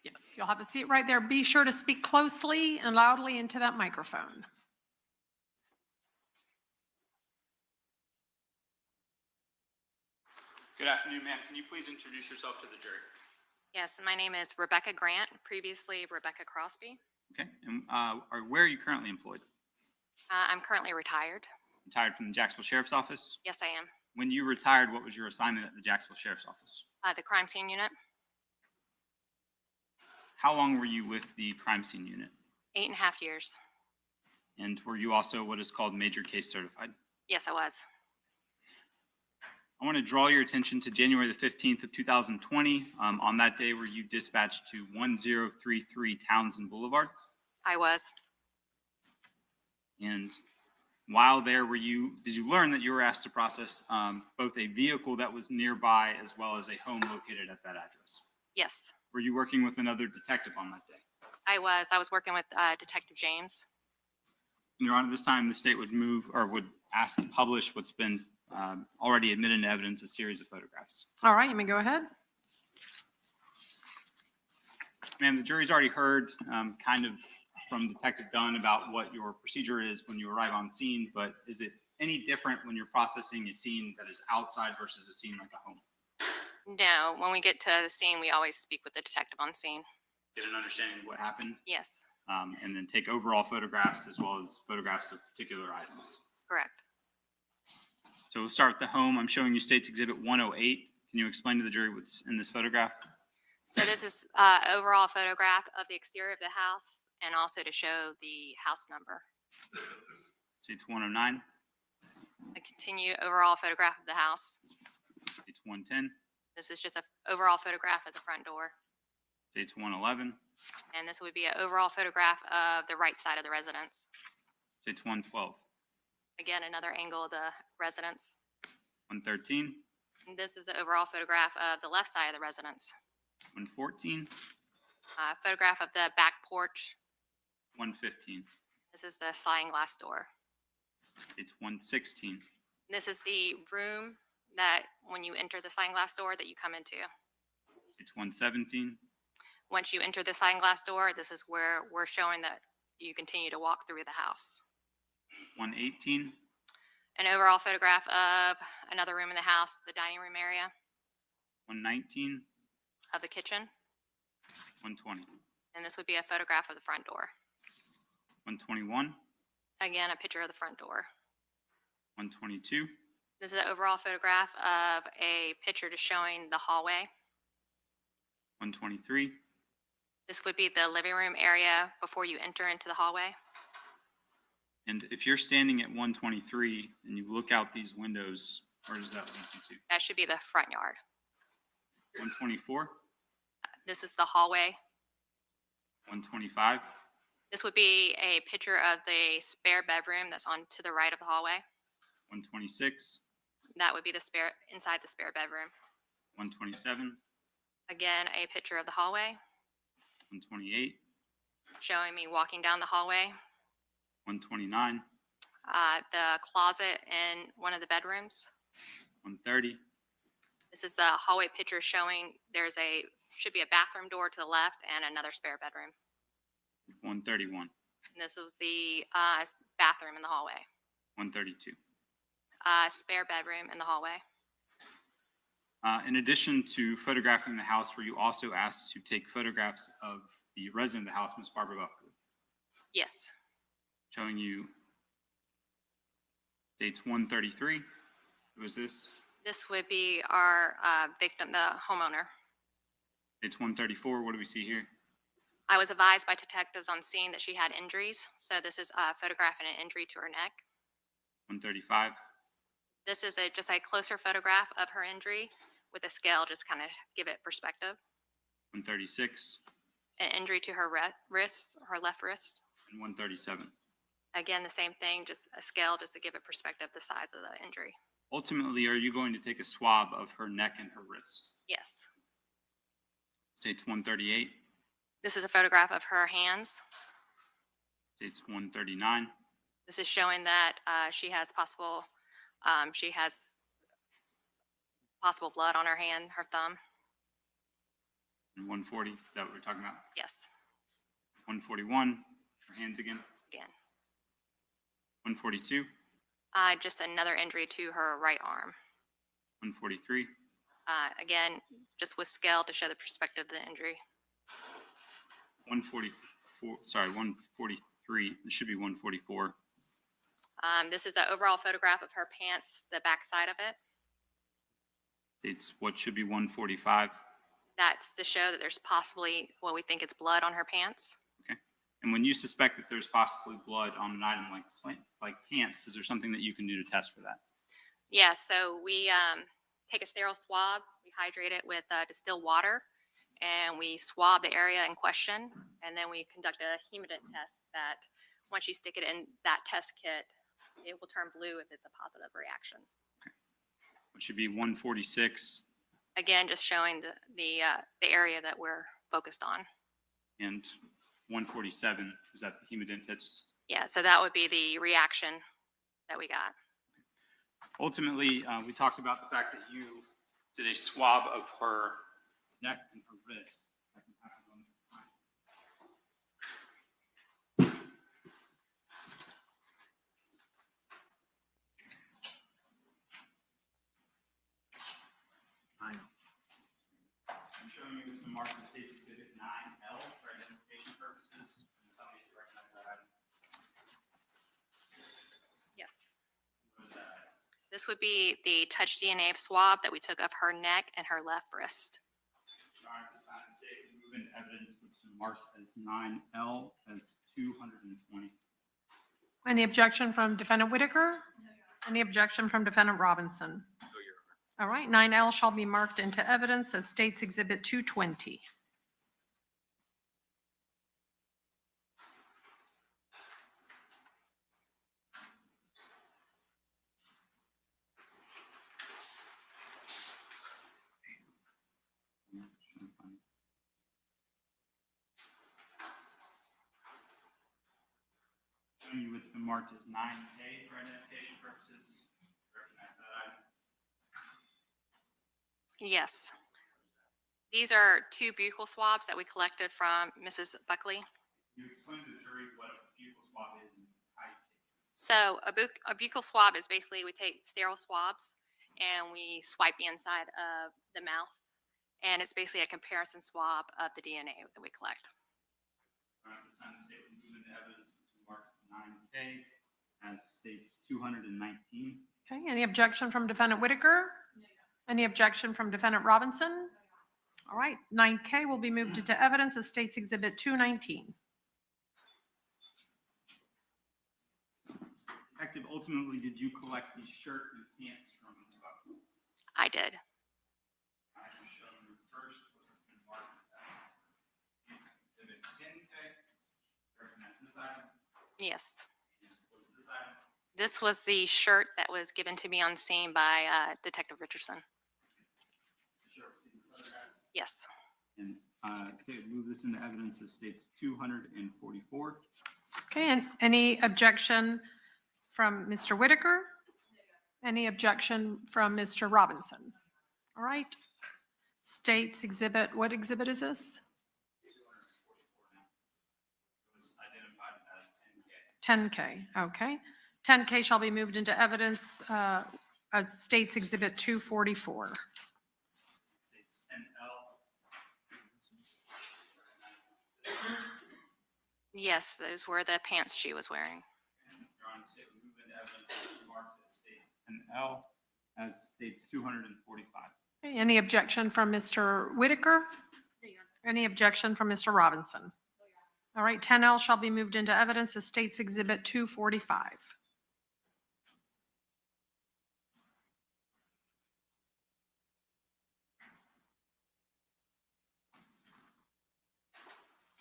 Yes, you'll have a seat right there. Be sure to speak closely and loudly into that microphone. Good afternoon, ma'am. Can you please introduce yourself to the jury? Yes, my name is Rebecca Grant, previously Rebecca Crosby. Okay, and where are you currently employed? I'm currently retired. Retired from the Jacksonville Sheriff's Office? Yes, I am. When you retired, what was your assignment at the Jacksonville Sheriff's Office? The crime scene unit, How long were you with the crime scene unit? 8.5 years. And were you also what is called major case certified? Yes, I was. I want to draw your attention to January the 15th of 2020. On that day, were you dispatched to 1033 Townsend Boulevard? I was. And while there, did you learn that you were asked to process both a vehicle that was nearby as well as a home located at that address? Yes, Were you working with another detective on that day? I was. I was working with Detective James. Your Honor, this time the state would would ask to publish what's been already admitted into evidence, a series of photographs. All right, you may go ahead. Ma'am, the jury's already heard kind of from Detective Dunn about what your procedure is when you arrive on scene, but is it any different when you're processing a scene that is outside versus a scene like a home? No, when we get to the scene, we always speak with the detective on scene. Get an understanding of what happened? Yes, And then take overall photographs as well as photographs of particular items. correct. So we'll start with the home. I'm showing you State's Exhibit 108. Can you explain to the jury what's in this photograph? So this is overall photograph of the exterior of the house and also to show the house number. State's 109. A continued overall photograph of the house. State's 110. This is just an overall photograph of the front door. State's 111. And this would be an overall photograph of the right side of the residence. State's 112. Again, another angle of the residence. 113. And this is the overall photograph of the left side of the residence. 114. Photograph of the back porch. 115. This is the sliding glass door. State's 116. This is the room that when you enter the sliding glass door that you come into. State's 117. Once you enter the sliding glass door, this is where we're showing that you continue to walk through the house. 118. An overall photograph of another room in the house, the dining room area 119. of the kitchen. 120. And this would be a photograph of the front door. 121. Again, a picture of the front door. 122. This is an overall photograph of a picture just showing the hallway. 123. This would be the living room area before you enter into the hallway. And if you're standing at 123 and you look out these windows, where does that lead you to? That should be the front yard. 124. This is the hallway. 125. This would be a picture of the spare bedroom that's on to the right of the hallway. 126. That would be the spare inside the spare bedroom. 127. Again, a picture of the hallway 128. showing me walking down the hallway. 129. The closet in one of the bedrooms. 130. This is the hallway picture showing should be a bathroom door to the left and another spare bedroom. 131. And this was the bathroom in the hallway. 132. Spare bedroom in the hallway. In addition to photographing the house, were you also asked to take photographs of the resident of the house, Miss Barbara Buckley, Yes. showing you dates 133? Who is this? This would be our victim, the homeowner. Dates 134. What do we see here? I was advised by detectives on scene that she had injuries. So this is photographing an injury to her neck. 135. This is just a closer photograph of her injury with a scale, just kind of give it perspective. 136. An injury to her wrist, her left wrist. And 137. Again, the same thing, just a scale just to give it perspective, the size of the injury. Ultimately, are you going to take a swab of her neck and her wrist? Yes. States 138, This is a photograph of her hands. states 139, This is showing that she has possible blood on her hand, her thumb. and 140. Is that what we're talking about? Yes, 141, her hands again. again. 142, Just another injury to her right arm. 143, Again, just with scale to show the perspective of the injury. 143. It should be 144. This is an overall photograph of her pants, the back side of it. States what should be 145. That's to show that there's possibly what we think is blood on her pants. And when you suspect that there's possibly blood on an item like pants, is there something that you can do to test for that? Yeah, so we take a sterile swab, we hydrate it with distilled water, and we swab the area in question, and then we conduct a hemodynamic test that once you stick it in that test kit, it will turn blue if it's a positive reaction. It should be 146 Again, just showing the area that we're focused on. and 147. Is that the hemodynamic test? Yeah, so that would be the reaction that we got. Ultimately, we talked about the fact that you did a swab of her neck and her wrist. I'm showing you this marked in State's Exhibit 9L for identification purposes. Can you tell me if you recognize that item? Yes. What is that item? This would be the touch DNA swab that we took of her neck and her left wrist. Your Honor, this time the state will move into evidence which is marked as 9L as 220. Any objection from Defendant Whitaker? Any objection from Defendant Robinson? All right, 9L shall be marked into evidence as State's Exhibit 220. Showing you it's been marked as 9K for identification purposes. Recognize that item? Yes. These are two buccal swabs that we collected from Mrs. Buckley. Can you explain to the jury what a buccal swab is and how you take it? So a buccal swab is basically we take sterile swabs and we swipe the inside of the mouth. And it's basically a comparison swab of the DNA that we collect. All right, this time the state will move into evidence which is marked as 9K as states 219. Okay, any objection from Defendant Whitaker? Any objection from Defendant Robinson? All right, 9K will be moved into evidence as State's Exhibit 219. Detective, ultimately, did you collect the shirt and pants from Ms. Buckley? I did. I will show you first what has been marked as Exhibit 10K. Recognize this item? Yes. And what is this item? This was the shirt that was given to me on scene by Detective Richardson. The shirt was in the photograph. Yes. And state will move this into evidence as states 244. Okay, and any objection from Mr. Whitaker? Any objection from Mr. Robinson? All right. State's Exhibit, what exhibit is this? 244 now. It was identified as 10K. 10K, okay. 10K shall be moved into evidence as State's Exhibit 244. States 10L. Yes, those were the pants she was wearing. And Your Honor, the state will move into evidence which is marked as states 10L as states 245. Okay, any objection from Mr. Whitaker? Any objection from Mr. Robinson? All right, 10L shall be moved into evidence as State's Exhibit 245.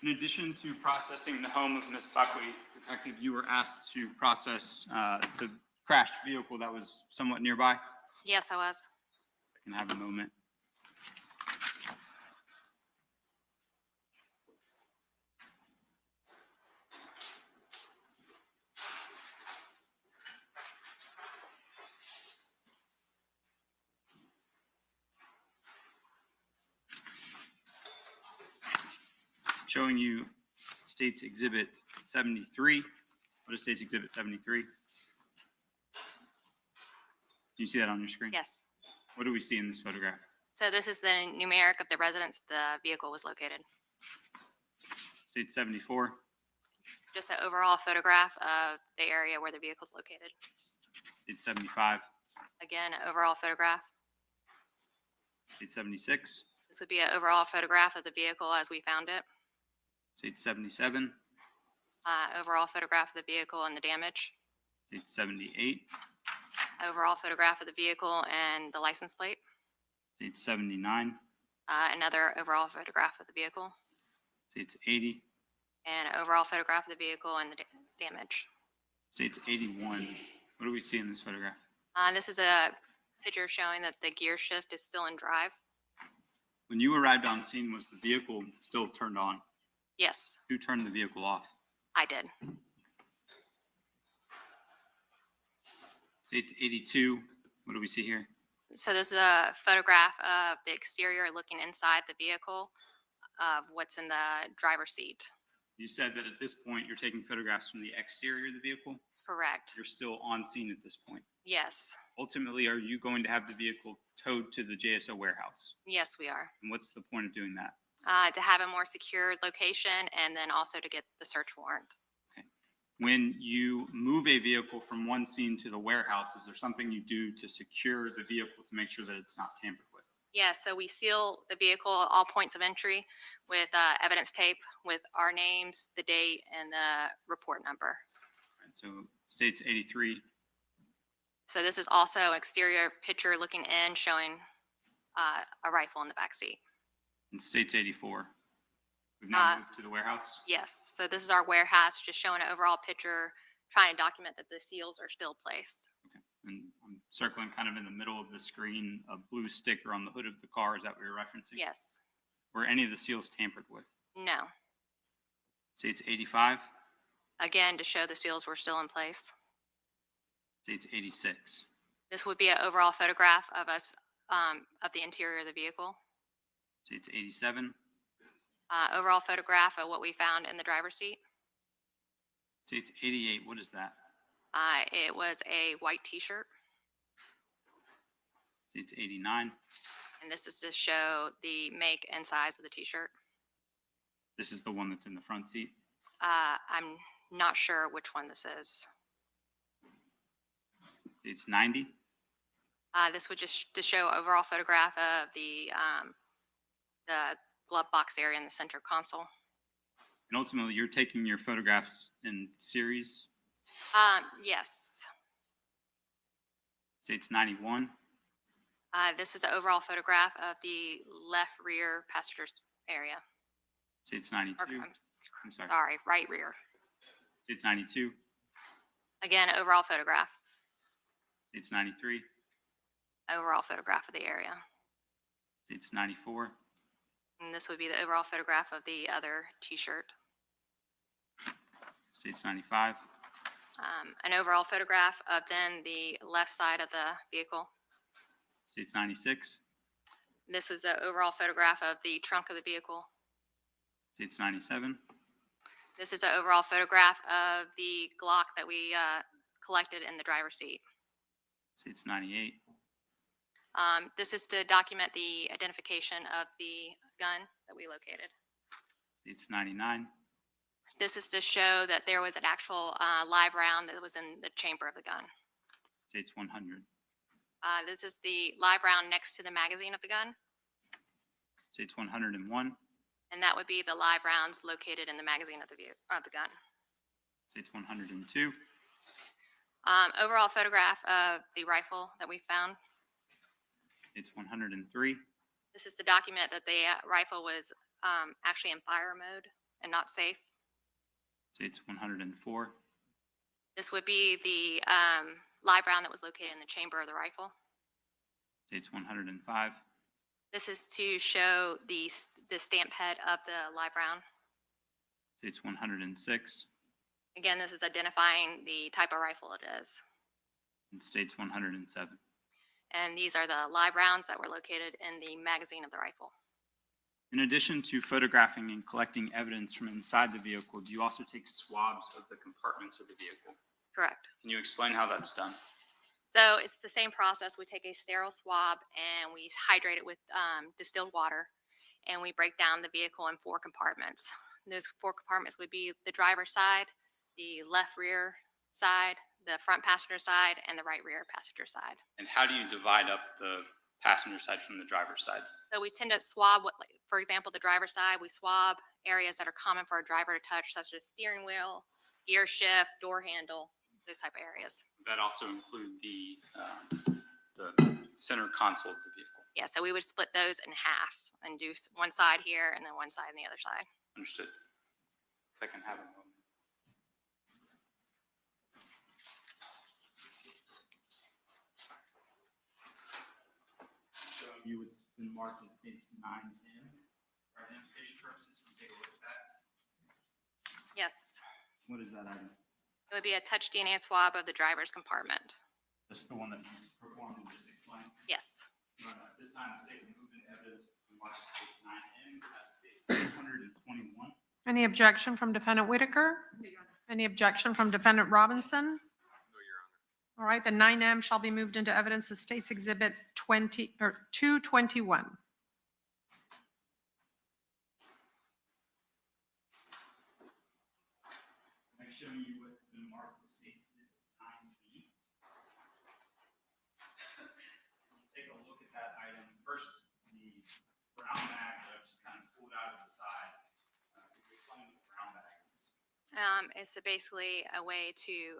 In addition to processing the home of Ms. Buckley, Detective, you were asked to process the crashed vehicle that was somewhat nearby. Yes, I was. I can have a moment. showing you State's Exhibit 73. What is State's Exhibit 73? Can you see that on your screen? Yes. What do we see in this photograph? So this is the numeric of the residence the vehicle was located. State 74, Just an overall photograph of the area where the vehicle is located. State 75, Again, an overall photograph. State 76, This would be an overall photograph of the vehicle as we found it. State 77, Overall photograph of the vehicle and the damage. State 78, Overall photograph of the vehicle and the license plate. State 79, Another overall photograph of the vehicle. State's 80, And an overall photograph of the vehicle and the damage. State's 81. What do we see in this photograph? This is a picture showing that the gear shift is still in drive. When you arrived on scene, was the vehicle still turned on? Yes, Who turned the vehicle off? I did. State's 82. What do we see here? So this is a photograph of the exterior looking inside the vehicle of what's in the driver's seat. You said that at this point you're taking photographs from the exterior of the vehicle. Correct. You're still on scene at this point. Yes. Ultimately, are you going to have the vehicle towed to the JSO warehouse? Yes, we are. And what's the point of doing that? To have a more secure location and then also to get the search warrant. When you move a vehicle from one scene to the warehouse, is there something you do to secure the vehicle to make sure that it's not tampered with? Yeah, so we seal the vehicle, all points of entry with evidence tape with our names, the date, and the report number. All right, so State's 83, So this is also an exterior picture looking in showing a rifle in the back seat. and State's 84. We've now moved to the warehouse. Yes, so this is our warehouse, just showing an overall picture, trying to document that the seals are still placed. And I'm circling kind of in the middle of the screen, a blue sticker on the hood of the car. Is that what you're referencing? Yes. Were any of the seals tampered with? No. State's 85, Again, to show the seals were still in place. State's 86, This would be an overall photograph of us, of the interior of the vehicle. State's 87, Overall photograph of what we found in the driver's seat. State's 88. What is that? It was a white t-shirt, State's 89. and this is to show the make and size of the t-shirt. This is the one that's in the front seat. I'm not sure which one this is. State's 90, This would just to show overall photograph of the glove box area in the center console. and ultimately you're taking your photographs in series. Yes. State's 91, This is an overall photograph of the left rear passenger area. State's Or, 92. I'm sorry. sorry, right rear. State's 92, Again, overall photograph. State's 93, Overall photograph of the area. State's 94, And this would be the overall photograph of the other t-shirt. State's 95, An overall photograph of then the left side of the vehicle. State's 96, This is the overall photograph of the trunk of the vehicle. State's 97, This is an overall photograph of the Glock that we collected in the driver's seat. State's 98, This is to document the identification of the gun that we located. State's 99, This is to show that there was an actual live round that was in the chamber of the gun. State's 100, This is the live round next to the magazine of the gun, State's 101, and that would be the live rounds located in the magazine of the gun. State's 102, Overall photograph of the rifle that we found. State's 103, This is to document that the rifle was actually in fire mode and not safe. State's 104, This would be the live round that was located in the chamber of the rifle. State's 105, This is to show the stamp head of the live round. State's 106, Again, this is identifying the type of rifle it is. and State's 107. And these are the live rounds that were located in the magazine of the rifle. In addition to photographing and collecting evidence from inside the vehicle, do you also take swabs of the compartments of the vehicle? Correct. Can you explain how that's done? So it's the same process. We take a sterile swab and we hydrate it with distilled water, and we break down the vehicle in 4 compartments. Those 4 compartments would be the driver's side, the left rear side, the front passenger side, and the right rear passenger side. And how do you divide up the passenger side from the driver's side? So we tend to swab, for example, the driver's side, we swab areas that are common for a driver to touch, such as steering wheel, gear shift, door handle, those type of areas. That also include the center console of the vehicle. Yeah, so we would split those in half and do one side here and then one side on the other side. Understood. If I can have a moment. So you would been marked as states 9M for identification purposes. Can you take a look at that? Yes, What is that item? it would be a touch DNA swab of the driver's compartment. This is the one that you performed and just explained. Yes. At this time, the state will move in evidence to mark states 9M as states 221. Any objection from Defendant Whitaker? Any objection from Defendant Robinson? All right, the 9M shall be moved into evidence as State's Exhibit 221. Next, showing you what's been marked as states 9B. Take a look at that item. First, the brown bag that I've just kind of pulled out of the side. Could you explain what the brown bag is? It's basically a way to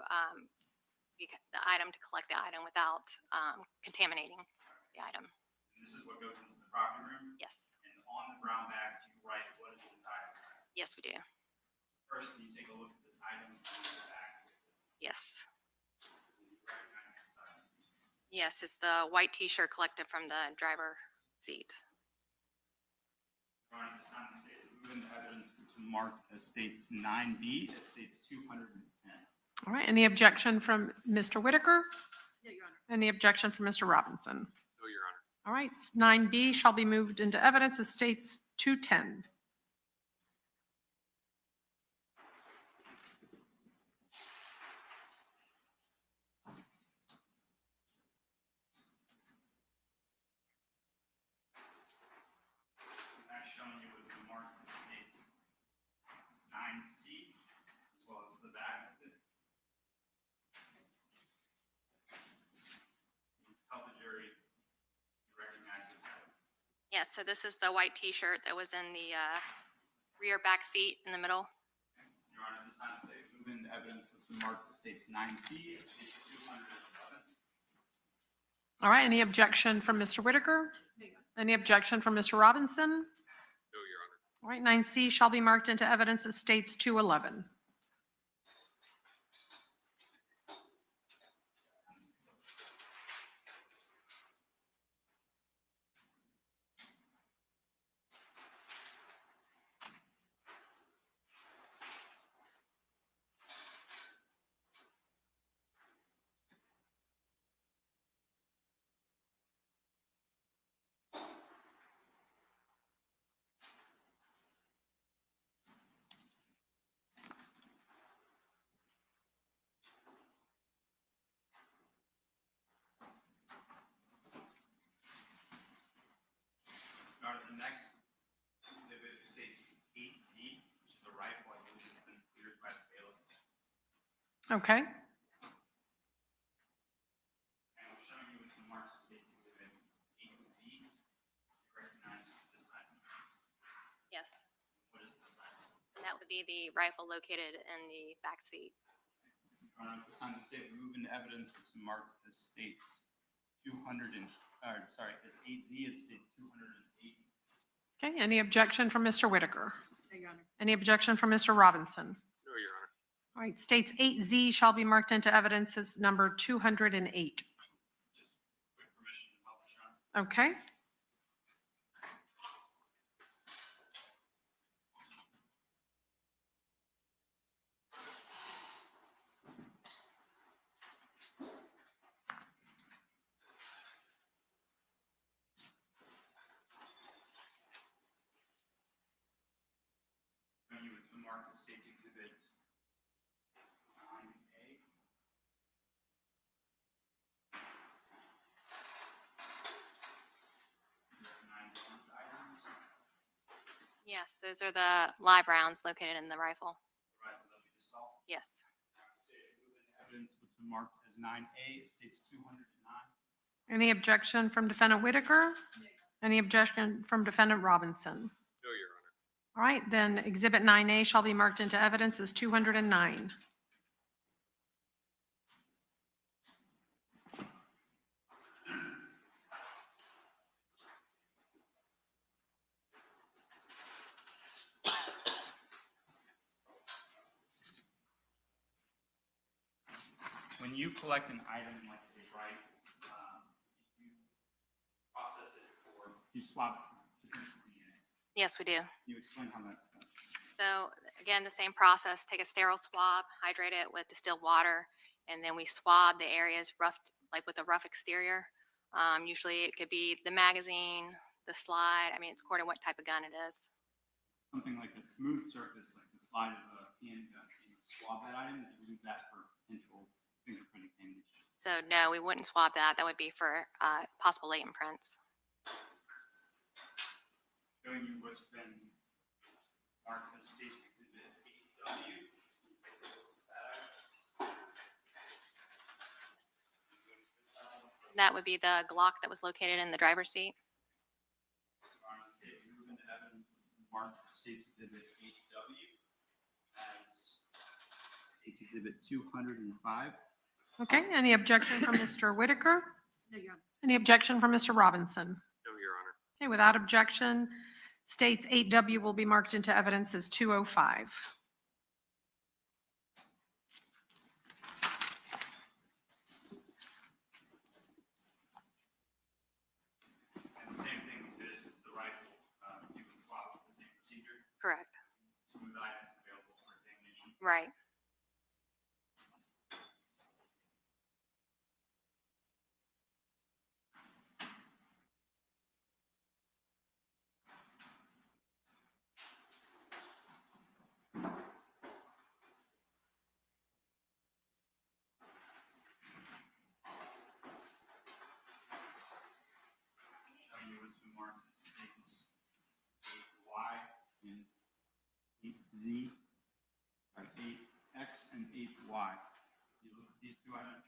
the item, to collect the item without contaminating the item. And this is what goes into the property room? Yes. And on the brown bag, do you write what is inside? Yes, we do. First, can you take a look at this item on the bag? Yes. Do you recognize this item? Yes, it's the white T-shirt collected from the driver seat. Your Honor, this time the state will move into evidence to mark as states 9B as states 210. All right, any objection from Mr. Whitaker? No, Your Honor. Any objection from Mr. Robinson? No, Your Honor. All right, 9B shall be moved into evidence as State's 210. That's showing you what's been marked as states 9C, as well as the back of it. Tell the jury you recognize this item. Yes, so this is the white T-shirt that was in the rear back seat in the middle. Your Honor, this time the state will move into evidence with the mark that states 9C and states 211. All right, any objection from Mr. Whitaker? Any objection from Mr. Robinson? No, Your Honor. All right, 9C shall be marked into evidence as State's 211. Your Honor, the next exhibit states 8Z, which is a rifle. I believe it's been cleared by the bailiffs. Okay, And I'm showing you with the mark that states exhibit 8Z. You recognize this item? Yes. What is this item? And that would be the rifle located in the back seat. Your Honor, this time the state will move into evidence with the mark that states 200 and, as 8Z is states 280. okay, any objection from Mr. Whitaker? No, Your Honor. Any objection from Mr. Robinson? No, Your Honor. All right, State's 8Z shall be marked into evidence as number 208. Just quick permission to publish, Your Honor. Okay. as State's Exhibit 9A. Yes, those are the live rounds located in the rifle. Yes. Evidence what's been marked as 9A, it states 209. Any objection from Defendant Whitaker? Any objection from Defendant Robinson? No, Your Honor. All right, then Exhibit 9A shall be marked into evidence as 209. When you collect an item like a rifle, you process it or you swab it for potential DNA. Yes, we do. You explain how that's done. So again, the same process, take a sterile swab, hydrate it with distilled water, and then we swab the areas rough, like with a rough exterior. Usually it could be the magazine, the slide. I mean, it's according to what type of gun it is. Something like a smooth surface, like the slide of a handgun, you swab that item, and you leave that for potential fingerprint examination. So no, we wouldn't swab that. That would be for possible latent prints. Showing you what's been marked as State's Exhibit 8W. That would be the Glock that was located in the driver's seat. Move into evidence marked State's Exhibit 8W as State's Exhibit 205. Okay, any objection from Mr. Whitaker? No, Your Honor. Any objection from Mr. Robinson? No, Your Honor. Okay, without objection, State's 8W will be marked into evidence as 205. And the same thing with this is the rifle. You can swap with the same procedure. Correct. Smooth items available for examination. Right. What's been marked as State's 8Y and 8Z, or 8X and 8Y. You look at these two items.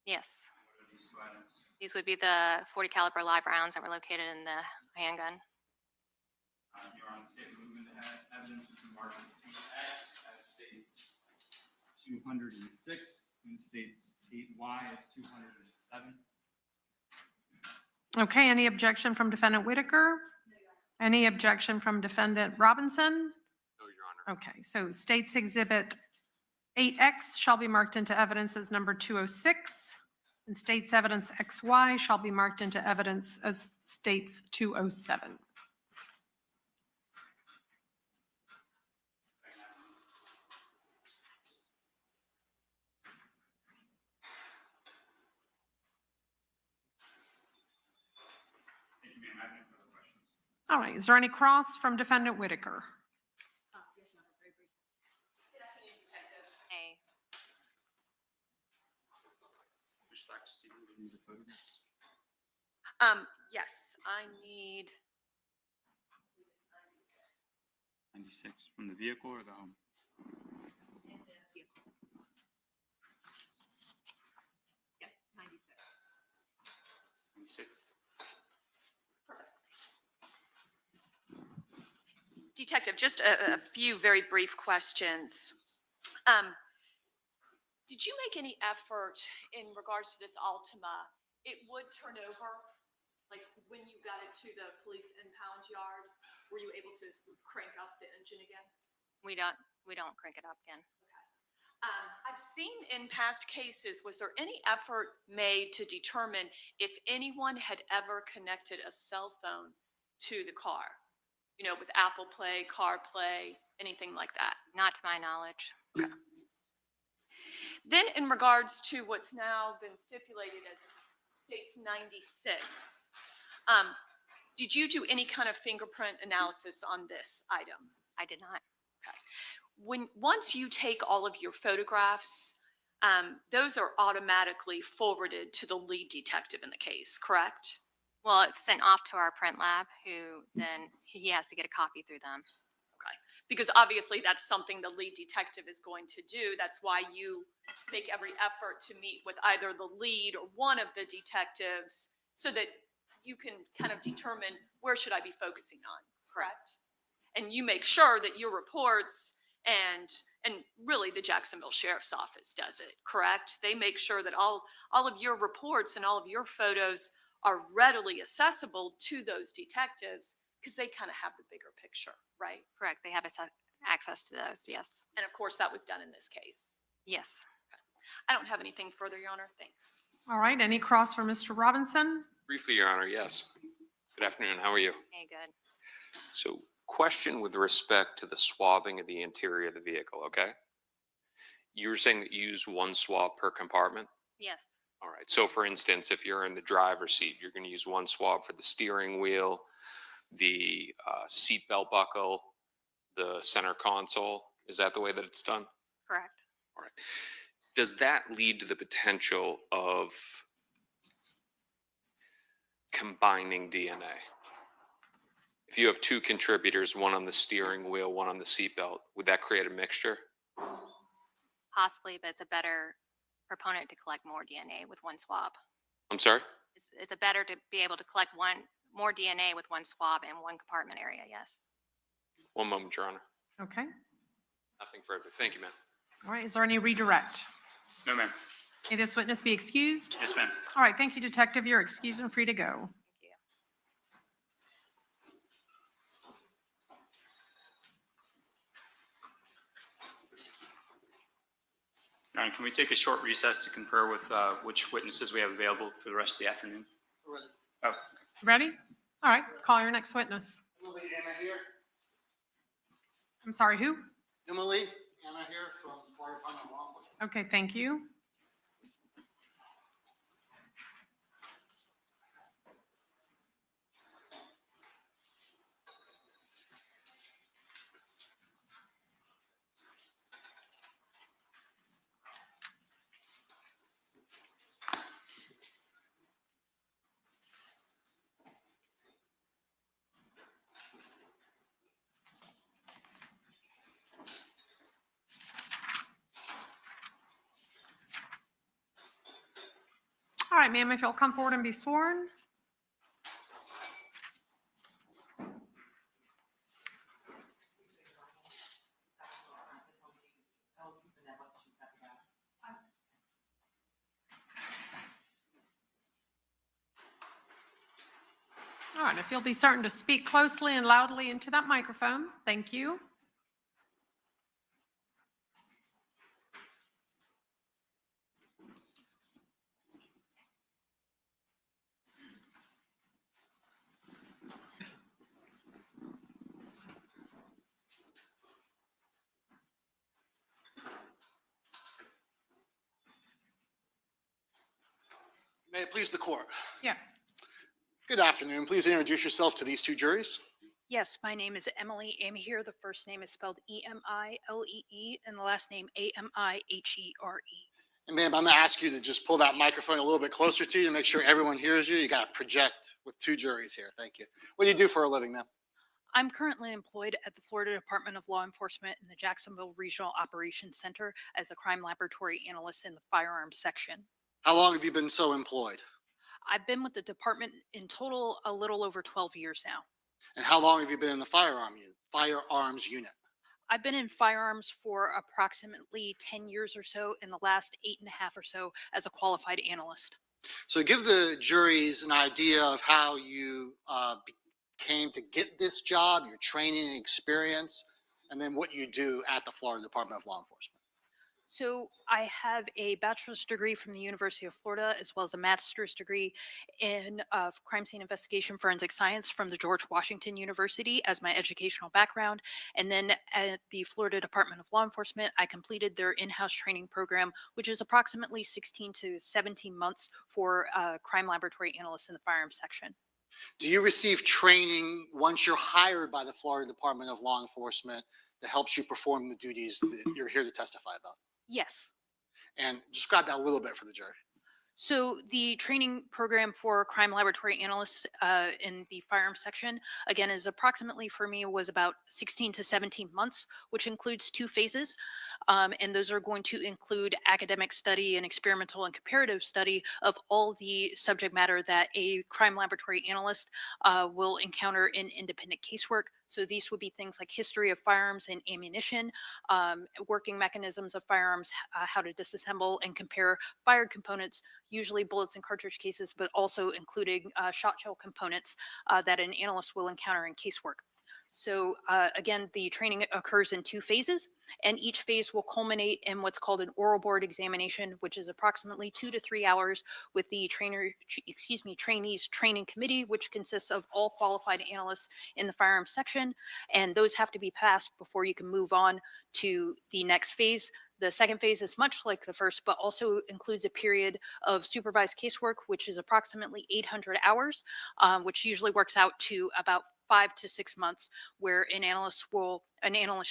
Yes. What are these two items? These would be the 40 caliber live rounds that were located in the handgun. You're on the State movement evidence which is marked as 8X as State's 206 and State's 8Y as 207. Okay, any objection from Defendant Whitaker? Any objection from Defendant Robinson? No, Your Honor. Okay, so State's Exhibit 8X shall be marked into evidence as number 206, and State's Evidence XY shall be marked into evidence as State's 207. Thank you, ma'am. I have no further questions. All right, is there any cross from Defendant Whitaker? Hey. Which sex do you need the photographs? Yes, I need, 96 from the vehicle or the home? yes, 96. 96. Detective, just a few very brief questions. Did you make any effort in regards to this Altima? It would turn over, like when you got it to the police impound yard, were you able to crank up the engine again? We don't crank it up again. I've seen in past cases, was there any effort made to determine if anyone had ever connected a cell phone to the car? You know, with Apple Play, CarPlay, anything like that? Not to my knowledge. Then in regards to what's now been stipulated as State's 96, did you do any kind of fingerprint analysis on this item? I did not. once you take all of your photographs, those are automatically forwarded to the lead detective in the case, correct? Well, it's sent off to our print lab, who then he has to get a copy through them. Okay, because obviously that's something the lead detective is going to do. That's why you make every effort to meet with either the lead or one of the detectives so that you can kind of determine where should I be focusing on, correct? And you make sure that your reports and really the Jacksonville Sheriff's Office does it, correct? They make sure that all of your reports and all of your photos are readily accessible to those detectives because they kind of have the bigger picture, right? Correct. They have access to those, yes. And of course, that was done in this case. Yes. I don't have anything further, Your Honor. Thanks. All right, any cross for Mr. Robinson? Briefly, Your Honor, yes. Good afternoon. How are you? Okay, good. So, question with respect to the swabbing of the interior of the vehicle, okay? You were saying that you use one swab per compartment? Yes. All right. So, for instance, if you're in the driver's seat, you're going to use one swab for the steering wheel, the seat belt buckle, the center console. Is that the way that it's done? Correct. All right. Does that lead to the potential of combining DNA? If you have two contributors, one on the steering wheel, one on the seatbelt, would that create a mixture? Possibly, but it's a better proponent to collect more DNA with one swab. I'm sorry? It's a better to be able to collect more DNA with one swab in one compartment area, yes. One moment, Your Honor. Okay. Nothing further. Thank you, ma'am. All right, is there any redirect? No, ma'am. May this witness be excused? Yes, ma'am. All right, thank you, Detective. You're excused and free to go. Your Honor, can we take a short recess to confer with which witnesses we have available for the rest of the afternoon? Oh, Ready? All right, call your next witness. Emily, Anna here. I'm sorry, who? Emily, Anna here from Florida Department of Law Enforcement. Okay, thank you. All right, ma'am, if you'll come forward and be sworn. All right, if you'll be starting to speak closely and loudly into that microphone, thank you. May it please the court. Yes. Good afternoon. Please introduce yourself to these two juries. Yes, my name is Emily Amihere. The first name is spelled E-M-I-L-E-E, and the last name A-M-I-H-E-R-E. And ma'am, I'm going to ask you to just pull that microphone a little bit closer to you to make sure everyone hears you. You got to project with two juries here. Thank you. What do you do for a living, ma'am? I'm currently employed at the Florida Department of Law Enforcement in the Jacksonville Regional Operations Center as a crime laboratory analyst in the firearms section. How long have you been so employed? I've been with the department in total a little over 12 years now. And how long have you been in the firearms unit? I've been in firearms for approximately 10 years or so, in the last 8.5 or so as a qualified analyst. So give the juries an idea of how you came to get this job, your training and experience, and then what you do at the Florida Department of Law Enforcement. So I have a bachelor's degree from the University of Florida, as well as a master's degree in crime scene investigation forensic science from the George Washington University as my educational background. And then at the Florida Department of Law Enforcement, I completed their in-house training program, which is approximately 16 to 17 months for crime laboratory analysts in the firearms section. Do you receive training once you're hired by the Florida Department of Law Enforcement that helps you perform the duties that you're here to testify about? Yes. And describe that a little bit for the jury. So the training program for crime laboratory analysts in the firearms section, again, is approximately for me was about 16 to 17 months, which includes 2 phases. And those are going to include academic study and experimental and comparative study of all the subject matter that a crime laboratory analyst will encounter in independent casework. So these would be things like history of firearms and ammunition, working mechanisms of firearms, how to disassemble and compare fired components, usually bullets and cartridge cases, but also including shot shell components that an analyst will encounter in casework. So again, the training occurs in 2 phases, and each phase will culminate in what's called an oral board examination, which is approximately 2 to 3 hours with the trainees training committee, which consists of all qualified analysts in the firearms section, and those have to be passed before you can move on to the next phase. The second phase is much like the first, but also includes a period of supervised casework, which is approximately 800 hours, which usually works out to about 5 to 6 months, where an analyst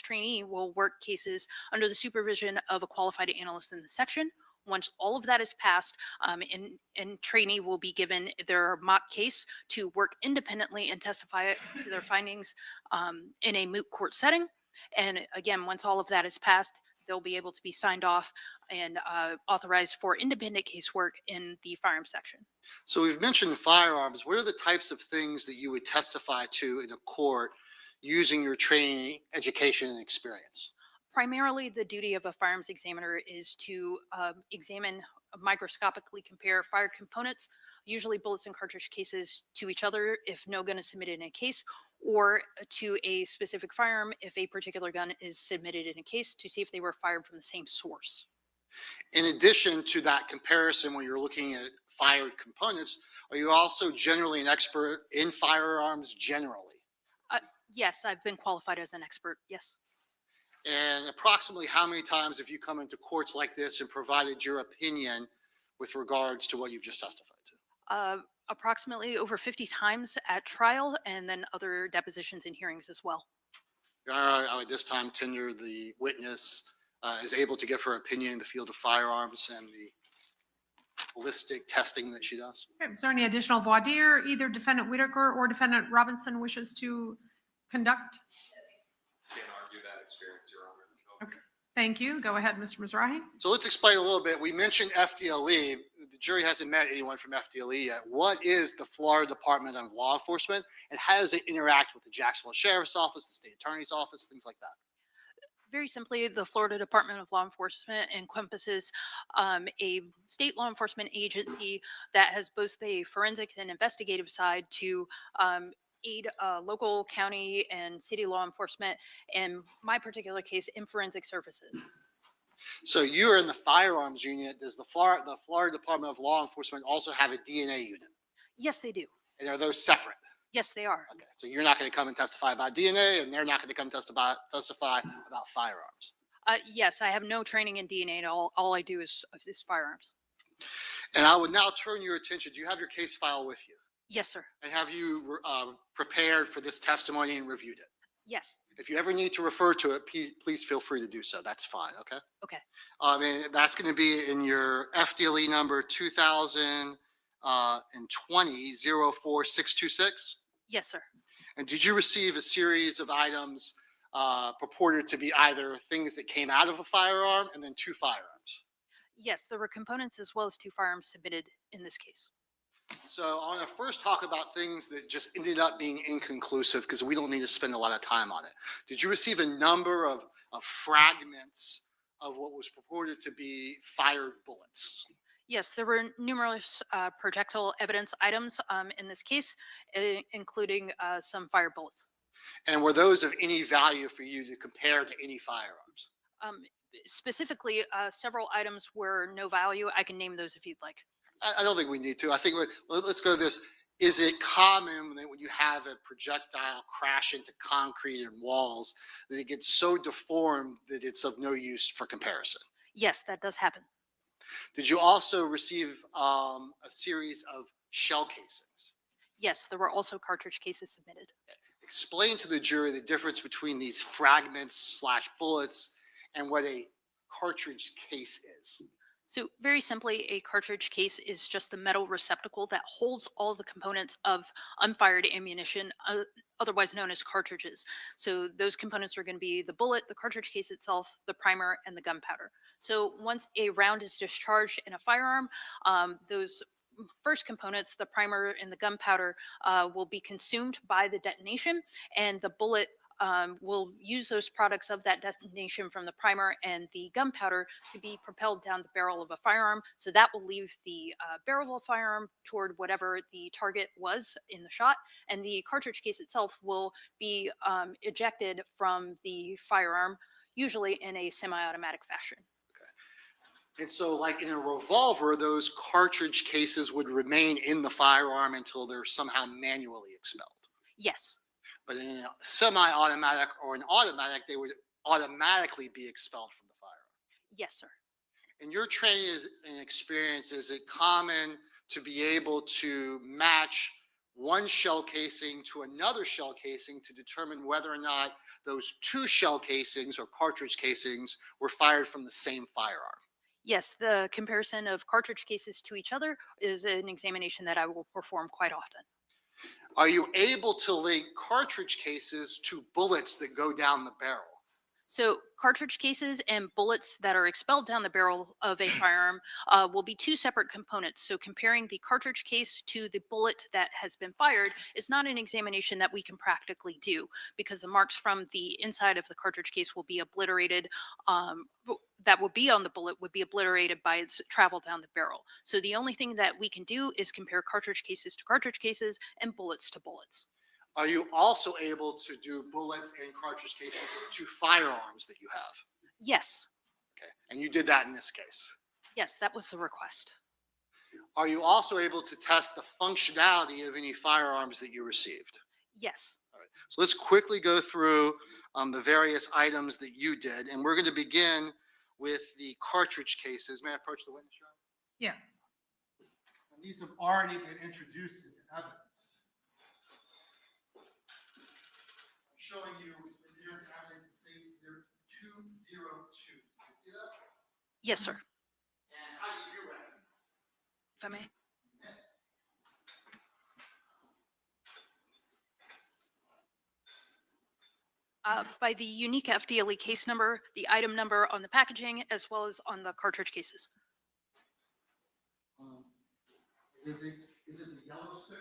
trainee will work cases under the supervision of a qualified analyst in the section. Once all of that is passed, and trainee will be given their mock case to work independently and testify to their findings in a moot court setting. And again, once all of that is passed, they'll be able to be signed off and authorized for independent casework in the firearms section. So we've mentioned firearms. What are the types of things that you would testify to in a court using your training, education, and experience? Primarily, the duty of a firearms examiner is to examine, microscopically compare fire components, usually bullets and cartridge cases, to each other if no gun is submitted in a case, or to a specific firearm if a particular gun is submitted in a case, to see if they were fired from the same source. In addition to that comparison, when you're looking at fired components, are you also generally an expert in firearms generally? Yes, I've been qualified as an expert, yes. And approximately how many times have you come into courts like this and provided your opinion with regards to what you've just testified to? Approximately over 50 times at trial, and then other depositions and hearings as well. I would this time tenure the witness is able to give her opinion in the field of firearms and the ballistic testing that she does. Okay, is there any additional voir dire either defendant Whitaker or defendant Robinson wishes to conduct? Can't argue that experience, Your Honor. Okay, thank you. Go ahead, Mr. Mizrahi. So let's explain a little bit. We mentioned FDLE. The jury hasn't met anyone from FDLE yet. What is the Florida Department of Law Enforcement, and how does it interact with the Jacksonville Sheriff's Office, the State Attorney's Office, things like that? Very simply, the Florida Department of Law Enforcement encompasses a state law enforcement agency that has both a forensics and investigative side to aid local, county, and city law enforcement, in my particular case, in forensic services. So you're in the firearms unit. Does the Florida Department of Law Enforcement also have a DNA unit? Yes, they do. And are those separate? Yes, they are. Okay, so you're not going to come and testify about DNA, and they're not going to come testify about firearms. Yes, I have no training in DNA at all. All I do is firearms. And I would now turn your attention. Do you have your case file with you? Yes, sir. And have you prepared for this testimony and reviewed it? Yes. If you ever need to refer to it, please feel free to do so. That's fine, okay? Okay. And that's going to be in your FDLE number 2020-04626. Yes, sir. And did you receive a series of items purported to be either things that came out of a firearm and then 2 firearms? Yes, there were components as well as 2 firearms submitted in this case. So I want to first talk about things that just ended up being inconclusive because we don't need to spend a lot of time on it. Did you receive a number of fragments of what was purported to be fired bullets? Yes, there were numerous projectile evidence items in this case, including some fire bullets. And were those of any value for you to compare to any firearms? Specifically, several items were no value. I can name those if you'd like. I don't think we need to. I think let's go to this. Is it common that when you have a projectile crash into concrete and walls that it gets so deformed that it's of no use for comparison? Yes, that does happen. Did you also receive a series of shell casings? Yes, there were also cartridge cases submitted. explain to the jury the difference between these fragments / bullets and what a cartridge case is. So very simply, a cartridge case is just the metal receptacle that holds all the components of unfired ammunition, otherwise known as cartridges. So those components are going to be the bullet, the cartridge case itself, the primer, and the gunpowder. So once a round is discharged in a firearm, those first components, the primer and the gunpowder, will be consumed by the detonation, and the bullet will use those products of that detonation from the primer and the gunpowder to be propelled down the barrel of a firearm. So that will leave the barrel of a firearm toward whatever the target was in the shot, and the cartridge case itself will be ejected from the firearm, usually in a semi-automatic fashion. And so like in a revolver, those cartridge cases would remain in the firearm until they're somehow manually expelled. Yes. But in a semi-automatic or an automatic, they would automatically be expelled from the firearm. Yes, sir. In your training and experience, is it common to be able to match one shell casing to another shell casing to determine whether or not those two shell casings or cartridge casings were fired from the same firearm? Yes, the comparison of cartridge cases to each other is an examination that I will perform quite often. Are you able to link cartridge cases to bullets that go down the barrel? So cartridge cases and bullets that are expelled down the barrel of a firearm will be two separate components. So comparing the cartridge case to the bullet that has been fired is not an examination that we can practically do, because the marks from the inside of the cartridge case will be obliterated. That will be on the bullet would be obliterated by its travel down the barrel. So the only thing that we can do is compare cartridge cases to cartridge cases and bullets to bullets. Are you also able to do bullets and cartridge cases to firearms that you have? Yes. Okay, and you did that in this case. Yes, that was the request. Are you also able to test the functionality of any firearms that you received? Yes. All right, so let's quickly go through the various items that you did, and we're going to begin with the cartridge cases. May I approach the witness, John? Yes. And these have already been introduced into evidence. Showing you adherence to evidence states they're 202. You see that? Yes, sir. And how do you recognize it? If I may. By the unique FDLE case number, the item number on the packaging, as well as on the cartridge cases. Is it the yellow sticker?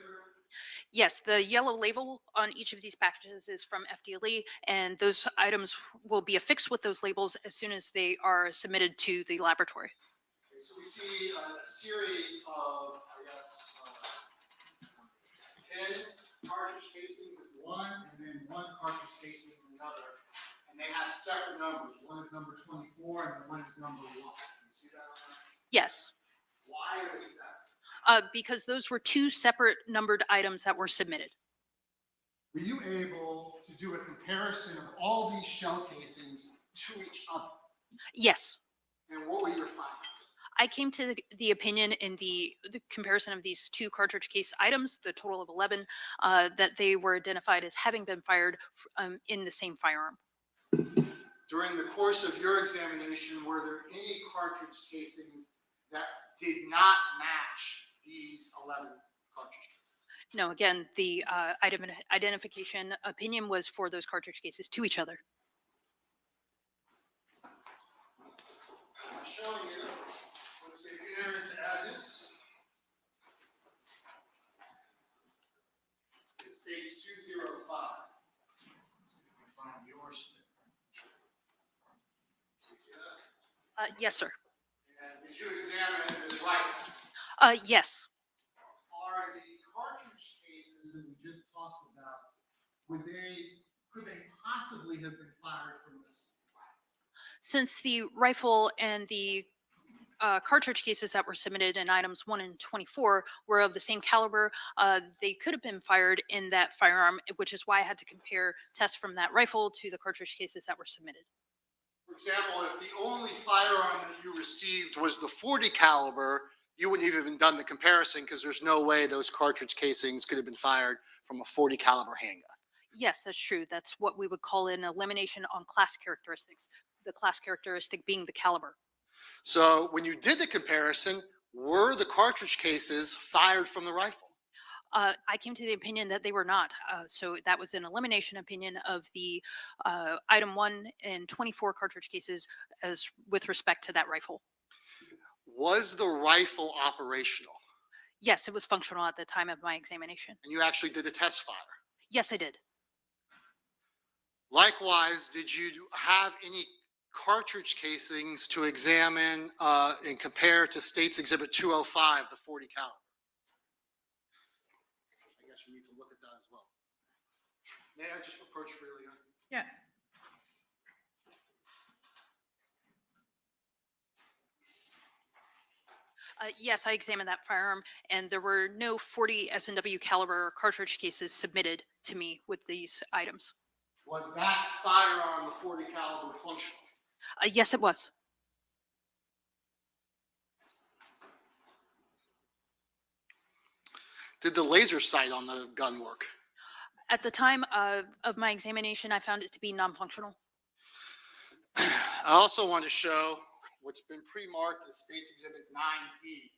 Yes, the yellow label on each of these packages is from FDLE, and those items will be affixed with those labels as soon as they are submitted to the laboratory. Okay, so we see a series of, I guess, 10 cartridge casings in one, and then one cartridge casing in another. And they have separate numbers. One is number 24, and then one is number 1. You see that? Yes. Why are they separate? Because those were two separate numbered items that were submitted. Were you able to do a comparison of all these shell casings to each other? Yes. And what were your findings? I came to the opinion in the comparison of these two cartridge case items, the total of 11, that they were identified as having been fired in the same firearm. During the course of your examination, were there any cartridge casings that did not match these 11 cartridge cases? No, again, the item identification opinion was for those cartridge cases to each other. I'm showing you what's been entered into evidence. It states 205. Let's see if we can find your sticker. You see that? Yes, sir. And did you examine this rifle? Yes. Are the cartridge cases that we just talked about, could they possibly have been fired from this rifle? Since the rifle and the cartridge cases that were submitted in items 1 and 24 were of the same caliber, they could have been fired in that firearm, which is why I had to compare tests from that rifle to the cartridge cases that were submitted. For example, if the only firearm that you received was the .40 caliber, you wouldn't have even done the comparison because there's no way those cartridge casings could have been fired from a .40 caliber handgun. Yes, that's true. That's what we would call an elimination on class characteristics, the class characteristic being the caliber. So when you did the comparison, were the cartridge cases fired from the rifle? I came to the opinion that they were not. So that was an elimination opinion of the item 1 and 24 cartridge cases as with respect to that rifle. Was the rifle operational? Yes, it was functional at the time of my examination. And you actually did a test fire? Yes, I did. Likewise, did you have any cartridge casings to examine and compare to State's Exhibit 205, the 40 caliber? I guess we need to look at that as well. May I just approach freely? Yes. Yes, I examined that firearm, and there were no 40 S&W caliber cartridge cases submitted to me with these items. Was that firearm, the 40 caliber, functional? Yes, it was. Did the laser sight on the gun work? At the time of my examination, I found it to be non-functional. I also want to show what's been pre-marked as State's Exhibit 9D.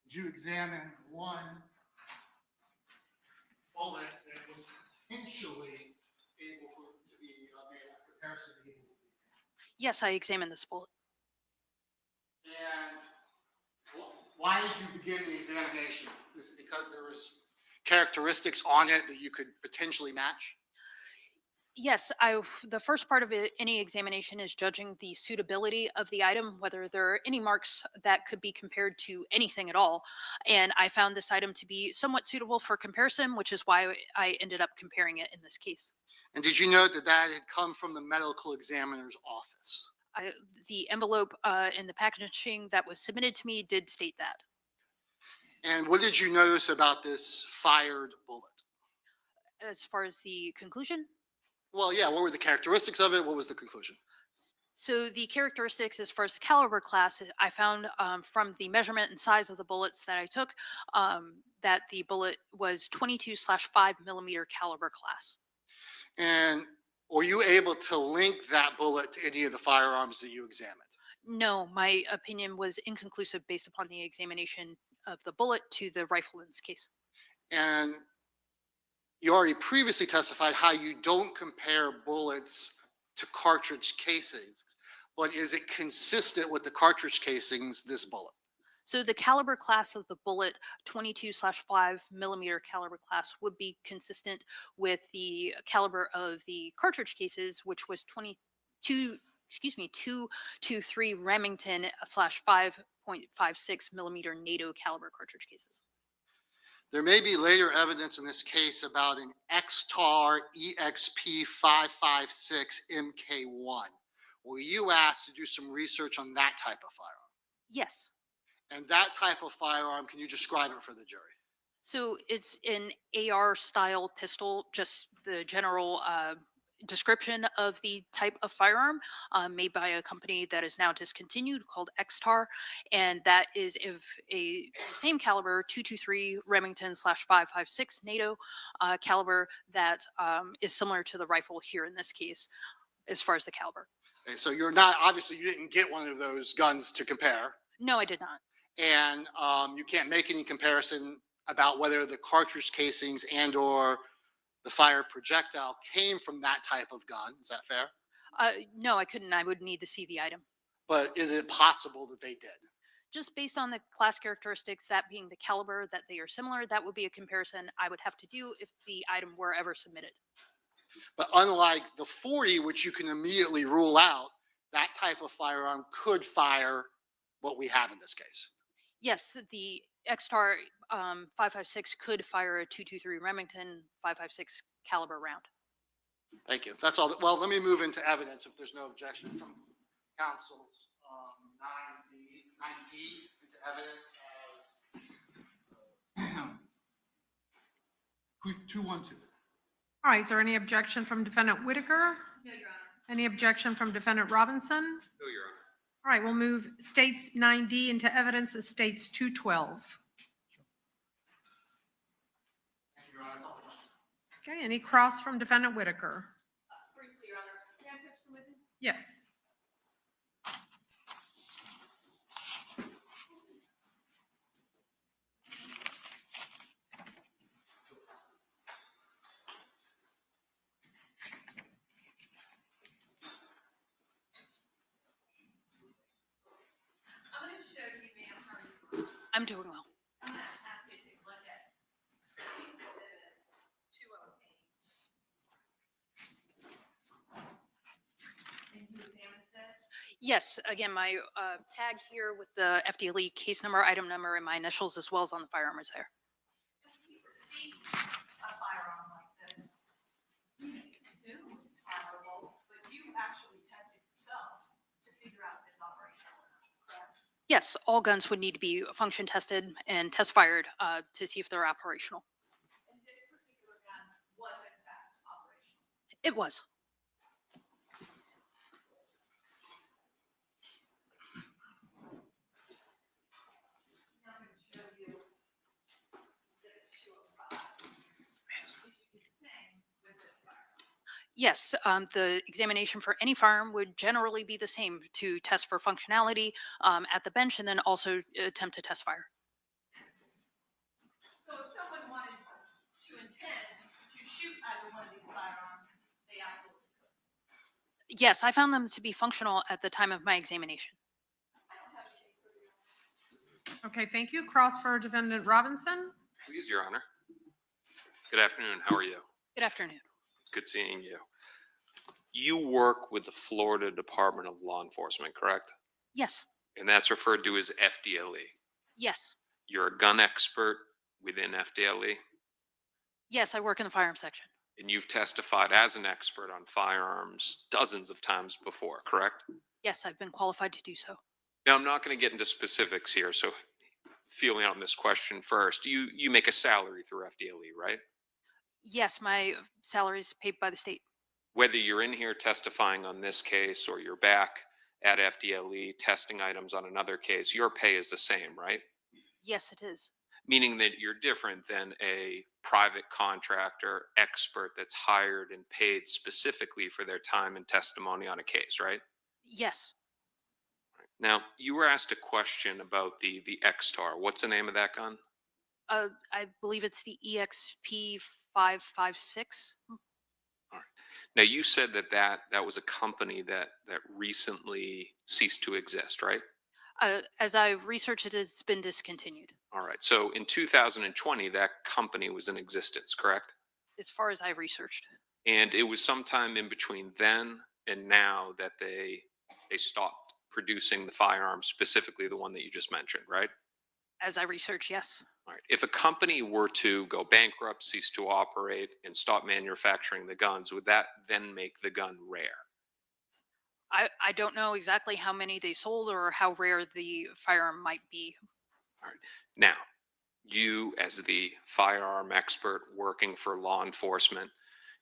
Did you examine one bullet that was potentially able to be made a comparison to the Yes, I examined this bullet. And why did you begin the examination? Is it because there was characteristics on it that you could potentially match? Yes, the first part of any examination is judging the suitability of the item, whether there are any marks that could be compared to anything at all. And I found this item to be somewhat suitable for comparison, which is why I ended up comparing it in this case. And did you note that that had come from the medical examiner's office? The envelope and the packaging that was submitted to me did state that. And what did you notice about this fired bullet? As far as the conclusion? Well, yeah, what were the characteristics of it? What was the conclusion? So the characteristics as far as the caliber class, I found from the measurement and size of the bullets that I took, that the bullet was 22/5 millimeter caliber class. And were you able to link that bullet to any of the firearms that you examined? No, my opinion was inconclusive based upon the examination of the bullet to the rifle in this case. And you already previously testified how you don't compare bullets to cartridge casings, but is it consistent with the cartridge casings, this bullet? So the caliber class of the bullet, 22/5 millimeter caliber class, would be consistent with the caliber of the cartridge cases, which was 223 Remington /5.56 millimeter NATO caliber cartridge cases. There may be later evidence in this case about an XTAR EXP 556 MK1. Were you asked to do some research on that type of firearm? Yes. And that type of firearm, can you describe it for the jury? So it's an AR style pistol, just the general description of the type of firearm made by a company that is now discontinued called XTAR. And that is if a same caliber 223 Remington /556 NATO caliber that is similar to the rifle here in this case, as far as the caliber. Okay, so you're not, obviously you didn't get one of those guns to compare. No, I did not. And you can't make any comparison about whether the cartridge casings and or the fired projectile came from that type of gun. Is that fair? No, I couldn't. I would need to see the item. But is it possible that they did? Just based on the class characteristics, that being the caliber, that they are similar, that would be a comparison I would have to do if the item were ever submitted. But unlike the 40, which you can immediately rule out, that type of firearm could fire what we have in this case. Yes, the XTAR 556 could fire a 223 Remington 556 caliber round. Thank you. That's all. Well, let me move into evidence if there's no objection from counsels. 9D into evidence as 212. All right, is there any objection from Defendant Whitaker? No, Your Honor. Any objection from Defendant Robinson? No, Your Honor. All right, we'll move States 9D into evidence as States 212. Thank you, Your Honor. That's all the questions. Okay, any cross from defendant Whitaker? Briefly, Your Honor, may I pitch the witness? Yes. I'm going to show you, ma'am, how you. I'm doing well. I'm going to ask you to take a look at Exhibit 208. And you examined this? Yes, again, my tag here with the FDLE case number, item number, and my initials, as well as on the firearm is there. When you receive a firearm like this, you may assume it's fireable, but you actually tested yourself to figure out if it's operational or not, correct? Yes, all guns would need to be function tested and test fired to see if they're operational. And this particular gun was in fact operational. It was. Now I'm going to show you Exhibit 205. Which is the same with this firearm. Yes, the examination for any firearm would generally be the same to test for functionality at the bench and then also attempt to test fire. So if someone wanted to intend to shoot either one of these firearms, they absolutely could. Yes, I found them to be functional at the time of my examination. I don't have any further. Okay, thank you. Cross for defendant Robinson. Please, Your Honor. Good afternoon. How are you? Good afternoon. Good seeing you. You work with the Florida Department of Law Enforcement, correct? Yes, And that's referred to as FDLE. yes, You're a gun expert within FDLE, yes, I work in the firearm section. and you've testified as an expert on firearms dozens of times before, correct? Yes, I've been qualified to do so. Now, I'm not going to get into specifics here, so feeling out on this question first. You make a salary through FDLE, right? Yes, my salary is paid by the state. Whether you're in here testifying on this case or you're back at FDLE testing items on another case, your pay is the same, right? Yes, it is. Meaning that you're different than a private contractor expert that's hired and paid specifically for their time and testimony on a case, right? Yes, Now, you were asked a question about the X-Tar. What's the name of that gun? I believe it's the EXP 556. Now, you said that was a company that recently ceased to exist, right? As I've researched it, it's been discontinued. All right. So in 2020, that company was in existence, correct? As far as I've researched. And it was sometime in between then and now that they stopped producing the firearms, specifically the one that you just mentioned, right? As I research, yes. All right. If a company were to go bankrupt, cease to operate, and stop manufacturing the guns, would that then make the gun rare? I don't know exactly how many they sold or how rare the firearm might be. All right. Now, you as the firearm expert working for law enforcement,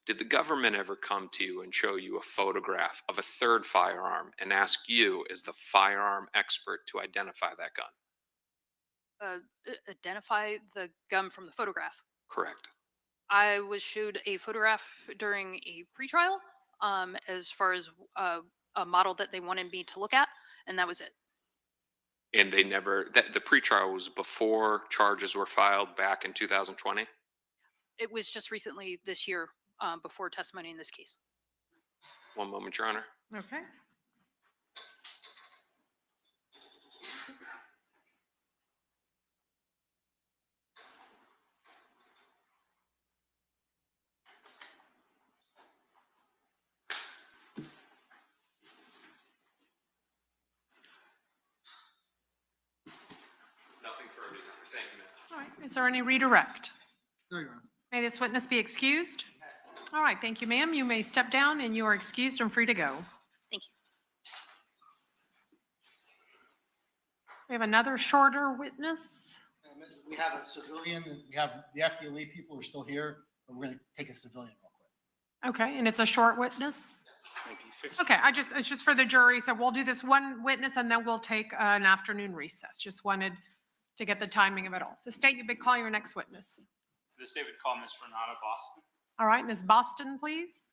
did the government ever come to you and show you a photograph of a third firearm and ask you as the firearm expert to identify that gun? Identify the gun from the photograph. Correct. I was showed a photograph during a pretrial as far as a model that they wanted me to look at, and that was it. And they never, the pretrial was before charges were filed back in 2020? It was just recently this year before testimony in this case. One moment, Your Honor. Okay. Nothing further. Thank you, ma'am. All right. Is there any redirect? No, Your Honor. May this witness be excused? All right. Thank you, ma'am. You may step down and you are excused and free to go. Thank you. We have another shorter witness. We have a civilian, and we have the FDLE people who are still here, but we're going to take a civilian real quick. Okay, and it's a short witness? Okay, it's just for the jury, so we'll do this one witness and then we'll take an afternoon recess. Just wanted to get the timing of it all. So state you big call your next witness. The state would call Ms. Renata Boston. All right, Ms. Boston, please.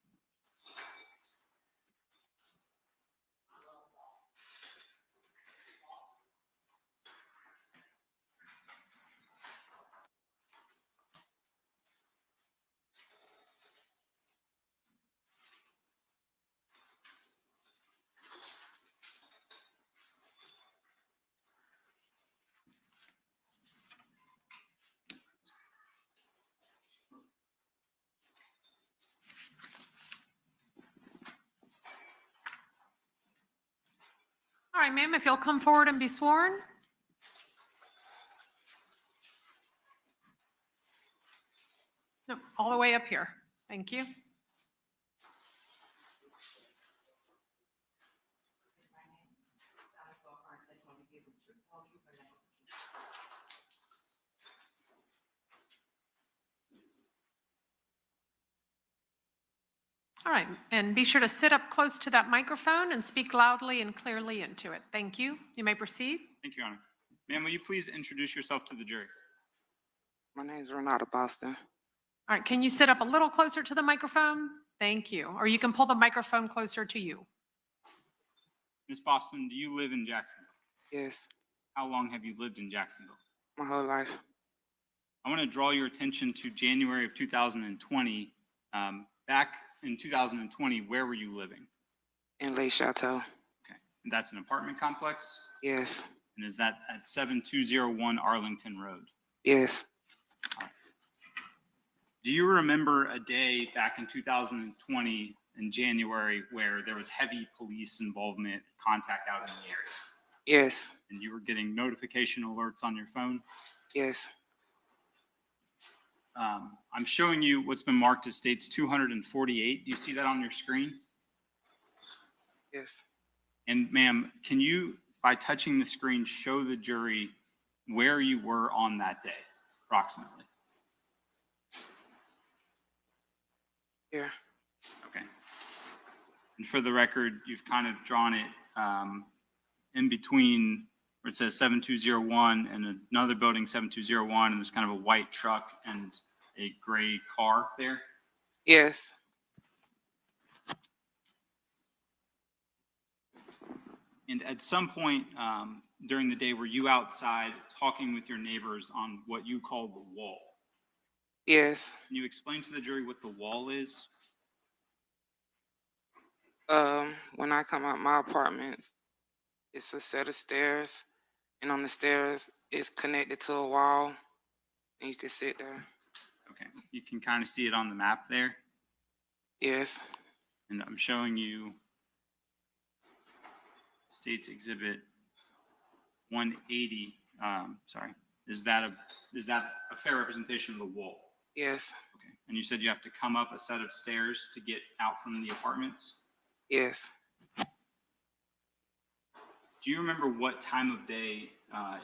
All right, ma'am, if you'll come forward and be sworn. No, all the way up here. Thank you. All right, and be sure to sit up close to that microphone and speak loudly and clearly into it. Thank you. You may proceed. Thank you, Your Honor. Ma'am, will you please introduce yourself to the jury? My name is Renata Boston. All right, can you sit up a little closer to the microphone? Thank you. Or you can pull the microphone closer to you. Ms. Boston, do you live in Jacksonville? Yes, How long have you lived in Jacksonville? my whole life. I want to draw your attention to January of 2020. Back in 2020, where were you living? In Lake Chateau. Okay. And that's an apartment complex? Yes, And is that at 7201 Arlington Road? yes, Do you remember a day back in 2020 in January where there was heavy police involvement, contact out in the area? yes, And you were getting notification alerts on your phone? yes, I'm showing you what's been marked as states 248. Do you see that on your screen? yes. And ma'am, can you, by touching the screen, show the jury where you were on that day, approximately? Here. Okay. And for the record, you've kind of drawn it in between where it says 7201 and another building 7201, and there's kind of a white truck and a gray car there. Yes, And at some point during the day, were you outside talking with your neighbors on what you call the wall? yes. Can you explain to the jury what the wall is? When I come out my apartment, it's a set of stairs, and on the stairs, it's connected to a wall, and you can sit there. Okay, you can kind of see it on the map there. Yes, And I'm showing you States Exhibit 180. Sorry, is that a fair representation of the wall? yes, Okay, and you said you have to come up a set of stairs to get out from the apartments? yes. Do you remember what time of day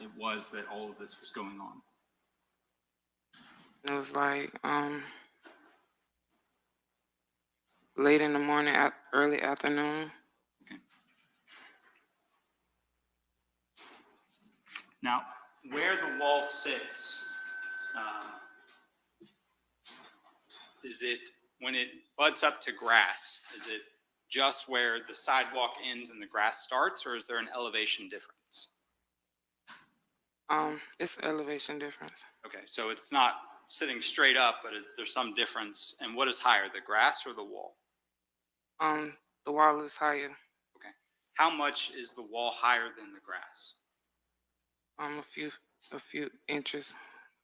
it was that all of this was going on? It was like late in the morning, early afternoon. Now, where the wall sits, is it, when it butts up to grass, is it just where the sidewalk ends and the grass starts, or is there an elevation difference? It's elevation difference. Okay, so it's not sitting straight up, but there's some difference. And what is higher, the grass or the wall? The wall is higher. Okay. How much is the wall higher than the grass? A few inches.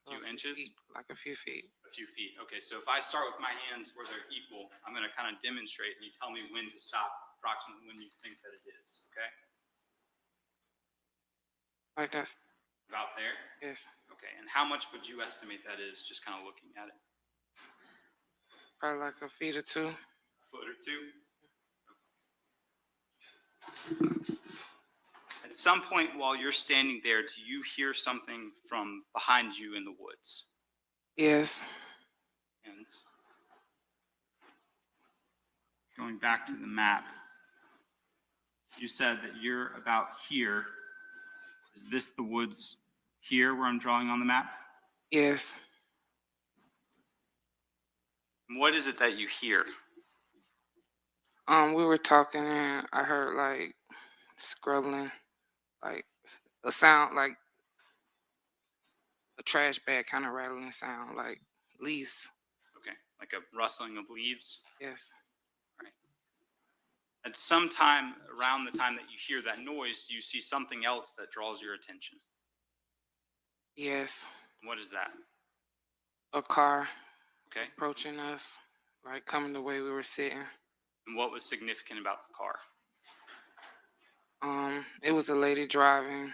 A few inches? Like a few feet. A few feet. Okay, so if I start with my hands where they're equal, I'm going to kind of demonstrate, and you tell me when to stop, approximately when you think that it is, okay? Like that's. About there? Yes. Okay, and how much would you estimate that is, just kind of looking at it? Probably like a feet or two. A foot or two? At some point while you're standing there, do you hear something from behind you in the woods? Yes. And going back to the map, you said that you're about here. Is this the woods here where I'm drawing on the map? Yes. What is it that you hear? We were talking and I heard like scrubbling, like a sound like a trash bag kind of rattling sound, like leaves. Okay, like a rustling of leaves. Yes. Right. At some time around the time that you hear that noise, do you see something else that draws your attention? Yes. What is that? A car Okay. approaching us, like coming the way we were sitting. And what was significant about the car? It was a lady driving,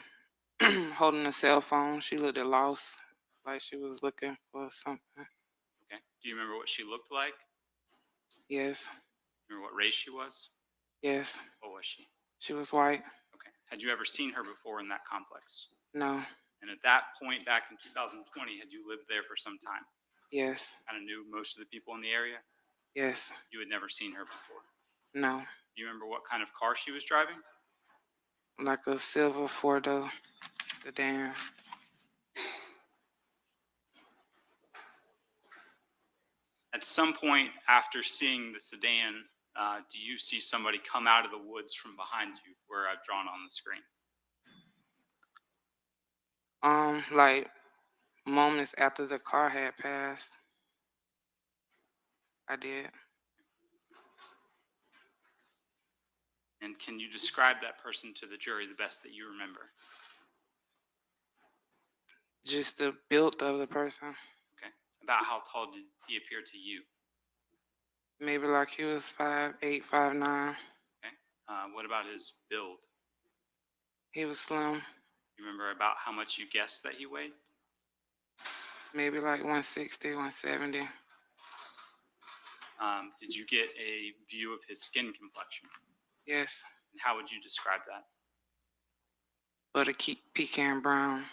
holding a cell phone. She looked lost, like she was looking for something. Okay. Do you remember what she looked like? Yes. Remember what race she was? Yes. What was she? She was white. Okay. Had you ever seen her before in that complex? No. And at that point back in 2020, had you lived there for some time? Yes. Kind of knew most of the people in the area? Yes. You had never seen her before? No. Do you remember what kind of car she was driving? Like a silver four-door sedan. At some point after seeing the sedan, do you see somebody come out of the woods from behind you where I've drawn on the screen? Like moments after the car had passed. I did. And can you describe that person to the jury the best that you remember? Just the build of the person. Okay. About how tall did he appear to you? Maybe like he was 5'8", 5'9". Okay. What about his build? He was slim. You remember about how much you guessed that he weighed? Maybe like 160, 170. Did you get a view of his skin complexion? Yes. And how would you describe that? But a pecan brown.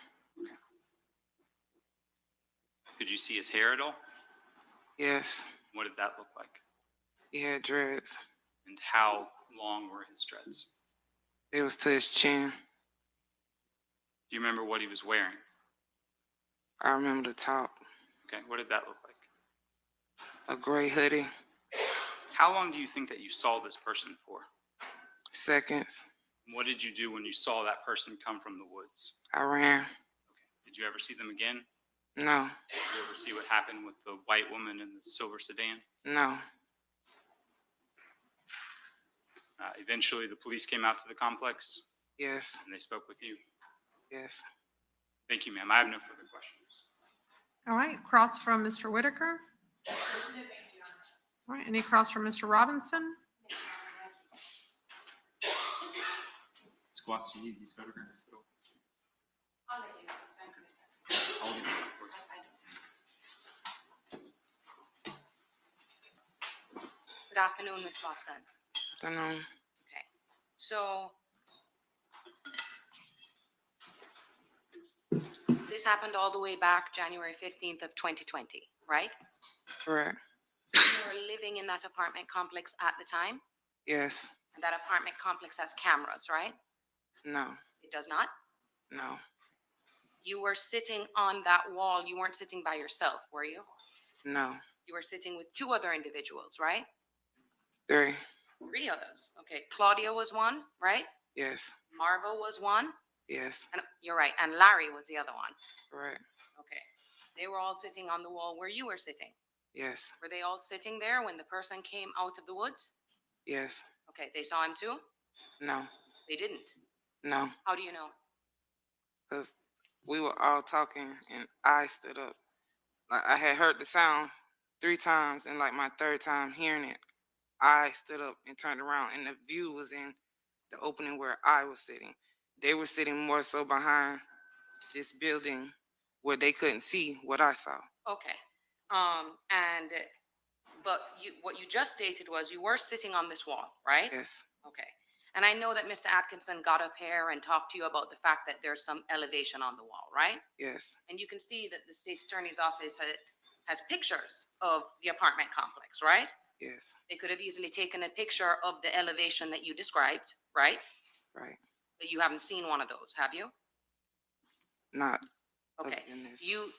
Could you see his hair at all? Yes. What did that look like? He had dreads. And how long were his dreads? It was to his chin. Do you remember what he was wearing? I remember the top. Okay, what did that look like? A gray hoodie. How long do you think that you saw this person for? Seconds. What did you do when you saw that person come from the woods? I ran. Okay. Did you ever see them again? No. Did you ever see what happened with the white woman in the silver sedan? No. Eventually, the police came out to the complex? Yes. And they spoke with you? Yes. Thank you, ma'am. I have no further questions. All right, cross from Mr. Whitaker. All right, any cross from Mr. Robinson? Squats, do you need these photographs? Good afternoon, Ms. Boston. I don't know. Okay, so this happened all the way back January 15th of 2020, right? Correct. You were living in that apartment complex at the time, Yes. and that apartment complex has cameras, right? No. It does not? No. You were sitting on that wall. You weren't sitting by yourself, were you? No. You were sitting with two other individuals, right? 3. 3 others. Okay, Claudia was one, right? Yes. Marva was one. Yes. And you're right. And Larry was the other one. Correct. Okay. They were all sitting on the wall where you were sitting. Yes. Were they all sitting there when the person came out of the woods? Yes. Okay. They saw him too? No. They didn't. No. How do you know? Because we were all talking and I stood up. Like I had heard the sound 3 times, and like my 3rd time hearing it, I stood up and turned around, and the view was in the opening where I was sitting. They were sitting more so behind this building where they couldn't see what I saw. Okay. But what you just stated was you were sitting on this wall, right? Yes. Okay. And I know that Mr. Atkinson got up here and talked to you about the fact that there's some elevation on the wall, right? Yes. And you can see that the state's attorney's office has pictures of the apartment complex, right? Yes. They could have easily taken a picture of the elevation that you described, right? Right. But you haven't seen one of those, have you? Not. Okay. in this. You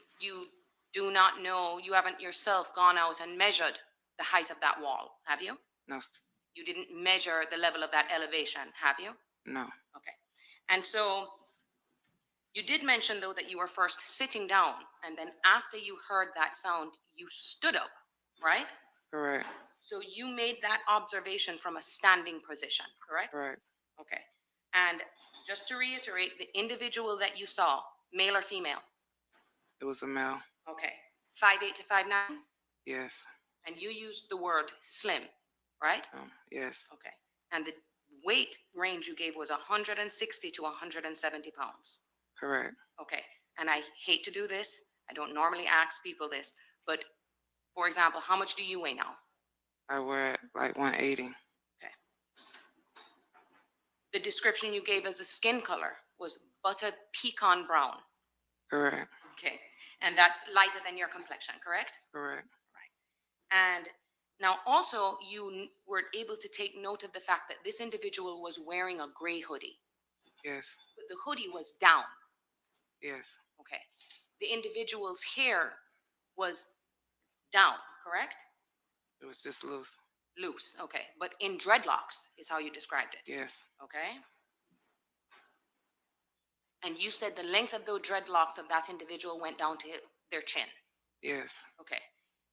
do not know, you haven't yourself gone out and measured the height of that wall, have you? No, You didn't measure the level of that elevation, have you? no, Okay. And so you did mention, though, that you were first sitting down, and then after you heard that sound, you stood up, right? correct, So you made that observation from a standing position, correct? correct. Okay. And just to reiterate, the individual that you saw, male or female? It was a male. Okay. 5'8" to 5'9"? Yes, And you used the word slim, right? yes, Okay. And the weight range you gave was 160 to 170 pounds. correct. Okay. And I hate to do this. I don't normally ask people this, but for example, how much do you weigh now? I wear like 180. Okay. The description you gave as a skin color was butter pecan brown. Correct, Okay. And that's lighter than your complexion, correct? correct. And now also you were able to take note of the fact that this individual was wearing a gray hoodie. Yes, But the hoodie was down. yes, Okay. The individual's hair was down, correct? it was just loose. Loose, okay. But in dreadlocks is how you described it. Yes, Okay. And you said the length of the dreadlocks of that individual went down to their chin. yes, Okay.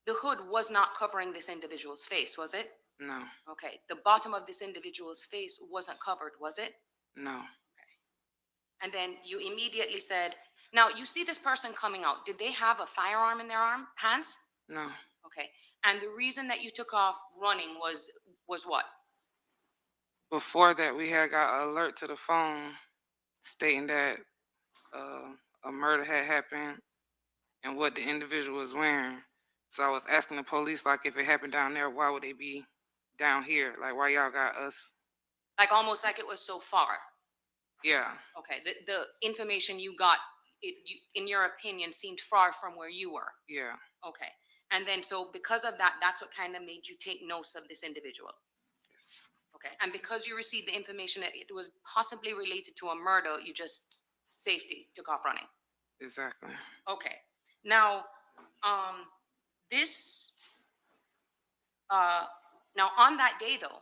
The hood was not covering this individual's face, was it? no, Okay. The bottom of this individual's face wasn't covered, was it? no, And then you immediately said, now you see this person coming out. Did they have a firearm in their hands? no. Okay. And the reason that you took off running was what? Before that, we had got an alert to the phone stating that a murder had happened and what the individual was wearing. So I was asking the police, like, if it happened down there, why would they be down here? Like, why y'all got us? Like almost like it was so far. Yeah, Okay. The information you got, in your opinion, seemed far from where you were. yeah, Okay. And then so because of that, that's what kind of made you take notice of this individual. Okay. And because you received the information that it was possibly related to a murder, you just safety took off running. exactly. Okay. Now, now on that day though,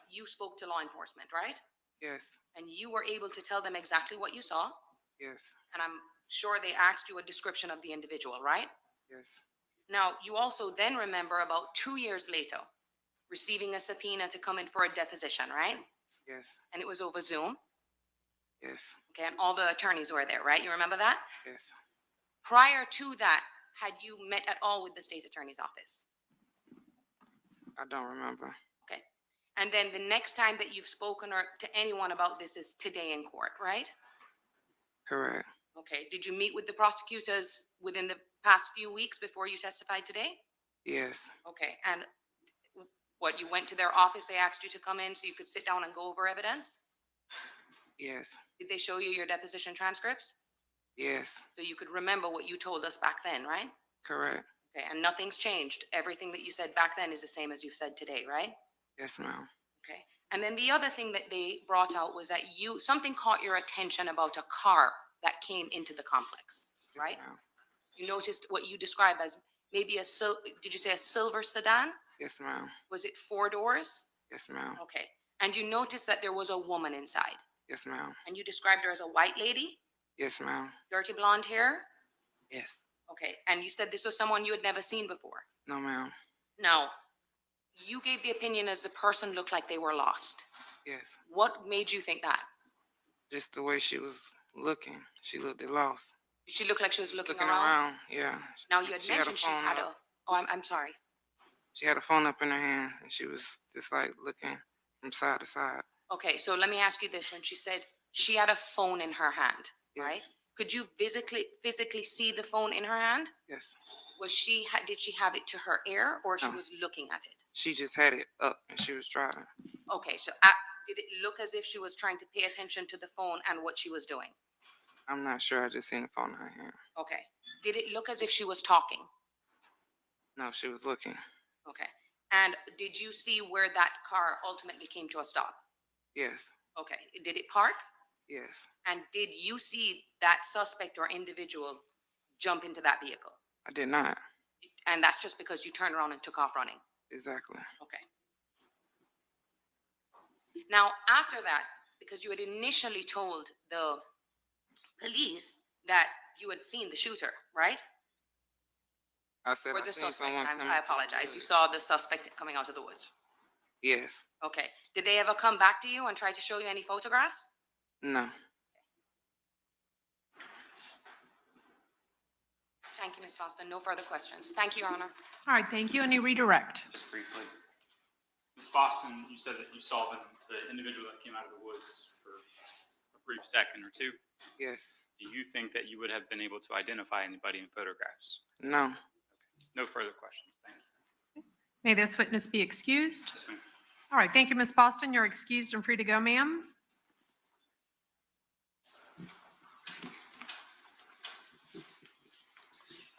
you spoke to law enforcement, right? Yes, And you were able to tell them exactly what you saw. yes, And I'm sure they asked you a description of the individual, right? yes, Now, you also then remember about 2 years later, receiving a subpoena to come in for a deposition, right? yes, And it was over Zoom. yes, Okay, and all the attorneys were there, right? You remember that? yes. Prior to that, had you met at all with the state's attorney's office? I don't remember. Okay. And then the next time that you've spoken or to anyone about this is today in court, right? Correct. Okay. Did you meet with the prosecutors within the past few weeks before you testified today? Yes, Okay. And what, you went to their office, they asked you to come in so you could sit down and go over evidence? yes, Did they show you your deposition transcripts? yes, So you could remember what you told us back then, right? correct. Okay. And nothing's changed. Everything that you said back then is the same as you've said today, right? Yes, ma'am. Okay. And then the other thing that they brought out was that something caught your attention about a car that came into the complex, right? Ma'am. You noticed what you described as maybe did you say a silver sedan? Yes, ma'am. Was it 4 doors? Yes, ma'am. Okay. And you noticed that there was a woman inside, Yes, ma'am. and you described her as a white lady, Yes, ma'am. dirty blonde hair. Yes. Okay. And you said this was someone you had never seen before. No, ma'am. Now, you gave the opinion as the person looked like they were lost. Yes. What made you think that? Just the way she was looking. She looked lost. She looked like she was looking Looking around. around, yeah. Now you had She had a mentioned she phone had up. I'm sorry. She had a phone up in her hand, and she was just like looking from side to side. Okay, so let me ask you this. When she said she had a phone in her hand, right? Could you physically see the phone in her hand? Yes. Did she have it to her ear, or she No. was looking at it? She just had it up, and she was driving. Okay, so did it look as if she was trying to pay attention to the phone and what she was doing? I'm not sure. I just seen the phone in her hand. Okay. Did it look as if she was talking? No, she was looking. Okay. And did you see where that car ultimately came to a stop? Yes. Okay. Did it park? Yes. And did you see that suspect or individual jump into that vehicle? I did not. And that's just because you turned around and took off running? Exactly. Okay. Now, after that, because you had initially told the police that you had seen the shooter, right? I said Or I the seen suspect. someone I coming. apologize. You saw the suspect coming out of the woods. Yes. Okay. Did they ever come back to you and try to show you any photographs? No. Thank you, Ms. Boston. No further questions. Thank you, Your Honor. All right, thank you. Any redirect? Just briefly, Ms. Boston, you said that you saw the individual that came out of the woods for a brief second or two. Yes. Do you think that you would have been able to identify anybody in photographs? No. No further questions. Thank you. May this witness be excused? Yes, ma'am. All right, thank you, Ms. Boston. You're excused and free to go, ma'am.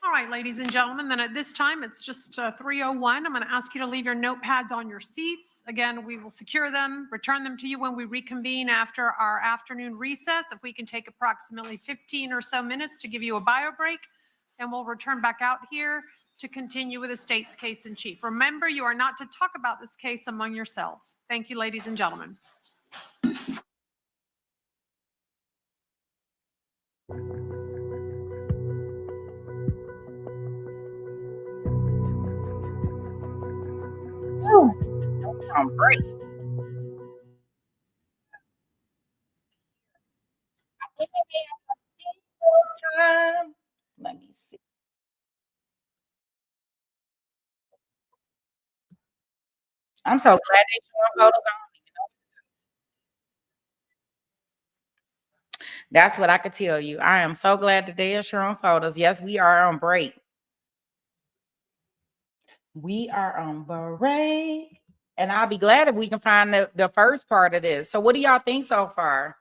All right, ladies and gentlemen, then at this time, it's just 3:01. I'm going to ask you to leave your notepads on your seats. Again, we will secure them, return them to you when we reconvene after our afternoon recess. If we can take approximately 15 or so minutes to give you a bio break, and we'll return back out here to continue with the state's case in chief. Remember, you are not to talk about this case among yourselves. Thank you, ladies and gentlemen. Ooh, I'm great. Let me see. I'm so glad they showing photos. I don't even know. That's what I could tell you. I am so glad that they are showing photos. Yes, we are on break. We are on break. And I'll be glad if we can find the first part of this. So what do y'all think so far?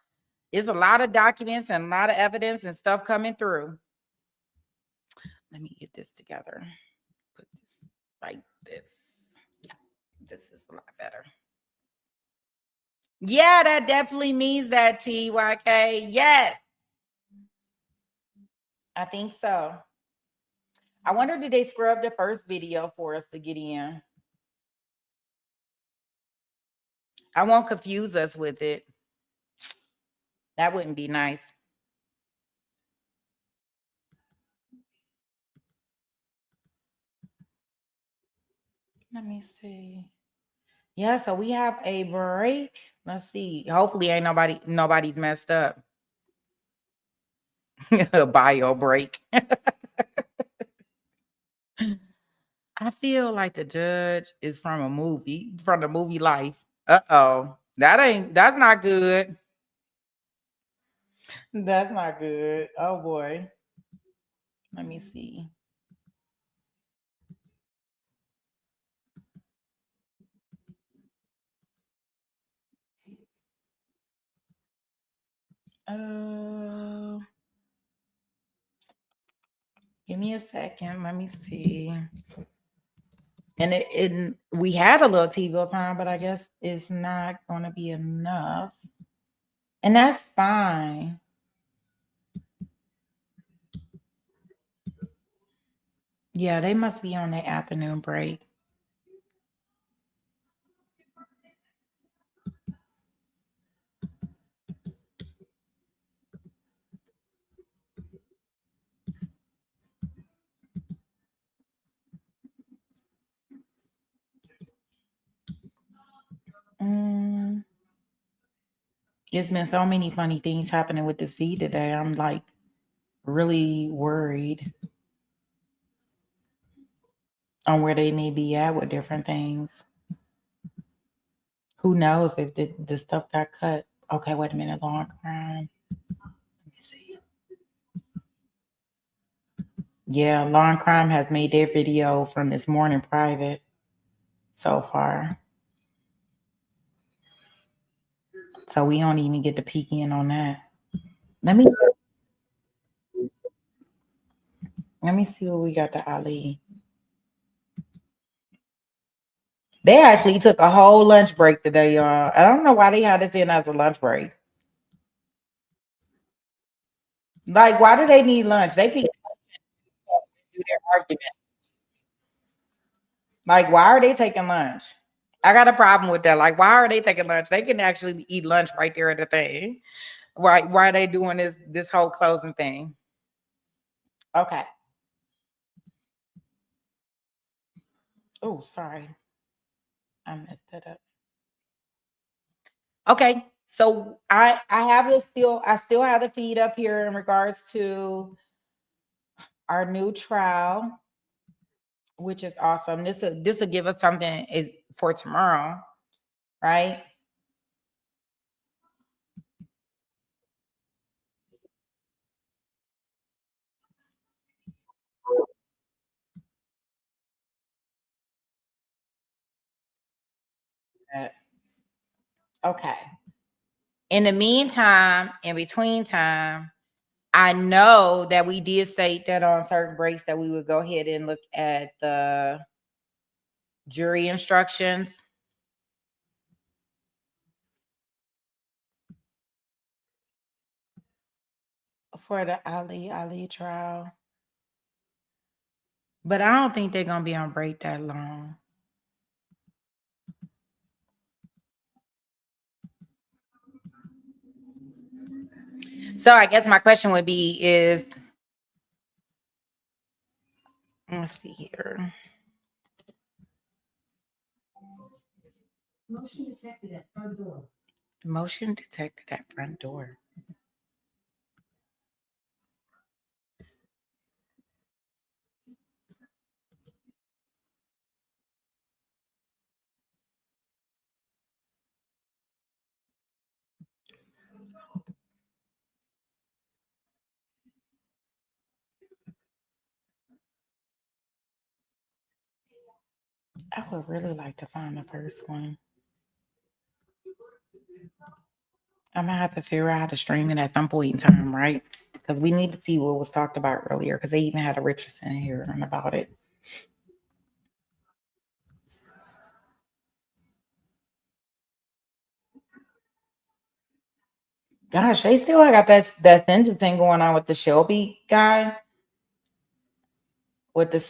There's a lot of documents and a lot of evidence and stuff coming through. Let me get this together. Put this like this. Yeah, this is a lot better. Yeah, that definitely means that, TYK. Yes. I think so. I wonder, did they scrub the first video for us to get in? I won't confuse us with it. That wouldn't be nice. Let me see. Yeah, so we have a break. Let's see. Hopefully ain't nobody's messed up. A bio break. I feel like the judge is from the movie Life. Uh-oh. That's not good. That's not good. Oh boy. Let me see. Give me a second. Let me see. And we had a little TV time, but I guess it's not going to be enough. And that's fine. Yeah, they must be on their afternoon break. It's been so many funny things happening with this feed today. I'm like really worried on where they may be at with different things. Who knows if the stuff got cut? Okay, wait a minute. Long crime. Let me see. Yeah, Long Crime has made their video from this morning private so far. So we don't even get to peek in on that. Let me see what we got to Ali. They actually took a whole lunch break today, y'all. I don't know why they had us in as a lunch break. Like, why do they need lunch? They can do their argument. Like, why are they taking lunch? I got a problem with that. Like, why are they taking lunch? They can actually eat lunch right there at the thing. Why are they doing this whole closing thing? Okay. Oh, sorry. I messed that up. Okay. So I still have the feed up here in regards to our new trial, which is awesome. This will give us something for tomorrow, right? Okay. In the meantime, in between time, I know that we did state that on certain breaks that we would go ahead and look at the jury instructions. For the Ali trial. But I don't think they're gonna be on break that long. So I guess my question would be is, let's see here. Motion detected at front door. Motion detected at front door. I would really like to find the first one. I'm gonna have to figure out how to stream it at some point in time, right? Because we need to see what was talked about earlier, because they even had a Richardson here and about it. Gosh, they still got that sentencing thing going on with the Shelby guy with the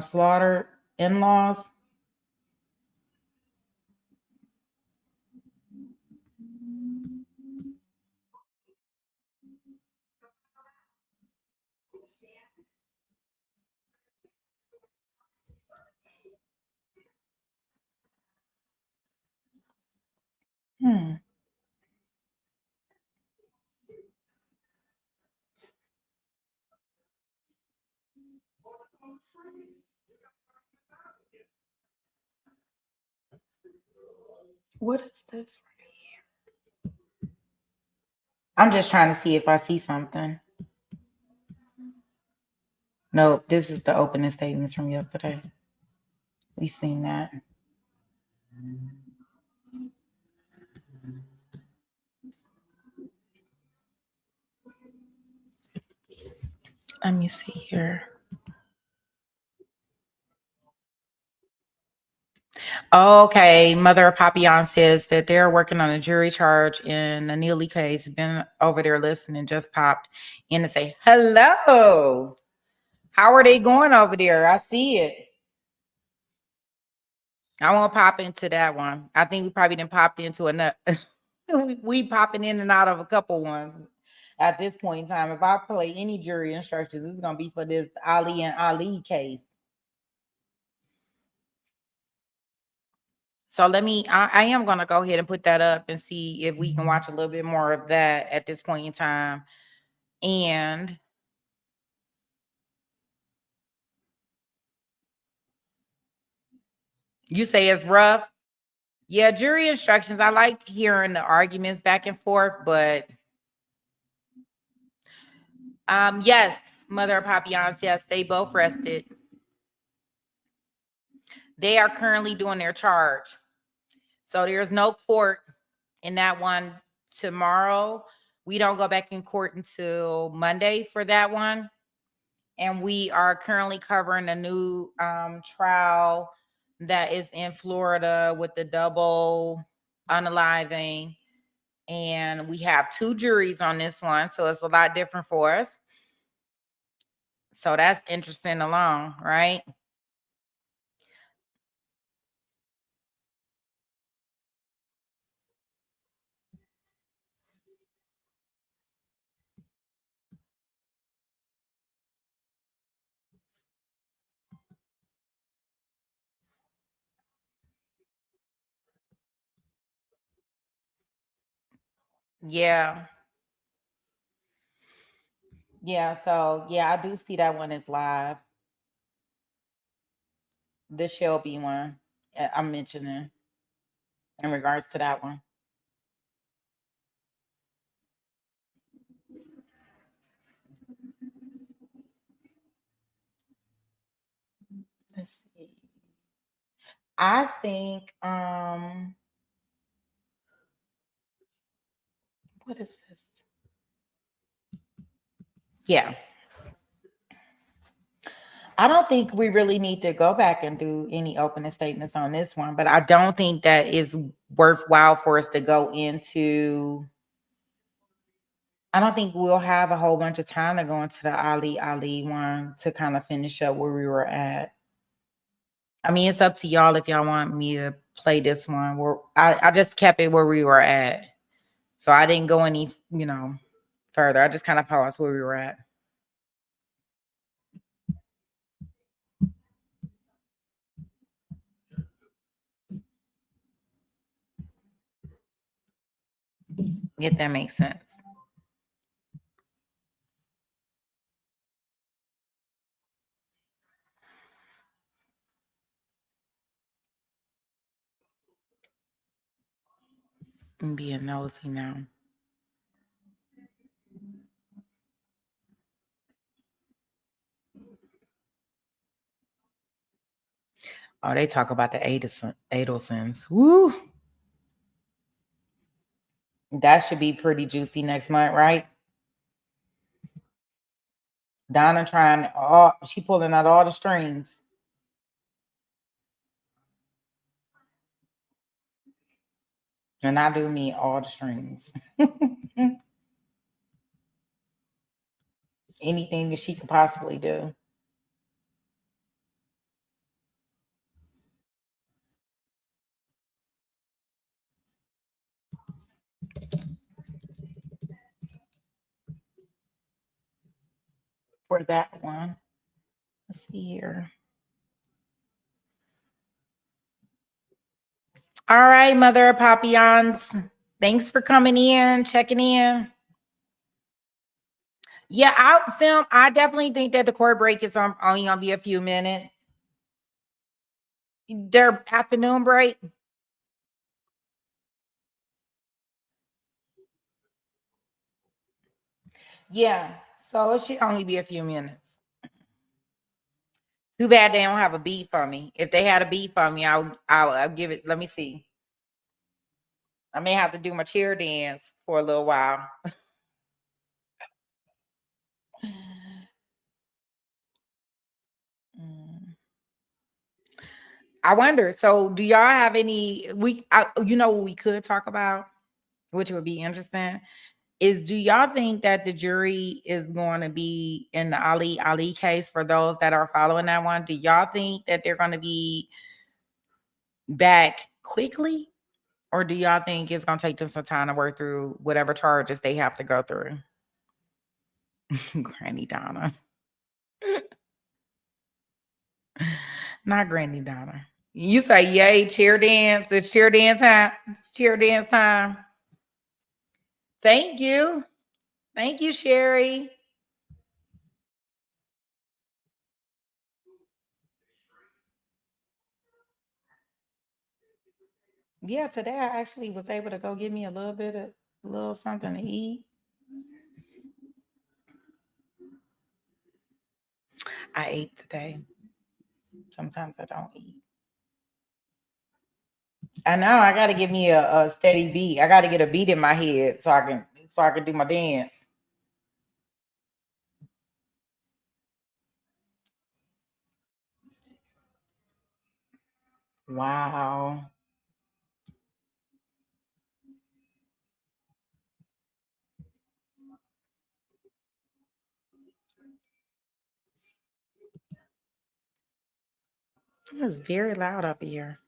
Slaughter in-laws. What is this right here? I'm just trying to see if I see something. Nope, this is the opening statements from yesterday. We seen that. Let me see here. Okay, Mother Papillon says that they're working on a jury charge in the Neely case. Been over there listening, just popped in to say hello. How are they going over there? I see it. I won't pop into that one. I think we probably didn't pop into another. we popping in and out of a couple ones at this point in time. If I play any jury instructions, it's gonna be for this Ali and Ali case. So I am gonna go ahead and put that up and see if we can watch a little bit more of that at this point in time. And you say it's rough. Yeah, jury instructions. I like hearing the arguments back and forth, but yes, Mother Papillons, yes, they both rested. They are currently doing their charge. So there's no court in that one tomorrow. We don't go back in court until Monday for that one. And we are currently covering a new trial that is in Florida with the double unaliving. And we have 2 juries on this one, so it's a lot different for us. So that's interesting alone, right? Yeah. Yeah. So yeah, I do see that one is live. The Shelby one I'm mentioning in regards to that one. Let's see. I think what is this? Yeah. I don't think we really need to go back and do any opening statements on this one, but I don't think that is worthwhile for us to go into. I don't think we'll have a whole bunch of time to go into the Ali one to kind of finish up where we were at. I mean, it's up to y'all if y'all want me to play this one. I just kept it where we were at. So I didn't go any, further. I just kind of paused where we were at. If that makes sense. I'm being nosy now. Oh, they talk about the Adelsons. Woo! That should be pretty juicy next month, right? Donna she pulling out all the strings. And I do mean all the strings. Anything that she could possibly do. For that one. Let's see here. All right, Mother of Papillons. Thanks for coming in, checking in. Yeah, I definitely think that the court break is only gonna be a few minutes. Their afternoon break. Yeah, so it should only be a few minutes. Too bad they don't have a beat for me. If they had a beat for me, I'll give it. Let me see. I may have to do my cheer dance for a little while. I wonder. So, do y'all have any? What we could talk about, which would be interesting, is do y'all think that the jury is going to be in the Ali case for those that are following that one? Do y'all think that they're going to be back quickly? Or do y'all think it's going to take them some time to work through whatever charges they have to go through? Granny Donna. Not Granny Donna. You say, yay, cheer dance. It's cheer dance time. It's cheer dance time. Thank you. Thank you, Sherry. Yeah, today I actually was able to go get me a little something to eat. I ate today. Sometimes I don't eat. I know I got to give me a steady beat. I got to get a beat in my head so I can do my dance. Wow. It's very loud up here.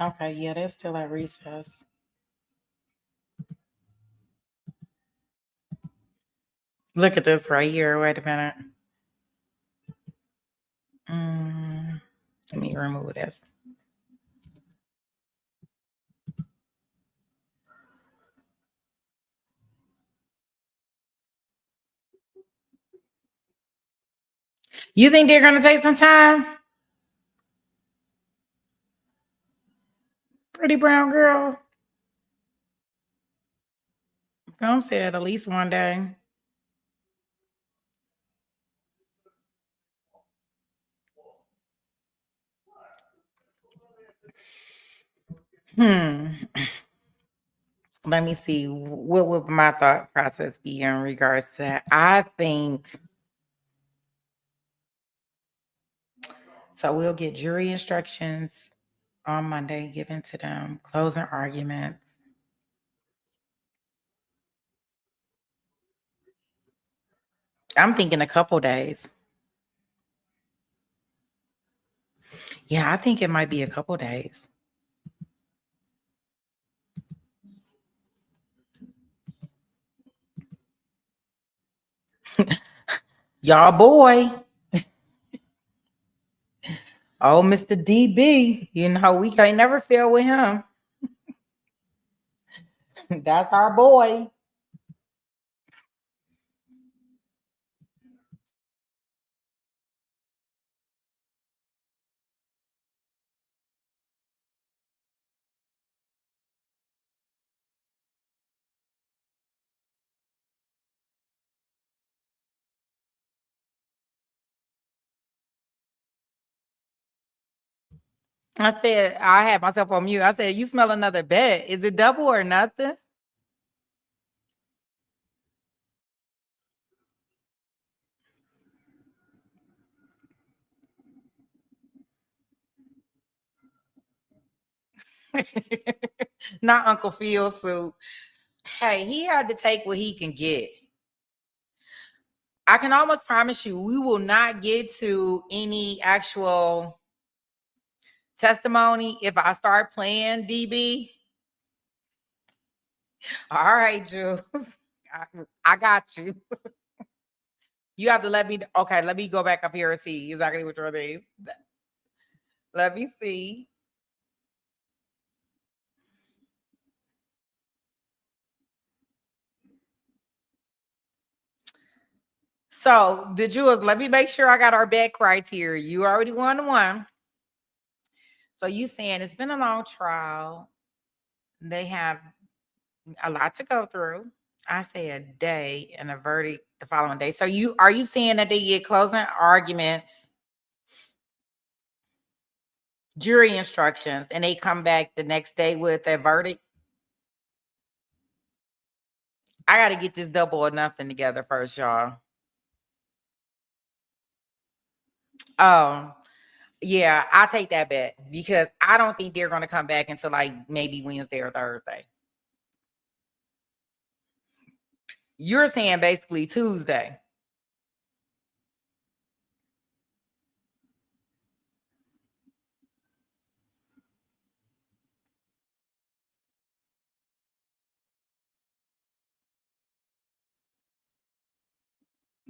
Okay, yeah, they're still at recess. Look at this right here. Wait a minute. Let me remove this. You think they're going to take some time? Pretty brown girl. Film said at least one day. Let me see. What would my thought process be in regards to that? I think so. We'll get jury instructions on Monday given to them, closing arguments. I'm thinking a couple days. Yeah, I think it might be a couple days. Y'all boy. Oh, Mr. DB, you know, we can't never fail with him. That's our boy. I said, I had myself on mute. I said, you smell another bet. Is it double or nothing? Not Uncle Phil soup. Hey, he had to take what he can get. I can almost promise you, we will not get to any actual testimony if I start playing DB. All right, Jules. I got you. You have to let me. Okay, let me go back up here and see exactly what your name. Let me see. So the Jules, let me make sure I got our bet criteria. You already 1-1. So you saying it's been a long trial. They have a lot to go through. I say a day and a verdict the following day. So are you saying that they get closing arguments, jury instructions, and they come back the next day with a verdict? I got to get this double or nothing together first, y'all. Yeah, I'll take that bet because I don't think they're going to come back until like maybe Wednesday or Thursday. You're saying basically Tuesday.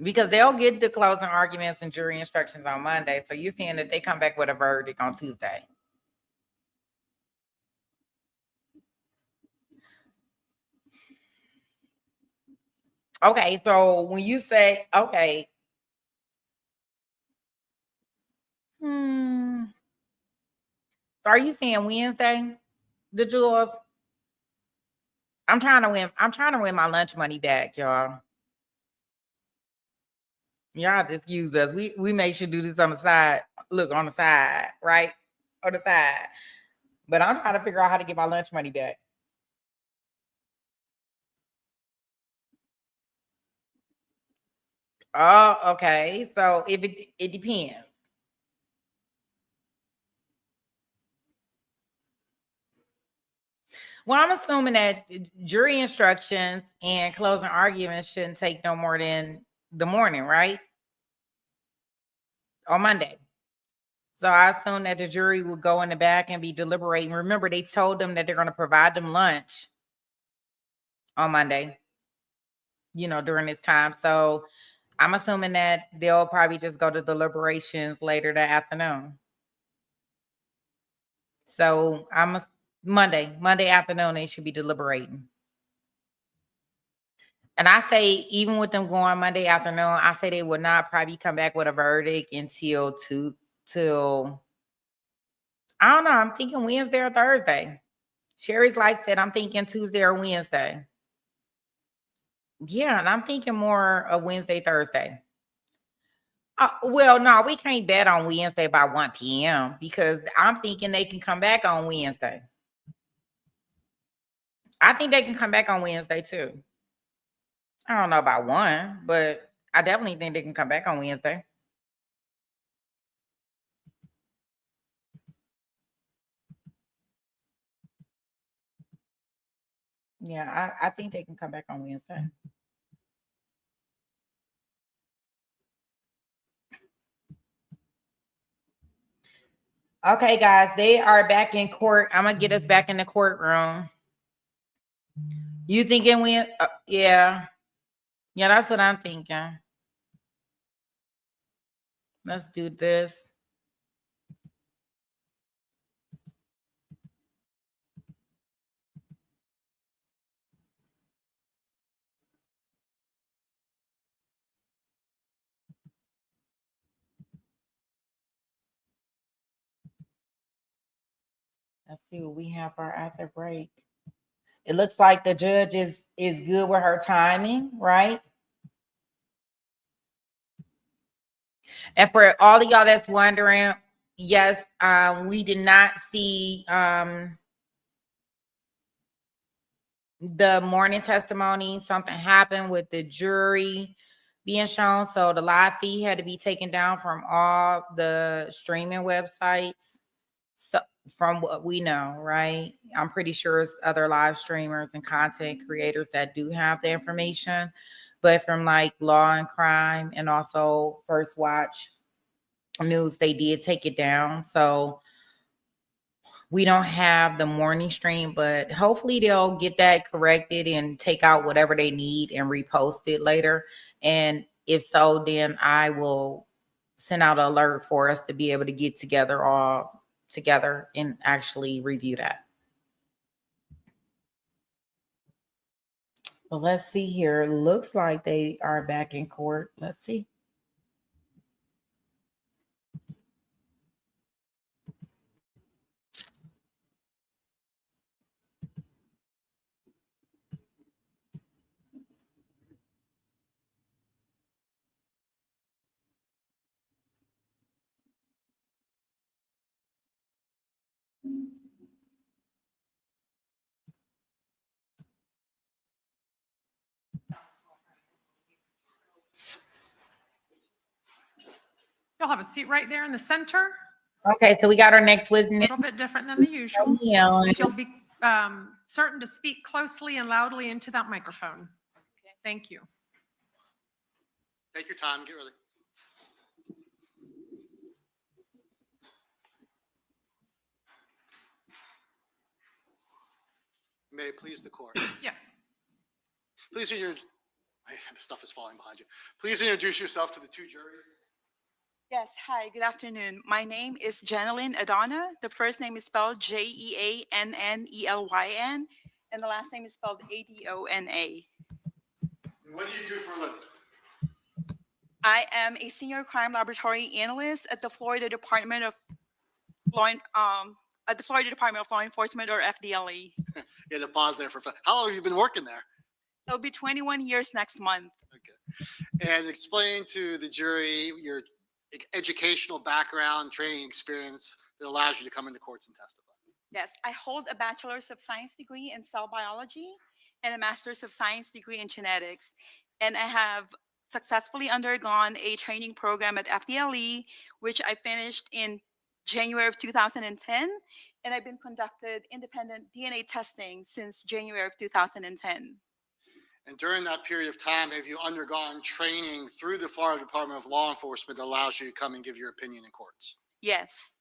Because they'll get the closing arguments and jury instructions on Monday. So you're saying that they come back with a verdict on Tuesday. Okay, so when you say, okay. So are you saying Wednesday, the Jules? I'm trying to win my lunch money back, y'all. Y'all have to excuse us. We may should do this on the side. Look, on the side, right? On the side. But I'm trying to figure out how to get my lunch money back. Oh, okay. So if it depends. Well, I'm assuming that jury instructions and closing arguments shouldn't take no more than the morning, right? On Monday. So I assume that the jury will go in the back and be deliberating. Remember, they told them that they're going to provide them lunch on Monday, during this time. So I'm assuming that they'll probably just go to deliberations later that afternoon. So Monday afternoon, they should be deliberating. And I say, even with them going Monday afternoon, I say they would not probably come back with a verdict until till I don't know. I'm thinking Wednesday or Thursday. Sherry's Life said I'm thinking Tuesday or Wednesday. Yeah, and I'm thinking more of Wednesday, Thursday. Well, no, we can't bet on Wednesday by 1 p.m. because I'm thinking they can come back on Wednesday. I think they can come back on Wednesday too. I don't know about 1, but I definitely think they can come back on Wednesday. Yeah, I think they can come back on Wednesday. Okay, guys, they are back in court. I'm gonna get us back in the courtroom. You thinking we? Yeah, that's what I'm thinking. Let's do this. Let's see what we have for after break. It looks like the judge is good with her timing, right? And for all of y'all that's wondering, yes, we did not see the morning testimony. Something happened with the jury being shown, so the live feed had to be taken down from all the streaming websites. So from what we know, right? I'm pretty sure it's other live streamers and content creators that do have the information, but from like Law and Crime and also First Watch News, they did take it down. So we don't have the morning stream, but hopefully they'll get that corrected and take out whatever they need and repost it later. And if so, then I will send out an alert for us to be able to get together all together and actually review that. Well, let's see here. Looks like they are back in court. Let's see. You'll have a seat right there in the center. Okay, so we got our next A witness. little bit different than the usual. Yeah. If you'll be certain to speak closely and loudly into that microphone. Thank you. Take your time, get ready. May it please the court. Yes. Please the stuff is falling behind you. Please introduce yourself to the two juries. Yes, hi, good afternoon. My name is Jeneline Adana. The first name is spelled Jeannelyn, and the last name is spelled Adona. What do you do for a living? I am a senior crime laboratory analyst at the Florida Department of Law Enforcement, or FDLE. You had to pause there for how long have you been working there? It'll be 21 years next month. Okay. And explain to the jury your educational background, training experience that allows you to come into courts and testify. Yes, I hold a Bachelor's of Science degree in cell biology and a Master's of Science degree in genetics. And I have successfully undergone a training program at FDLE, which I finished in January of 2010. And I've been conducted independent DNA testing since January of 2010. And during that period of time, have you undergone training through the Florida Department of Law Enforcement that allows you to come and give your opinion in courts? Yes.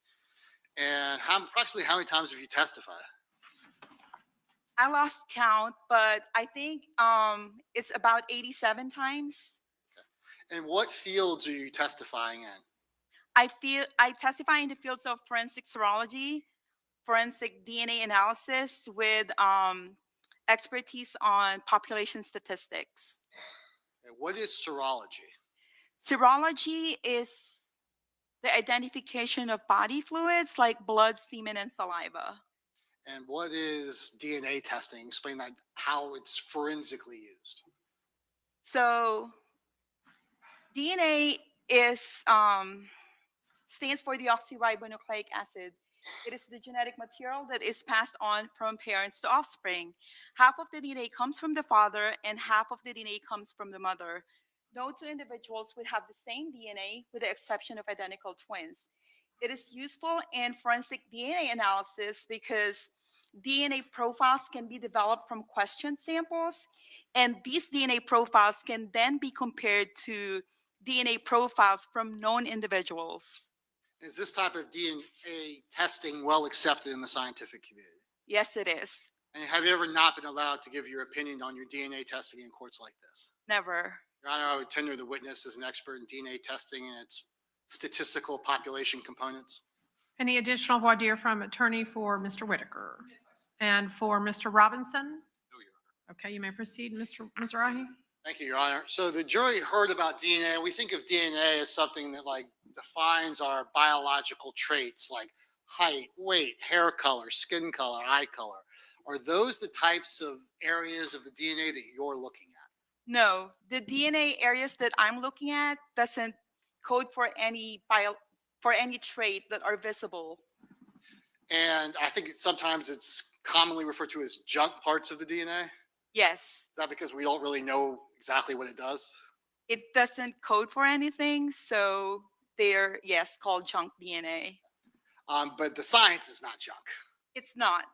And approximately how many times have you testified? I lost count, but I think it's about 87 times. Okay. And what fields are you testifying in? I testify in the fields of forensic serology, forensic DNA analysis with expertise on population statistics. And what is serology? Serology is the identification of body fluids like blood, semen, and saliva. And what is DNA testing? Explain that, how it's forensically used. So DNA is stands for deoxyribonucleic acid. It is the genetic material that is passed on from parents to offspring. Half of the DNA comes from the father and half of the DNA comes from the mother. No two individuals would have the same DNA with the exception of identical twins. It is useful in forensic DNA analysis because DNA profiles can be developed from question samples, and these DNA profiles can then be compared to DNA profiles from known individuals. Is this type of DNA testing well accepted in the scientific community? Yes, it is. And have you ever not been allowed to give your opinion on your DNA testing in courts like this? Never. Your Honor, I would tender the witness as an expert in DNA testing and its statistical population components. Any additional voir dire from attorney for Mr. Whitaker? And for Mr. Robinson? No, Your Honor. Okay, you may proceed, Mr. Mizrahi. Thank you, Your Honor. So the jury heard about DNA. We think of DNA as something that like defines our biological traits like height, weight, hair color, skin color, eye color. Are those the types of areas of the DNA that you're looking at? No, the DNA areas that I'm looking at doesn't code for any trait that are visible. And I think sometimes it's commonly referred to as junk parts of the DNA. Yes. Is that because we don't really know exactly what it does? It doesn't code for anything, so they're, yes, called junk DNA. But the science is not junk. It's not.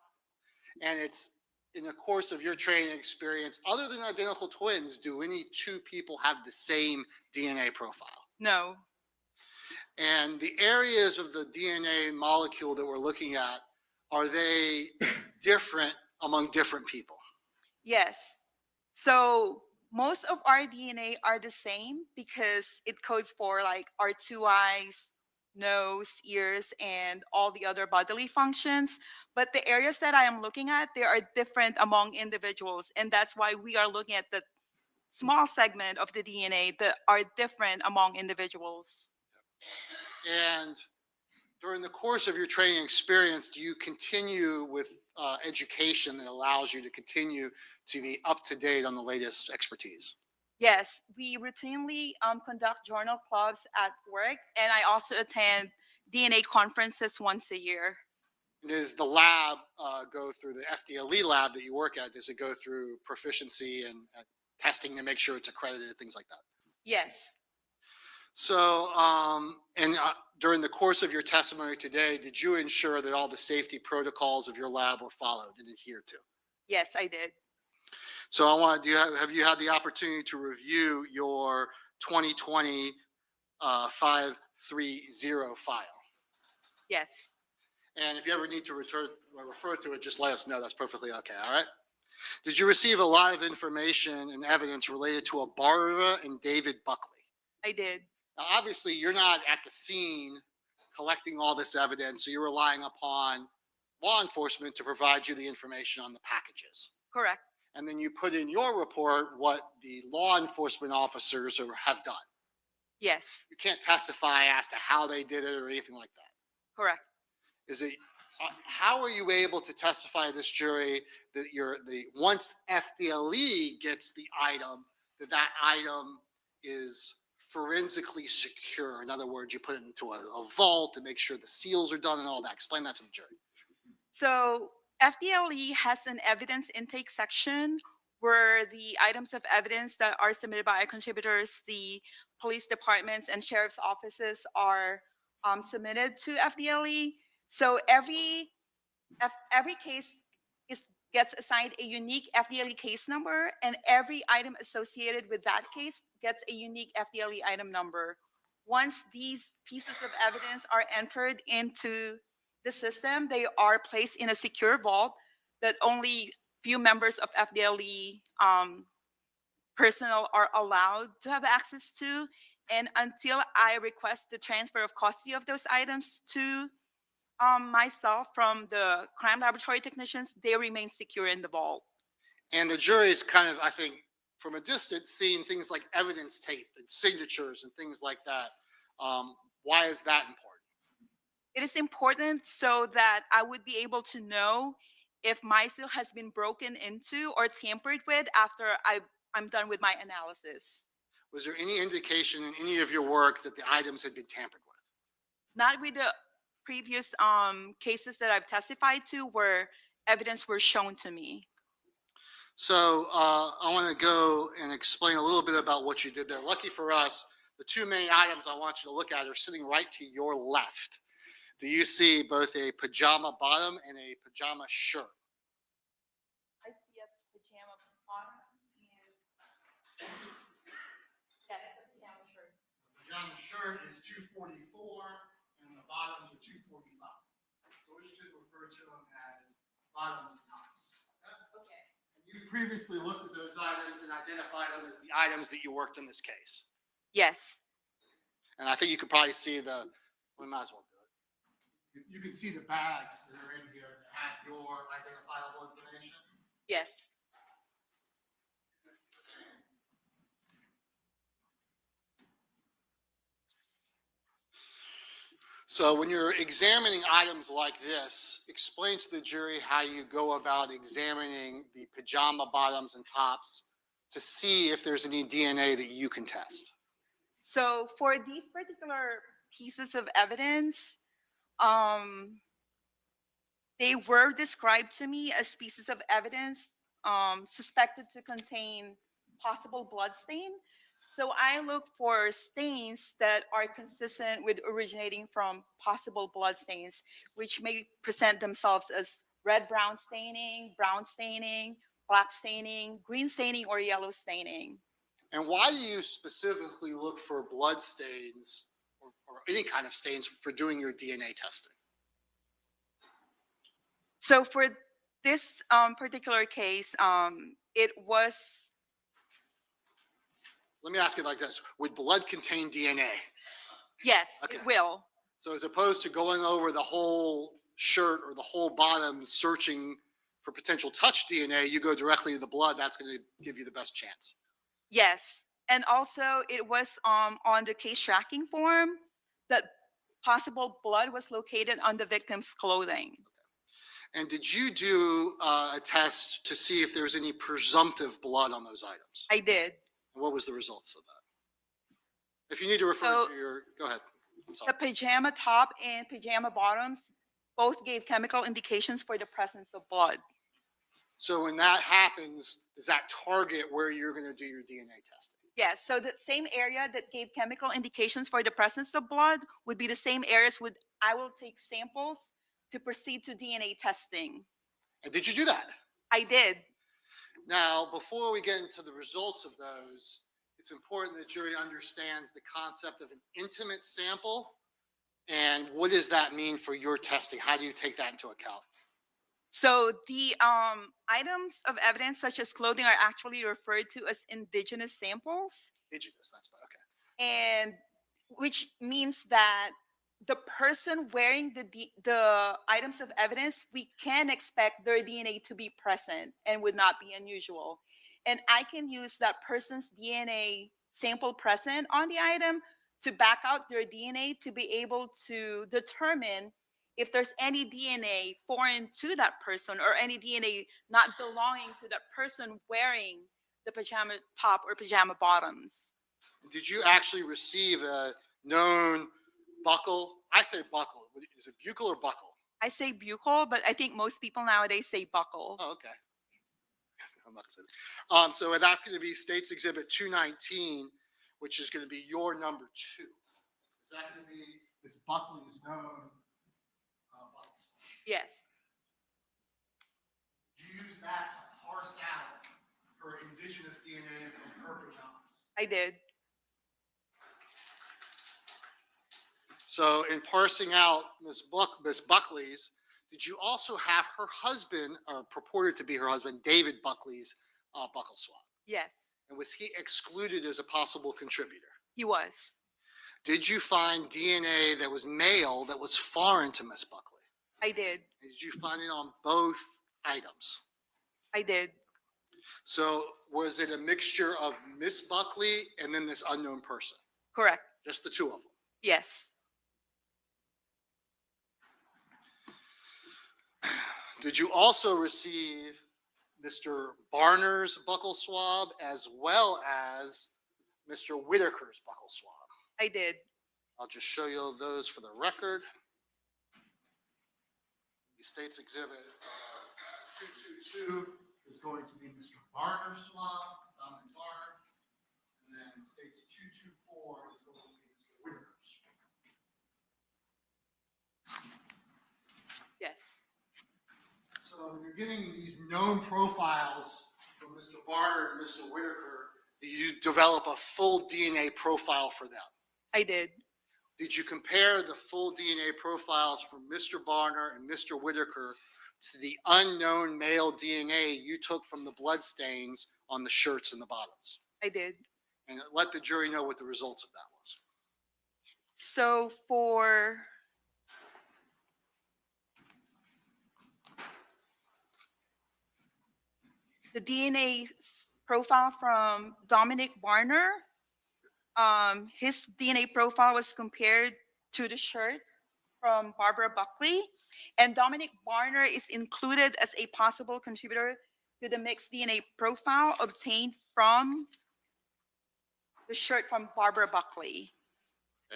And it's in the course of your training experience, other than identical twins, do any two people have the same DNA profile? No. And the areas of the DNA molecule that we're looking at, are they different among different people? Yes. So most of our DNA are the same because it codes for like our 2 eyes, nose, ears, and all the other bodily functions. But the areas that I am looking at, they are different among individuals. And that's why we are looking at the small segment of the DNA that are different among individuals. And during the course of your training experience, do you continue with education that allows you to continue to be up to date on the latest expertise? Yes, we routinely conduct journal clubs at work, and I also attend DNA conferences once a year. Does the lab go through the FDLE lab that you work at? Does it go through proficiency and testing to make sure it's accredited, things like that? Yes. So, during the course of your testimony today, did you ensure that all the safety protocols of your lab were followed and adhered to? Yes, I did. So have you had the opportunity to review your 2020 530 file? Yes. And if you ever need to refer to it, just let us know. That's perfectly okay. All right. Did you receive a lot of information and evidence related to Barbara and David Buckley? I did. Now, obviously, you're not at the scene collecting all this evidence, so you're relying upon law enforcement to provide you the information on the packages. Correct. And then you put in your report what the law enforcement officers have done. Yes. You can't testify as to how they did it or anything like that. Correct. Is it? How are you able to testify to this jury that once FDLE gets the item, that item is forensically secure? In other words, you put it into a vault to make sure the seals are done and all that. Explain that to the jury. So FDLE has an evidence intake section where the items of evidence that are submitted by contributors, the police departments and sheriff's offices are submitted to FDLE. So every case gets assigned a unique FDLE case number, and every item associated with that case gets a unique FDLE item number. Once these pieces of evidence are entered into the system, they are placed in a secure vault that only few members of FDLE personnel are allowed to have access to. And until I request the transfer of custody of those items to myself from the crime laboratory technicians, they remain secure in the vault. And the jury is kind of, I think, from a distance, seeing things like evidence tape and signatures and things like that. Why is that important? It is important so that I would be able to know if my seal has been broken into or tampered with after I'm done with my analysis. Was there any indication in any of your work that the items had been tampered with? Not with the previous cases that I've testified to where evidence were shown to me. So I want to go and explain a little bit about what you did there. Lucky for us, the two main items I want you to look at are sitting right to your left. Do you see both a pajama bottom and a pajama shirt? I see a pajama bottom and that's the pajama shirt. The pajama shirt is 244 and the bottoms are 245. So we should refer to them as bottoms and tops. Okay. And you previously looked at those items and identified them as the items that you worked in this case. Yes. And I think you could probably see we might as well do it. You can see the bags that are in here that have your identifiable information. Yes. So when you're examining items like this, explain to the jury how you go about examining the pajama bottoms and tops to see if there's any DNA that you can test. So for these particular pieces of evidence, they were described to me as pieces of evidence suspected to contain possible blood stain. So I look for stains that are consistent with originating from possible blood stains, which may present themselves as red-brown staining, brown staining, black staining, green staining, or yellow staining. And why do you specifically look for blood stains or any kind of stains for doing your DNA testing? So for this particular case, it was. Let me ask it like this. Would blood contain DNA? Yes, Okay. it will. So as opposed to going over the whole shirt or the whole bottom searching for potential touch DNA, you go directly to the blood. That's going to give you the best chance. Yes. And also it was on the case tracking form that possible blood was located on the victim's clothing. And did you do a test to see if there was any presumptive blood on those items? I did. And what was the results of that? If you need to refer to your, go ahead. I'm sorry. The pajama top and pajama bottoms both gave chemical indications for the presence of blood. So when that happens, does that target where you're going to do your DNA testing? Yes, so the same area that gave chemical indications for the presence of blood would be the same areas I will take samples to proceed to DNA testing. And did you do that? I did. Now, before we get into the results of those, it's important that the jury understands the concept of an intimate sample and what does that mean for your testing? How do you take that into account? So the items of evidence such as clothing are actually referred to as indigenous samples. Indigenous, that's okay. And which means that the person wearing the items of evidence, we can expect their DNA to be present and would not be unusual. And I can use that person's DNA sample present on the item to back out their DNA to be able to determine if there's any DNA foreign to that person or any DNA not belonging to that person wearing the pajama top or pajama bottoms. Did you actually receive a known buckle? I say buckle. Is it buccal or buckle? I say buccal, but I think most people nowadays say buckle. Oh, okay. I'm not gonna say that. So that's going to be State's Exhibit 219, which is going to be your number 2. Is that going to be Ms. Buckley's known buckles? Yes. Did you use that to parse out her indigenous DNA from her pajamas? I did. So in parsing out Ms. Buckley's, did you also have her husband, or purported to be her husband, David Buckley's buckle swab? Yes. And was he excluded as a possible contributor? He was. Did you find DNA that was male that was foreign to Ms. Buckley? I did. Did you find it on both items? I did. So was it a mixture of Miss Buckley and then this unknown person? Correct. Just the two of them? Yes. Did you also receive Mr. Barner's buccal swab as well as Mr. Whitaker's buccal swab? I did. I'll just show you those for the record. The state's exhibit 222 is going to be Mr. Barner's swab, Dominic Barner, and then state's 224 is going to be Mr. Whitaker's. Yes. So when you're getting these known profiles from Mr. Barner and Mr. Whitaker, do you develop a full DNA profile for them? I did. Did you compare the full DNA profiles from Mr. Barner and Mr. Whitaker to the unknown male DNA you took from the blood stains on the shirts and the bottoms? I did. And let the jury know what the results of that was. So for the DNA profile from Dominic Barner, his DNA profile was compared to the shirt from Barbara Buckley, and Dominic Barner is included as a possible contributor to the mixed DNA profile obtained from the shirt from Barbara Buckley.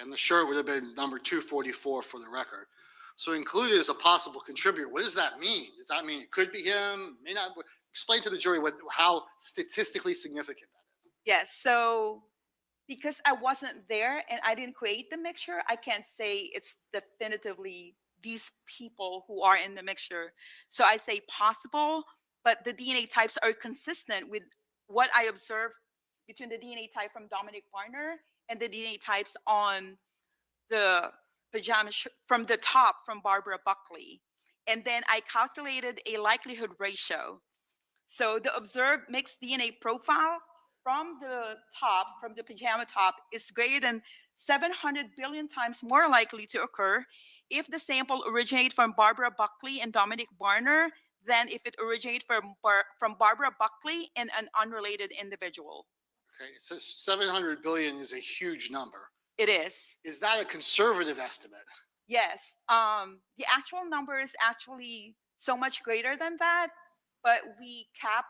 And the shirt would have been number 244 for the record. So included as a possible contributor, what does that mean? Does that mean it could be him? May not. Explain to the jury how statistically significant that is. Yes, so because I wasn't there and I didn't create the mixture, I can't say it's definitively these people who are in the mixture. So I say possible, but the DNA types are consistent with what I observed between the DNA type from Dominic Barner and the DNA types on the pajama from the top from Barbara Buckley. And then I calculated a likelihood ratio. So the observed mixed DNA profile from the top, from the pajama top, is greater than 700 billion times more likely to occur if the sample originates from Barbara Buckley and Dominic Barner than if it originates from Barbara Buckley and an unrelated individual. Okay, it says 700 billion is a huge number. It is. Is that a conservative estimate? Yes. The actual number is actually so much greater than that, but we cap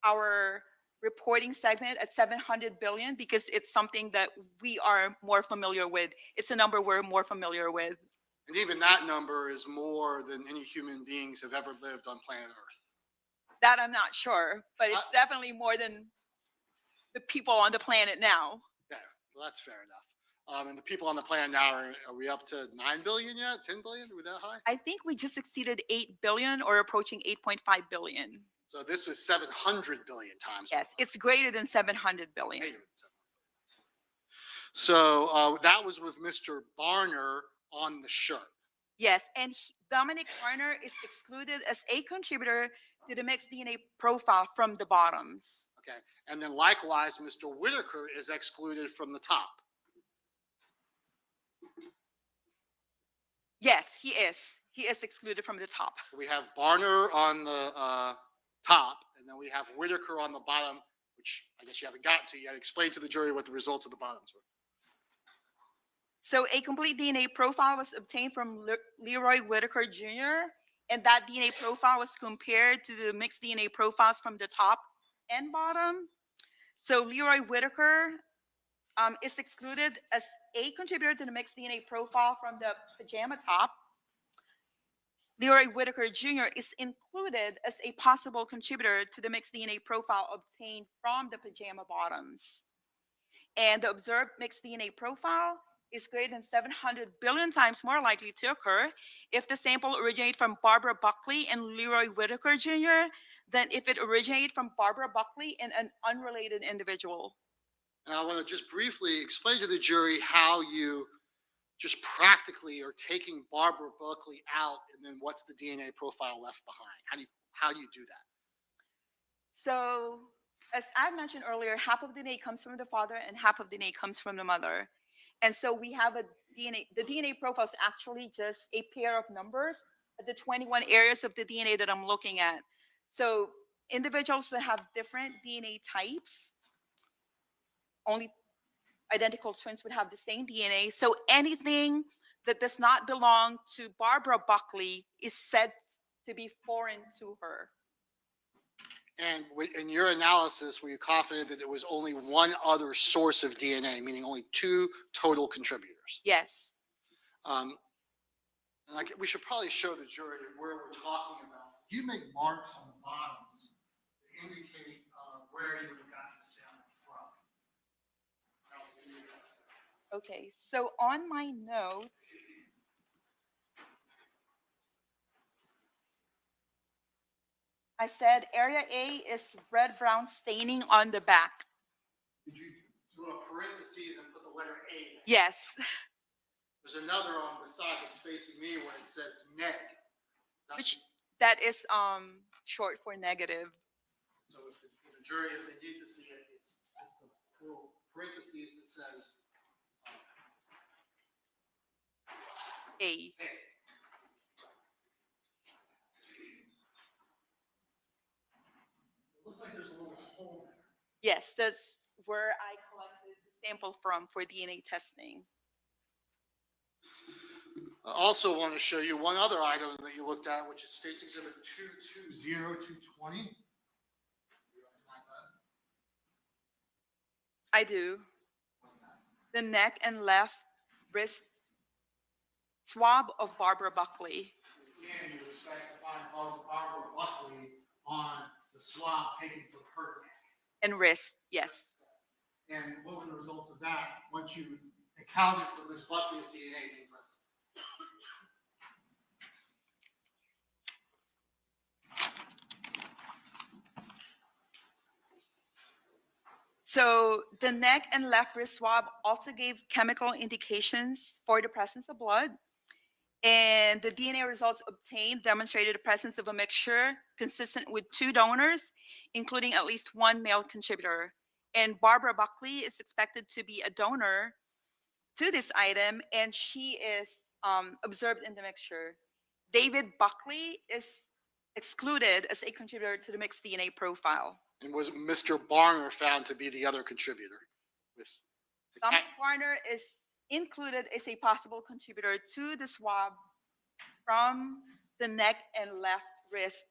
our reporting segment at 700 billion because it's something that we are more familiar with. It's a number we're more familiar with. And even that number is more than any human beings have ever lived on planet Earth. That I'm not sure, but it's definitely more than the people on the planet now. Yeah, well, that's fair enough. And the people on the planet now, are we up to 9 billion yet? 10 billion? Are we that high? I think we just exceeded 8 billion or approaching 8.5 billion. So this is 700 billion times. Yes, it's greater than 700 billion. Greater than 700. So that was with Mr. Barner on the shirt. Yes, and Dominic Barner is excluded as a contributor to the mixed DNA profile from the bottoms. Okay, and then likewise, Mr. Whitaker is excluded from the top. Yes, he is. He is excluded from the top. We have Barner on the top, and then we have Whitaker on the bottom, which I guess you haven't gotten to yet. Explain to the jury what the results of the bottoms were. So a complete DNA profile was obtained from Leroy Whitaker Jr., and that DNA profile was compared to the mixed DNA profiles from the top and bottom. So Leroy Whitaker is excluded as a contributor to the mixed DNA profile from the pajama top. Leroy Whitaker Jr. is included as a possible contributor to the mixed DNA profile obtained from the pajama bottoms. And the observed mixed DNA profile is greater than 700 billion times more likely to occur if the sample originates from Barbara Buckley and Leroy Whitaker Jr. than if it originated from Barbara Buckley and an unrelated individual. And I want to just briefly explain to the jury how you just practically are taking Barbara Buckley out, and then what's the DNA profile left behind? How do you do that? So, as I mentioned earlier, half of the DNA comes from the father and half of the DNA comes from the mother. And so we have the DNA profile is actually just a pair of numbers at the 21 areas of the DNA that I'm looking at. So individuals will have different DNA types. Only identical twins would have the same DNA. So anything that does not belong to Barbara Buckley is said to be foreign to her. And in your analysis, were you confident that there was only one other source of DNA, meaning only 2 total contributors? Yes. And we should probably show the jury where we're talking about. You make marks on the bottoms that indicate where you got the sample from. Okay, so on my note, I said area A is red-brown staining on the back. Did you do a parentheses and put the letter A there? Yes. There's another on the side that's facing me where it says neg. That is short for negative. So if the jury, if they need to see it, it's just a little parentheses that says A. A. It looks like there's a little hole there. Yes, that's where I collected the sample from for DNA testing. I also want to show you one other item that you looked at, which is State's Exhibit 220220. I do. The neck and left wrist swab of Barbara Buckley. Again, you expect to find Barbara Buckley on the swab taken from her neck. And wrist, yes. And what were the results of that once you accounted for Ms. Buckley's DNA being present? So the neck and left wrist swab also gave chemical indications for the presence of blood. And the DNA results obtained demonstrated the presence of a mixture consistent with 2 donors, including at least 1 male contributor. And Barbara Buckley is expected to be a donor to this item, and she is observed in the mixture. David Buckley is excluded as a contributor to the mixed DNA profile. And was Mr. Barner found to be the other contributor? Dominic Warner is included as a possible contributor to the swab from the neck and left wrist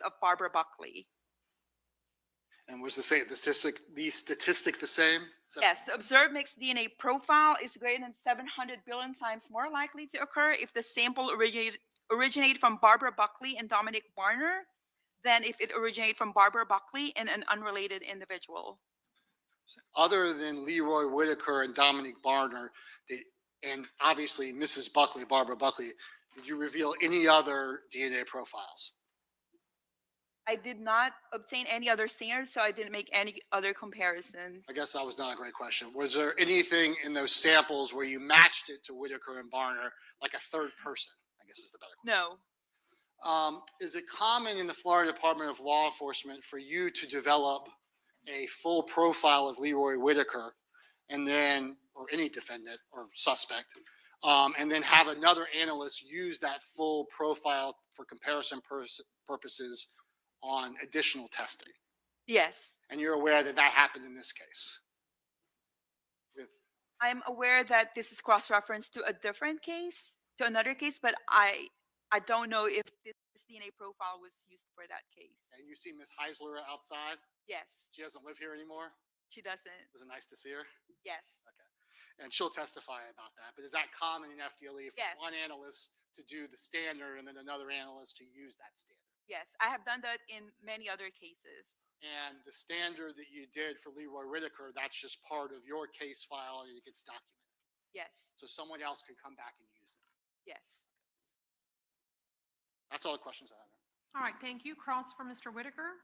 of Barbara Buckley. And was the statistic the same? Yes, observed mixed DNA profile is greater than 700 billion times more likely to occur if the sample originated from Barbara Buckley and Dominic Warner than if it originated from Barbara Buckley and an unrelated individual. Other than Leroy Whitaker and Dominic Barner, and obviously Mrs. Buckley, Barbara Buckley, did you reveal any other DNA profiles? I did not obtain any other standards, so I didn't make any other comparisons. I guess that was not a great question. Was there anything in those samples where you matched it to Whitaker and Barner, like a third person, I guess is the better question. No. Is it common in the Florida Department of Law Enforcement for you to develop a full profile of Leroy Whitaker and then, or any defendant or suspect, and then have another analyst use that full profile for comparison purposes on additional testing? Yes. And you're aware that that happened in this case? I'm aware that this is cross-referenced to a different case, to another case, but I don't know if this DNA profile was used for that case. And you see Ms. Heisler outside? Yes. She doesn't live here anymore? She doesn't. Was it nice to see her? Yes. Okay. And she'll testify about that. But is that common in FDLE for Yes. one analyst to do the standard and then another analyst to use that standard? Yes, I have done that in many other cases. And the standard that you did for Leroy Whitaker, that's just part of your case file and it gets documented. Yes. So someone else can come back and use it. Yes. That's all the questions I have. All right, thank you. Cross for Mr. Whitaker.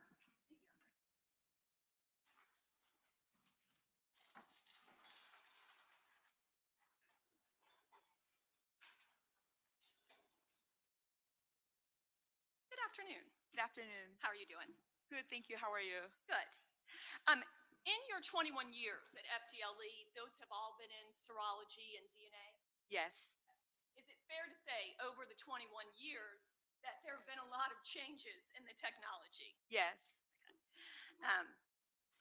Good afternoon. Good afternoon. How are you doing? Good, thank you. How are you? Good. In your 21 years at FDLE, those have all been in serology and DNA. Yes. Is it fair to say over the 21 years, that there have been a lot of changes in the technology. Yes.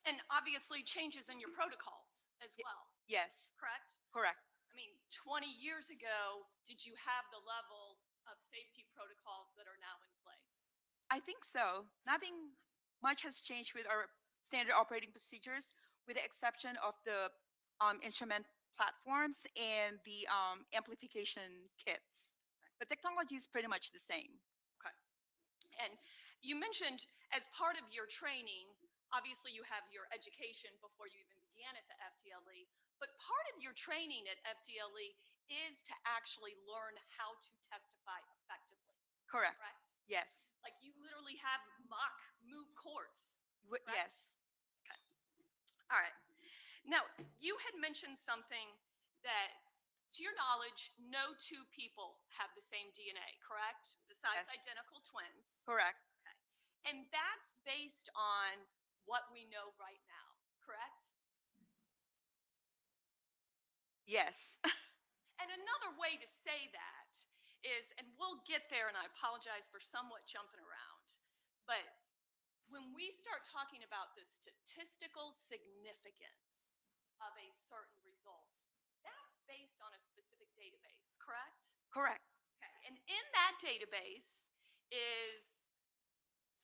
And obviously changes in your protocols as well, Yes. correct? Correct. I mean, 20 years ago, did you have the level of safety protocols that are now in place? I think so. Nothing much has changed with our standard operating procedures, with the exception of the instrument platforms and the amplification kits. The technology is pretty much the same. Okay. And you mentioned as part of your training, obviously you have your education before you even began at the FDLE, but part of your training at FDLE is to actually learn how to testify effectively. Correct. Correct? Yes. Like you literally have mock moot courts. correct? Yes. Okay. All right. Now, you had mentioned something that, to your knowledge, no two people have the same DNA, correct? Besides Yes. identical twins. Correct. Okay. And that's based on what we know right now, correct? Yes. And another way to say that is, and we'll get there, and I apologize for somewhat jumping around, but when we start talking about the statistical significance of a certain result, that's based on a specific database, correct? Correct. Okay. And in that database is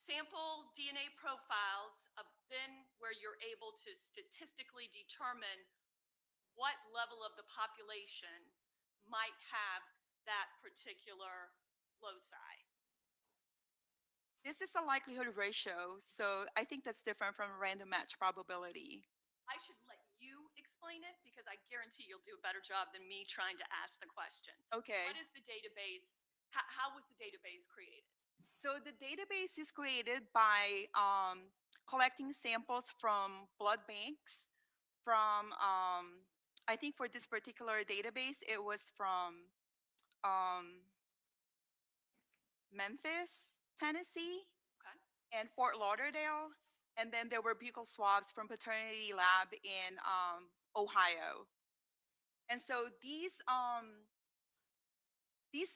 sample DNA profiles of then where you're able to statistically determine what level of the population might have that particular loci. This is a likelihood ratio, so I think that's different from a random match probability. I should let you explain it because I guarantee you'll do a better job than me trying to ask the question. Okay. What is the database? How was the database created? So the database is created by collecting samples from blood banks, from, I think for this particular database, it was from Memphis, Tennessee, Okay. and Fort Lauderdale. And then there were buccal swabs from Paternity Lab in Ohio. And so these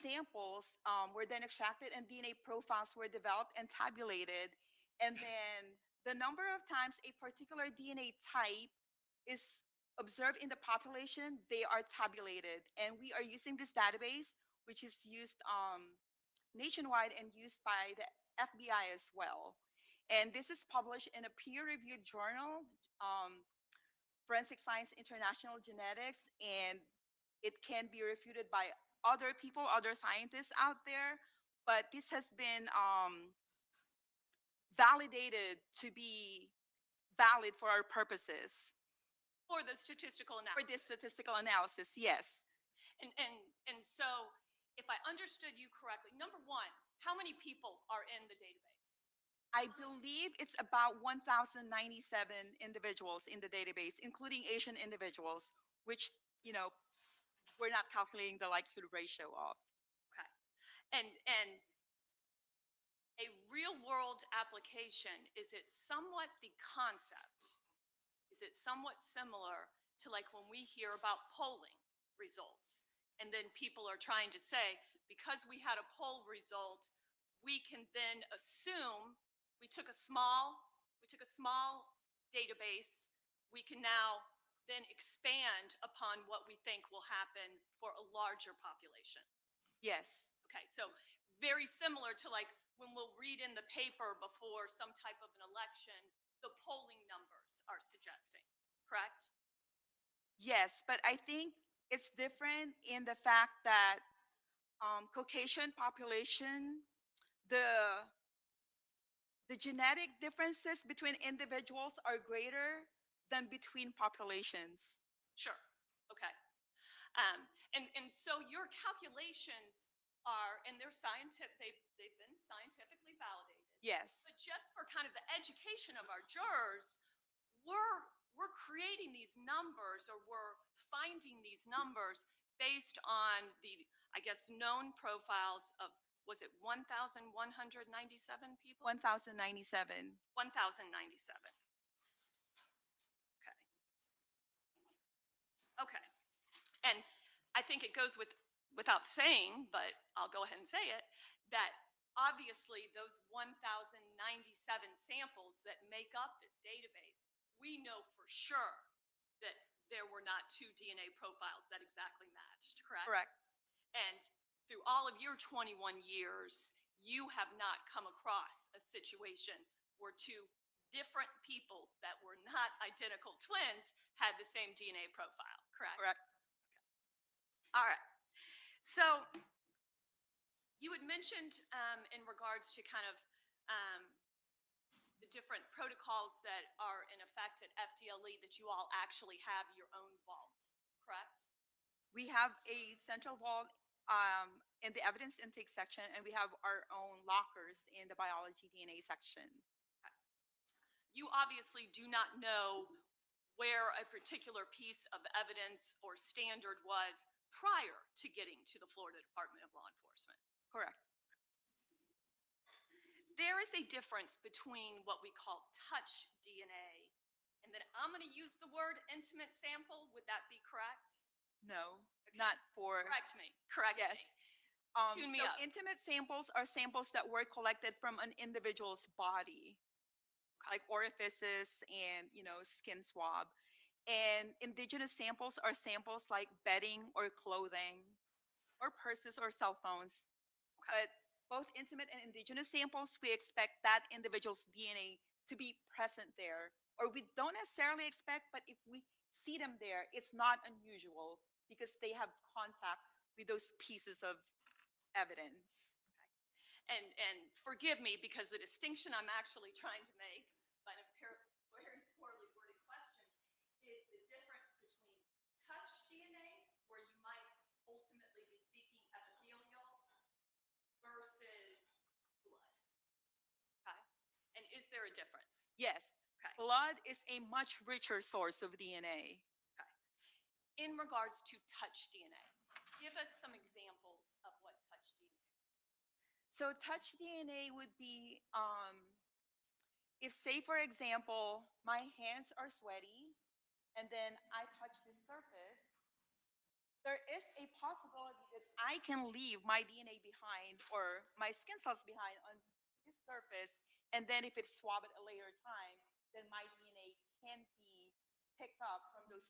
samples were then extracted and DNA profiles were developed and tabulated. And then the number of times a particular DNA type is observed in the population, they are tabulated. And we are using this database, which is used nationwide and used by the FBI as well. And this is published in a peer-reviewed journal, Forensic Science International Genetics, and it can be refuted by other people, other scientists out there, but this has been validated to be valid for our purposes. For the statistical analysis. For this statistical analysis, yes. And so, if I understood you correctly, number one, how many people are in the database? I believe it's about 1,097 individuals in the database, including Asian individuals, which, you know, we're not calculating the likelihood ratio of. Okay. And a real world application, is it somewhat the concept? Is it somewhat similar to like when we hear about polling results? And then people are trying to say, because we had a poll result, we can then assume we took a small database, we can now then expand upon what we think will happen for a larger population. Yes. Okay, so very similar to like when we'll read in the paper before some type of an election, the polling numbers are suggesting, correct? Yes, but I think it's different in the fact that Caucasian population, the genetic differences between individuals are greater than between populations. Sure. Okay. And so your calculations are, and they're scientific, they've been scientifically validated. Yes. But just for kind of the education of our jurors, we're creating these numbers, or we're finding these numbers based on the, I guess, known profiles of, was it 1,197 people? 1,097. 1,097. Okay. Okay. And I think it goes without saying, but I'll go ahead and say it, that obviously those 1,097 samples that make up this database, we know for sure that there were not two DNA profiles that exactly matched, correct? Correct. And through all of your 21 years, you have not come across a situation where two different people that were not identical twins had the same DNA profile, correct? Correct. All right. So you had mentioned in regards to kind of the different protocols that are in effect at FDLE that you all actually have your own vault, correct? We have a central vault in the evidence intake section, and we have our own lockers in the biology DNA section. You obviously do not know where a particular piece of evidence or standard was prior to getting to the Florida Department of Law Enforcement. Correct. There is a difference between what we call touch DNA, and then I'm going to use the word intimate sample. Would that be correct? No, not for. Correct me. Correct Yes. me. So Tune me up. intimate samples are samples that were collected from an individual's body, like orifices and, skin swab. And indigenous samples are samples like bedding or clothing or purses or cell phones. But both intimate and indigenous samples, we expect that individual's DNA to be present there. Or we don't necessarily expect, but if we see them there, it's not unusual because they have contact with those pieces of evidence. And forgive me, because the distinction I'm actually trying to make by a very poorly worded question is the difference between touch DNA, where you might ultimately be seeking epithelial, versus blood. Okay? And is there a difference? Yes. Okay. Blood is a much richer source of DNA. Okay. In regards to touch DNA, give us some examples of what touch DNA is. So touch DNA would be if, say, for example, my hands are sweaty and then I touch this surface, there is a possibility that I can leave my DNA behind or my skin cells behind on this surface, and then if it's swabbed at a later time, then my DNA can be picked up from those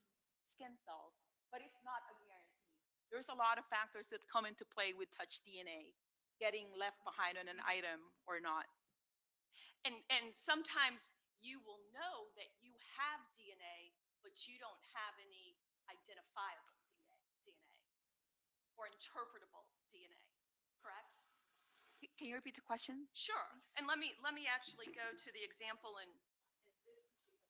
skin cells, but it's not a guarantee. There's a lot of factors that come into play with touch DNA, getting left behind on an item or not. And sometimes you will know that you have DNA, but you don't have any identifiable DNA or interpretable DNA, correct? Can you repeat the question? Sure. And let me actually go to the example in this particular case.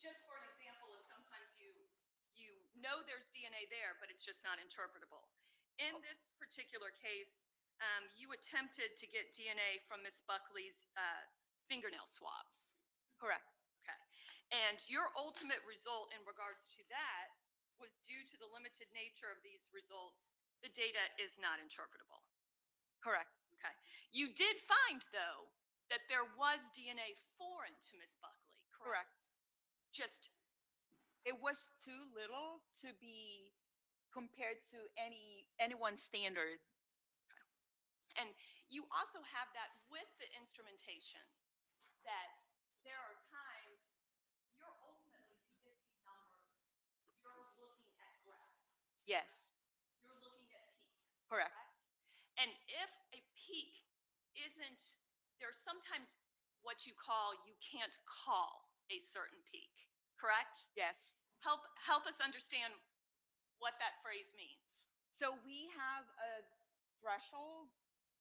Just for an example of sometimes you know there's DNA there, but it's just not interpretable. In this particular case, you attempted to get DNA from Miss Buckley's fingernail swabs. Correct. Okay. And your ultimate result in regards to that was due to the limited nature of these results, the data is not interpretable. Correct. Okay. You did find, though, that there was DNA foreign to Miss Buckley, correct? Just it was too little to be compared to anyone's standard. And you also have that with the instrumentation, that there are times you're ultimately, to get these numbers, you're looking at graphs. Yes. You're looking at peaks. Correct. And if a peak isn't, there's sometimes what you can't call a certain peak, correct? Yes. Help us understand what that phrase means. So we have a threshold.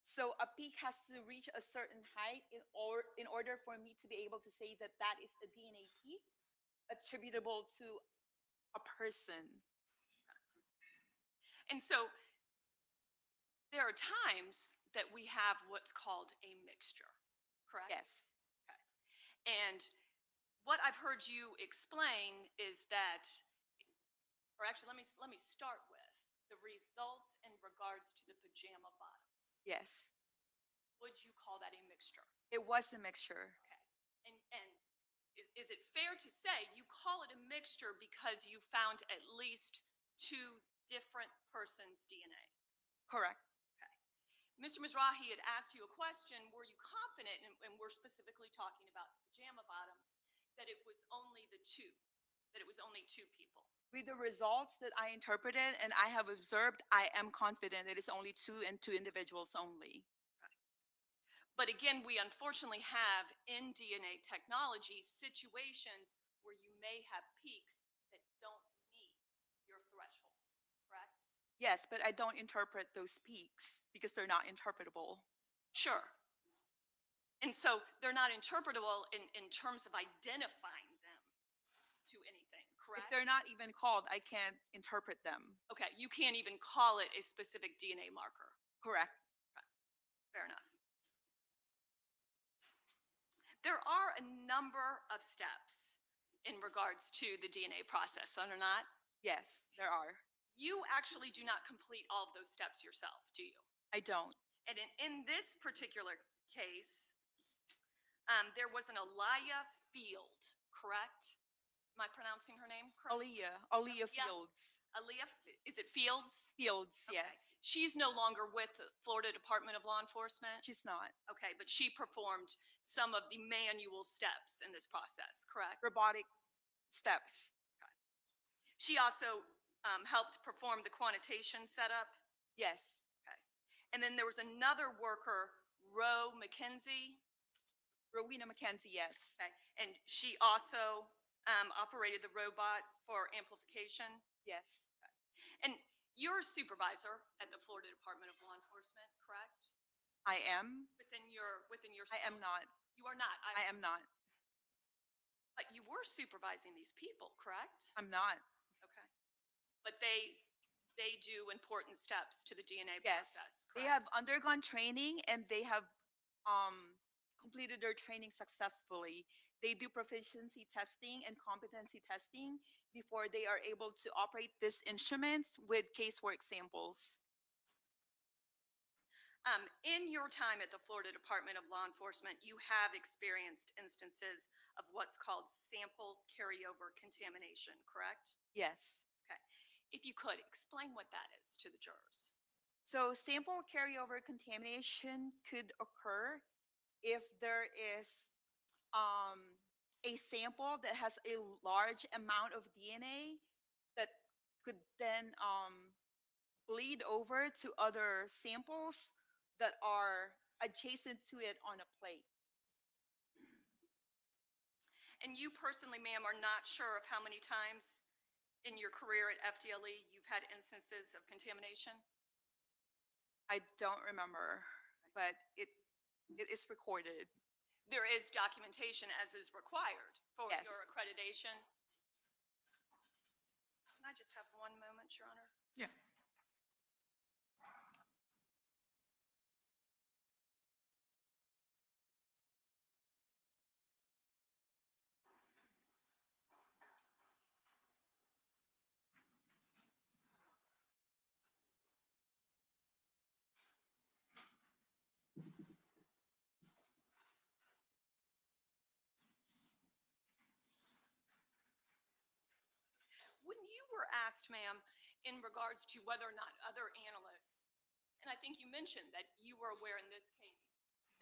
So a peak has to reach a certain height in order for me to be able to say that that is a DNA peak attributable to a person. And so there are times that we have what's called a mixture, correct? Yes. Okay. And what I've heard you explain is that, or actually let me start with the results in regards to the pajama bottoms. Yes. Would you call that a mixture? It was a mixture. Okay. And is it fair to say you call it a mixture because you found at least two different person's DNA. Correct. Mr. Mizrahi had asked you a question, were you confident, and we're specifically talking about pajama bottoms, that it was only that it was only two people? With the results that I interpreted and I have observed, I am confident it is only two and two individuals only. But again, we unfortunately have in DNA technology situations where you may have peaks that don't meet your threshold, correct? Yes, but I don't interpret those peaks because they're not interpretable. Sure. And so they're not interpretable in terms of identifying them to anything, If correct? they're not even called, I can't interpret them. Okay, you can't even call it a specific DNA marker. Correct. Fair enough. There are a number of steps in regards to the DNA process, are there not? Yes, there are. You actually do not complete all of those steps yourself, do you? I don't. And in this particular case, there was an Aliyah Field, correct? Am I pronouncing her name correctly? Aliyah Fields. Aliyah, is it Fields? Fields, Okay. yes. She's no longer with the Florida Department of Law Enforcement? She's not. Okay, but she performed some of the manual steps in this process, correct? Robotic steps. She also helped perform the quantitation setup? Yes. Okay. And then there was another worker, Rowena McKenzie, yes. Okay. And she also operated the robot for amplification? Yes. And you're a supervisor at the Florida Department of Law Enforcement, correct? I am. Within your. I am not. You are not. I am not. But you were supervising these people, correct? I'm not. Okay. But they do important steps to the DNA Yes. process, They correct? have undergone training and they have completed their training successfully. They do proficiency testing and competency testing before they are able to operate these instruments with casework samples. In your time at the Florida Department of Law Enforcement, you have experienced instances of what's called sample carryover contamination, correct? Yes. Okay. If you could, explain what that is to the jurors. So sample carryover contamination could occur if there is a sample that has a large amount of DNA that could then bleed over to other samples that are adjacent to it on a plate. And you personally, ma'am, are not sure of how many times in your career at FDLE you've had instances of contamination? I don't remember, but it is recorded. There is documentation as is required for Yes. your accreditation. Can I just have one moment, Your Honor? Yes. When you were asked, ma'am, in regards to whether or not other analysts, and I think you mentioned that you were aware in this case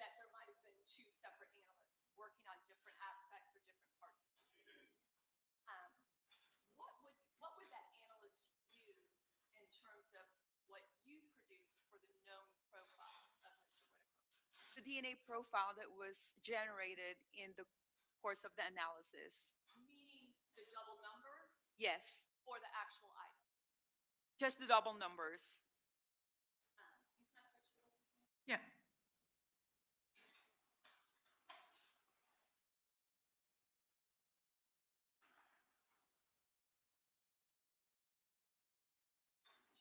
that there might have been two separate analysts working on different aspects or different parts of the case. What would that analyst use in terms of what you produced for the known profile of Mr. Whitaker? The DNA profile that was generated in the course of the analysis. Meaning the double numbers Yes, or the actual item? just the double numbers. Yes.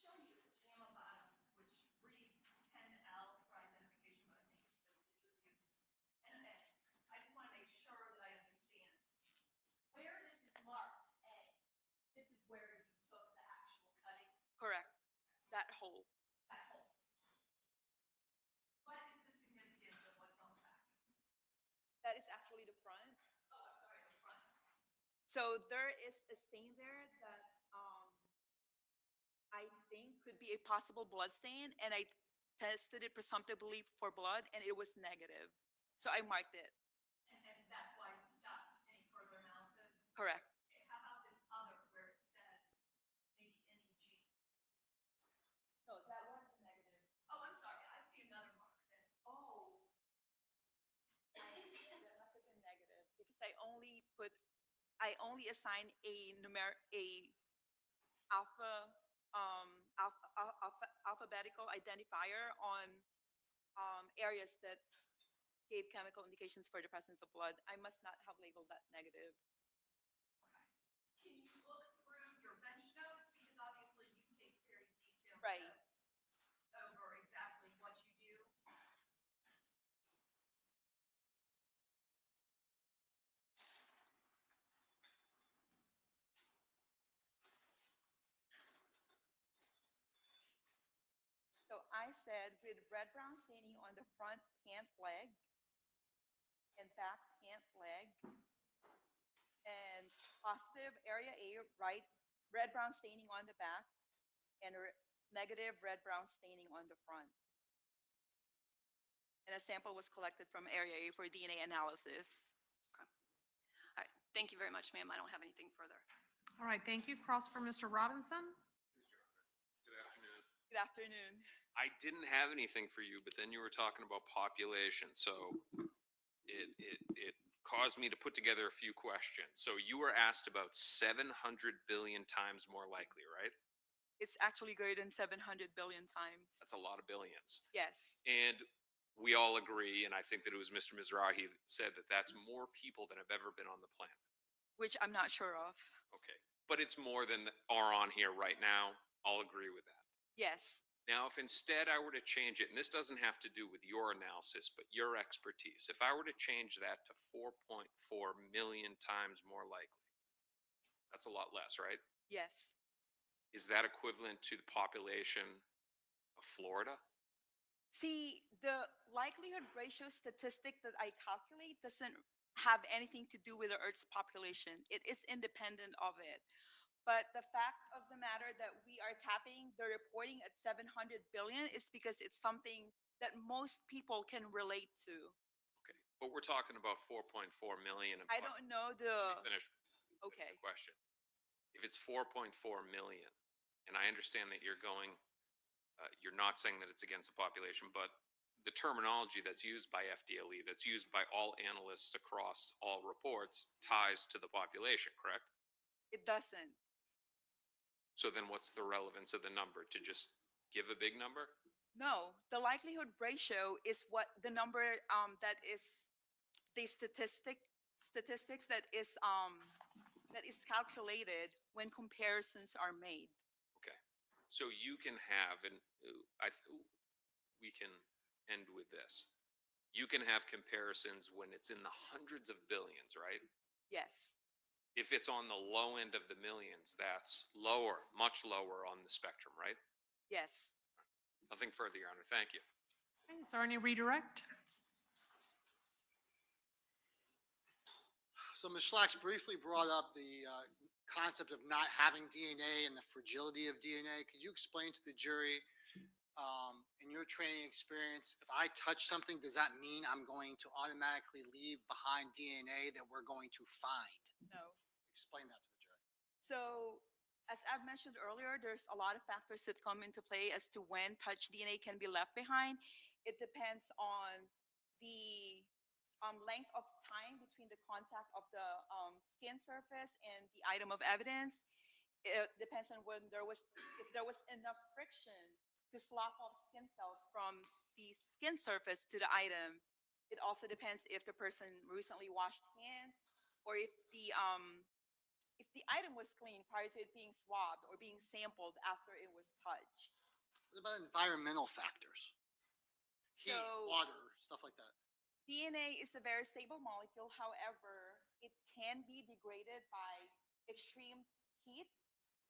Show you the JAMA bottoms, which reads 10L for identification, but I think it's used. And I just want to make sure that I understand. Where this is marked A, this is where you took the actual cutting, Correct. That whole. that hole. What is the significance of what's on the back? That is actually the front. Oh, I'm sorry, the front. So there is a stain there that I be a possible blood stain, and I tested it presumptively for blood, and it was negative. So I marked it. And that's why you stopped any further analysis? Correct. Okay, how about this other where it says maybe NEG? No, that was negative. Oh, I'm sorry, I see another mark then. Oh. That must have been negative because I only assign a alphabetical identifier on areas that gave chemical indications for the presence of blood. I must not have labeled that negative. Can you look through your bench notes? Because obviously you take very detailed Right. notes over exactly what you do. So I said with red-brown staining on the front pant leg and back pant leg, and positive area A, right, red-brown staining on the back, and negative red-brown staining on the front. And a sample was collected from area A for DNA analysis. All right, thank you very much, ma'am. I don't have anything further. All right, thank you. Cross for Mr. Robinson. Good afternoon. Good afternoon. I didn't have anything for you, but then you were talking about population, so it caused me to put together a few questions. So you were asked about 700 billion times more likely, right? It's actually greater than 700 billion times. That's a lot of billions. Yes. And we all agree, and I think that it was Mr. Mizrahi that said that that's more people than have ever been on the planet. Which I'm not sure of. Okay. But it's more than are on here right now. I'll agree with that. Yes. Now, if instead I were to change it, and this doesn't have to do with your analysis, but your expertise, if I were to change that to 4.4 million times more likely, that's a lot less, right? Yes. Is that equivalent to the population of Florida? See, the likelihood ratio statistic that I calculate doesn't have anything to do with the Earth's population. It is independent of it. But the fact of the matter that we are capping the reporting at 700 billion is because it's something that most people can relate to. Okay, but we're talking about 4.4 million. I don't know Let the, me finish okay. the question. If it's 4.4 million, and I understand that you're going, you're not saying that it's against the population, but the terminology that's used by FDLE, that's used by all analysts across all reports, ties to the population, correct? It doesn't. So then what's the relevance of the number? To just give a big number? No, the likelihood ratio is what the number that is the statistics that is calculated when comparisons are made. Okay. So you can have, and we can end with this. You can have comparisons when it's in the hundreds of billions, right? Yes. If it's on the low end of the millions, that's lower, much lower on the spectrum, right? Yes. Nothing further, Your Honor. Thank you. Okay, is there any redirect? So Ms. Schlacks briefly brought up the concept of not having DNA and the fragility of DNA. Could you explain to the jury, in your training experience, if I touch something, does that mean I'm going to automatically leave behind DNA that we're going to find? No. Explain that to the jury. So, as I've mentioned earlier, there's a lot of factors that come into play as to when touch DNA can be left behind. It depends on the length of time between the contact of the skin surface and the item of evidence. It depends on if there was enough friction to slop off skin cells from the skin surface to the item. It also depends if the person recently washed hands, or if the item was clean prior to it being swabbed or being sampled after it was touched. What about environmental factors? Heat, water, stuff like that. DNA is a very stable molecule. However, it can be degraded by extreme heat.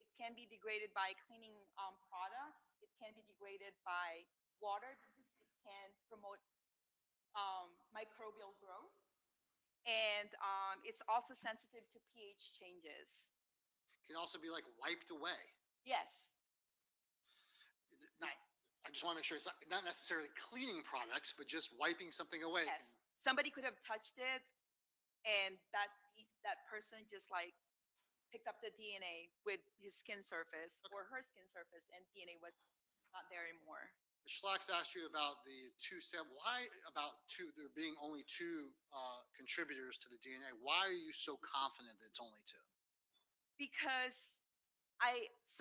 It can be degraded by cleaning products. It can be degraded by water because it can promote microbial growth. And it's also sensitive to pH changes. It can also be like wiped away. Yes. just want to make sure it's not necessarily cleaning products, but just wiping something away. Yes. Somebody could have touched it and that person just like picked up the DNA with his skin surface or her skin surface and DNA was not there anymore. The Schlocks asked you about the why about there being only two contributors to the DNA. Why are you so confident that it's only two? Because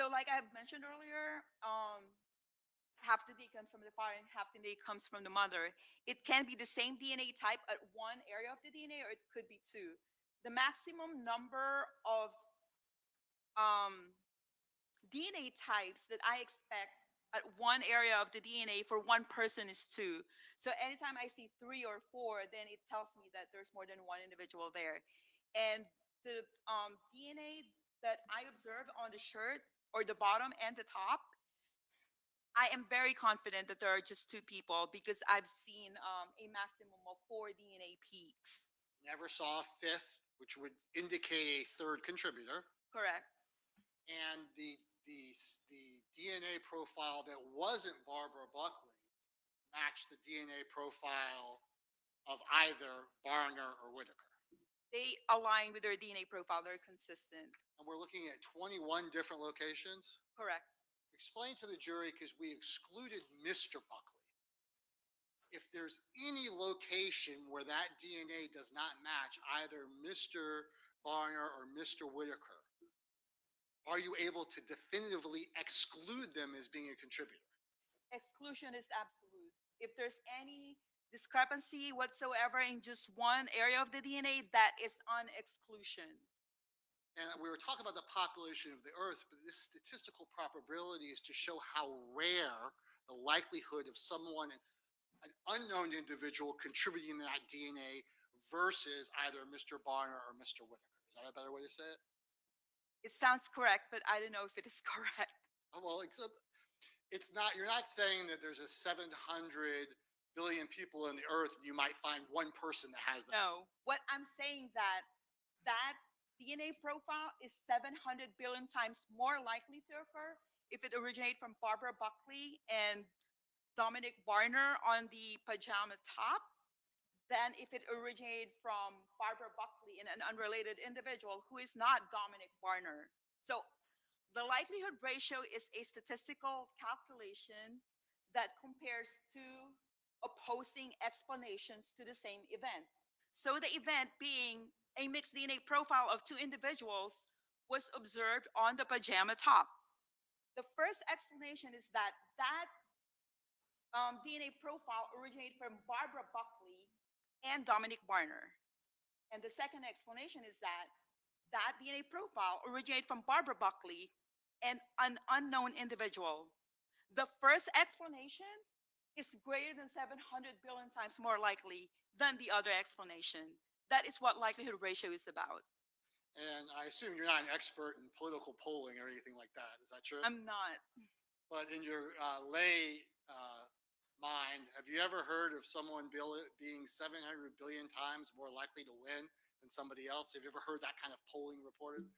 like I mentioned earlier, half the DNA comes from the father and half the DNA comes from the mother. It can be the same DNA type at one area of the DNA, or it could be two. The maximum number of DNA types that I expect at one area of the DNA for one person is two. So anytime I see 3 or 4, then it tells me that there's more than one individual there. And the DNA that I observe on the shirt or the bottom and the top, I am very confident that there are just 2 people because I've seen a maximum of 4 DNA peaks. Never saw a 5th, which would indicate a 3rd contributor. Correct. And the DNA profile that wasn't Barbara Buckley matched the DNA profile of either Barner or Whitaker. They align with their DNA profile. They're consistent. And we're looking at 21 different locations? Correct. Explain to the jury, because we excluded Mr. Buckley. If there's any location where that DNA does not match either Mr. Barner or Mr. Whitaker, are you able to definitively exclude them as being a contributor? Exclusion is absolute. If there's any discrepancy whatsoever in just one area of the DNA, that is on exclusion. And we were talking about the population of the Earth, but this statistical probability is to show how rare the likelihood of someone, an unknown individual, contributing that DNA versus either Mr. Barner or Mr. Whitaker. Is that a better way to say it? It sounds correct, but I don't know if it is correct. Well, it's not. You're not saying that there's a 700 billion people in the Earth, and you might find one person that has that. No, what I'm saying that DNA profile is 700 billion times more likely to occur if it originated from Barbara Buckley and Dominic Barner on the pajama top than if it originated from Barbara Buckley and an unrelated individual who is not Dominic Barner. So the likelihood ratio is a statistical calculation that compares two opposing explanations to the same event. So the event being a mixed DNA profile of 2 individuals was observed on the pajama top. The first explanation is that DNA profile originated from Barbara Buckley and Dominic Barner. And the second explanation is that DNA profile originated from Barbara Buckley and an unknown individual. The first explanation is greater than 700 billion times more likely than the other explanation. That is what likelihood ratio is about. And I assume you're not an expert in political polling or anything like that. Is that true? I'm not. But in your lay mind, have you ever heard of someone being 700 billion times more likely to win than somebody else? Have you ever heard that kind of polling reported?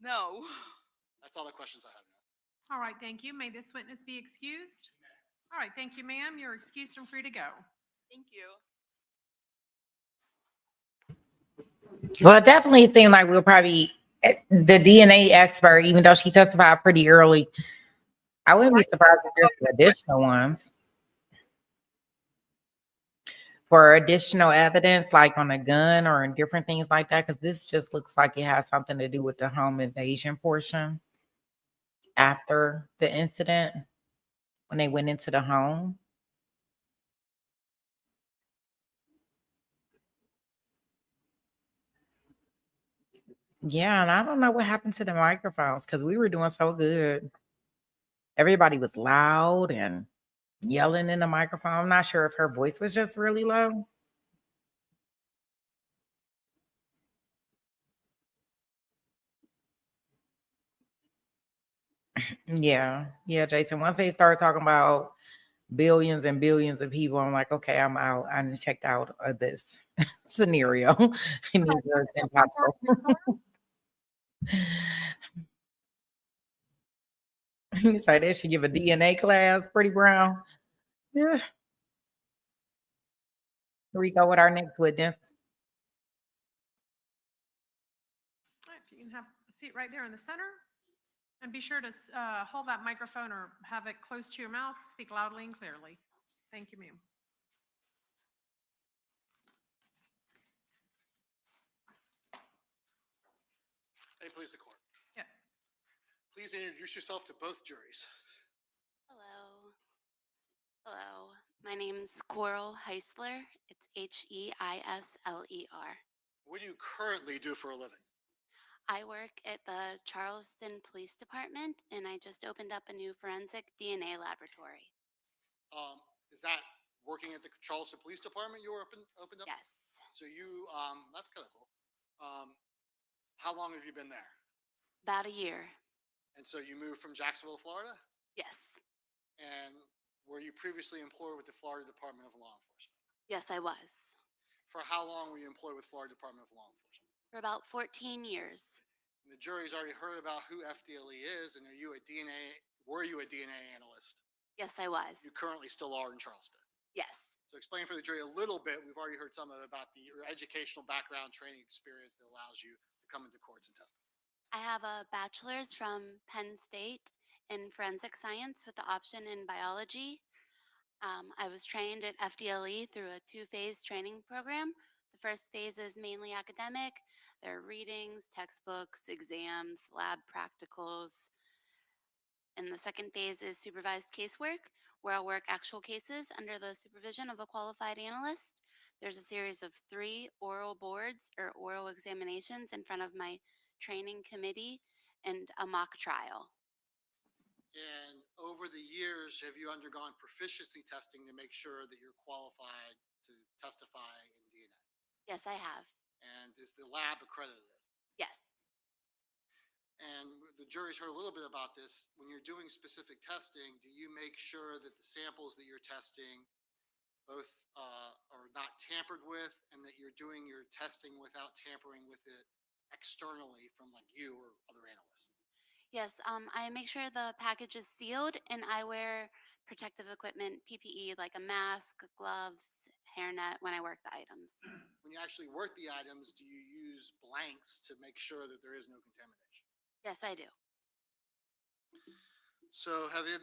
No. That's all the questions I have now. All right, thank you. May this witness be excused? All right, thank you, ma'am. You're excused and free to go. Thank you. Well, it definitely seemed like we'll probably the DNA expert, even though she testified pretty early. I wouldn't be surprised if there's additional ones for additional evidence, like on a gun or in different things like that, because this just looks like it has something to do with the home invasion portion after the incident when they went into the home. Yeah, and I don't know what happened to the microphones because we were doing so good. Everybody was loud and yelling in the microphone. I'm not sure if her voice was just really low. Yeah, Jason. Once they start talking about billions and billions of people, I'm like, okay, I'm out. I'm checked out of this scenario. It's impossible. You say they should give a DNA class, Pretty Brown. Yeah. Here we go with our next witness. All right, if you can have a seat right there in the center. And be sure to hold that microphone or have it close to your mouth. Speak loudly and clearly. Thank you, ma'am. Hey, please, the court. Yes. Please introduce yourself to both juries. Hello. Hello. My name's Coral Heisler. It's Heisler. What do you currently do for a living? I work at the Charleston Police Department, and I just opened up a new forensic DNA laboratory. Is that working at the Charleston Police Department you opened up? Yes. So you, that's kind of cool. How long have you been there? About a year. And so you moved from Jacksonville, Florida? Yes. And were you previously employed with the Florida Department of Law Enforcement? Yes, I was. For how long were you employed with Florida Department of Law Enforcement? For about 14 years. And the jury's already heard about who FDLE is, and were you a DNA analyst? Yes, I was. You currently still are in Charleston. Yes. So explain for the jury a little bit. We've already heard some of it about your educational background, training experience that allows you to come into courts and testify. I have a bachelor's from Penn State in forensic science with the option in biology. I was trained at FDLE through a 2-phase training program. The first phase is mainly academic. There are readings, textbooks, exams, lab practicals. And the second phase is supervised casework, where I'll work actual cases under the supervision of a qualified analyst. There's a series of 3 oral boards or oral examinations in front of my training committee and a mock trial. And over the years, have you undergone proficiency testing to make sure that you're qualified to testify in DNA? Yes, I have. And is the lab accredited? Yes. And the jury's heard a little bit about this. When you're doing specific testing, do you make sure that the samples that you're testing both are not tampered with, and that you're doing your testing without tampering with it externally from like you or other analysts? Yes, I make sure the package is sealed, and I wear protective equipment, PPE, like a mask, gloves, hairnet when I work the items. When you actually work the items, do you use blanks to make sure that there is no contamination? Yes, I do. So have you,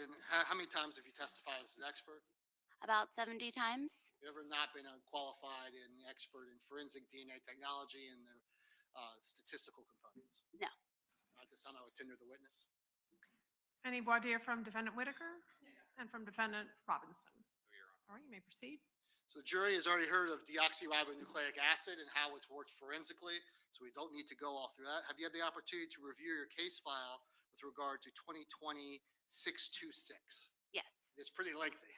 and how many times have you testified as an expert? About 70 times. You ever not been qualified and expert in forensic DNA technology and the statistical components? No. At this time, I would tender the witness. Any voir dire from Defendant Whitaker and from Defendant Robinson? All right, you may proceed. So the jury has already heard of deoxyribonucleic acid and how it's worked forensically, so we don't need to go all through that. Have you had the opportunity to review your case file with regard to 2020-626? Yes. It's pretty lengthy.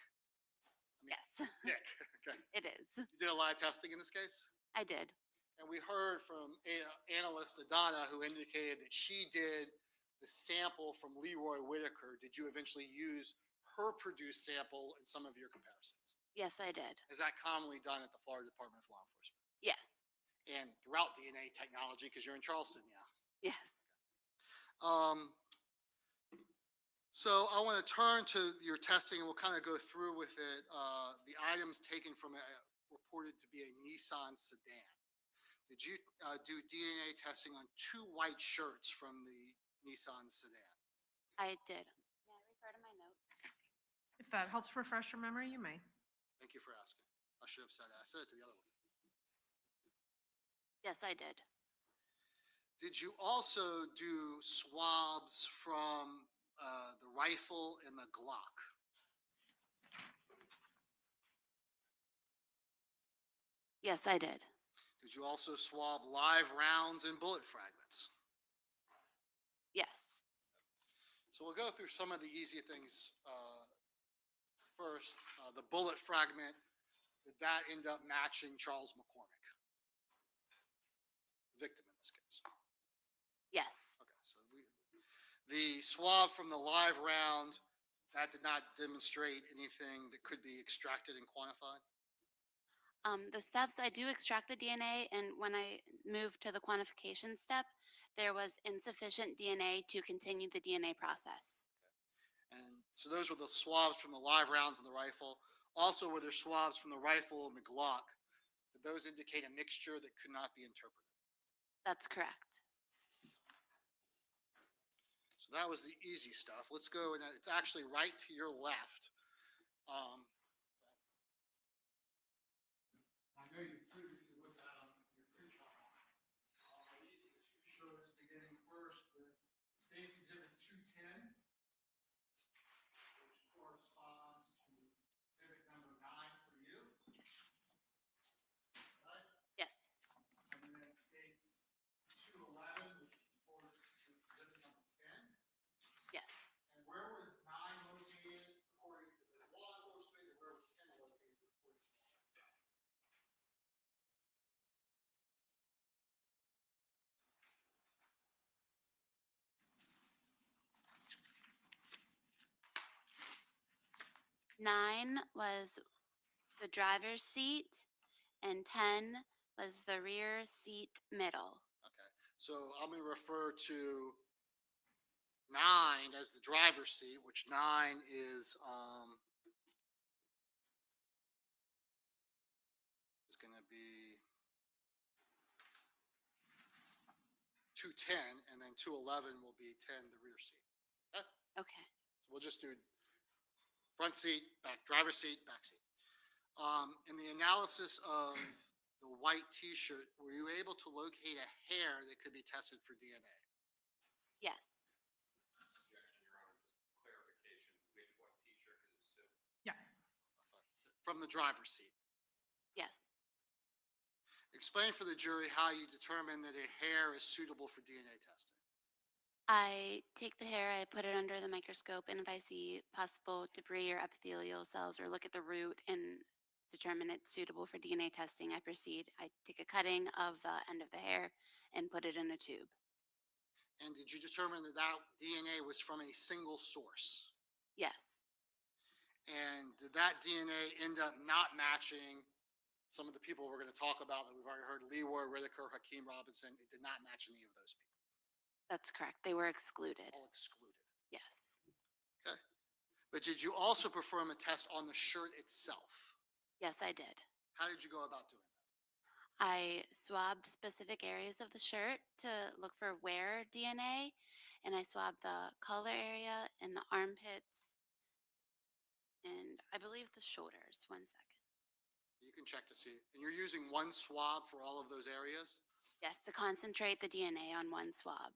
Yes. Nick, okay. It is. You did a lot of testing in this case? I did. And we heard from analyst Adana, who indicated that she did the sample from Leroy Whitaker. Did you eventually use her produced sample in some of your comparisons? Yes, I did. Is that commonly done at the Florida Department of Law Enforcement? Yes. And throughout DNA technology, because you're in Charleston, yeah. Yes. So I want to turn to your testing, and we'll kind of go through with it. The items taken from reported to be a Nissan sedan. Did you do DNA testing on 2 white shirts from the Nissan sedan? I did. May I refer to my notes? If that helps refresh your memory, you may. Thank you for asking. I should have said that. I said it to the other one. Yes, I did. Did you also do swabs from the rifle and the Glock? Yes, I did. Did you also swab live rounds and bullet fragments? Yes. So we'll go through some of the easy things first. The bullet fragment, did that end up matching Charles McCormick? Victim in this case. Yes. Okay, so the swab from the live round, that did not demonstrate anything that could be extracted and quantified? The steps, I do extract the DNA, and when I moved to the quantification step, there was insufficient DNA to continue the DNA process. And So those were the swabs from the live rounds in the rifle. Also, were there swabs from the rifle and the Glock? Did those indicate a mixture that could not be interpreted? That's correct. So that was the easy stuff. Let's go, and it's actually right to your left. I know you previously looked at them in your pre-trials. These are the two shirts beginning first with State's Exhibit 210, which corresponds to exhibit number 9 for you. Right? Yes. And then State's 211, which corresponds to exhibit number 10. Yes. And where was 9 located according to the law enforcement, and where was 10 located according to law enforcement? Nine was the driver's seat, and 10 was the rear seat middle. Okay, so I'm going to refer to 9 as the driver's seat, which 9 is going to be 210, and then 211 will be 10, the rear seat. Okay? Okay. So we'll just do front seat, back, driver's seat, back seat. In the analysis of the white T-shirt, were you able to locate a hair that could be tested for DNA? Yes. Objection, Your Honor, just clarification, which white T-shirt is this to? Yeah. From the driver's seat. Yes. Explain for the jury how you determine that a hair is suitable for DNA testing. I take the hair, I put it under the microscope, and if I see possible debris or epithelial cells or look at the root and determine it's suitable for DNA testing, I proceed. I take a cutting of the end of the hair and put it in a tube. And did you determine that that DNA was from a single source? Yes. And did that DNA end up not matching some of the people we're going to talk about that we've already heard, Leroy Whitaker, Hakeem Robinson? It did not match any of those people. That's correct. They were excluded. All excluded. Yes. Okay. But did you also perform a test on the shirt itself? Yes, I did. How did you go about doing that? I swabbed specific areas of the shirt to look for wear DNA, and I swabbed the collar area and the armpits, and I believe the shoulders. 1 second. You can check to see. And you're using one swab for all of those areas? Yes, to concentrate the DNA on one swab.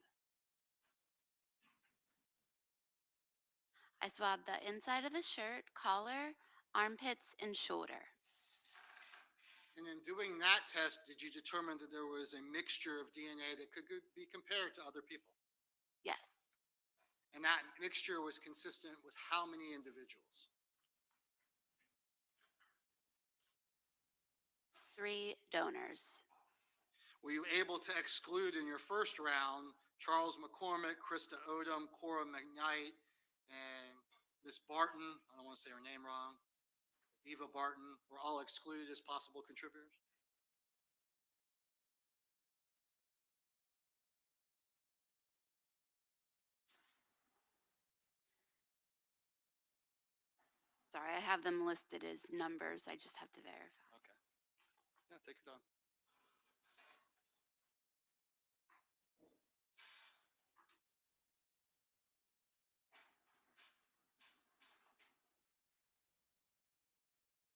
I swabbed the inside of the shirt, collar, armpits, and shoulder. And in doing that test, did you determine that there was a mixture of DNA that could be compared to other people? Yes. And that mixture was consistent with how many individuals? 3 donors. Were you able to exclude in your first round Charles McCormick, Krista Odom, Cora McKnight, and Miss Barton? I don't want to say her name wrong. Eva Barton were all excluded as possible contributors? Sorry, I have them listed as numbers. I just have to verify. Okay. Yeah, take your time.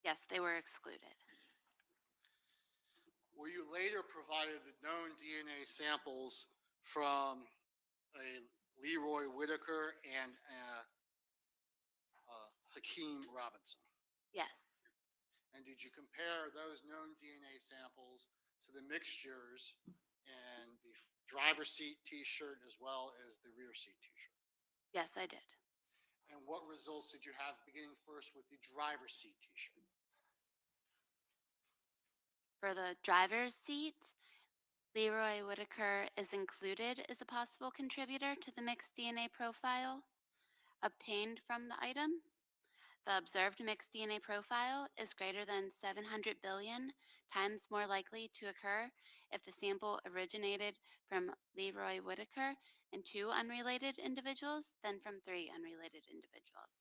Yes, they were excluded. Were you later provided the known DNA samples from a Leroy Whitaker and Hakeem Robinson? Yes. And did you compare those known DNA samples to the mixtures in the driver's seat T-shirt as well as the rear seat T-shirt? Yes, I did. And what results did you have beginning first with the driver's seat T-shirt? For the driver's seat, Leroy Whitaker is included as a possible contributor to the mixed DNA profile obtained from the item. The observed mixed DNA profile is greater than 700 billion times more likely to occur if the sample originated from Leroy Whitaker and 2 unrelated individuals than from 3 unrelated individuals.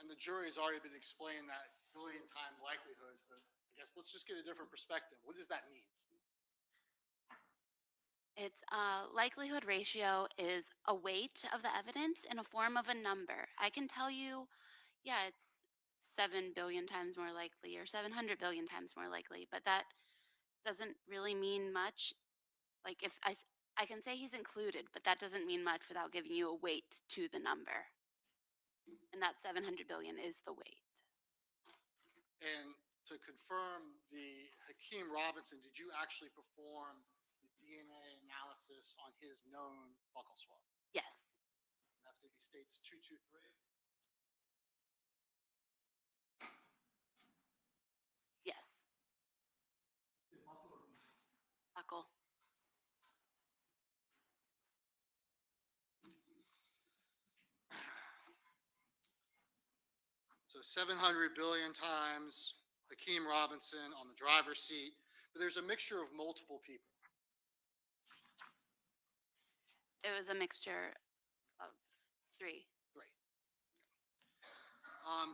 And the jury has already been explaining that billion-time likelihood, but I guess let's just get a different perspective. What does that mean? Its likelihood ratio is a weight of the evidence in a form of a number. I can tell you, yeah, it's 7 billion times more likely or 700 billion times more likely, but that doesn't really mean much. Like if I can say he's included, but that doesn't mean much without giving you a weight to the number. And that 700 billion is the weight. And to confirm the Hakeem Robinson, did you actually perform the DNA analysis on his known buccal swab? Yes. And that's going to be states 223. Yes. Buckle. So 700 billion times Hakeem Robinson on the driver's seat, but there's a mixture of multiple people. It was a mixture of 3.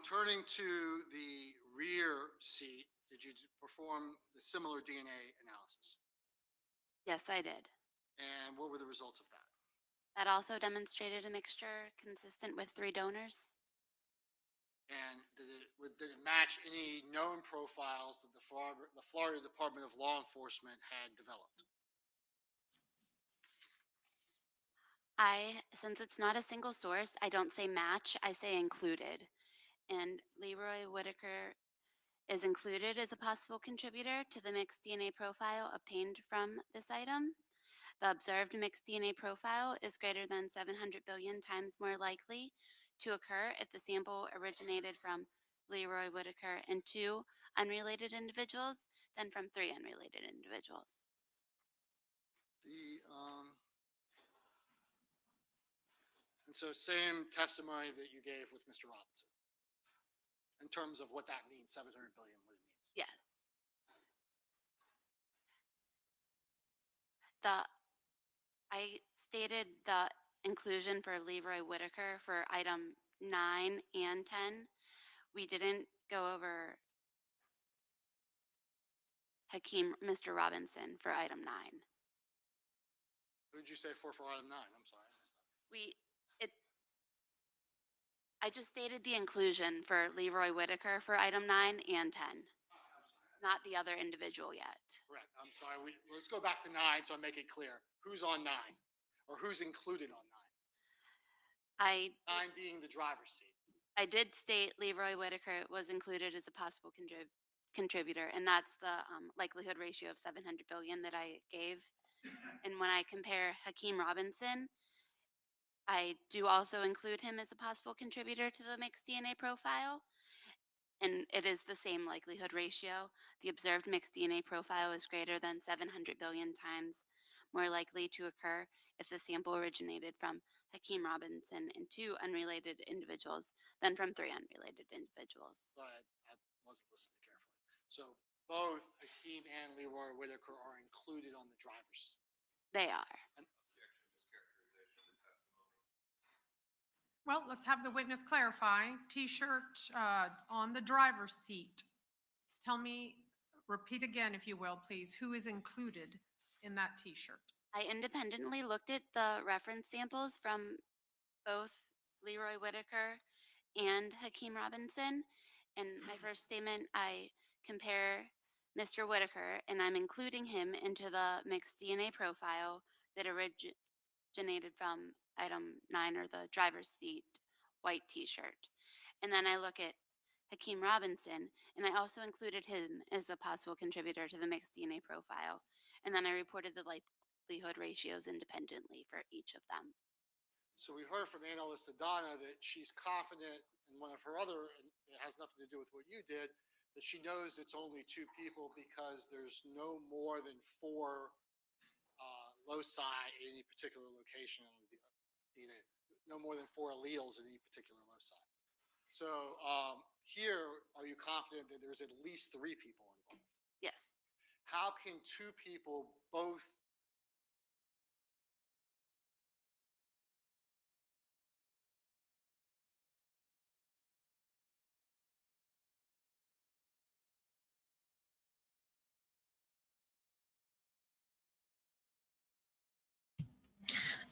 Turning to the rear seat, did you perform the similar DNA analysis? Yes, I did. And what were the results of that? That also demonstrated a mixture consistent with 3 donors. And did it match any known profiles that the Florida Department of Law Enforcement had developed? Since it's not a single source, I don't say match, I say included. And Leroy Whitaker is included as a possible contributor to the mixed DNA profile obtained from this item. The observed mixed DNA profile is greater than 700 billion times more likely to occur if the sample originated from Leroy Whitaker and 2 unrelated individuals than from 3 unrelated individuals. And so same testimony that you gave with Mr. Robinson in terms of what that means, 700 billion, what it means. Yes. I stated the inclusion for Leroy Whitaker for item 9 and 10. We didn't go over Mr. Robinson for item 9. Who did you say for item 9? I'm sorry. I just stated the inclusion for Leroy Whitaker for item 9 and 10, not the other individual yet. Correct. I'm sorry. Let's go back to 9 so I make it clear. Who's on 9? Or who's included on 9? 9 being the driver's seat. I did state Leroy Whitaker was included as a possible contributor, and that's the likelihood ratio of 700 billion that I gave. And when I compare Hakeem Robinson, I do also include him as a possible contributor to the mixed DNA profile, and it is the same likelihood ratio. The observed mixed DNA profile is greater than 700 billion times more likely to occur if the sample originated from Hakeem Robinson and 2 unrelated individuals than from 3 unrelated individuals. Sorry, I wasn't listening carefully. So both Hakeem and Leroy Whitaker are included on the driver's. They are. Well, let's have the witness clarify. T-shirt on the driver's seat. Tell me, repeat again, if you will, please, who is included in that T-shirt? I independently looked at the reference samples from both Leroy Whitaker and Hakeem Robinson. In my first statement, I compare Mr. Whitaker, and I'm including him into the mixed DNA profile that originated from item 9, or the driver's seat white T-shirt. And then I look at Hakeem Robinson, and I also included him as a possible contributor to the mixed DNA profile. And then I reported the likelihood ratios independently for each of them. So we heard from analyst Adana that she's confident in one of her other, and it has nothing to do with what you did, that she knows it's only 2 people because there's no more than 4 loci at any particular location DNA, no more than 4 alleles in any particular loci. So here, are you confident that there's at least 3 people involved? Yes. How can 2 people both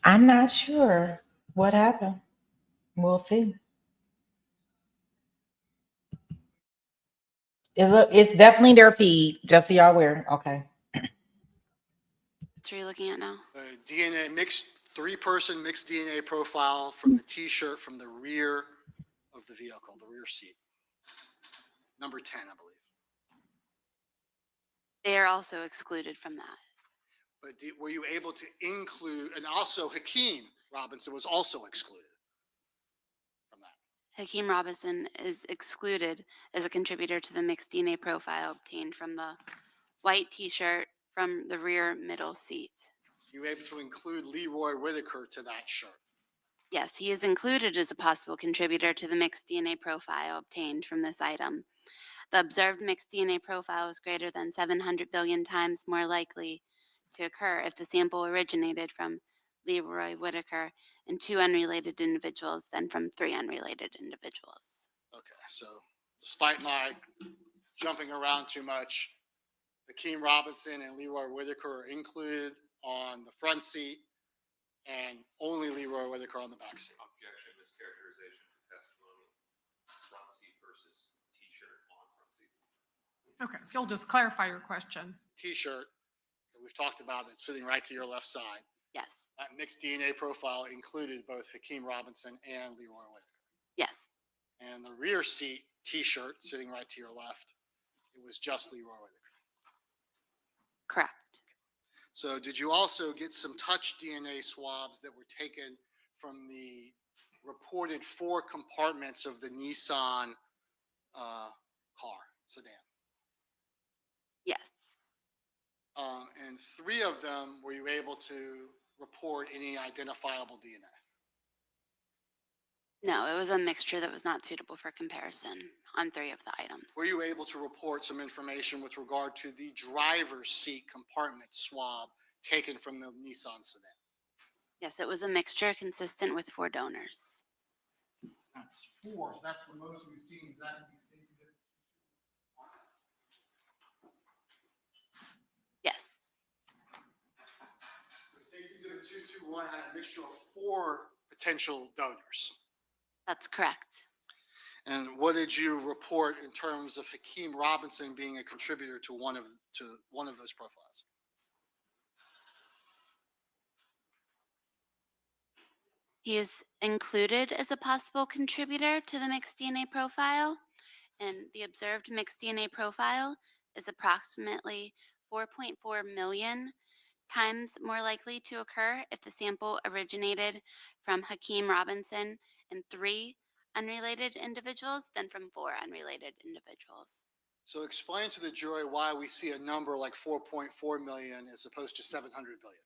I'm not sure what happened. We'll see. It's definitely their feed, just so y'all aware. Okay. What are you looking at now? DNA mixed 3-person mixed DNA profile from the T-shirt from the rear of the vehicle, the rear seat. Number 10, I believe. They are also excluded from that. But were you able to include, and also Hakeem Robinson was also excluded from that? Hakeem Robinson is excluded as a contributor to the mixed DNA profile obtained from the white T-shirt from the rear middle seat. You were able to include Leroy Whitaker to that shirt. Yes, he is included as a possible contributor to the mixed DNA profile obtained from this item. The observed mixed DNA profile is greater than 700 billion times more likely to occur if the sample originated from Leroy Whitaker and 2 unrelated individuals than from 3 unrelated individuals. Okay, so despite my jumping around too much, Hakeem Robinson and Leroy Whitaker are included on the front seat and only Leroy Whitaker on the back seat. Objection, mischaracterization of testimony. Front seat versus T-shirt on front seat. Okay, if you'll just clarify your question. T-shirt that we've talked about that's sitting right to your left side. Yes. That mixed DNA profile included both Hakeem Robinson and Leroy Whitaker. Yes. And the rear seat T-shirt sitting right to your left, it was just Leroy Whitaker. Correct. So did you also get some touch DNA swabs that were taken from the reported 4 compartments of the Nissan car, sedan? Yes. And 3 of them, were you able to report any identifiable DNA? No, it was a mixture that was not suitable for comparison on 3 of the items. Were you able to report some information with regard to the driver's seat compartment swab taken from the Nissan sedan? Yes, it was a mixture consistent with 4 donors. That's 4, so that's the most we've seen. Is that Stacey's? Yes. So Stacey's Exhibit 221 had a mixture of 4 potential donors. That's correct. And what did you report in terms of Hakeem Robinson being a contributor to one of those profiles? He is included as a possible contributor to the mixed DNA profile, and the observed mixed DNA profile is approximately 4.4 million times more likely to occur if the sample originated from Hakeem Robinson and 3 unrelated individuals than from 4 unrelated individuals. So explain to the jury why we see a number like 4.4 million as opposed to 700 billion.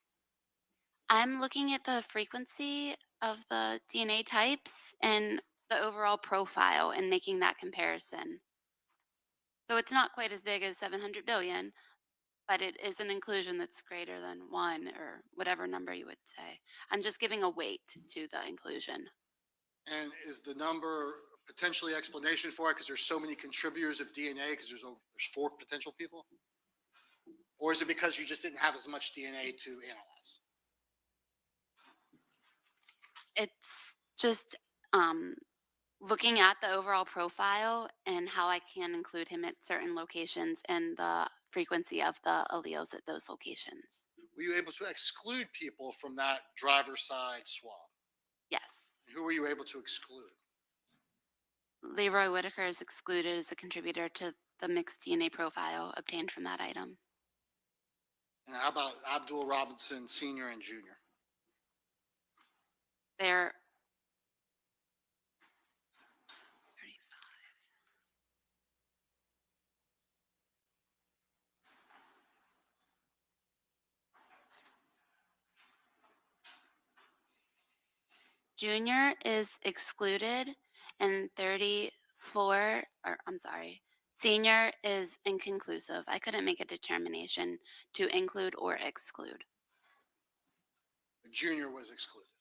I'm looking at the frequency of the DNA types and the overall profile and making that comparison. So it's not quite as big as 700 billion, but it is an inclusion that's greater than 1 or whatever number you would say. I'm just giving a weight to the inclusion. And is the number potentially explanation for it because there's so many contributors of DNA because there's 4 potential people? Or is it because you just didn't have as much DNA to analyze? It's just looking at the overall profile and how I can include him at certain locations and the frequency of the alleles at those locations. Were you able to exclude people from that driver's side swab? Yes. And who were you able to exclude? Leroy Whitaker is excluded as a contributor to the mixed DNA profile obtained from that item. And how about Abdul Robinson Sr. and Jr.? They're Junior is excluded and 34, or I'm sorry, senior is inconclusive. I couldn't make a determination to include or exclude. The junior was excluded.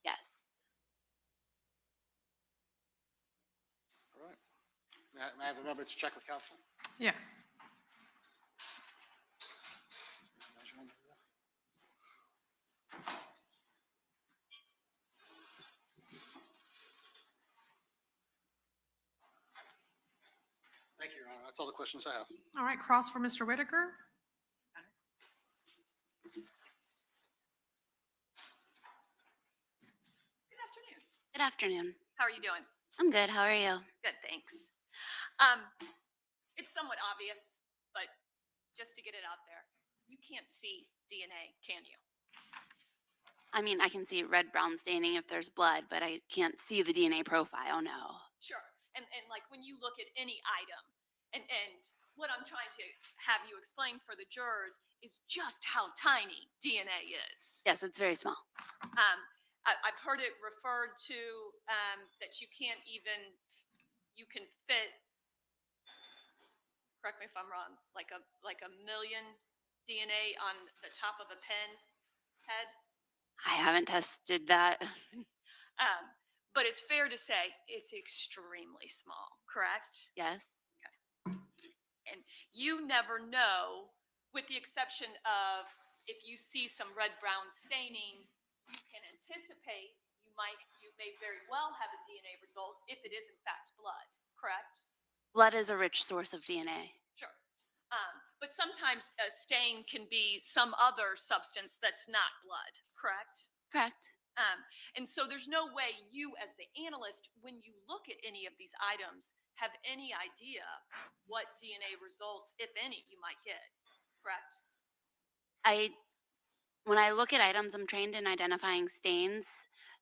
Yes. All right. May I have a member to check with counsel? Yes. Thank you, Your Honor. That's all the questions I have. All right, cross for Mr. Whitaker. Good afternoon. Good afternoon. How are you doing? I'm good. How are you? Good, thanks. It's somewhat obvious, but just to get it out there, you can't see DNA, can you? I mean, I can see red-brown staining if there's blood, but I can't see the DNA profile, no. Sure. And like when you look at any item, and what I'm trying to have you explain for the jurors is just how tiny DNA is. Yes, it's very small. I've heard it referred to that you can fit, correct me if I'm wrong, like a million DNA on the top of a pen head. I haven't tested that. But it's fair to say it's extremely small, correct? Yes. And you never know, with the exception of if you see some red-brown staining, you can anticipate you may very well have a DNA result if it is in fact blood, correct? Blood is a rich source of DNA. Sure. But sometimes a stain can be some other substance that's not blood, correct? Correct. And so there's no way you as the analyst, when you look at any of these items, have any idea what DNA results, if any, you might get, correct? When I look at items, I'm trained in identifying stains.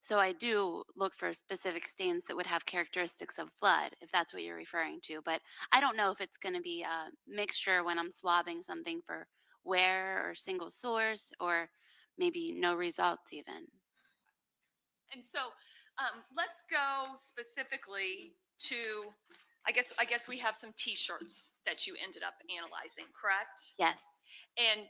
So I do look for specific stains that would have characteristics of blood, if that's what you're referring to. But I don't know if it's going to be a mixture when I'm swabbing something for wear or single source, or maybe no results even. And so let's go specifically to, I guess we have some T-shirts that you ended up analyzing, correct? Yes. And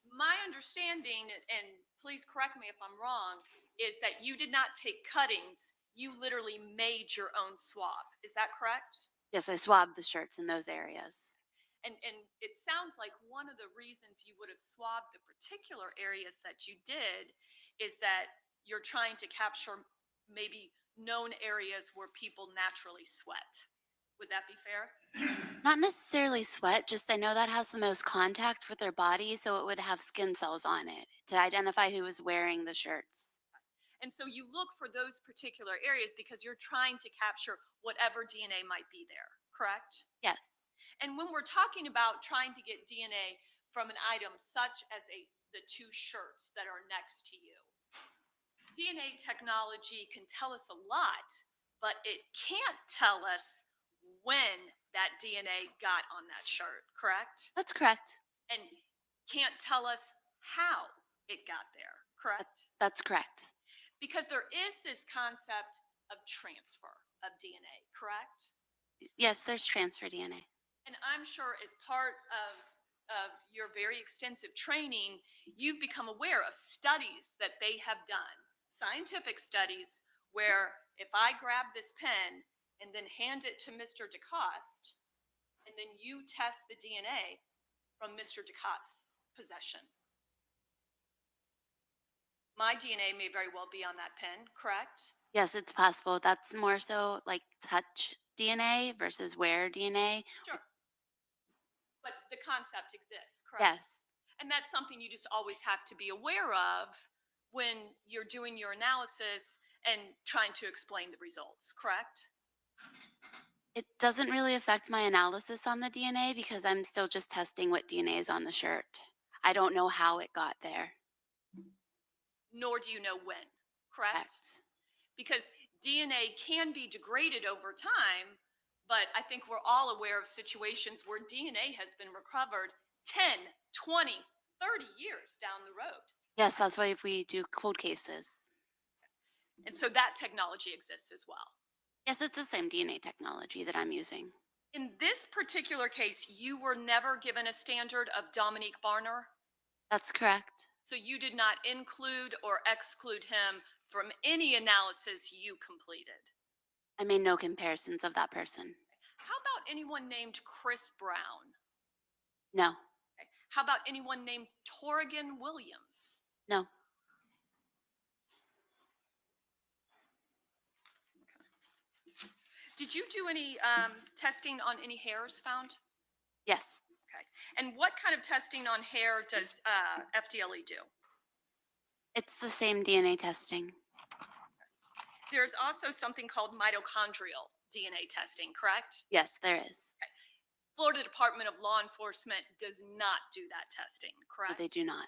my understanding, and please correct me if I'm wrong, is that you did not take cuttings. You literally made your own swab. Is that correct? Yes, I swabbed the shirts in those areas. And it sounds like one of the reasons you would have swabbed the particular areas that you did is that you're trying to capture maybe known areas where people naturally sweat. Would that be fair? Not necessarily sweat, just I know that has the most contact with their body, so it would have skin cells on it to identify who was wearing the shirts. And so you look for those particular areas because you're trying to capture whatever DNA might be there, correct? Yes. And when we're talking about trying to get DNA from an item such as the two shirts that are next to you, DNA technology can tell us a lot, but it can't tell us when that DNA got on that shirt, correct? That's correct. And can't tell us how it got there, correct? That's correct. Because there is this concept of transfer of DNA, correct? Yes, there's transfer DNA. And I'm sure as part of your very extensive training, you've become aware of studies that they have done, scientific studies, where if I grab this pen and then hand it to Mr. DeCoste, and then you test the DNA from Mr. DeCoste's possession, my DNA may very well be on that pen, correct? Yes, it's possible. That's more so like touch DNA versus wear DNA. Sure. But the concept exists, correct? Yes. And that's something you just always have to be aware of when you're doing your analysis and trying to explain the results, correct? It doesn't really affect my analysis on the DNA because I'm still just testing what DNA is on the shirt. I don't know how it got there. Nor do you know when, correct? Because DNA can be degraded over time, but I think we're all aware of situations where DNA has been recovered 10, 20, 30 years down the road. Yes, that's why we do cold cases. And so that technology exists as well. Yes, it's the same DNA technology that I'm using. In this particular case, you were never given a standard of Dominique Barner? That's correct. So you did not include or exclude him from any analysis you completed? I made no comparisons of that person. How about anyone named Chris Brown? No, Okay. How about anyone named Torrigan Williams? no, Did you do any testing on any hairs found? yes. Okay. And what kind of testing on hair does FDLE do? It's the same DNA testing. There's also something called mitochondrial DNA testing, correct? Yes, there is. Okay. Florida Department of Law Enforcement does not do that testing, But correct? they do not.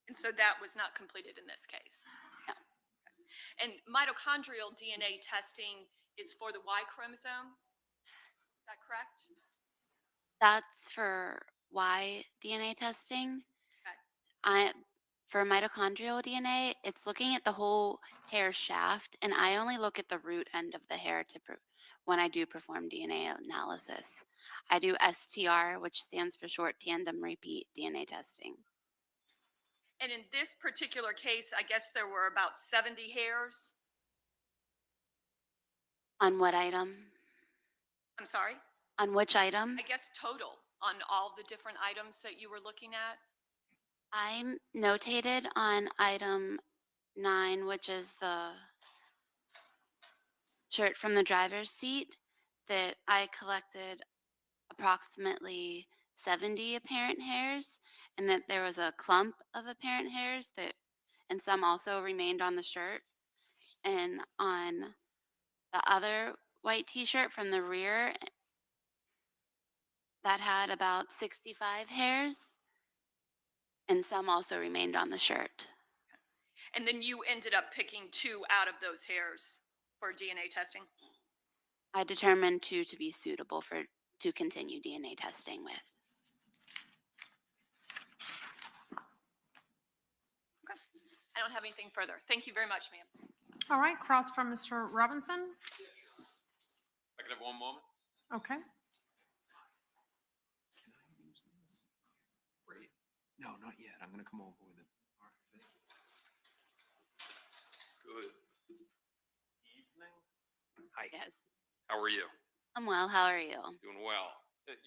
And so that was not completed in this case? No. And mitochondrial DNA testing is for the Y chromosome? Is that correct? That's for Y DNA testing. Okay. For mitochondrial DNA, it's looking at the whole hair shaft, and I only look at the root end of the hair when I do perform DNA analysis. I do STR, which stands for short tandem repeat DNA testing. And in this particular case, I guess there were about 70 hairs? On what item? I'm sorry? On which item? I guess total on all the different items that you were looking at? I'm notated on item 9, which is the shirt from the driver's seat, that I collected approximately 70 apparent hairs, and that there was a clump of apparent hairs and some also remained on the shirt. And on the other white t-shirt from the rear, that had about 65 hairs, and some also remained on the shirt. And then you ended up picking 2 out of those hairs for DNA testing? I determined 2 to be suitable to continue DNA testing with. Okay. I don't have anything further. Thank you very much, ma'am. All right, cross from Mr. Robinson. I could have one moment? Okay. Great. No, not yet. I'm going to come over with it. All right, thank you. Good evening. Hi. Yes. How are you? I'm well. How are you? Doing well.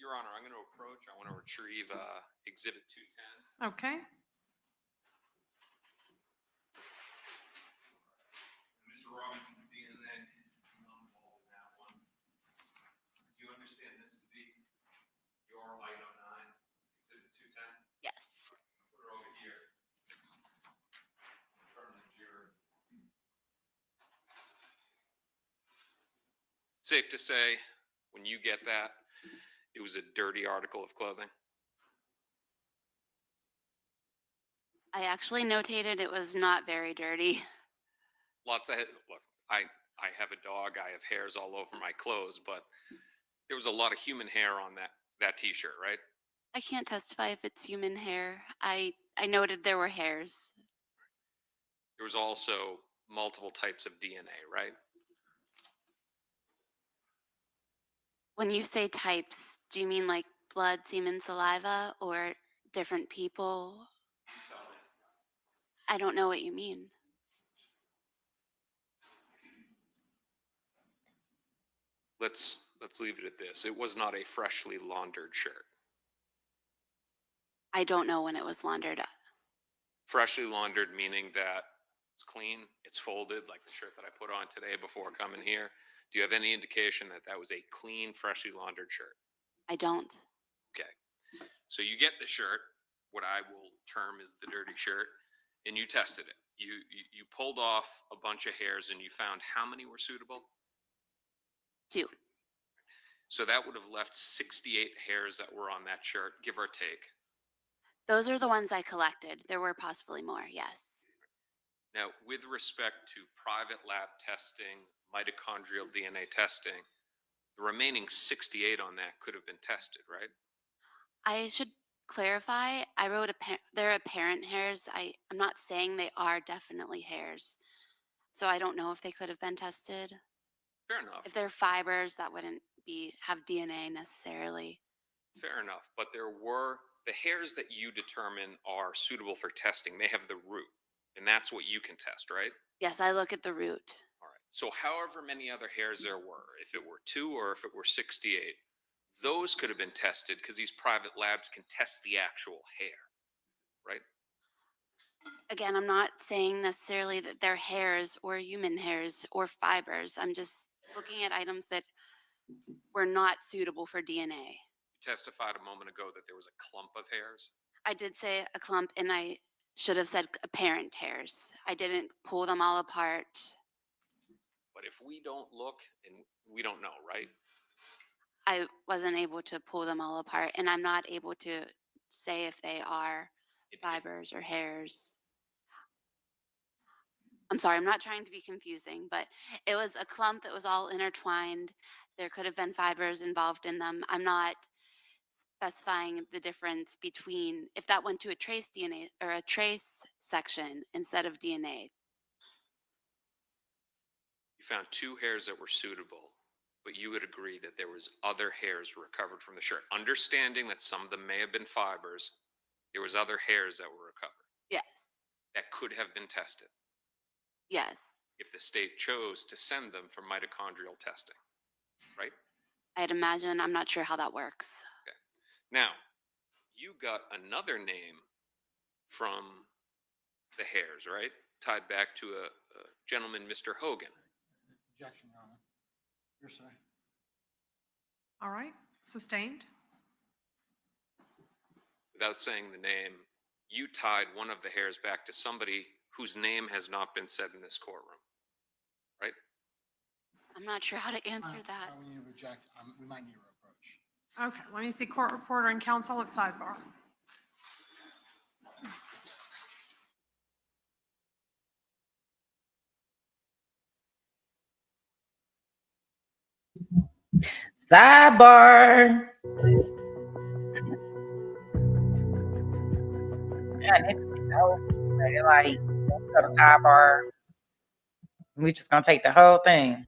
Your Honor, I'm going to approach. I want to retrieve Exhibit 210. Okay. Mr. Robinson's DNA. I'm involved in that one. Do you understand this to be your item 9, Exhibit 210? Yes. Put her over here. In front of the juror. Safe to say, when you get that, it was a dirty article of clothing. I actually notated it was not very dirty. Lots of, look, I have a dog, I have hairs all over my clothes, but there was a lot of human hair on that t-shirt, right? I can't testify if it's human hair. I noted there were hairs. There was also multiple types of DNA, right? When you say types, do you mean like blood, semen, saliva, or different people? Tell me. I don't know what you mean. Let's leave it at this. It was not a freshly laundered shirt. I don't know when it was laundered. Freshly laundered meaning that it's clean, it's folded, like the shirt that I put on today before coming here. Do you have any indication that that was a clean, freshly laundered shirt? I don't. Okay. So you get the shirt, what I will term is the dirty shirt, and you tested it. You pulled off a bunch of hairs and you found how many were suitable? 2. So that would have left 68 hairs that were on that shirt, give or take. Those are the ones I collected. There were possibly more, yes. Now, with respect to private lab testing, mitochondrial DNA testing, the remaining 68 on that could have been tested, right? I should clarify, I wrote they're apparent hairs. I'm not saying they are definitely hairs. So I don't know if they could have been tested. Fair enough. If they're fibers, that wouldn't have DNA necessarily. Fair enough. But there were the hairs that you determine are suitable for testing. They have the root, and that's what you can test, right? Yes, I look at the root. All right. So however many other hairs there were, if it were 2 or if it were 68, those could have been tested because these private labs can test the actual hair, right? Again, I'm not saying necessarily that they're hairs or human hairs or fibers. I'm just looking at items that were not suitable for DNA. You testified a moment ago that there was a clump of hairs. I did say a clump, and I should have said apparent hairs. I didn't pull them all apart. But if we don't look, and we don't know, right? I wasn't able to pull them all apart, and I'm not able to say if they are fibers or hairs. I'm sorry, I'm not trying to be confusing, but it was a clump that was all intertwined. There could have been fibers involved in them. I'm not specifying the difference between if that went to a trace DNA or a trace section instead of DNA. You found 2 hairs that were suitable, but you would agree that there was other hairs recovered from the shirt. Understanding that some of them may have been fibers, there was other hairs that were recovered. Yes. That could have been tested. Yes. If the state chose to send them for mitochondrial testing, right? I'd imagine. I'm not sure how that works. Okay. Now, you got another name from the hairs, right? Tied back to a gentleman, Mr. Hogan. Objection, Your Honor. Your say. All right, sustained. Without saying the name, you tied one of the hairs back to somebody whose name has not been said in this courtroom, right? I'm not sure how to answer that. We need to reject, we might need a reproach. Okay, let me see court reporter and counsel at sidebar. Sidebar. Yeah, I need to know. Like, go to sidebar. We just gonna take the whole thing.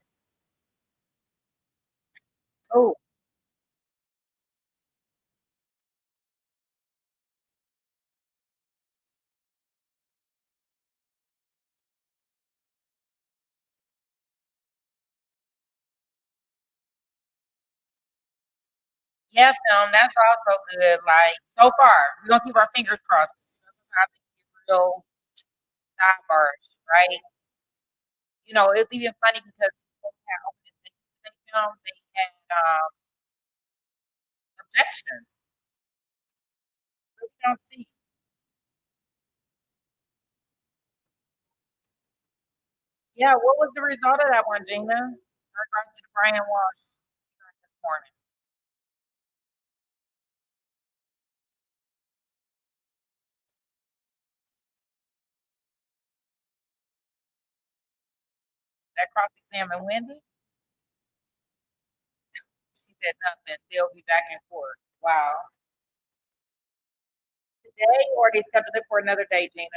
Oh. Yeah, film. That's also good. Like so far, we're gonna keep our fingers crossed. Real sidebars, right? You know, it's even funny because they film, they had objections. We don't see. Yeah, what was the result of that one, Gina? In regards to the Brian Walsh this morning. That cross-examine Wendy? She said nothing. They'll be back in court. Wow. Today or they scheduled it for another day, Gina?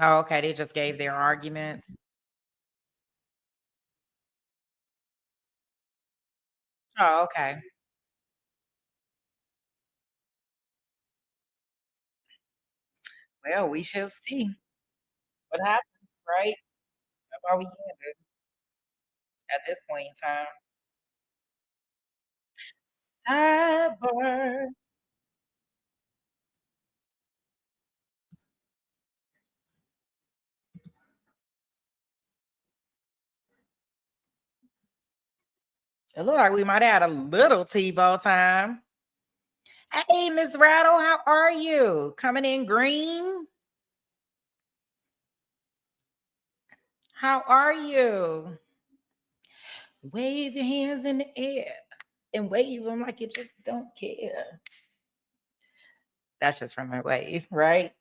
Oh, okay. They just gave their arguments. Oh, okay. Well, we shall see what happens, right? That's all we can do at this point in time. Sidebar. It looked like we might have had a little TiVo time. Hey, Miss Rattle, how are you? Coming in green? How are you? Wave your hands in the air and wave them like you just don't care. That's just from my wave, right?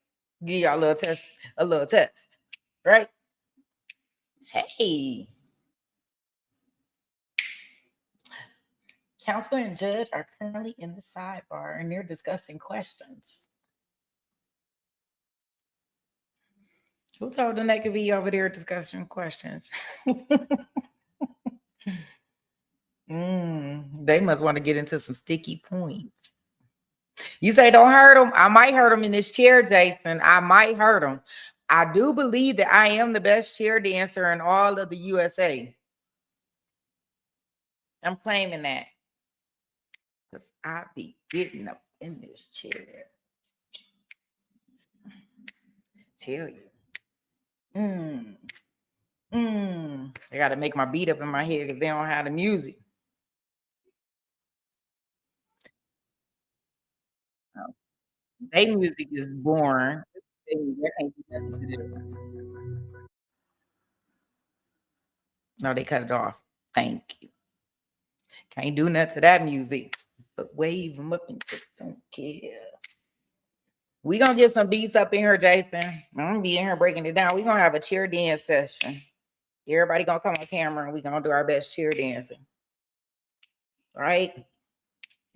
Give y'all a little test, right? Hey, counselor and judge are currently in the sidebar and they're discussing questions. Who told them they could be over there discussing questions? They must want to get into some sticky points. You say don't hurt him. I might hurt him in this chair, Jason. I might hurt him. I do believe that I am the best chair dancer in all of the USA. I'm claiming that. Because I be getting up in this chair. Tell you. I got to make my beat up in my head because they don't have the music. Oh. Their music is boring. No, they cut it off. Thank you. Can't do nothing to that music, but wave them up and just don't care. We gonna get some beats up in here, Jason. I'm gonna be in here breaking it down. We gonna have a cheer dance session. Everybody gonna come on camera and we gonna do our best cheer dancing. All right?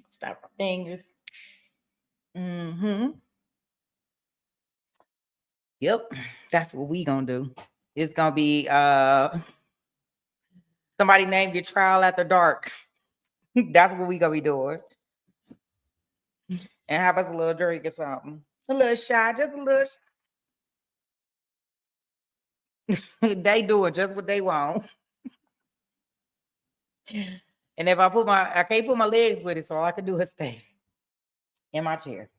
Stop our fingers. Yep, that's what we gonna do. It's gonna be somebody named your trial after dark. That's what we gonna be doing. And have us a little drink or something. A little shot, just a little shot. They do it just what they want. And if I can't put my legs with it, so all I can do is stay in my chair.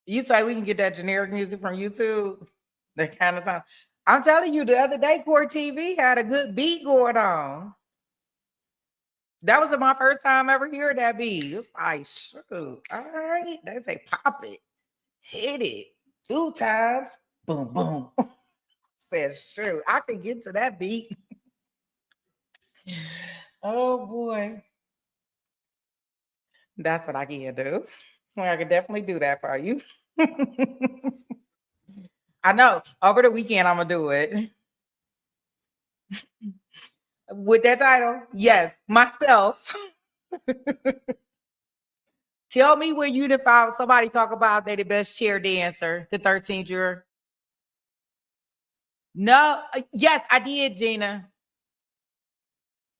You say we can get that generic music from YouTube? That kind of sound. I'm telling you, the other day, Court TV had a good beat going on. That was my first time ever hearing that beat. It's like, shoot, all right. They say, pop it, hit it 2 times, boom, boom. Said, shoot, I can get to that beat. Oh boy. That's what I can do. I can definitely do that for you. I know. Over the weekend, I'm gonna do it. With that title, yes, myself. Tell me when you define somebody talk about they the best chair dancer, the 13th juror. No, yes, I did, Gina.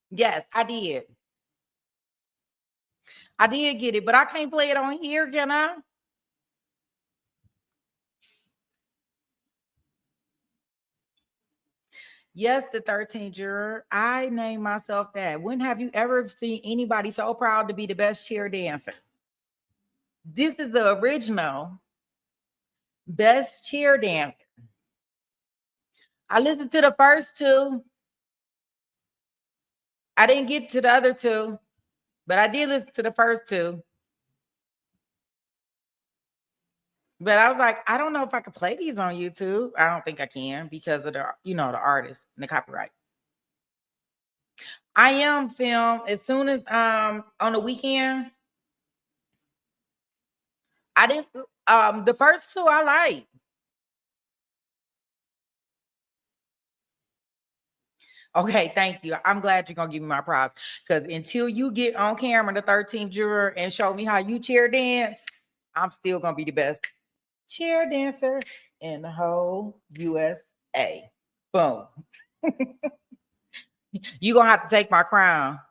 Yes, I did. I did get it, but I can't play it on here, can I? Yes, the 13th juror. I named myself that. When have you ever seen anybody so proud to be the best chair dancer? This is the original best chair dancer. I listened to the first 2. I didn't get to the other 2, but I did listen to the first 2. But I was like, I don't know if I could play these on YouTube. I don't think I can because of the, the artist and the copyright. I am film as soon as on the weekend. I didn't the first 2 I like. Okay, thank you. I'm glad you're gonna give me my props because until you get on camera, the 13th juror, and show me how you chair dance, I'm still gonna be the best chair dancer in the whole USA. Boom. You're gonna have to take my crown.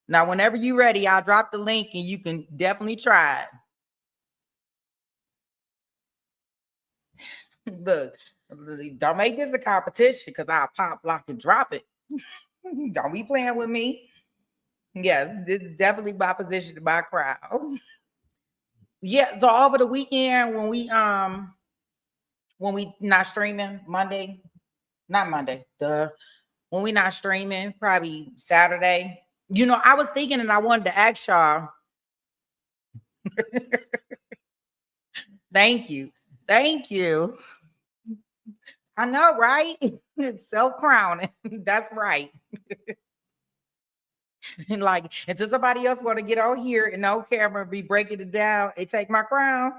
Now, whenever you're ready, I'll drop the link and you can definitely try it. Look, don't make this a competition because I'll pop, lock, and drop it. Don't be playing with me. Yes, this is definitely my position in my crowd. Yeah, so over the weekend when we not streaming Monday, not Monday, when we not streaming, probably Saturday. I was thinking and I wanted to ask y'all. Thank you. Thank you. I know, right? It's self-crowning. That's right. And like, until somebody else want to get on here and no camera be breaking it down and take my crown,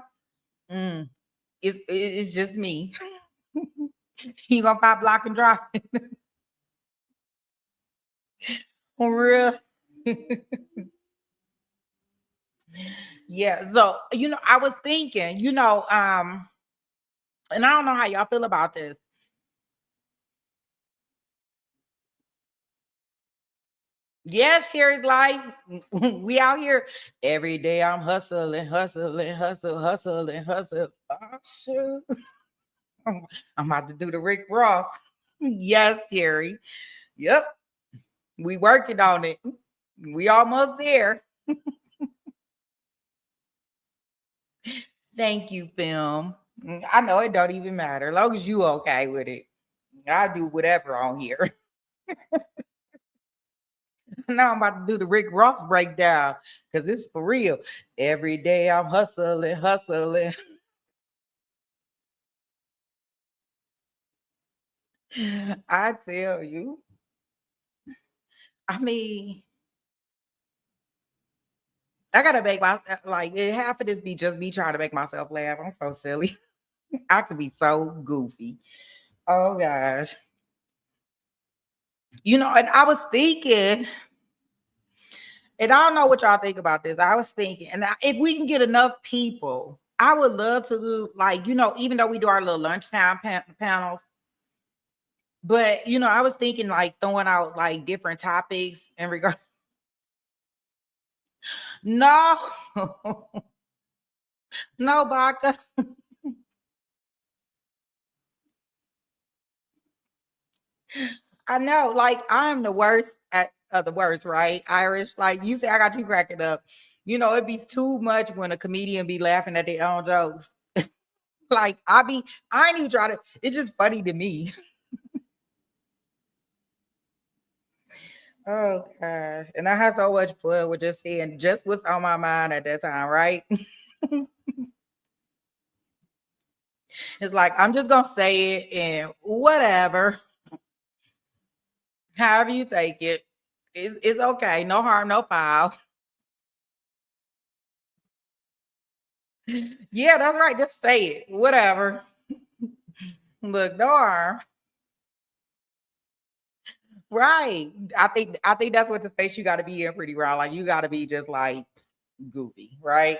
it's just me. You gonna pop, block, and drop. For real. Yeah. So, I was thinking, and I don't know how y'all feel about this. Yeah, Sherry's life. We out here every day. I'm hustling, hustling, hustling. Oh, shoot. I'm about to do the Rick Ross. Yes, Sherry. Yep. We working on it. We almost there. Thank you, film. I know it don't even matter. As long as you okay with it. I do whatever on here. Now I'm about to do the Rick Ross breakdown because it's for real. Every day I'm hustling, hustling. I tell you. I mean, I gotta make my half of this be just me trying to make myself laugh. I'm so silly. I could be so goofy. Oh gosh. And I was thinking, and I don't know what y'all think about this. I was thinking, and if we can get enough people, I would love to do even though we do our little lunchtime panels, but I was thinking throwing out different topics in regard. No, no, Baka. I know, I'm the worst at the worst, right? Irish, you say I got you cracking up. It'd be too much when a comedian be laughing at their own jokes. I ain't even trying to, it's just funny to me. Oh gosh. And I had so much fun with just saying just what's on my mind at that time, right? It's I'm just gonna say it and whatever. However you take it. It's okay. No harm, no foul. Yeah, that's right. Just say it. Whatever. Look, no harm. Right. I think that's what the space you got to be in pretty well. You got to be just goofy, right?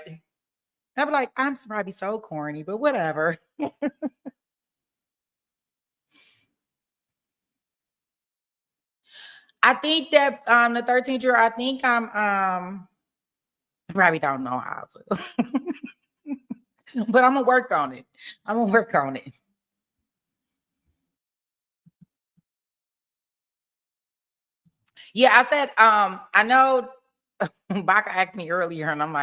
I'd be I'm probably so corny, but whatever. I think that the 13th year, I think I'm probably don't know how to. But I'm gonna work on it. I'm gonna work on it. Yeah, I said, I know Baka asked me earlier, and I'm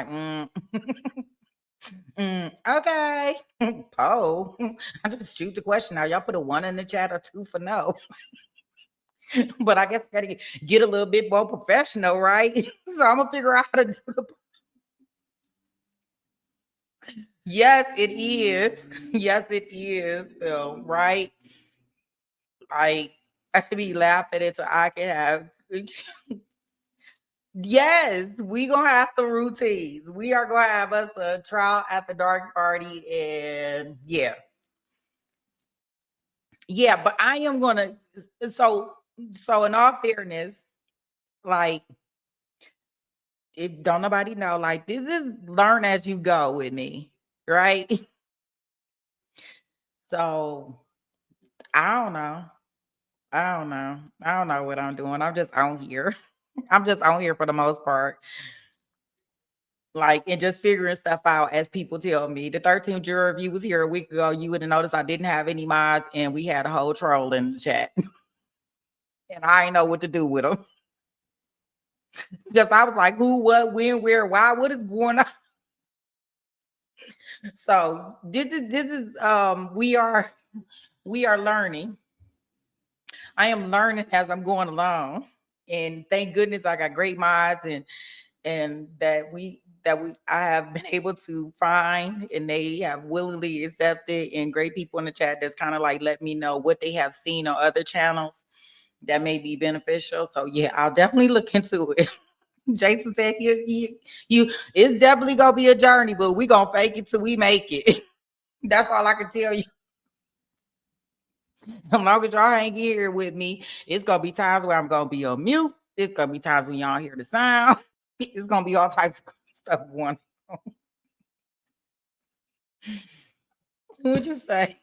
okay. Poe. I just shoot the question out. Y'all put a 1 in the chat or 2 for no. But I guess I gotta get a little bit more professional, right? So I'm gonna figure out how to do the. Yes, it is. Yes, it is, Phil, right? I could be laughing until I can have. Yes, we gonna have some routines. We are gonna have us a trial at the dark party, and yeah, But I am gonna. So, in all fairness, like, it don't nobody know. This is learn as you go with me, right? So I don't know. I don't know. I don't know what I'm doing. I'm just on here. I'm just on here for the most part. And just figuring stuff out as people tell me. The 13th juror, if you was here a week ago, you would have noticed I didn't have any mods and we had a whole troll in the chat. And I ain't know what to do with them. Because I was like, who, what, when, where, why, what is going on? So this is we are learning. I am learning as I'm going along. And thank goodness I got great mods and and that I have been able to find, and they have willingly accepted, and great people in the chat that's kind of like let me know what they have seen on other channels that may be beneficial. So yeah, I'll definitely look into it. Jason said you it's definitely gonna be a journey, but we gonna fake it till we make it. That's all I can tell you. As long as y'all hang here with me, it's gonna be times where I'm gonna be on mute. It's gonna be times when y'all hear the sound. It's gonna be all types of stuff going on. What'd you say?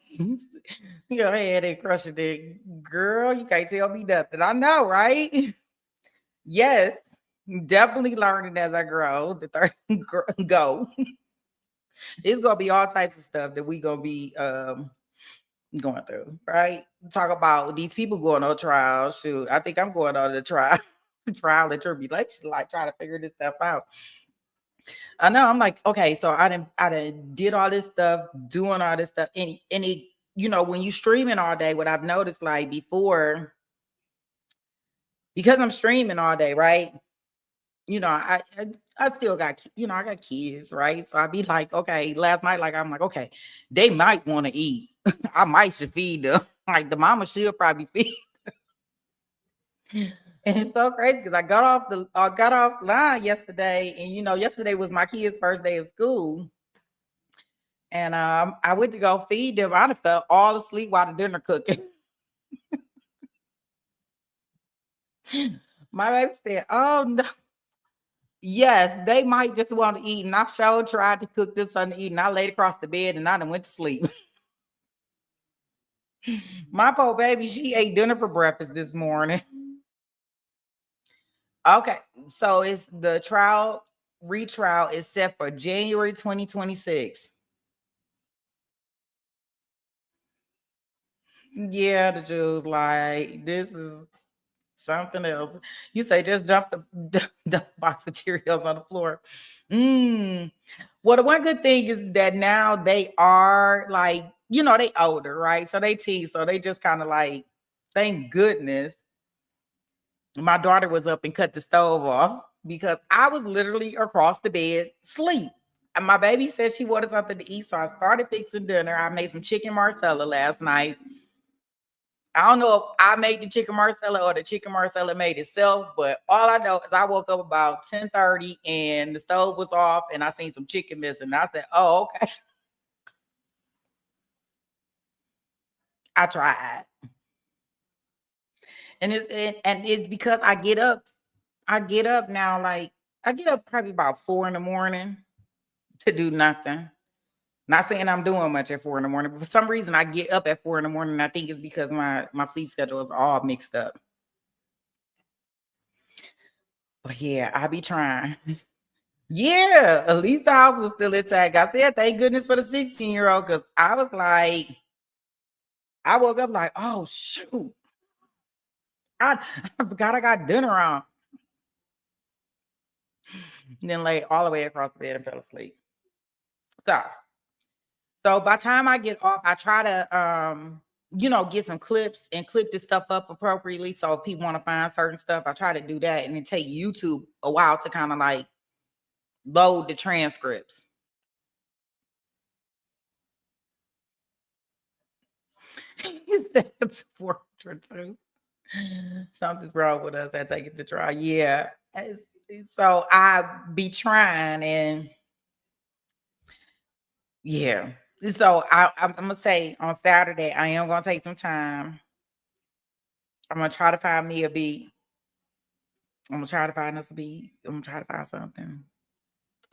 Your head ain't crushing it. Girl, you can't tell me nothing. I know, right? Yes, definitely learning as I grow. The third go. It's gonna be all types of stuff that we gonna be going through, right? Talk about these people going on trial. Shoot, I think I'm going on the trial and tribulation, like trying to figure this stuff out. I know. I'm like, okay, so I did all this stuff, doing all this stuff, and it, when you streaming all day, what I've noticed, like before, because I'm streaming all day, right? I still got, I got kids, right? So I'd be like, okay, last night, like I'm like, okay, they might want to eat. I might should feed them. Like the mama should probably feed. And it's so crazy because I got off line yesterday, and yesterday was my kids' first day of school. And I went to go feed them. I fell all asleep while the dinner cooking. My baby said, "Oh no, yes, they might just want to eat." And I sure tried to cook this something to eat, and I laid across the bed and I done went to sleep. My poor baby, she ate dinner for breakfast this morning. Okay, so it's the retrial is set for January 2026. Yeah, the Jews like this is something else. You say just dump the box of Cheerios on the floor. Well, the one good thing is that now they are like, they older, right? So they tease, so they just kind of like, thank goodness my daughter was up and cut the stove off because I was literally across the bed sleep. And my baby said she wanted something to eat, so I started fixing dinner. I made some chicken marsala last night. I don't know if I made the chicken marsala or the chicken marsala made itself, but all I know is I woke up about 10:30 and the stove was off and I seen some chicken missing. And I said, "Oh, okay." I tried. And it's because I get up now, like I get up probably about 4 a.m. to do nothing. Not saying I'm doing much at 4 a.m, but for some reason I get up at 4 a.m. And I think it's because my sleep schedule is all mixed up. But yeah, I be trying. Yeah, at least the house was still intact. I said, thank goodness for the 16-year-old, because I was like, I woke up like, oh shoot. I forgot I got dinner on. And then lay all the way across the bed and fell asleep. So by the time I get off, I try to get some clips and clip this stuff up appropriately. So if people want to find certain stuff, I try to do that. And it take YouTube a while to kind of like load the transcripts. That's 402. Something's wrong with us. I take it to try. Yeah. So I be trying, and yeah. So I'm gonna say on Saturday, I am gonna take some time. I'm gonna try to find me a beat. I'm gonna try to find us a beat. I'm gonna try to find something.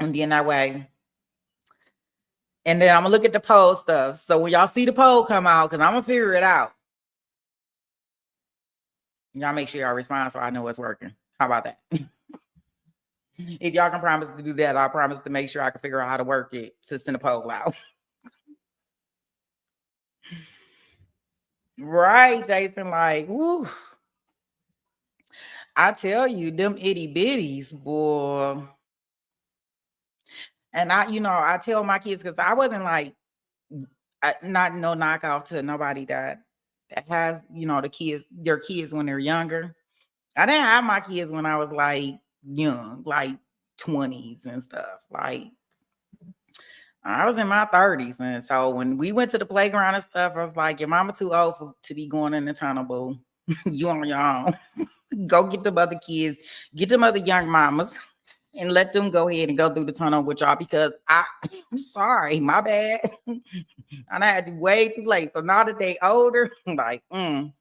And then that way. And then I'm gonna look at the poll stuff. So when y'all see the poll come out, because I'm gonna figure it out. Y'all make sure y'all respond so I know what's working. How about that? If y'all can promise to do that, I'll promise to make sure I can figure out how to work it to send a poll out. Right, Jason, like, woo. I tell you, them itty bitties, boy. And I tell my kids, because I wasn't like, not no knockoff to nobody that has, their kids when they're younger. I didn't have my kids when I was like young, like 20s and stuff. Like, I was in my 30s. And so when we went to the playground and stuff, I was like, your mama too old to be going in the tunnel, boo. You on your own. Go get them other kids, get them other young mamas, and let them go ahead and go through the tunnel with y'all, because I'm sorry, my bad. And I had to way too late. So now that they older, I'm like, I'm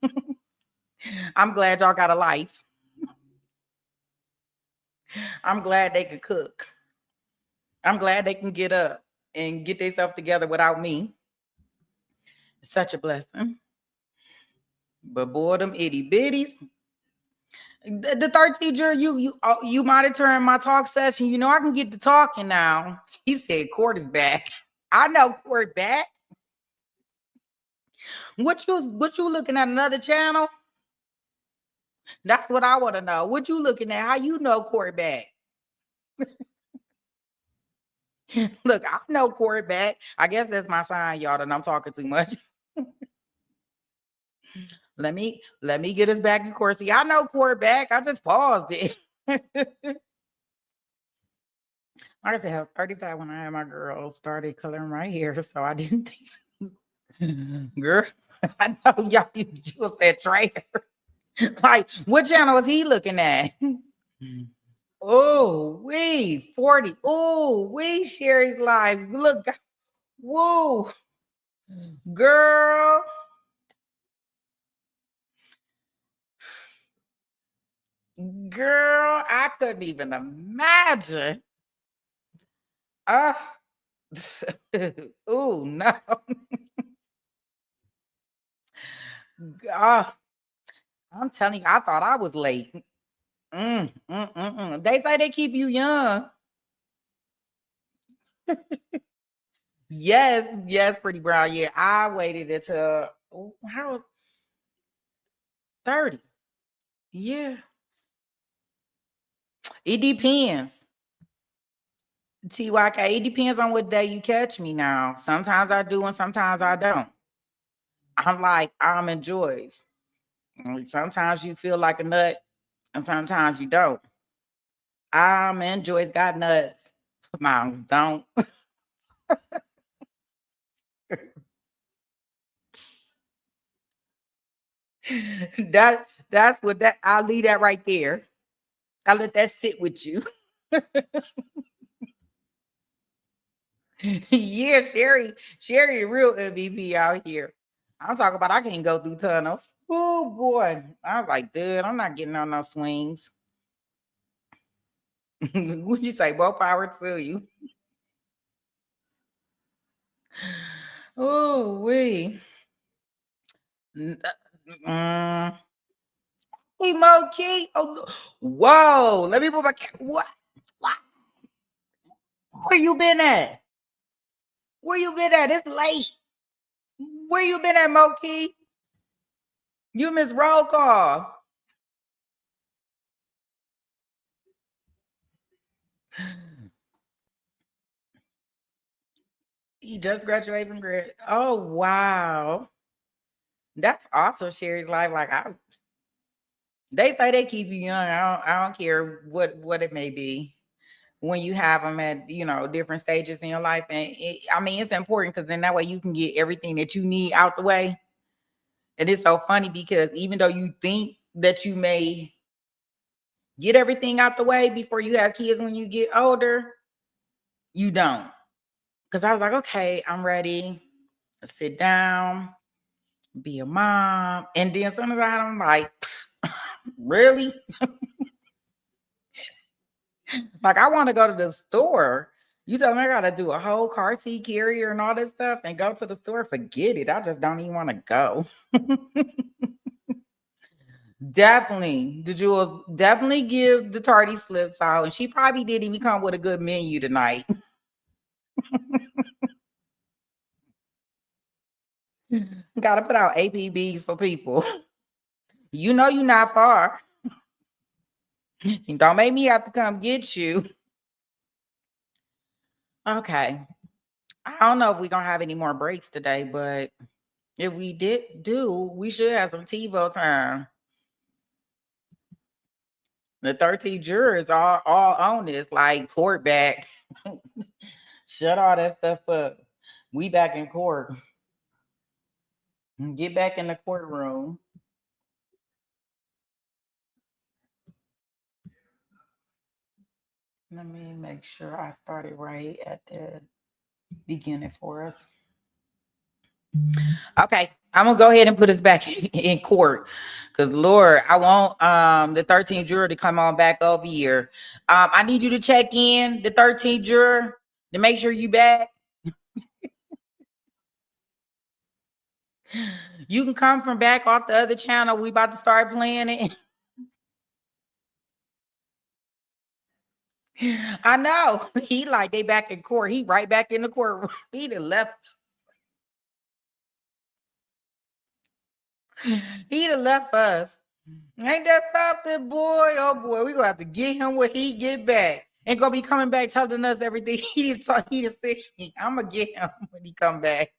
glad y'all got a life. I'm glad they could cook. I'm glad they can get up and get themselves together without me. It's such a blessing. But boy, them itty bitties. The 13th juror, you monitoring my talk session. You know I can get to talking now. He said court is back. I know court back. What you looking at, another channel? That's what I want to know. What you looking at? How you know court back? Look, I know court back. I guess that's my sign, y'all, that I'm talking too much. Let me get us back in court. See, I know court back. I just paused it. Like I said, I was 35 when I had my girl started coloring my hair, so I didn't think. Girl, I know y'all you said traitor. Like, what channel is he looking at? Oh, we 40. Oh, we Sherry's live. Look, whoa, girl. Girl, I couldn't even imagine. Oh, no. I'm telling you, I thought I was late. They say they keep you young. Yes, pretty brown. Yeah, I waited until how was 30. Yeah. It depends. TYK, it depends on what day you catch me now. Sometimes I do and sometimes I don't. I'm like almond joys. Sometimes you feel like a nut and sometimes you don't. Almond joys got nuts. Moms don't. That's what that I'll leave that right there. I'll let that sit with you. Yeah, Sherry, real MVP out here. I'm talking about I can't go through tunnels. Oh boy. I was like, dude, I'm not getting on no swings. Would you say more power to you? Oh, we. Emo key. Oh, whoa. Let me put my what? Where you been at? Where you been at? It's late. Where you been at, Moki? You miss roll call. He just graduated from grad. Oh wow, that's awesome. Sherry's life. Like they say they keep you young. I don't care what it may be. When you have them at different stages in your life, and I mean it's important because then that way you can get everything that you need out the way. And it's so funny because even though you think that you may get everything out the way before you have kids when you get older, you don't. Because I was like, okay, I'm ready to sit down, be a mom. And then as soon as I had them, like, really? Like, I want to go to the store. You tell me I got to do a whole car seat carrier and all this stuff and go to the store. Forget it. I just don't even want to go. Definitely. The Jewels definitely give the tardy slips out. And she probably didn't even come with a good menu tonight. Got to put out APBs for people. You know you're not far. Don't make me have to come get you. Okay. I don't know if we're going to have any more breaks today, but if we we should have some TiVo time. The 13 jurors are all on this, like court back. Shut all that stuff up. We back in court. Get back in the courtroom. Let me make sure I started right at the beginning for us. Okay, I'm gonna go ahead and put us back in court. Cause Lord, I want the 13th juror to come on back over here. I need you to check in, the 13th juror, to make sure you back. You can come from back off the other channel. We about to start playing it. I know. He like they back in court. He right back in the courtroom. He done left. He done left us. Ain't that something, boy? Oh boy, we gonna have to get him when he get back. Ain't gonna be coming back telling us everything he didn't talk. He just said, I'm gonna get him when he come back.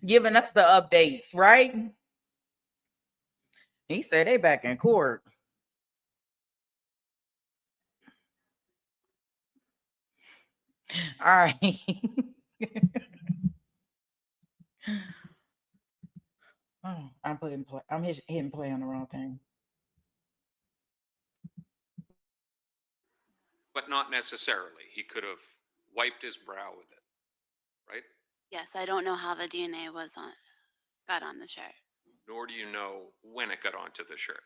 Giving us the updates, right? He said they back in court. All right. Oh, I'm putting play. I'm hitting play on the wrong thing. But not necessarily. He could have wiped his brow with it, right? Yes, I don't know how the DNA got on the shirt. Nor do you know when it got onto the shirt.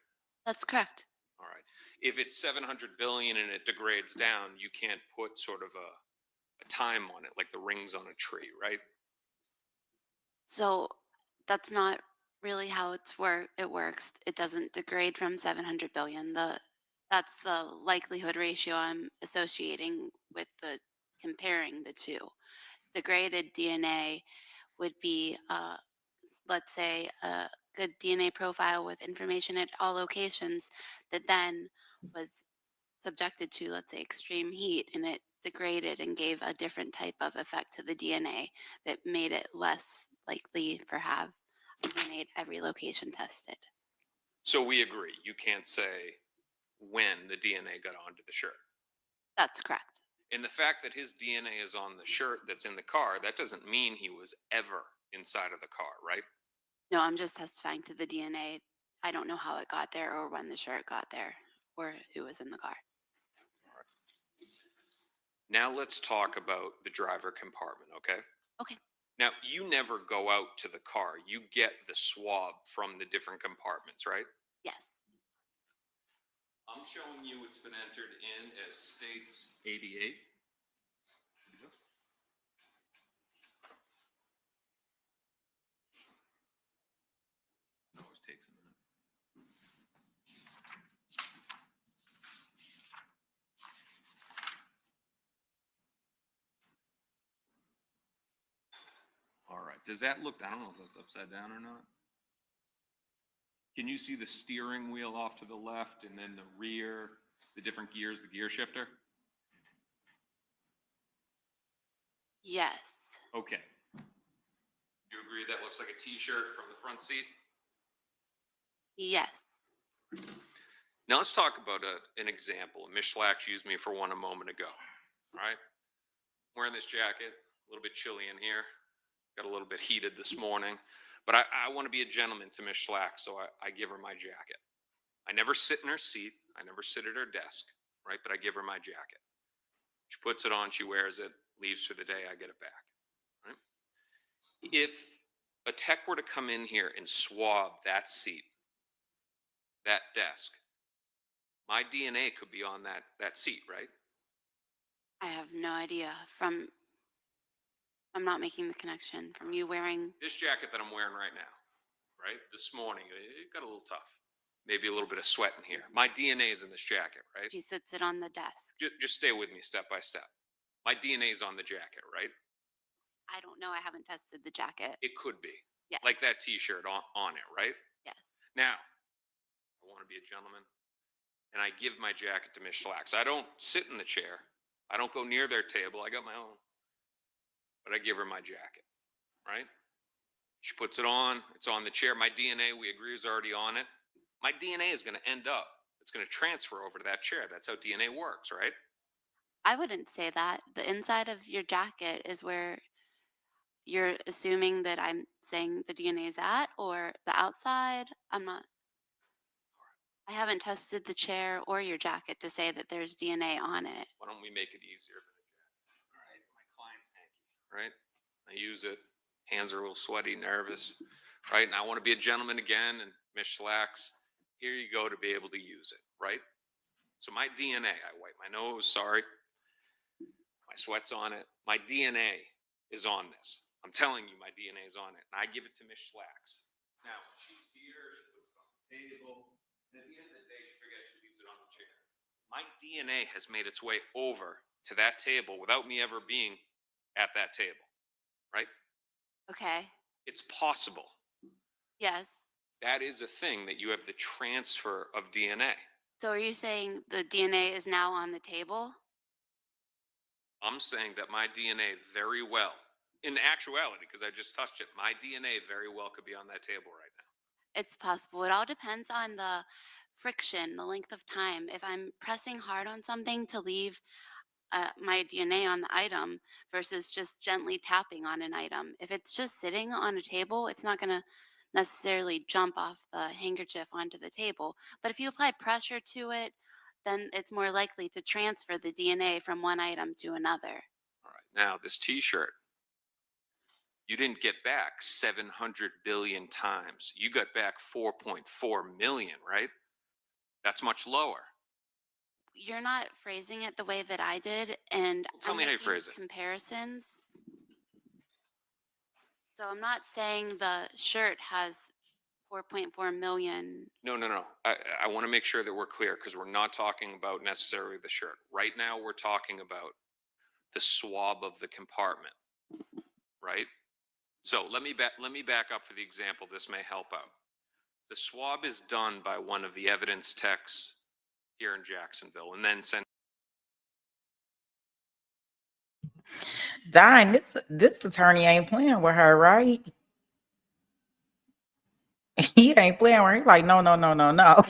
That's correct. All right. If it's 700 billion and it degrades down, you can't put sort of a time on it, like the rings on a tree, right? So that's not really how it works. It doesn't degrade from 700 billion. That's the likelihood ratio I'm associating with the comparing the two. Degraded DNA would be, let's say, a good DNA profile with information at all locations that then was subjected to, let's say, extreme heat, and it degraded and gave a different type of effect to the DNA that made it less likely for have DNA at every location tested. So we agree. You can't say when the DNA got onto the shirt. That's correct. And the fact that his DNA is on the shirt that's in the car, that doesn't mean he was ever inside of the car, right? No, I'm just testifying to the DNA. I don't know how it got there or when the shirt got there or who was in the car. Now let's talk about the driver compartment, okay? Okay. Now, you never go out to the car. You get the swab from the different compartments, right? Yes. I'm showing you it's been entered in as states 88. Always takes a minute. All right. Does that look, I don't know if that's upside down or not. Can you see the steering wheel off to the left and then the rear, the different gears, the gear shifter? Yes. Okay. You agree that looks like a t-shirt from the front seat? Yes. Now let's talk about an example. Ms. Schlack used me for one a moment ago. All right. Wearing this jacket, a little bit chilly in here. Got a little bit heated this morning. But I want to be a gentleman to Ms. Schlack, so I give her my jacket. I never sit in her seat. I never sit at her desk, right? But I give her my jacket. She puts it on, she wears it, leaves for the day, I get it back, right? If a tech were to come in here and swab that seat, that desk, my DNA could be on that seat, right? I have no idea. I'm not making the connection from you wearing. This jacket that I'm wearing right now, right? This morning, it got a little tough. Maybe a little bit of sweat in here. My DNA is in this jacket, right? She sits it on the desk. Just stay with me step by step. My DNA is on the jacket, right? I don't know. I haven't tested the jacket. It could be. Yes. Like that t-shirt on it, right? Yes. Now, I want to be a gentleman, and I give my jacket to Ms. Schlack. So I don't sit in the chair. I don't go near their table. I got my own. But I give her my jacket, right? She puts it on. It's on the chair. My DNA, we agree, is already on it. My DNA is going to end up, it's going to transfer over to that chair. That's how DNA works, right? I wouldn't say that. The inside of your jacket is where you're assuming that I'm saying the DNA is at, or the outside. I'm not. I haven't tested the chair or your jacket to say that there's DNA on it. Why don't we make it easier for the jacket? All right, my client's hanky, right? I use it. Hands are a little sweaty, nervous, right? And I want to be a gentleman again, and Miss Slacks, here you go to be able to use it, right? So my DNA, I wipe my nose, sorry. My sweat's on it. My DNA is on this. I'm telling you, my DNA is on it. And I give it to Miss Slacks. Now, she's here, she puts it on the table. And at the end of the day, she figures she leaves it on the chair. My DNA has made its way over to that table without me ever being at that table, right? Okay. It's possible. Yes. That is a thing that you have the transfer of DNA. So are you saying the DNA is now on the table? I'm saying that my DNA very well, in actuality, because I just touched it, my DNA very well could be on that table right now. It's possible. It all depends on the friction, the length of time. If I'm pressing hard on something to leave my DNA on the item versus just gently tapping on an item. If it's just sitting on a table, it's not going to necessarily jump off the handkerchief onto the table. But if you apply pressure to it, then it's more likely to transfer the DNA from one item to another. All right. Now, this T-shirt, you didn't get back 700 billion times. You got back 4.4 million, right? That's much lower. You're not phrasing it the way that I did, and Tell I'm me how you making phrase it. comparisons. So I'm not saying the shirt has 4.4 million. No. I want to make sure that we're clear because we're not talking about necessarily the shirt. Right now, we're talking about the swab of the compartment, right? So let me back up for the example. This may help out. The swab is done by one of the evidence techs here in Jacksonville and then sent. Dang, this attorney ain't playing with her, right? He ain't playing with her. He's like, no.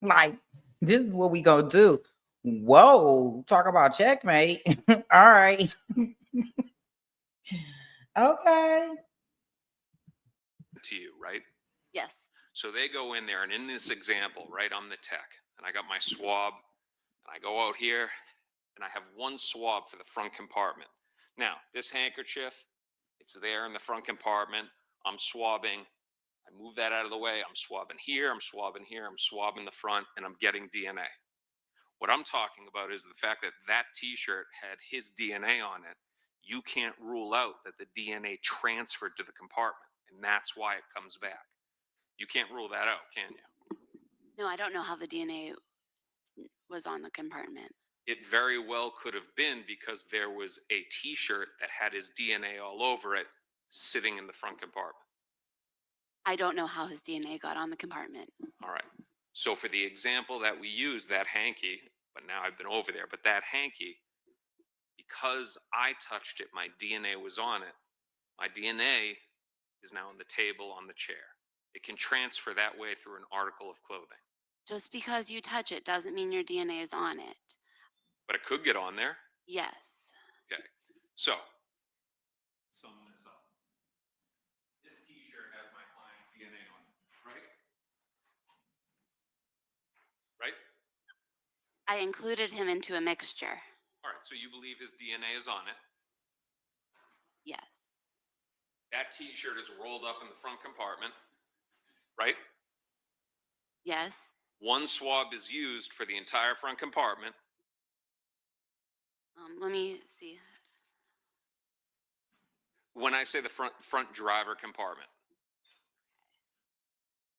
Like, this is what we gonna do. Whoa, talk about checkmate. All right. Okay. To you, right? Yes. So they go in there, and in this example, right, I'm the tech, and I got my swab, and I go out here, and I have one swab for the front compartment. Now, this handkerchief, it's there in the front compartment. I'm swabbing. I move that out of the way. I'm swabbing here. I'm swabbing here. I'm swabbing the front, and I'm getting DNA. What I'm talking about is the fact that that T-shirt had his DNA on it. You can't rule out that the DNA transferred to the compartment, and that's why it comes back. You can't rule that out, can you? No, I don't know how the DNA was on the compartment. It very well could have been because there was a T-shirt that had his DNA all over it sitting in the front compartment. I don't know how his DNA got on the compartment. All right. So for the example that we use, that hanky, but now I've been over there, but that hanky, because I touched it, my DNA was on it. My DNA is now on the table, on the chair. It can transfer that way through an article of clothing. Just because you touch it doesn't mean your DNA is on it. But it could get on there. Yes. Okay. So, sum this up. This T-shirt has my client's DNA on it, right? Right? I included him into a mixture. All right. So you believe his DNA is on it. Yes. That T-shirt is rolled up in the front compartment, right? Yes. One swab is used for the entire front compartment. Let me see. When I say the front driver compartment.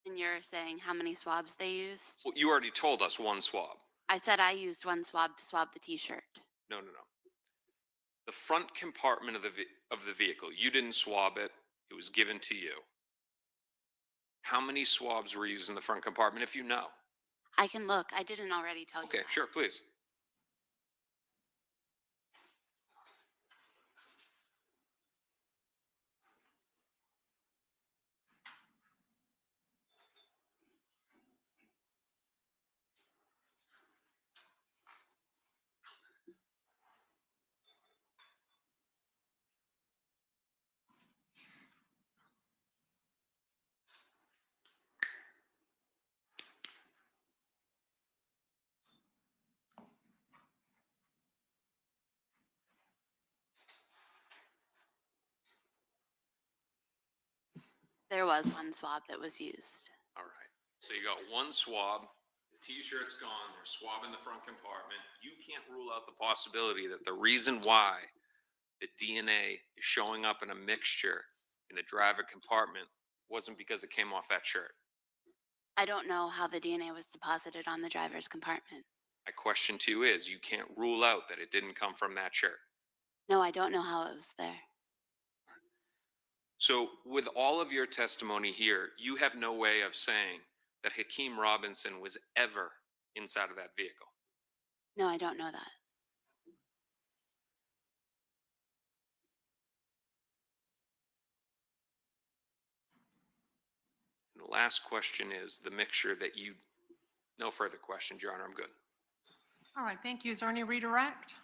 And you're saying how many swabs they used? Well, you already told us one swab. I said I used one swab to swab the T-shirt. No. The front compartment of the vehicle, you didn't swab it. It was given to you. How many swabs were used in the front compartment, if you know? I can look. I didn't already tell you. Okay, sure, please. There was one swab that was used. All right. So you got one swab, the t-shirt's gone, there's swab in the front compartment. You can't rule out the possibility that the reason why the DNA is showing up in a mixture in the driver compartment wasn't because it came off that shirt. I don't know how the DNA was deposited on the driver's compartment. My question to you is, you can't rule out that it didn't come from that shirt. No, I don't know how it was there. So with all of your testimony here, you have no way of saying that Hakeem Robinson was ever inside of that vehicle. No, I don't know that. And the last question is the mixture that you, no further questions, Your Honor, I'm good. All right, thank you. Is there any redirect?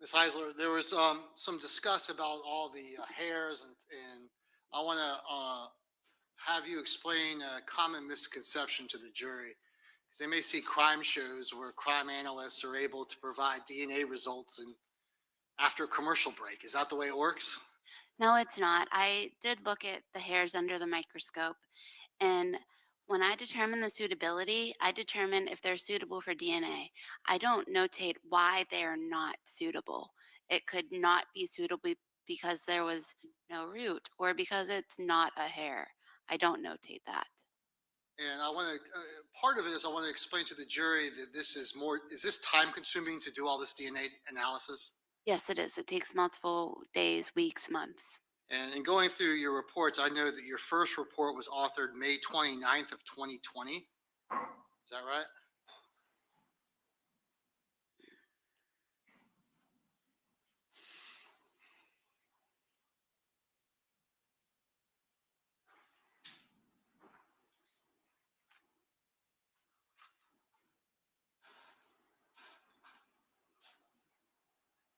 Ms. Heisler, there was some discuss about all the hairs, and I want to have you explain a common misconception to the jury. Because they may see crime shows where crime analysts are able to provide DNA results after a commercial break. Is that the way it works? No, it's not. I did look at the hairs under the microscope, and when I determine the suitability, I determine if they're suitable for DNA. I don't notate why they are not suitable. It could not be suitable because there was no root or because it's not a hair. I don't notate that. And I want to, part of it is I want to explain to the jury that this is is this time consuming to do all this DNA analysis? Yes, it is. It takes multiple days, weeks, months. And in going through your reports, I know that your first report was authored May 29th of 2020. Is that right?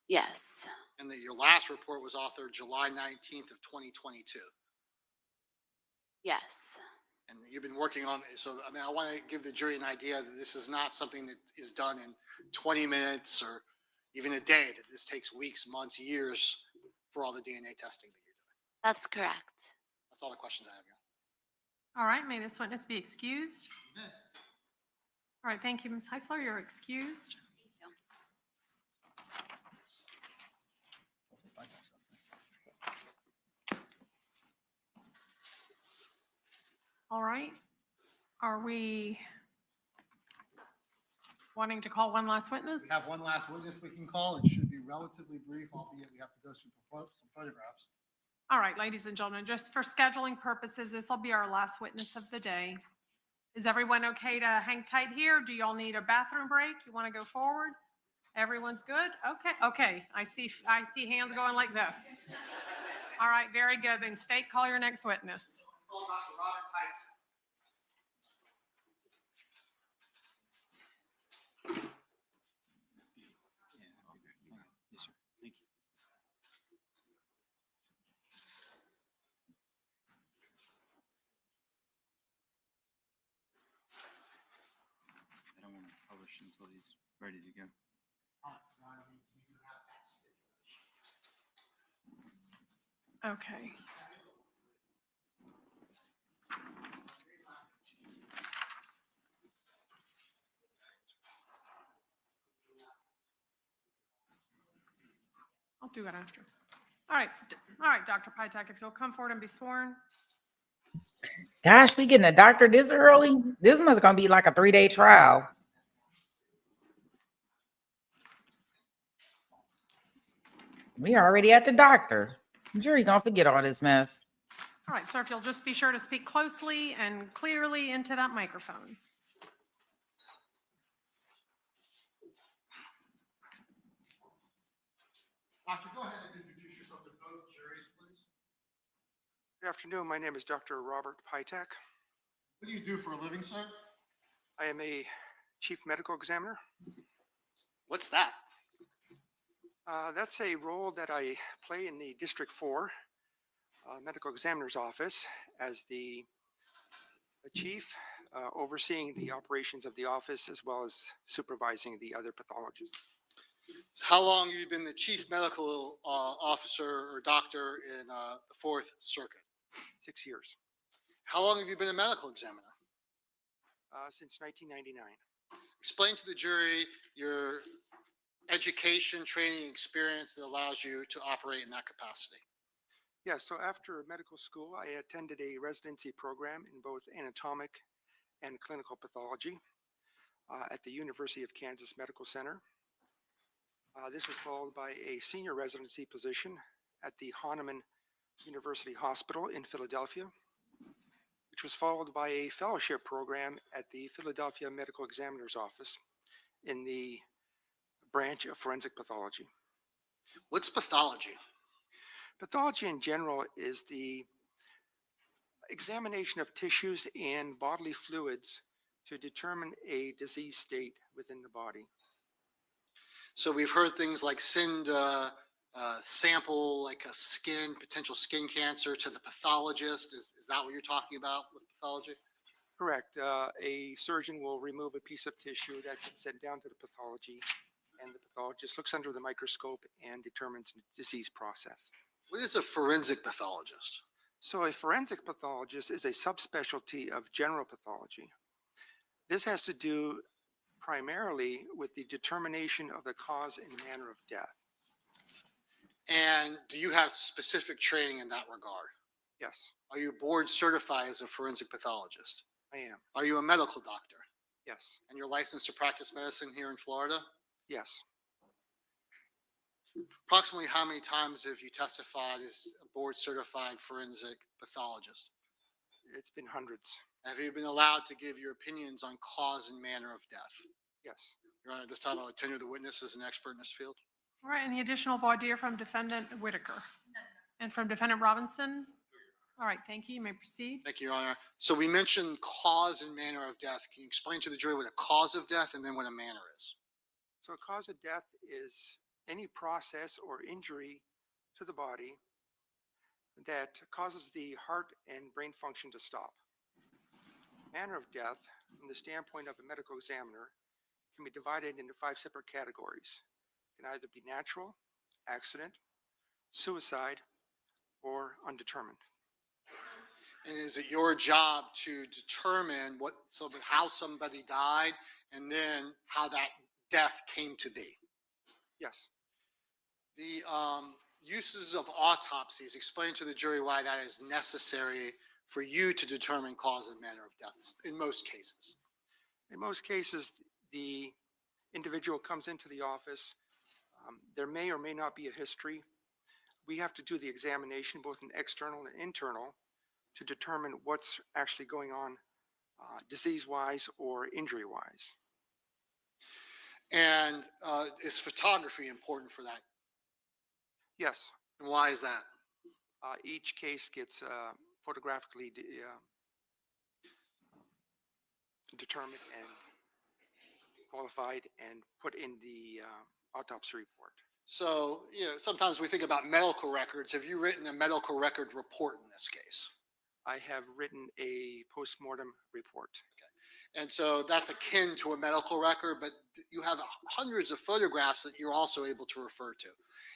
Yes. And that your last report was authored July 19th of 2022. Yes. And you've been working on it. So, I mean, I want to give the jury an idea that this is not something that is done in 20 minutes or even a day, that this takes weeks, months, years for all the DNA testing that you're doing. That's correct. That's all the questions I have. All right, may this witness be excused? All right, thank you, Ms. Heisler. You're excused. All right. Are we wanting to call one last witness? We have one last witness we can call. It should be relatively brief, albeit we have to go through some photographs. All right, ladies and gentlemen, just for scheduling purposes, this will be our last witness of the day. Is everyone okay to hang tight here? Do y'all need a bathroom break? You want to go forward? Everyone's good? Okay. I see hands going like this. All right, very good. Then State, call your next witness. Yes, sir. Thank you. I don't want to publish until he's ready to go. Okay. I'll do it after. All right, Dr. Pytak, if you'll come forward and be sworn. Gosh, we getting a doctor this early? This one's gonna be like a 3-day trial. We already at the doctor. Jury gonna forget all this mess. All right, sir, if you'll just be sure to speak closely and clearly into that microphone. Doctor, go ahead and introduce yourself to both juries, please. Good afternoon. My name is Dr. Robert Pytak. What do you do for a living, sir? I am a chief medical examiner. What's that? That's a role that I play in the District 4 medical examiner's office as the chief overseeing the operations of the office as well as supervising the other pathologists. How long have you been the chief medical officer or doctor in the Fourth Circuit? 6 years. How long have you been a medical examiner? Since 1999. Explain to the jury your education, training, experience that allows you to operate in that capacity. Yeah, so after medical school, I attended a residency program in both anatomic and clinical pathology at the University of Kansas Medical Center. This was followed by a senior residency position at the Hahnemann University Hospital in Philadelphia, which was followed by a fellowship program at the Philadelphia Medical Examiner's Office in the branch of forensic pathology. What's pathology? Pathology in general is the examination of tissues and bodily fluids to determine a disease state within the body. So we've heard things like send a sample, like a skin, potential skin cancer to the pathologist. Is that what you're talking about with pathology? Correct. A surgeon will remove a piece of tissue that gets sent down to the pathology, and the pathologist looks under the microscope and determines the disease process. What is a forensic pathologist? So a forensic pathologist is a subspecialty of general pathology. This has to do primarily with the determination of the cause and manner of death. And do you have specific training in that regard? Yes, Are you board certified as a forensic pathologist? I am. Are you a medical doctor? Yes, And you're licensed to practice medicine here in Florida? yes. Approximately how many times have you testified as a board certified forensic pathologist? It's been hundreds. Have you been allowed to give your opinions on cause and manner of death? Yes. Your Honor, at this time I would tenure the witness as an expert in this field. All right, any additional voir dire from Defendant Whitaker? And from Defendant Robinson? All right, thank you. You may proceed. Thank you, Your Honor. So we mentioned cause and manner of death. Can you explain to the jury what a cause of death and then what a manner is? So a cause of death is any process or injury to the body that causes the heart and brain function to stop. Manner of death, from the standpoint of a medical examiner, can be divided into 5 separate categories. It can either be natural, accident, suicide, or undetermined. And is it your job to determine how somebody died and then how that death came to be? Yes. The uses of autopsies, explain to the jury why that is necessary for you to determine cause and manner of death in most cases. In most cases, the individual comes into the office. There may or may not be a history. We have to do the examination, both an external and internal, to determine what's actually going on disease-wise or injury-wise. And is photography important for that? Yes. And why is that? Each case gets photographically determined and qualified and put in the autopsy report. So, sometimes we think about medical records. Have you written a medical record report in this case? I have written a postmortem report. And so that's akin to a medical record, but you have hundreds of photographs that you're also able to refer to.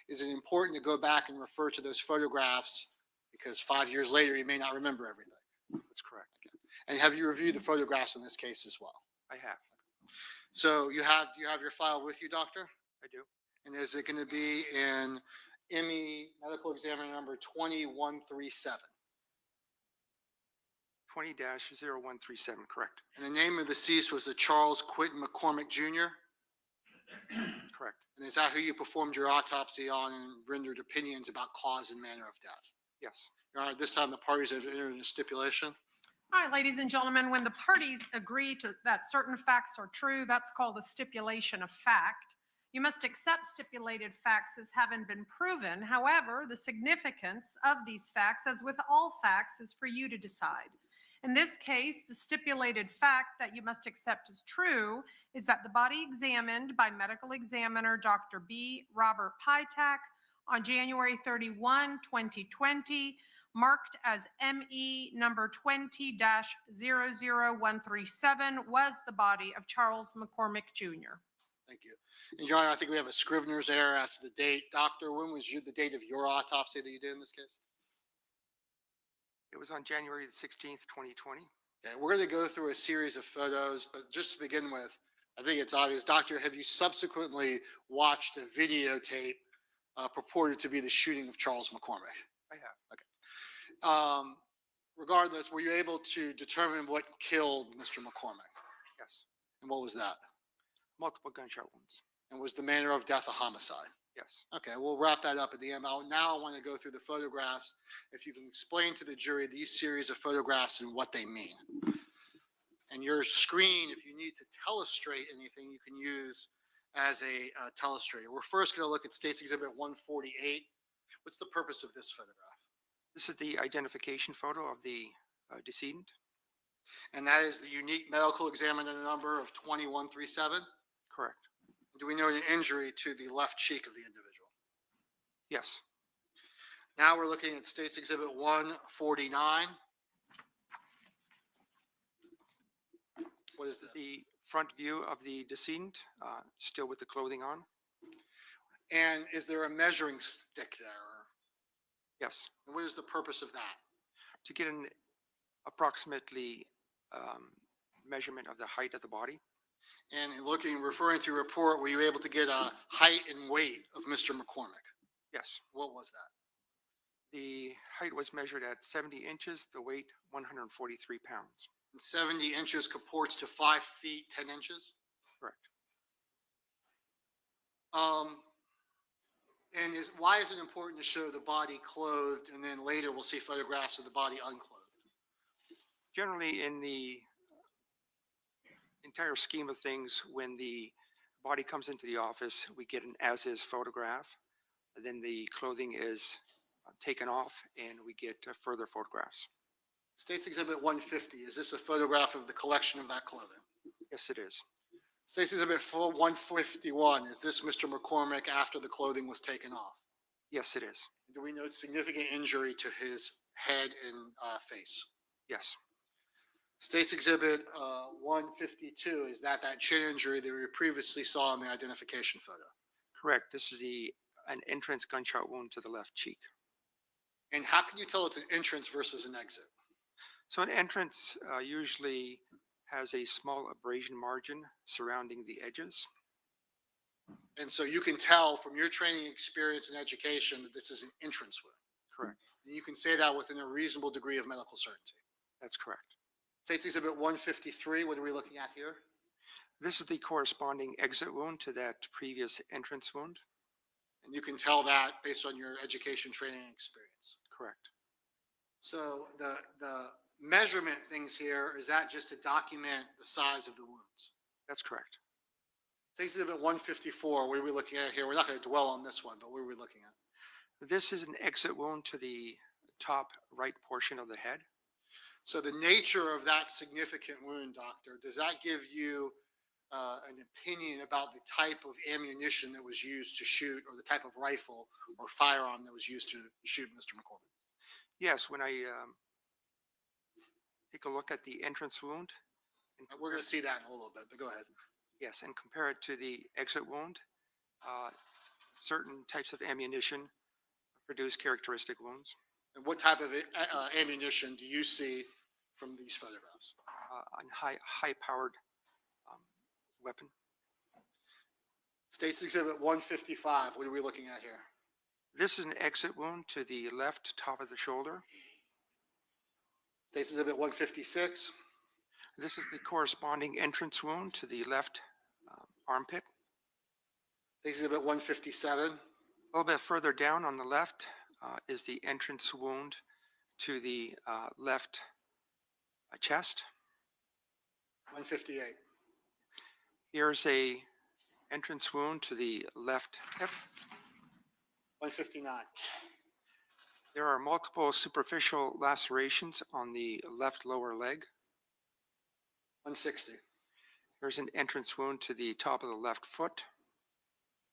Is it important to go back and refer to those photographs because 5 years later you may not remember everything? That's correct. Okay. And have you reviewed the photographs in this case as well? I have. So do you have your file with you, doctor? I do. And is it going to be in ME medical examiner number 2137? 20-0137, correct. And the name of the deceased was Charles Quinton McCormick Jr.? Correct. And is that who you performed your autopsy on and rendered opinions about cause and manner of death? Yes. Your Honor, at this time the parties have entered into stipulation. All right, ladies and gentlemen, when the parties agree to that certain facts are true, that's called a stipulation of fact. You must accept stipulated facts as having been proven. However, the significance of these facts, as with all facts, is for you to decide. In this case, the stipulated fact that you must accept as true is that the body examined by medical examiner Dr. B. Robert Pytak on January 31, 2020, marked as ME number 20-00137 was the body of Charles McCormick Jr. Thank you. And Your Honor, I think we have a Scrivener's error as to the date. Doctor, when was the date of your autopsy that you did in this case? It was on January the 16th, 2020. Okay, we're going to go through a series of photos, but just to begin with, I think it's obvious. Doctor, have you subsequently watched a videotape purported to be the shooting of Charles McCormick? I have. Okay. Regardless, were you able to determine what killed Mr. McCormick? Yes. And what was that? Multiple gunshot wounds. And was the manner of death a homicide? Yes. Okay, we'll wrap that up at the end. Now I want to go through the photographs. If you can explain to the jury these series of photographs and what they mean. And your screen, if you need to telestrate anything, you can use as a telestrator. We're first going to look at State's Exhibit 148. What's the purpose of this photograph? This is the identification photo of the decedent. And that is the unique medical examiner number of 2137? Correct. Do we know an injury to the left cheek of the individual? Yes. Now we're looking at State's Exhibit 149. What is this? The front view of the decedent, still with the clothing on. And is there a measuring stick there? Yes. And what is the purpose of that? To get an approximately measurement of the height of the body. And referring to your report, were you able to get a height and weight of Mr. McCormick? Yes. What was that? The height was measured at 70 inches, the weight 143 pounds. And 70 inches comports to 5 feet, 10 inches? Correct. And why is it important to show the body clothed, and then later we'll see photographs of the body unclothed? Generally, in the entire scheme of things, when the body comes into the office, we get an as-is photograph. Then the clothing is taken off, and we get further photographs. State's Exhibit 150, is this a photograph of the collection of that clothing? Yes, it is. State's Exhibit 151, is this Mr. McCormick after the clothing was taken off? Yes, it is. Do we note significant injury to his head and face? Yes. State's Exhibit 152, is that chin injury that we previously saw in the identification photo? Correct. This is an entrance gunshot wound to the left cheek. And how can you tell it's an entrance versus an exit? So an entrance usually has a small abrasion margin surrounding the edges. And so you can tell from your training experience and education that this is an entrance wound. Correct. And you can say that within a reasonable degree of medical certainty. That's correct. State's Exhibit 153, what are we looking at here? This is the corresponding exit wound to that previous entrance wound. And you can tell that based on your education, training, and experience. Correct. So the measurement things here, is that just to document the size of the wounds? That's correct. State's Exhibit 154, what are we looking at here? We're not going to dwell on this one, but what are we looking at? This is an exit wound to the top right portion of the head. So the nature of that significant wound, doctor, does that give you an opinion about the type of ammunition that was used to shoot, or the type of rifle or firearm that was used to shoot Mr. McCormick? Yes, when I take a look at the entrance wound. We're going to see that in a little bit, but go ahead. Yes, and compare it to the exit wound. Certain types of ammunition produce characteristic wounds. And what type of ammunition do you see from these photographs? A high-powered weapon. State's Exhibit 155, what are we looking at here? This is an exit wound to the left top of the shoulder. State's Exhibit 156. This is the corresponding entrance wound to the left armpit. State's Exhibit 157. A little bit further down on the left is the entrance wound to the left chest. 158. Here's a entrance wound to the left hip. 159. There are multiple superficial lacerations on the left lower leg. 160. There's an entrance wound to the top of the left foot.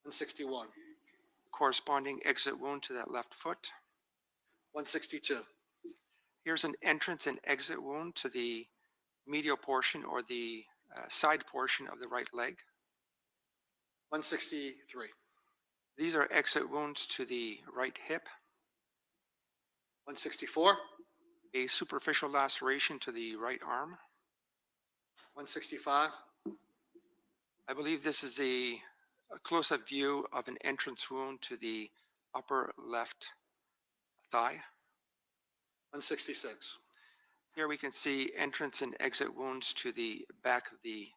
161. Corresponding exit wound to that left foot. 162. Here's an entrance and exit wound to the medial portion or the side portion of the right leg. 163. These are exit wounds to the right hip. 164. A superficial laceration to the right arm. 165. I believe this is a close-up view of an entrance wound to the upper left thigh. 166. Here we can see entrance and exit wounds to the back of the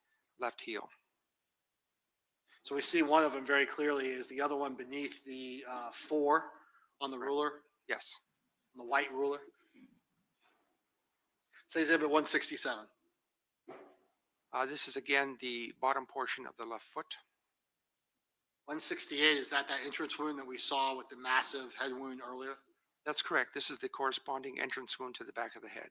left heel. So we see one of them very clearly. Is the other one beneath the 4 on the ruler? Yes. On the white ruler? Say exhibit 167. This is again the bottom portion of the left foot. 168, is that entrance wound that we saw with the massive head wound earlier? That's correct. This is the corresponding entrance wound to the back of the head.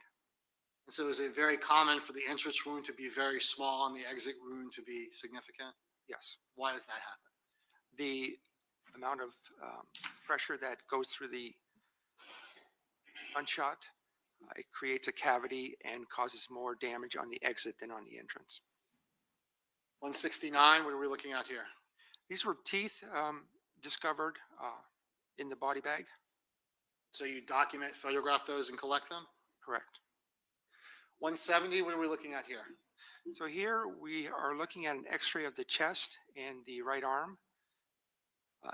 And so is it very common for the entrance wound to be very small and the exit wound to be significant? Yes. Why does that happen? The amount of pressure that goes through the gunshot, it creates a cavity and causes more damage on the exit than on the entrance. 169, what are we looking at here? These were teeth discovered in the body bag. So you document, photograph those and collect them? Correct. 170, what are we looking at here? So here we are looking at an x-ray of the chest and the right arm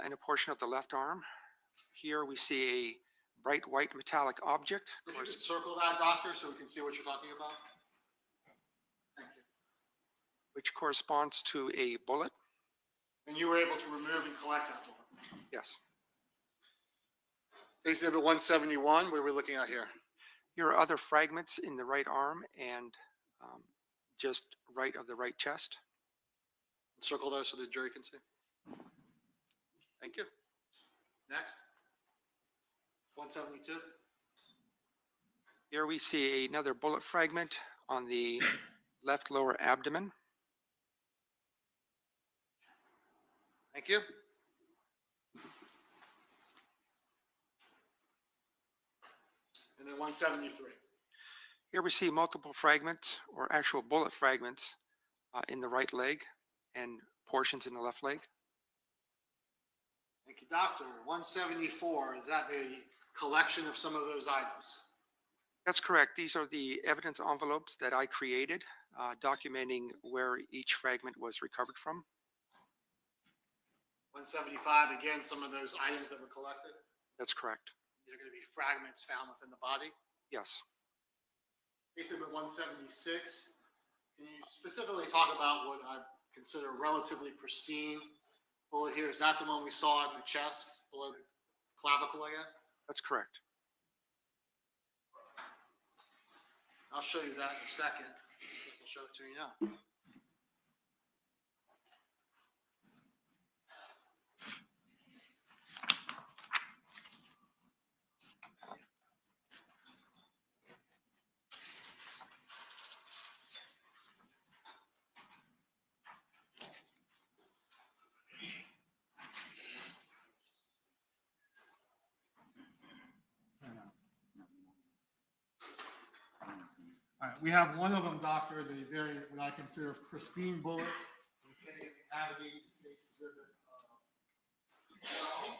and a portion of the left arm. Here we see a bright white metallic object. If you could circle that, doctor, so we can see what you're talking about. Thank you. Which corresponds to a bullet. And you were able to remove and collect that bullet? Yes. Exhibit 171, what are we looking at here? Here are other fragments in the right arm and just right of the right chest. Circle those so the jury can see. Thank you. Next. 172. Here we see another bullet fragment on the left lower abdomen. Thank you. And then 173. Here we see multiple fragments or actual bullet fragments in the right leg and portions in the left leg. Thank you, doctor. 174, is that the collection of some of those items? That's correct. These are the evidence envelopes that I created, documenting where each fragment was recovered from. 175, again, some of those items that were collected? That's correct. These are going to be fragments found within the body? Yes. Exhibit 176, can you specifically talk about what I consider relatively pristine bullet here? Is that the one we saw in the chest, below the clavicle, I guess? That's correct. I'll show you that in a second. I'll show it to you now. All right, we have one of them, doctor, the very, what I consider pristine bullet. Cavity, states exhibit 12.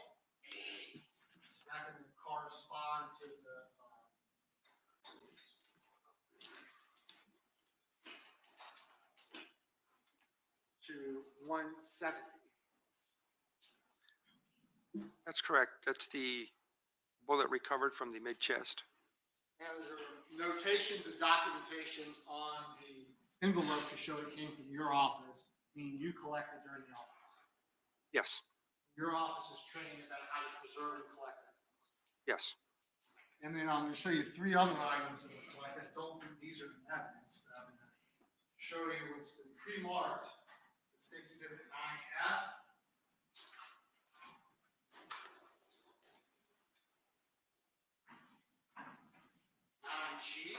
That can correspond to the to 170. That's correct. That's the bullet recovered from the mid-chest. And there are notations and documentations on the envelope to show it came from your office, meaning you collected during the office. Yes. Your office is trained about how to preserve and collect it. Yes. And then I'm going to show you 3 other items that were collected. I don't think these are the evidence, but I'm going to show you what's been pre-marked. The State's Exhibit 9F. 9G.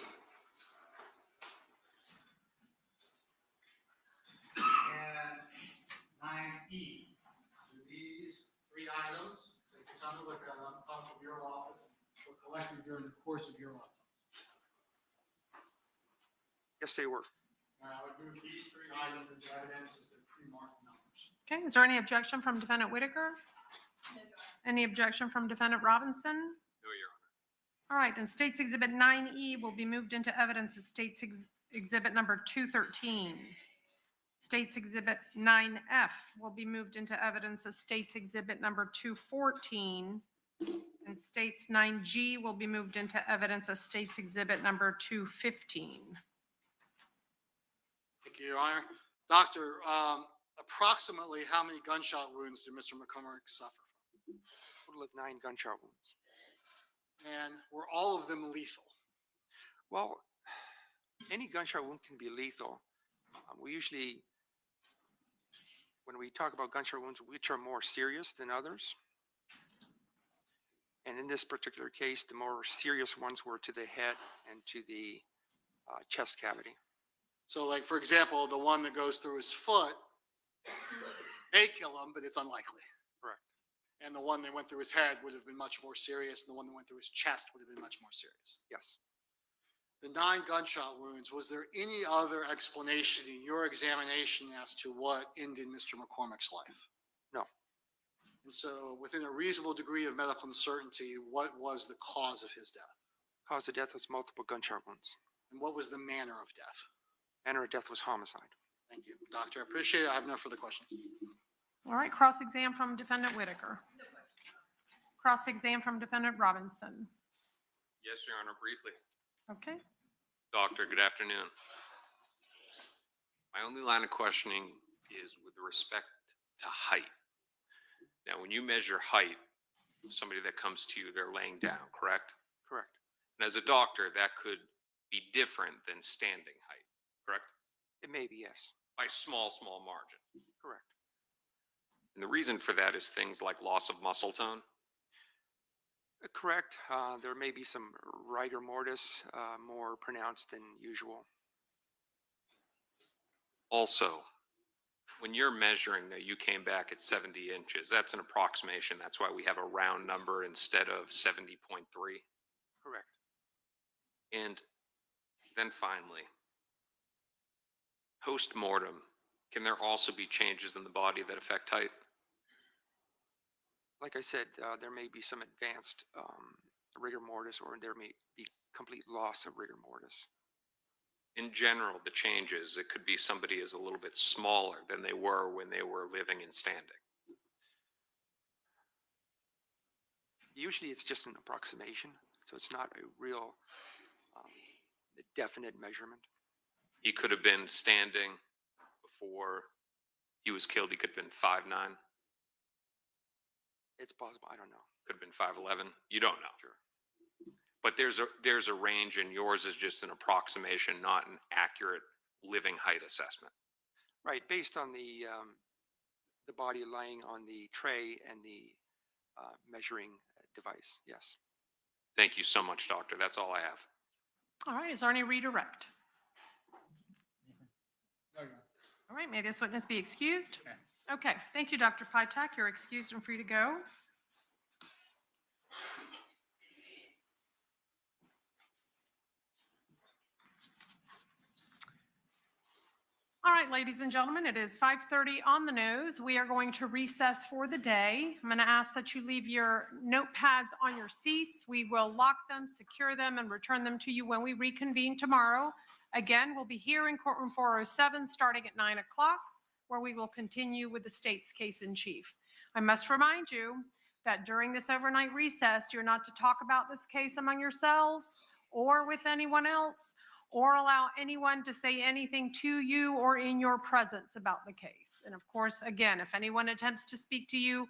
And 9E. These 3 items, take your time to look at them, come from your office, were collected during the course of your lifetime. Yes, they were. I would move these three items into evidence as the pre-marked numbers. Okay, is there any objection from Defendant Whitaker? Any objection from Defendant Robinson? No, Your Honor. All right, then State's Exhibit 9E will be moved into evidence as State's Exhibit number 213. State's Exhibit 9F will be moved into evidence as State's Exhibit number 214. And State's 9G will be moved into evidence as State's Exhibit number 215. Thank you, Your Honor. Doctor, approximately how many gunshot wounds did Mr. McCormick suffer? Total of 9 gunshot wounds. And were all of them lethal? Well, any gunshot wound can be lethal. We usually, when we talk about gunshot wounds, which are more serious than others. And in this particular case, the more serious ones were to the head and to the chest cavity. So like, for example, the one that goes through his foot may kill him, but it's unlikely. Correct. And the one that went through his head would have been much more serious, and the one that went through his chest would have been much more serious. Yes. The 9 gunshot wounds, was there any other explanation in your examination as to what ended Mr. McCormick's life? No. And so within a reasonable degree of medical uncertainty, what was the cause of his death? Cause of death was multiple gunshot wounds. And what was the manner of death? Manner of death was homicide. Thank you, Doctor. I appreciate it. I have no further questions. All right, cross-exam from Defendant Whitaker. Cross-exam from Defendant Robinson. Yes, Your Honor, briefly. Okay. Doctor, good afternoon. My only line of questioning is with respect to height. Now, when you measure height of somebody that comes to you, they're laying down, correct? Correct. And as a doctor, that could be different than standing height, correct? It may be, yes. By small margin. Correct. And the reason for that is things like loss of muscle tone. Correct. There may be some rigor mortis more pronounced than usual. Also, when you're measuring, now you came back at 70 inches. That's an approximation. That's why we have a round number instead of 70.3. Correct. And then finally, post-mortem, can there also be changes in the body that affect height? Like I said, there may be some advanced rigor mortis, or there may be complete loss of rigor mortis. In general, the changes, it could be somebody is a little bit smaller than they were when they were living and standing. Usually it's just an approximation, so it's not a real definite measurement. He could have been standing before he was killed. He could have been 5'9". It's possible. I don't know. Could have been 5'11". You don't know. Sure. But there's a range, and yours is just an approximation, not an accurate living height assessment. Right, based on the body lying on the tray and the measuring device. Yes. Thank you so much, doctor. That's all I have. All right, is there any redirect? No, no. All right, may this witness be excused? Okay, thank you, Dr. Pytak. You're excused and free to go. All right, ladies and gentlemen, it is 5:30 on the nose. We are going to recess for the day. I'm going to ask that you leave your notepads on your seats. We will lock them, secure them, and return them to you when we reconvene tomorrow. Again, we'll be here in courtroom 407 starting at 9 o'clock, where we will continue with the state's case in chief. I must remind you that during this overnight recess, you're not to talk about this case among yourselves or with anyone else, or allow anyone to say anything to you or in your presence about the case. And of course, again, if anyone attempts to speak to you,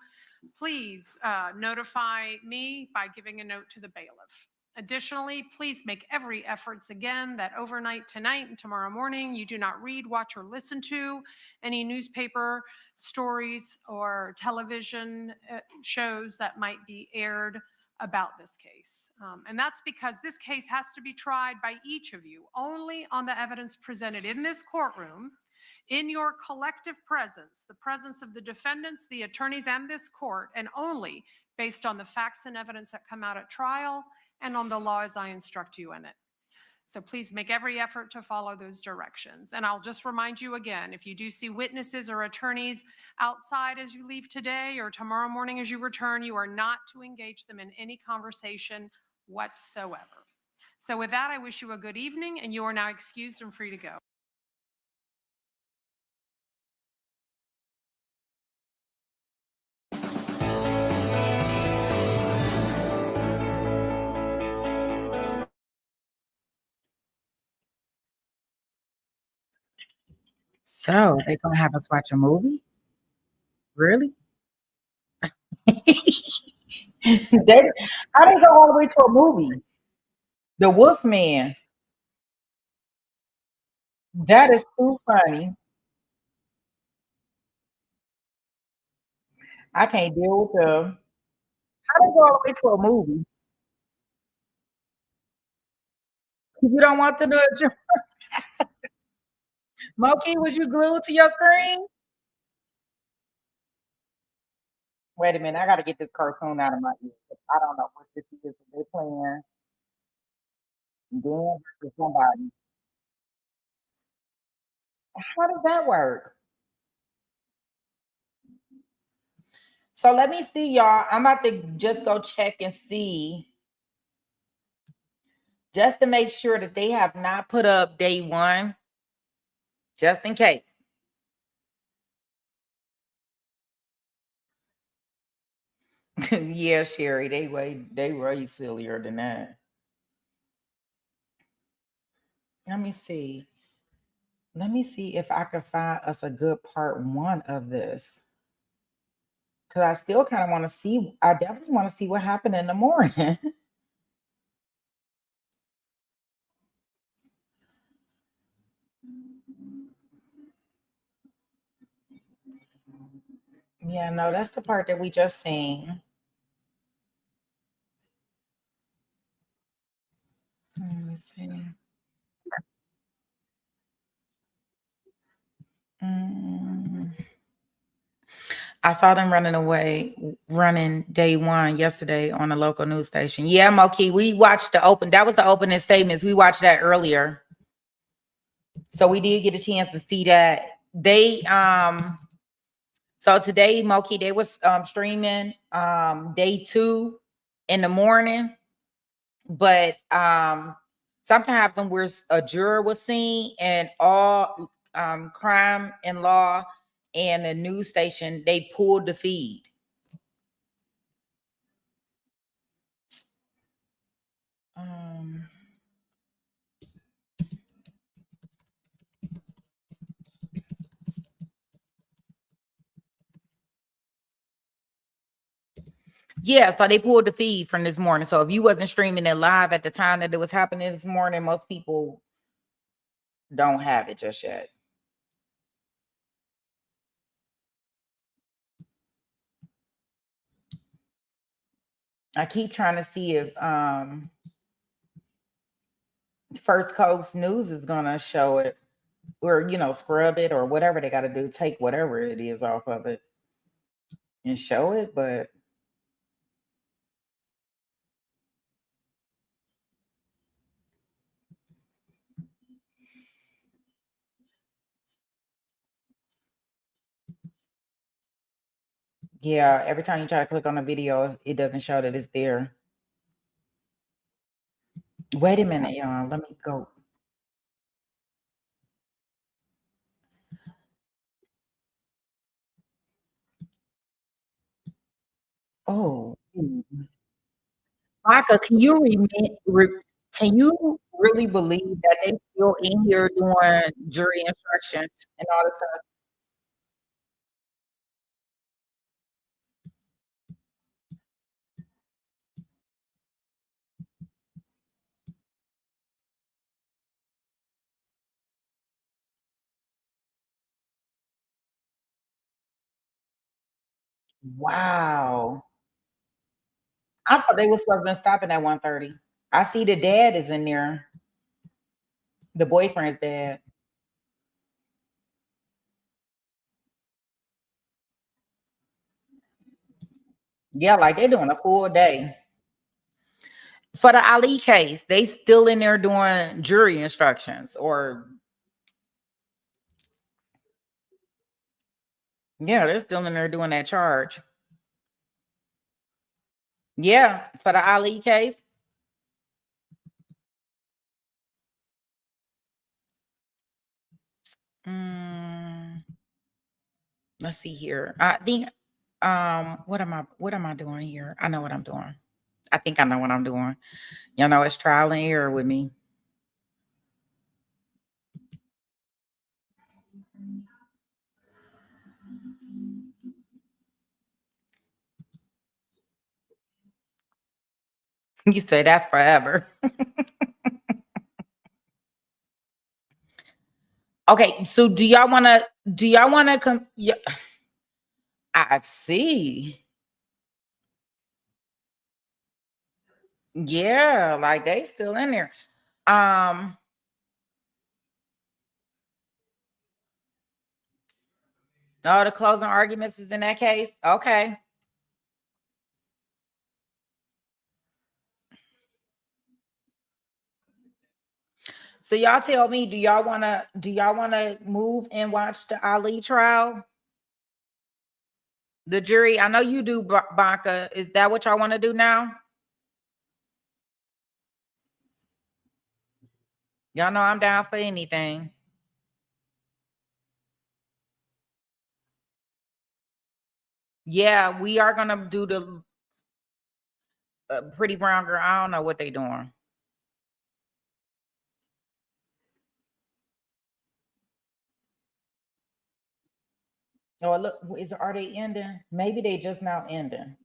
please notify me by giving a note to the bailiff. Additionally, please make every effort again that overnight tonight and tomorrow morning, you do not read, watch, or listen to any newspaper stories or television shows that might be aired about this case. And that's because this case has to be tried by each of you only on the evidence presented in this courtroom, in your collective presence, the presence of the defendants, the attorneys, and this court, and only based on the facts and evidence that come out at trial and on the law as I instruct you in it. So please make every effort to follow those directions. And I'll just remind you again, if you do see witnesses or attorneys outside as you leave today or tomorrow morning as you return, you are not to engage them in any conversation whatsoever. So with that, I wish you a good evening, and you are now excused and free to go. So they gonna have us watch a movie? Really? They, how they go all the way to a movie? The Wolfman. That is too funny. I can't deal with them. How they go all the way to a movie? You don't want to do it. Moki, was you glued to your screen? Wait a minute, I gotta get this cartoon out of my ear. I don't know what this is. They're playing Dan versus somebody. How does that work? So let me see, y'all. I'm about to just go check and see, just to make sure that they have not put up day one, just in case. Yeah, Sherry, they way sillier than that. Let me see. Let me see if I can find us a good part one of this. Because I still kind of want to see, I definitely want to see what happened in the morning. Yeah, no, that's the part that we just seen. Let me see. Mm. I saw them running day one yesterday on a local news station. Yeah, Moki, we watched that was the opening statements. We watched that earlier. So we did get a chance to see that. So today, Moki, they was streaming day two in the morning, but something happened where a juror was seen, and all crime and law and the news station, they pulled the feed. Yeah, so they pulled the feed from this morning. So if you wasn't streaming it live at the time that it was happening this morning, most people don't have it just yet. I keep trying to see if First Coast News is gonna show it, or scrub it, or whatever they got to do, take whatever it is off of it and show it. But yeah, every time you try to click on a video, it doesn't show that it's there. Wait a minute, y'all. Let me go. Oh, Micah, can you really believe that they still in here doing jury instructions and all this stuff? Wow. I thought they was supposed to be stopping at 1:30. I see the dad is in there. The boyfriend's dad. Yeah, like they're doing a full day. For the Ali case, they still in there doing jury instructions or yeah, they're still in there doing that charge. Yeah, for the Ali case. Let's see here. I think what am I doing here? I know what I'm doing. I think I know what I'm doing. Y'all know it's trial and error with me. You say that's forever. Okay, so do y'all want to come? Yeah, I see. Yeah, like they still in there. No, the closing arguments is in that case. Okay. So y'all tell me, do y'all want to move and watch the Ali trial? The jury, I know you do, Banka. Is that what y'all want to do now? Y'all know I'm down for anything. Yeah, we are going to do the Pretty Brown Girl. I don't know what they doing. Oh, look, are they ending? Maybe they just now ending.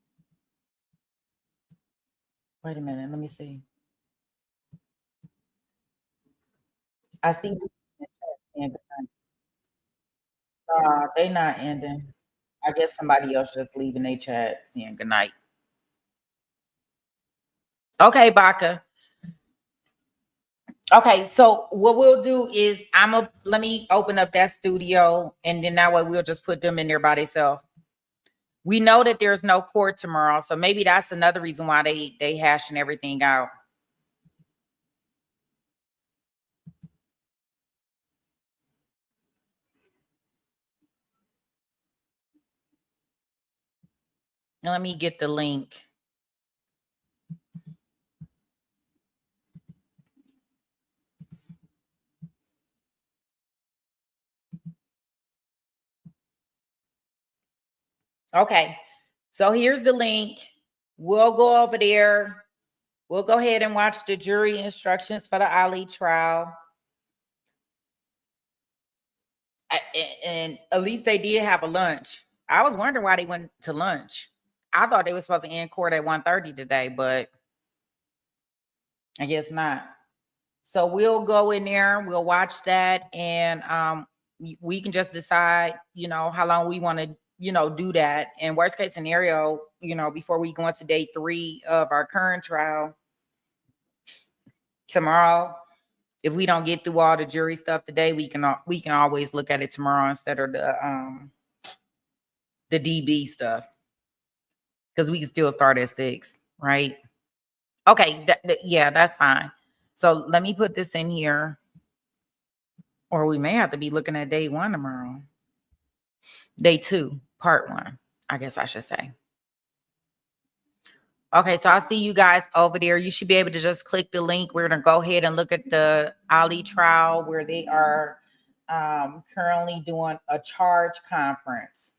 Wait a minute, let me see. I see. They not ending. I guess somebody else just leaving their chat saying good night. Okay, Baka. Okay, so what we'll do is let me open up that studio, and then that way we'll just put them in there by themselves. We know that there's no court tomorrow, so maybe that's another reason why they hashing everything out. Now let me get the link. Okay, so here's the link. We'll go over there. We'll go ahead and watch the jury instructions for the Ali trial. And at least they did have a lunch. I was wondering why they went to lunch. I thought they were supposed to end court at 1:30 today, but I guess not. So we'll go in there, we'll watch that, and we can just decide, how long we want to, do that. And worst case scenario, before we go into day 3 of our current trial tomorrow, if we don't get through all the jury stuff today, we can always look at it tomorrow instead of the DB stuff, because we can still start at 6, right? Okay, yeah, that's fine. So let me put this in here, or we may have to be looking at day 1 tomorrow. Day 2, part 1, I guess I should say. Okay, so I'll see you guys over there. You should be able to just click the link. We're going to go ahead and look at the Ali trial where they are currently doing a charge conference.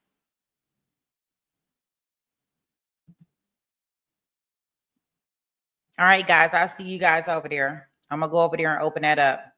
All right, guys, I'll see you guys over there. I'm going to go over there and open that up.